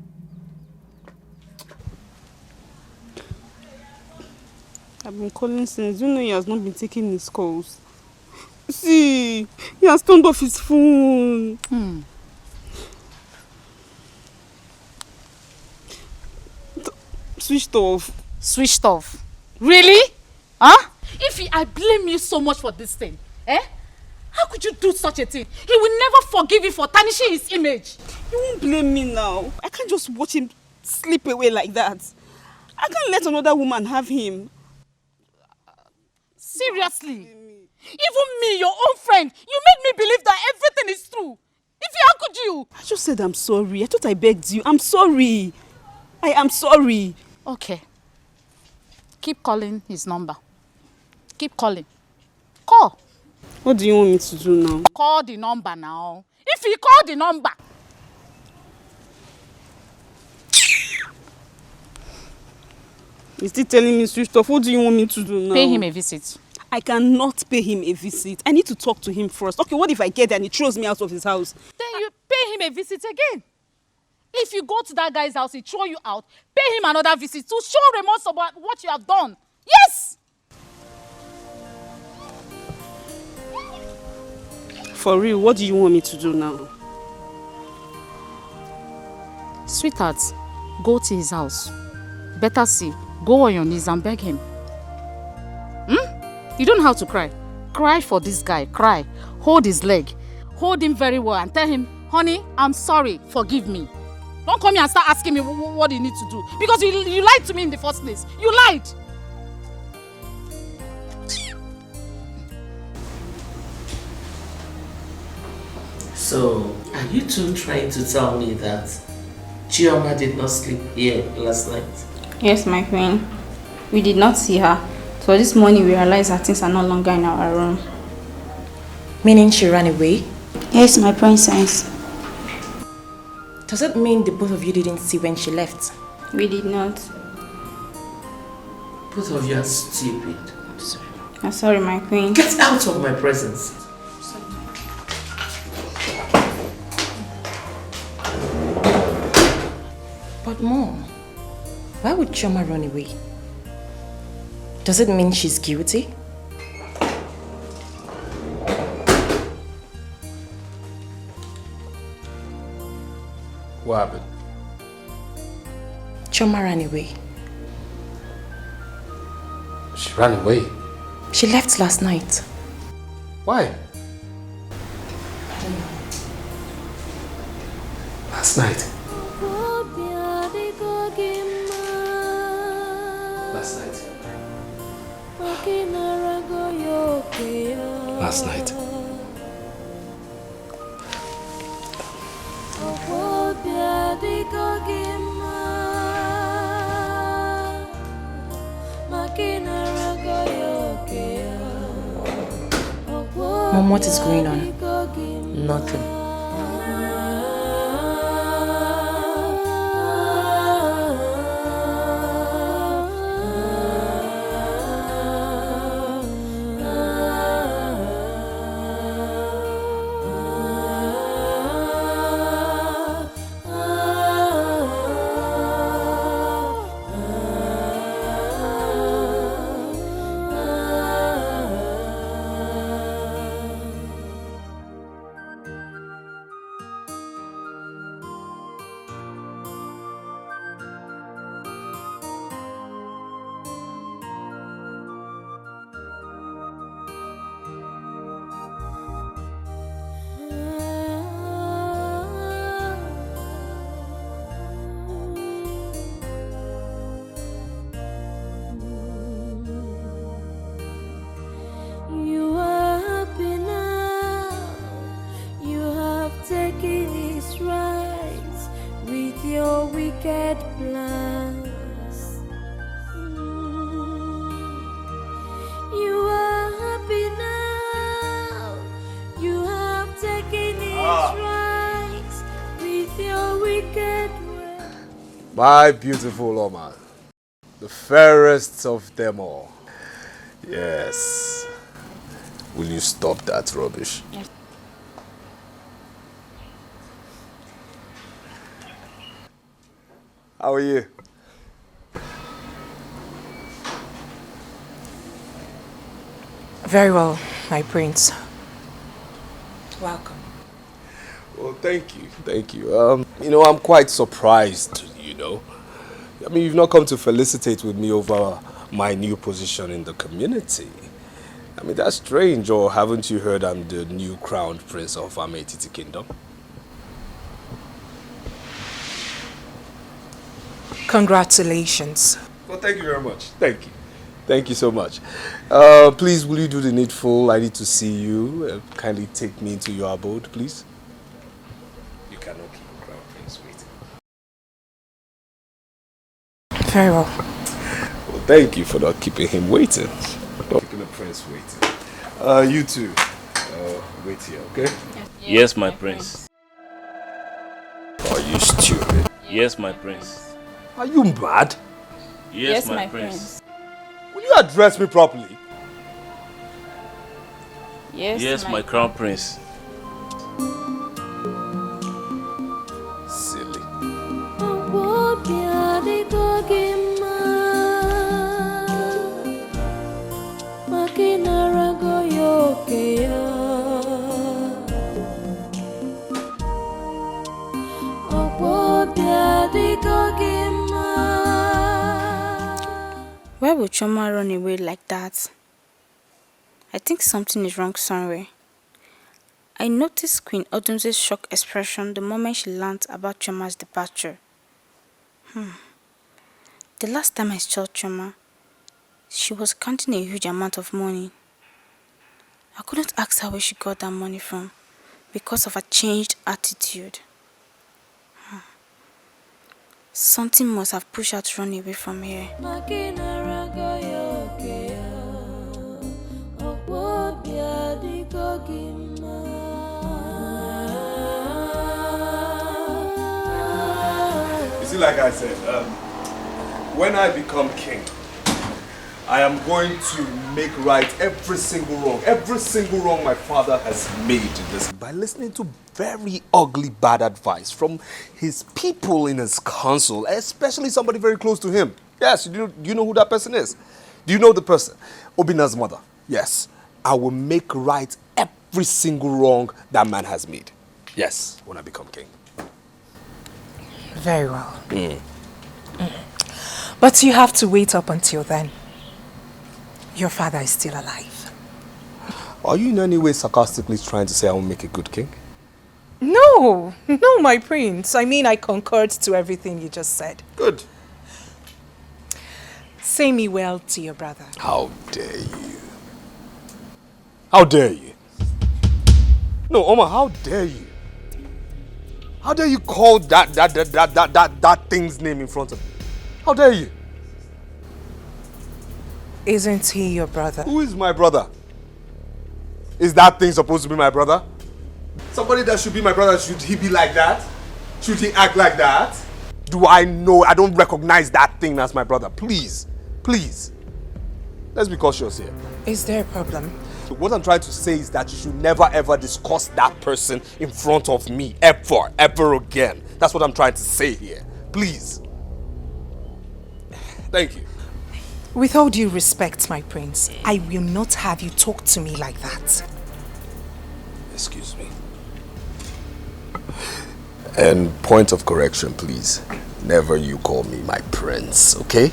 I've been calling since. You know he has not been taking his calls. See, he has turned off his phone. Switched off. Switched off? Really? Huh? I blame you so much for this thing, eh? How could you do such a thing? He will never forgive you for tarnishing his image. You won't blame me now. I can't just watch him slip away like that. I can't let another woman have him. Seriously? Even me, your own friend, you made me believe that everything is true. How could you? I just said I'm sorry. I thought I begged you. I'm sorry. I am sorry. Okay. Keep calling his number. Keep calling. Call. What do you want me to do now? Call the number now. If you call the number. He's still telling me switched off. What do you want me to do now? Pay him a visit. I cannot pay him a visit. I need to talk to him first. Okay, what if I get there and he throws me out of his house? Then you pay him a visit again. If you go to that guy's house, he throw you out, pay him another visit to show remorse about what you have done. Yes! For real, what do you want me to do now? Sweetheart, go to his house. Better see, go on your knees and beg him. You don't have to cry. Cry for this guy, cry. Hold his leg. Hold him very well and tell him, honey, I'm sorry, forgive me. Don't come here and start asking me what you need to do. Because you lied to me in the first place. You lied. So, are you two trying to tell me that Chioma did not sleep here last night? Yes, my queen. We did not see her. So this morning we realized that things are no longer in our room. Meaning she ran away? Yes, my princess. Does it mean the both of you didn't see when she left? We did not. Both of you are stupid. I'm sorry, my queen. Get out of my presence. But Mom, why would Chioma run away? Does it mean she's guilty? What happened? Chioma ran away. She ran away? She left last night. Why? I don't know. Last night? Last night. Last night. Mom, what is going on? Nothing. My beautiful Oma. The fairest of them all. Yes. Will you stop that rubbish? Yes. How are you? Very well, my prince. Welcome. Well, thank you. Thank you. I'm quite surprised, I mean, you've not come to felicitate with me over my new position in the community. I mean, that's strange, or haven't you heard I'm the new crowned prince of Ametiti Kingdom? Congratulations. Well, thank you very much. Thank you. Thank you so much. Please, will you do the needful? I need to see you. Kindly take me into your abode, please. You cannot keep a crown prince waiting. Very well. Well, thank you for not keeping him waiting. Not keeping the prince waiting. You too. Wait here, okay? Yes, my prince. Are you stupid? Yes, my prince. Are you mad? Yes, my prince. Will you address me properly? Yes, my crown prince. Silly. Why would Choma run away like that? I think something is wrong somewhere. I noticed Queen Odunze's shocked expression the moment she learned about Choma's departure. The last time I saw Choma, she was counting a huge amount of money. I couldn't ask her where she got that money from because of her changed attitude. Something must have pushed her to run away from here. You see, like I said, when I become king, I am going to make right every single wrong my father has made in this by listening to very ugly bad advice from his people in his council, especially somebody very close to him. Yes, do you know who that person is? Do you know the person? Obina's mother. Yes, I will make right every single wrong that man has made. Yes, when I become king. Very well. But you have to wait up until then. Your father is still alive. Are you in any way sarcastically trying to say I will make a good king? No, my prince. I mean, I concurred to everything you just said. Good. Say me well to your brother. How dare you? How dare you? No, Oma, how dare you? How dare you call that thing's name in front of me? How dare you? Isn't he your brother? Who is my brother? Is that thing supposed to be my brother? Somebody that should be my brother, should he be like that? Should he act like that? Do I know? I don't recognize that thing as my brother. Please, please. Let's be cautious here. Is there a problem? What I'm trying to say is that you should never ever discuss that person in front of me. Ever again. That's what I'm trying to say here. Please. Thank you. With all due respect, my prince, I will not have you talk to me like that. Excuse me. And point of correction, please. Never you call me my prince, okay?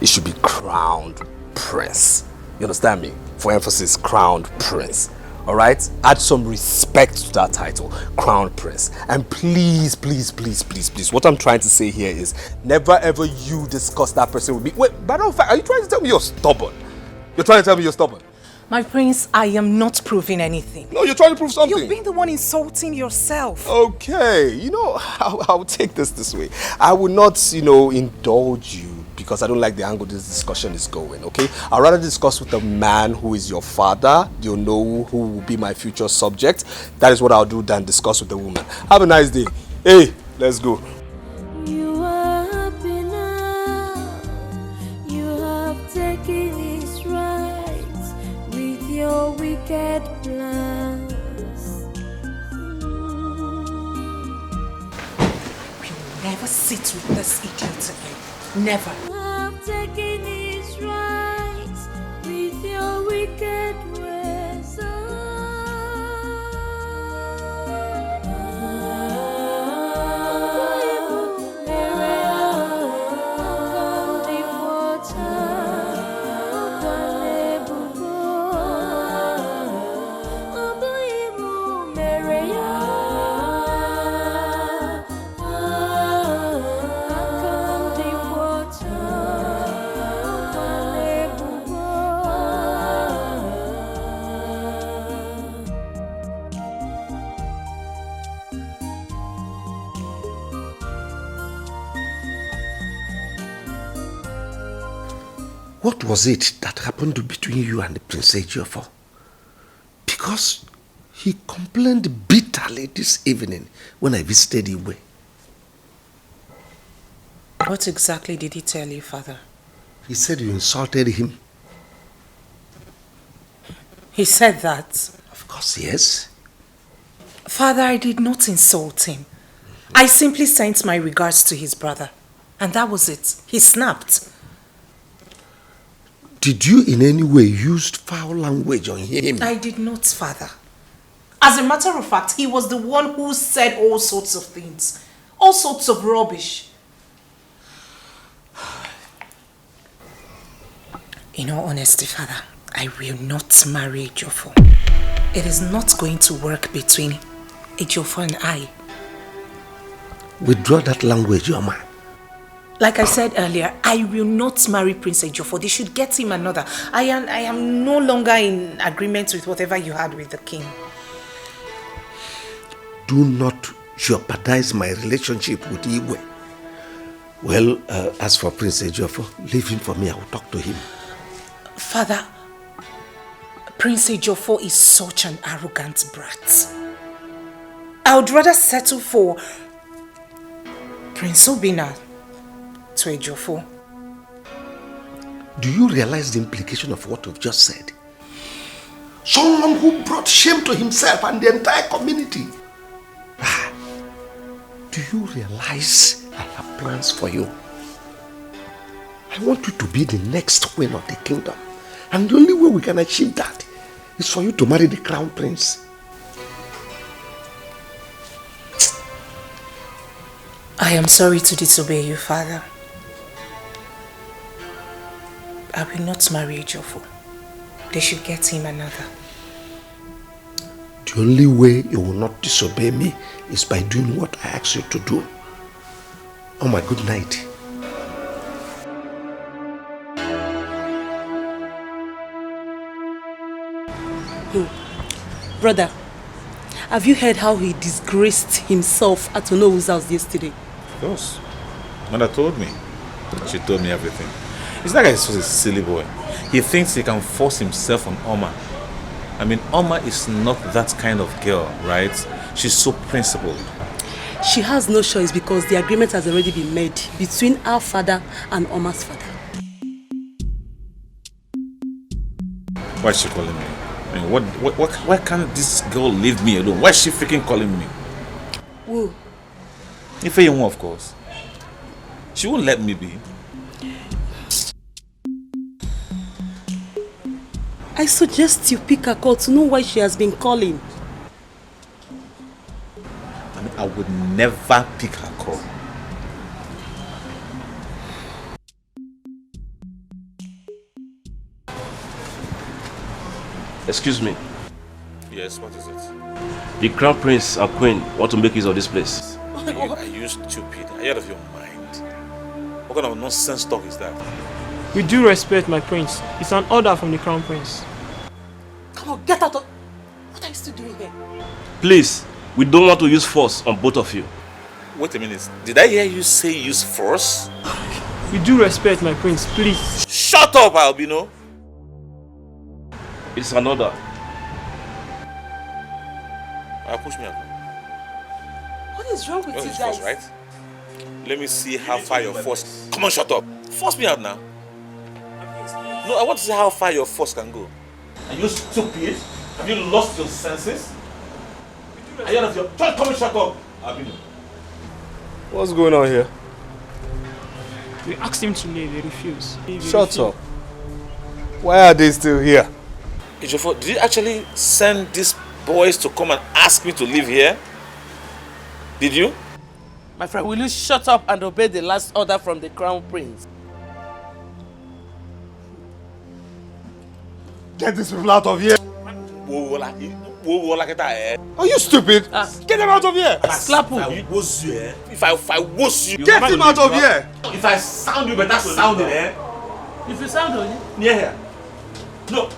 It should be crowned prince. You understand me? For emphasis, crowned prince. Alright? Add some respect to that title, crown prince. And please, please, please, please, please, what I'm trying to say here is never ever you discuss that person with me. Wait, by the fact, are you trying to tell me you're stubborn? You're trying to tell me you're stubborn? My prince, I am not proving anything. No, you're trying to prove something. You've been the one insulting yourself. Okay, I'll take this way. I will not, indulge you because I don't like the angle this discussion is going, okay? I'd rather discuss with the man who is your father. You'll know who will be my future subject. That is what I'll do than discuss with the woman. Have a nice day. Hey, let's go. You are happy. wicked plans. We will never sit with this idiot again. Never. I'm taking his rights with your wicked ways. What was it that happened between you and the Prince Ejiofor? Because he complained bitterly this evening when I visited Iwe. What exactly did he tell you, Father? He said you insulted him. He said that? Of course, yes. Father, I did not insult him. I simply sent my regards to his brother. And that was it. He snapped. Did you in any way use foul language on him? I did not, Father. As a matter of fact, he was the one who said all sorts of things. All sorts of rubbish. In all honesty, Father, I will not marry Ejiofor. It is not going to work between Ejiofor and I. Withdraw that language, Yoma. Like I said earlier, I will not marry Prince Ejiofor. They should get him another. I am no longer in agreement with whatever you had with the king. Do not jeopardize my relationship with Iwe. Well, as for Prince Ejiofor, leave him for me. I will talk to him. Father, Prince Ejiofor is such an arrogant brat. I would rather settle for Prince Obina to Ejiofor. Do you realize the implication of what you've just said? Someone who brought shame to himself and the entire community. Do you realize I have plans for you? I want you to be the next queen of the kingdom. And the only way we can achieve that is for you to marry the crown prince. I am sorry to disobey you, Father. I will not marry Ejiofor. They should get him another. The only way you will not disobey me is by doing what I ask you to do. Oh my good night. Brother, have you heard how he disgraced himself at Onowu's house yesterday? Of course. Mother told me. She told me everything. It's like he's such a silly boy. He thinks he can force himself on Oma. I mean, Oma is not that kind of girl, right? She's so principled. She has no choice because the agreement has already been made between our father and Oma's father. Why is she calling me? I mean, why can't this girl leave me alone? Why is she freaking calling me? Who? Ifeyinwa, of course. She won't let me be. I suggest you pick her call to know why she has been calling. I mean, I would never pick her call. Excuse me. Yes, what is it? The crown prince and queen want to make use of this place. Are you stupid? Are you out of your mind? What kind of nonsense talk is that? With due respect, my prince, it's an order from the crown prince. Come on, get out of... What are you still doing here? Please, we don't want to use force on both of you. Wait a minute. Did I hear you say use force? With due respect, my prince, please. Shut up, Albino! It's an order. Push me up. What is wrong with you guys? Force, right? Let me see how far your force... Come on, shut up. Force me out now. No, I want to see how far your force can go. Are you stupid? Have you lost your senses? Are you out of your... Come and shut up, Abino. What's going on here? We asked him to leave, he refused. Shut up. Why are they still here? Ejiofor, did you actually send these boys to come and ask me to live here? Did you? My friend, will you shut up and obey the last order from the Crown Prince? Get these people out of here! Are you stupid? Get them out of here! Slap you! If I was you... Get him out of here! If I sound you, better sound it, eh? If you sound on it? Near here. No.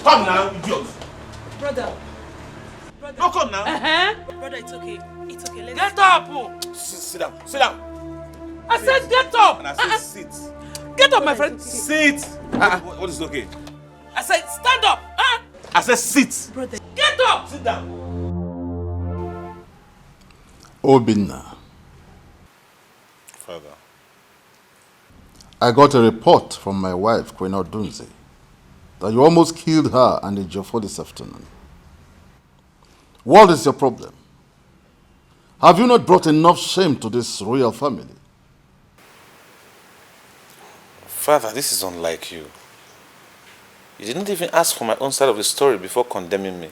Come now, idiot. Brother. No, come now. Brother, it's okay. It's okay. Let's get up! Sit down. Sit down. I said get up! And I said sit. Get up, my friend. Sit. What is okay? I said stand up! I said sit. Brother. Get up! Sit down. Obinna. Father. I got a report from my wife, Queen Odunze, that you almost killed her and Ejiofor this afternoon. What is your problem? Have you not brought enough shame to this royal family? Father, this is unlike you. You didn't even ask for my own side of the story before condemning me.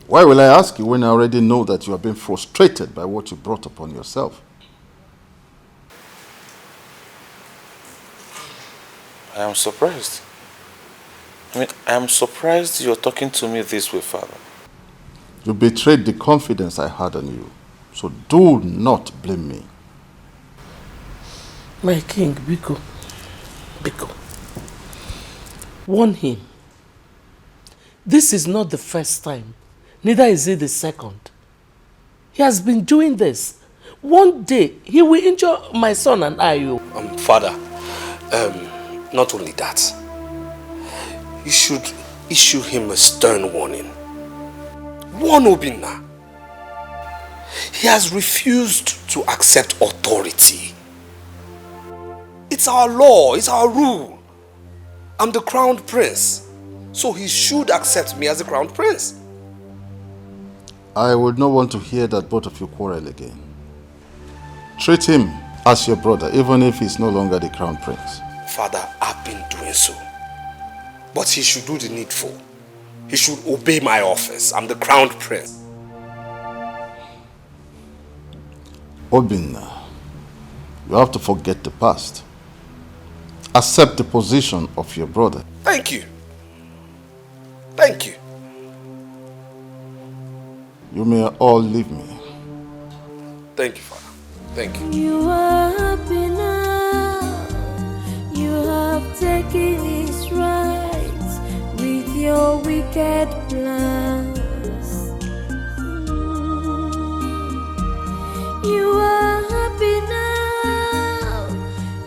Why will I ask you when I already know that you have been frustrated by what you brought upon yourself? I am surprised. I am surprised you're talking to me this way, Father. You betrayed the confidence I had on you, so do not blame me. My king, Biko. Warn him. This is not the first time, neither is it the second. He has been doing this. One day, he will injure my son and I. Father, not only that, you should issue him a stern warning. Warn Obinna. He has refused to accept authority. It's our law, it's our rule. I'm the crowned prince, so he should accept me as the crowned prince. I would not want to hear that both of you quarrel again. Treat him as your brother, even if he's no longer the crown prince. Father, I've been doing so. But he should do the needful. He should obey my office. I'm the crowned prince. Obinna, you have to forget the past. Accept the position of your brother. Thank you. Thank you. You may all leave me. Thank you, Father. Thank you. You are happy now. You have taken his rights with your wicked plans. You are happy now.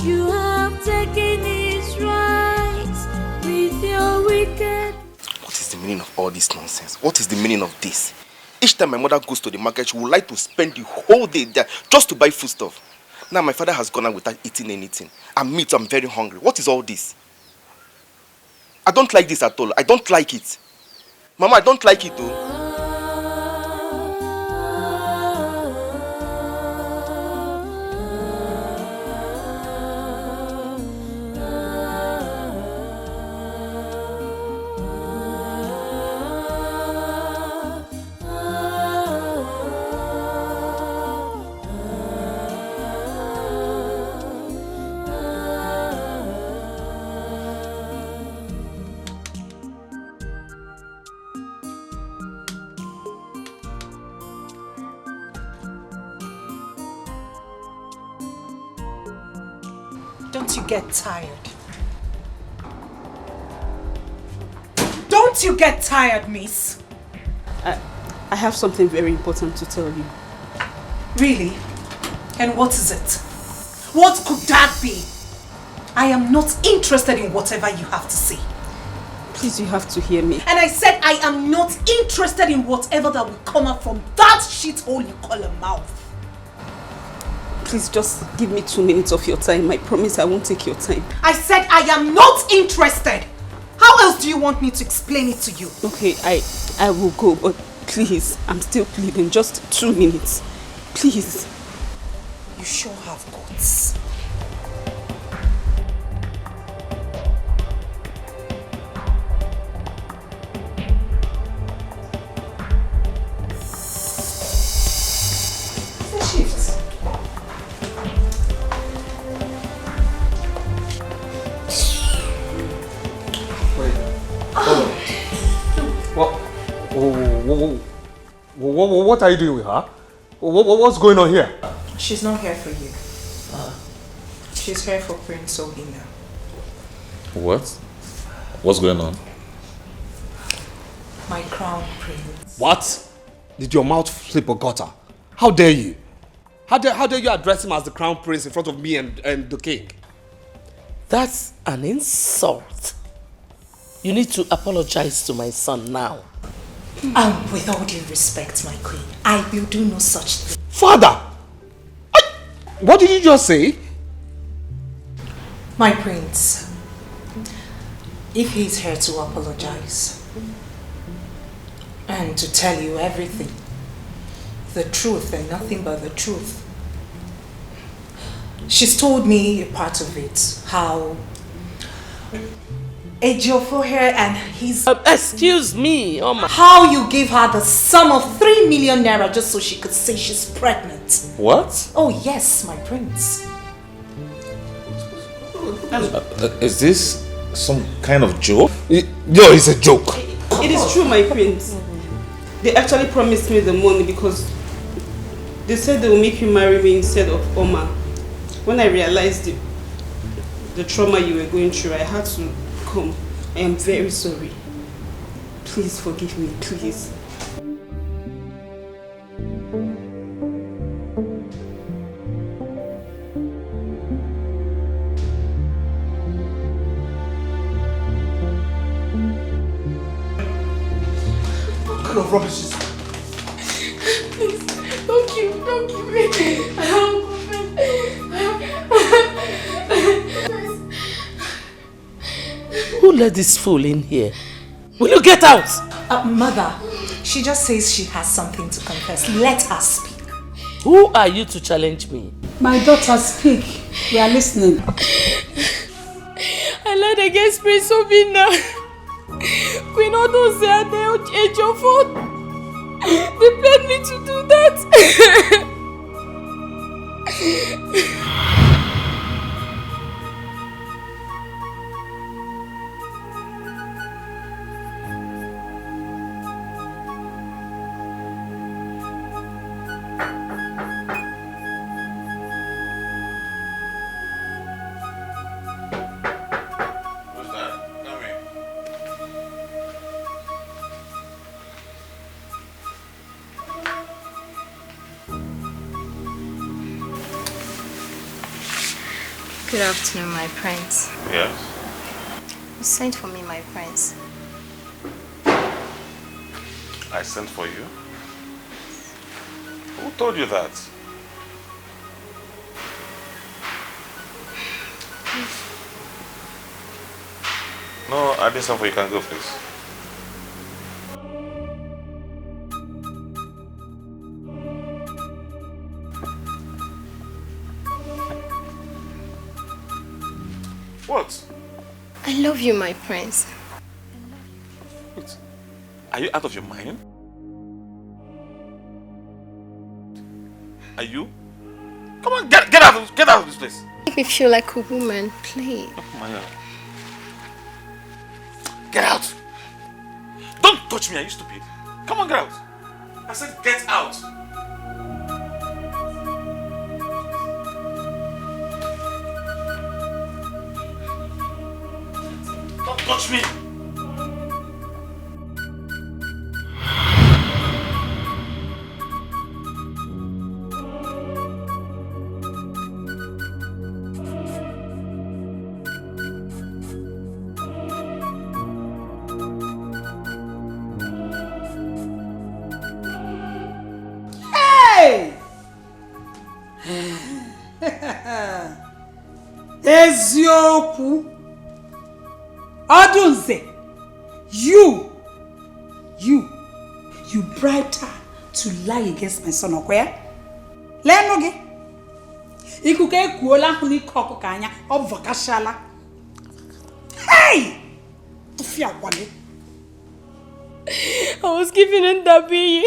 You have taken his rights with your wicked. What is the meaning of all this nonsense? What is the meaning of this? Each time my mother goes to the market, she would like to spend the whole day there just to buy foodstuff. Now my father has gone out without eating anything. And me too, I'm very hungry. What is all this? I don't like this at all. I don't like it. Mama, I don't like it though. Don't you get tired? Don't you get tired, miss? I have something very important to tell you. Really? And what is it? What could that be? I am not interested in whatever you have to say. Please, you have to hear me. And I said I am not interested in whatever that will come out from that shithole you call a mouth. Please, just give me 2 minutes of your time. I promise I won't take your time. I said I am not interested. How else do you want me to explain it to you? Okay, I will go, but please, I'm still pleading. Just 2 minutes. Please. You sure have guts. What are you doing with her? What's going on here? She's not here for you. She's here for Prince Obina. What? What's going on? My crown prince. What? Did your mouth flip or gutter? How dare you? How dare you address him as the crown prince in front of me and the king? That's an insult. You need to apologize to my son now. And with all due respect, my queen, I will do no such thing. Father! What did you just say? My prince, if he's here to apologize and to tell you everything, the truth and nothing but the truth. She's told me a part of it, how Ejiofor here and his... excuse me, Oma. How you gave her the sum of 3 million naira just so she could say she's pregnant. What? Oh yes, my prince. Is this some kind of joke? Yo, it's a joke. It is true, my prince. They actually promised me the money because they said they will make you marry me instead of Oma. When I realized the trauma you were going through, I had to come. I am very sorry. Please forgive me, please. What kind of rubbish is that? Please, don't kill me. I don't Who let this fool in here? Will you get out? Mother, she just says she has something to confess. Let her speak. Who are you to challenge me? My daughter, speak. We are listening. I lied against Prince Obina. Queen Odoze and Ejiofor. They paid me to do that. Good afternoon, my prince. Yes? You sent for me, my prince. I sent for you? Who told you that? No, I didn't send for you. You can go, please. What? I love you, my prince. Wait. Are you out of your mind? Are you? Come on, get out of this place. Make me feel like a woman, please. Oh my God. Get out. Don't touch me, are you stupid? Come on, get out. I said get out. Don't touch me. Eziokwu Odunze, You bribed her to lie against my son, okay? Lenoge. Ikuke kuola huni koko kanya obvakashala. Hey! Tufia wale. I was given a dabi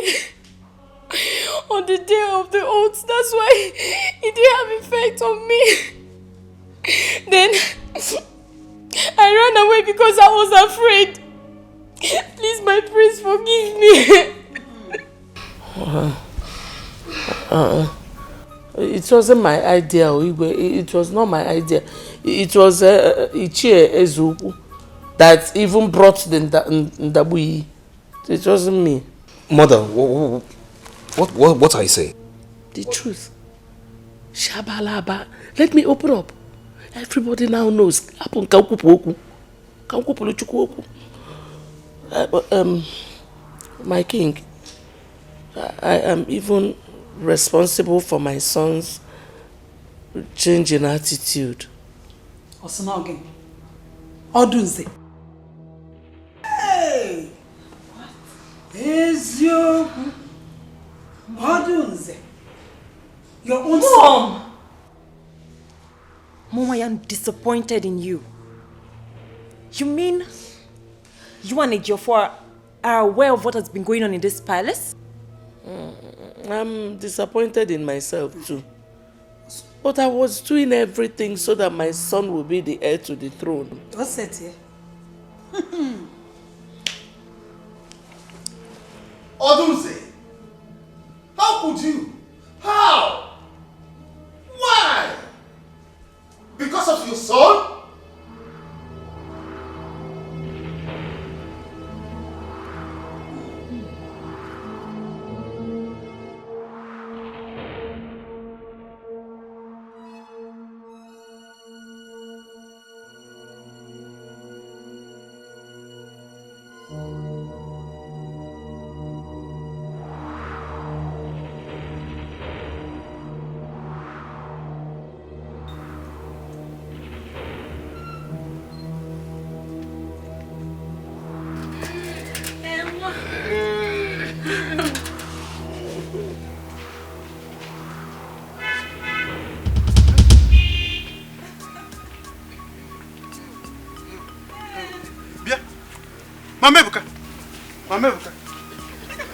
on the day of the oath. That's why it didn't have effect on me. Then I ran away because I was afraid. Please, my prince, forgive me. It wasn't my idea, it was not my idea. It was Ichie Ezuku that even brought the Ndabui. It wasn't me. Mother, what are you saying? The truth. Shabalaba. Let me open up. Everybody now knows. My king, I am even responsible for my son's change in attitude. Osanoge. Odunze. Hey! Is your Odunze? Your own son? Mom, I am disappointed in you. You mean you and Ejiofor are aware of what has been going on in this palace? I'm disappointed in myself too. But I was doing everything so that my son will be the heir to the throne. What's it here? Odunze, how could you? How? Why? Because of your son?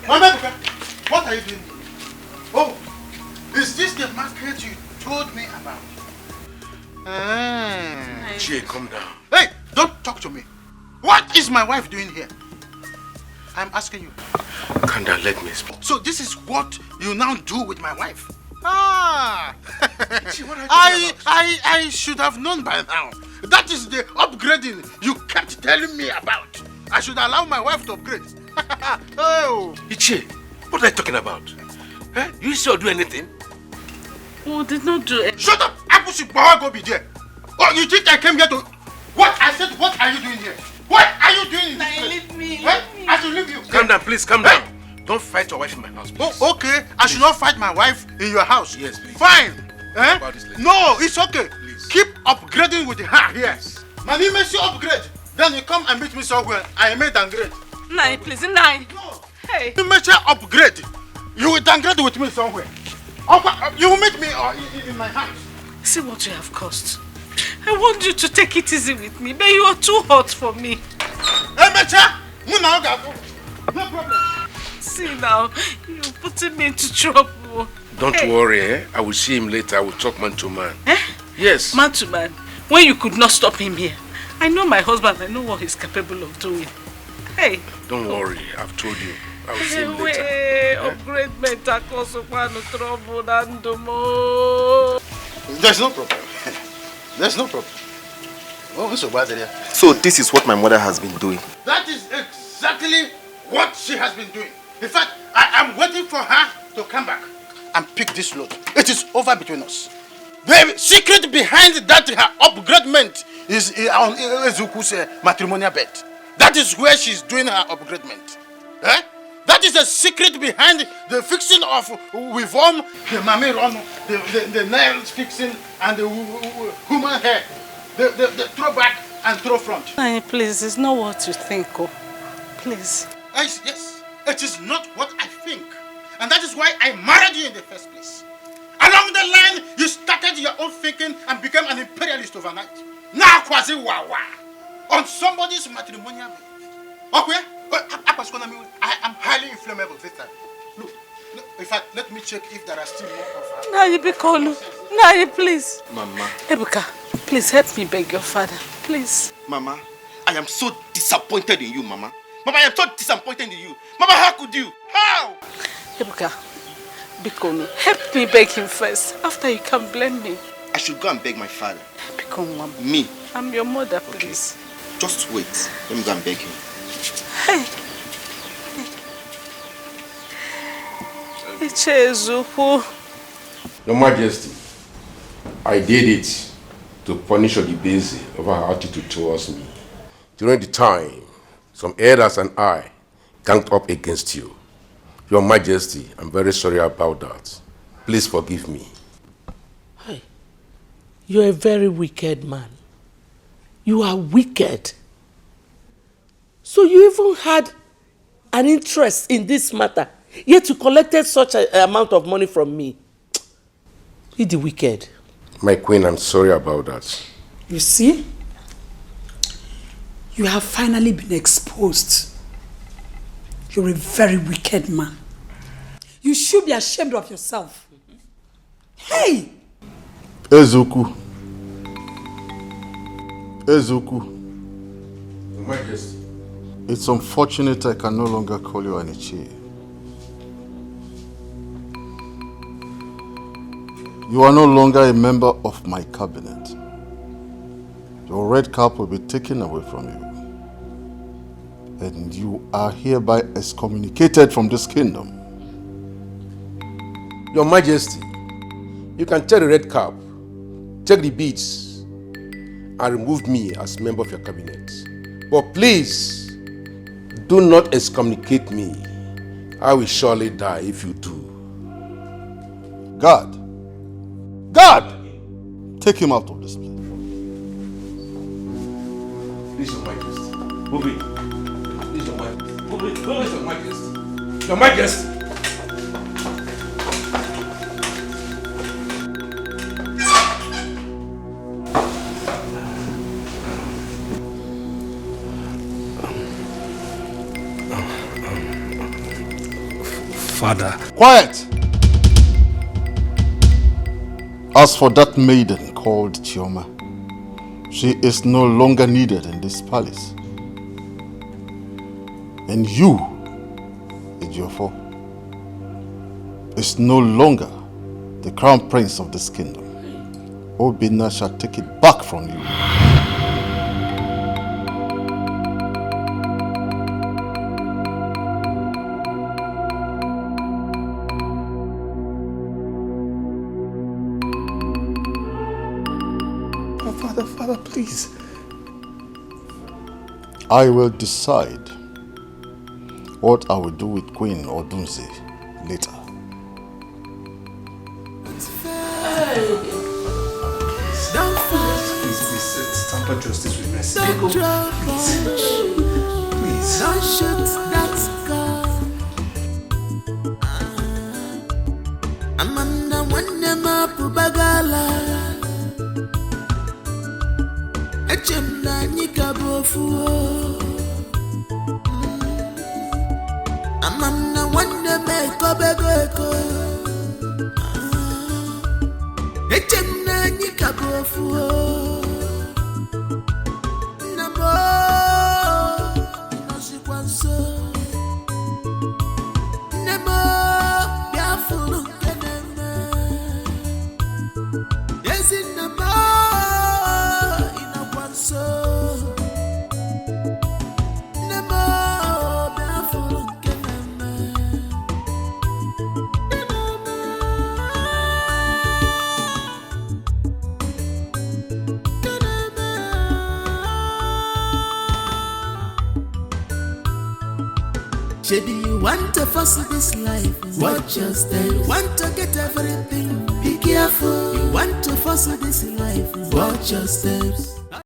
Mama Ebuka, what are you doing? Oh, is this the market you told me about? Jay, calm down. Hey, don't talk to me. What is my wife doing here? I'm asking you. Calm down, let me explain. So this is what you now do with my wife? Ah! Gee, what are you I should have known by now. That is the upgrading you kept telling me about. I should allow my wife to upgrade. Oh! Ichie, what are you talking about? Eh? You sure do anything? Oh, did not do it. Shut up! Apusi Bawa go be there. Oh, you think I came here to... What? I said, what are you doing here? What are you doing in this place? Leave me. I should leave you. Calm down, please, calm down. Don't fight your wife in my house, please. Oh, okay. I should not fight my wife in your house. Yes, please. Fine. Eh? About this later. No, it's okay. Please. Keep upgrading with her here. My name makes you upgrade. Then you come and meet me somewhere. I may downgrade. Nai, please, Nai. No. Hey. You make you upgrade. You will downgrade with me somewhere. You will meet me in my house. See what you have caused. I want you to take it easy with me, but you are too hot for me. Hey, Mecha! No problem. See now, you're putting me into trouble. Don't worry, eh? I will see him later. I will talk man to man. Eh? Yes. Man to man. When you could not stop him here. I know my husband. I know what he's capable of doing. Hey. Don't worry. I've told you. I will see him later. Upgrade mental cause of trouble and more. There's no problem. There's no problem. Oh, so bad there. So this is what my mother has been doing. That is exactly what she has been doing. In fact, I am waiting for her to come back and pick this load. It is over between us. The secret behind that her upgradement is on Ezuku's matrimonial bed. That is where she's doing her upgradement. Eh? That is the secret behind the fixing of weave-on, the mammy-on, the nails fixing, and the human hair. The throw back and throw front. Please, it's not what you think. Oh. please. Yes, it is not what I think. And that is why I married you in the first place. Along the line, you started your own thinking and became an imperialist overnight. Now, Kwazi Wawa, on somebody's matrimonial bed. Okay? I am highly inflammable this time. Look, in fact, let me check if there are still more of her. Nayi, Bikonu. Nayi, please. Mama. Ebuka, please help me beg your father. Please. Mama, I am so disappointed in you, Mama. Mama, I am so disappointed in you. Mama, how could you? How? Ebuka, Bikonu, help me beg him first. After you can blame me. I should go and beg my father. Bikonu, Mama. Me? I'm your mother, please. Okay. Just wait. Let me go and beg him. Hey. Your Majesty, I did it to punish Odibeze over her attitude towards me. During the time, some elders and I ganged up against you. Your Majesty, I'm very sorry about that. Please forgive me. Hey, you're a very wicked man. You are wicked. So you even had an interest in this matter, yet you collected such an amount of money from me. You're the wicked. My queen, I'm sorry about that. You see? You have finally been exposed. You're a very wicked man. You should be ashamed of yourself. Hey! Ezoku. Your Majesty. It's unfortunate I can no longer call you Anichi. You are no longer a member of my cabinet. Your red cap will be taken away from you. And you are hereby excommunicated from this kingdom. Your Majesty, you can take the red cap, take the beads, and remove me as member of your cabinet. But please, do not excommunicate me. I will surely die if you do. God! Take him out of this place. Please, Your Majesty. Move it. Please, Your Majesty. Move it. Please, Your Majesty. Your Majesty. Father. Quiet! As for that maiden called Chioma, she is no longer needed in this palace. And you, Ejiofor, is no longer the crown prince of this kingdom. Obinna shall take it back from you. Father, please. I will decide what I will do with Queen Odunze later. Please, tamper justice with mercy. Please. Don't shoot that gun. Amanda Wandema Pubagala. Chinenye Ubah. Amanda Wandema Begeko. Chinenye Ubah. Namo consequence. Namo biafulu keneme. Yes in namo. Maybe you want to fuss this life, watch your step. You want to get everything, be careful. You want to fuss this life, watch your steps.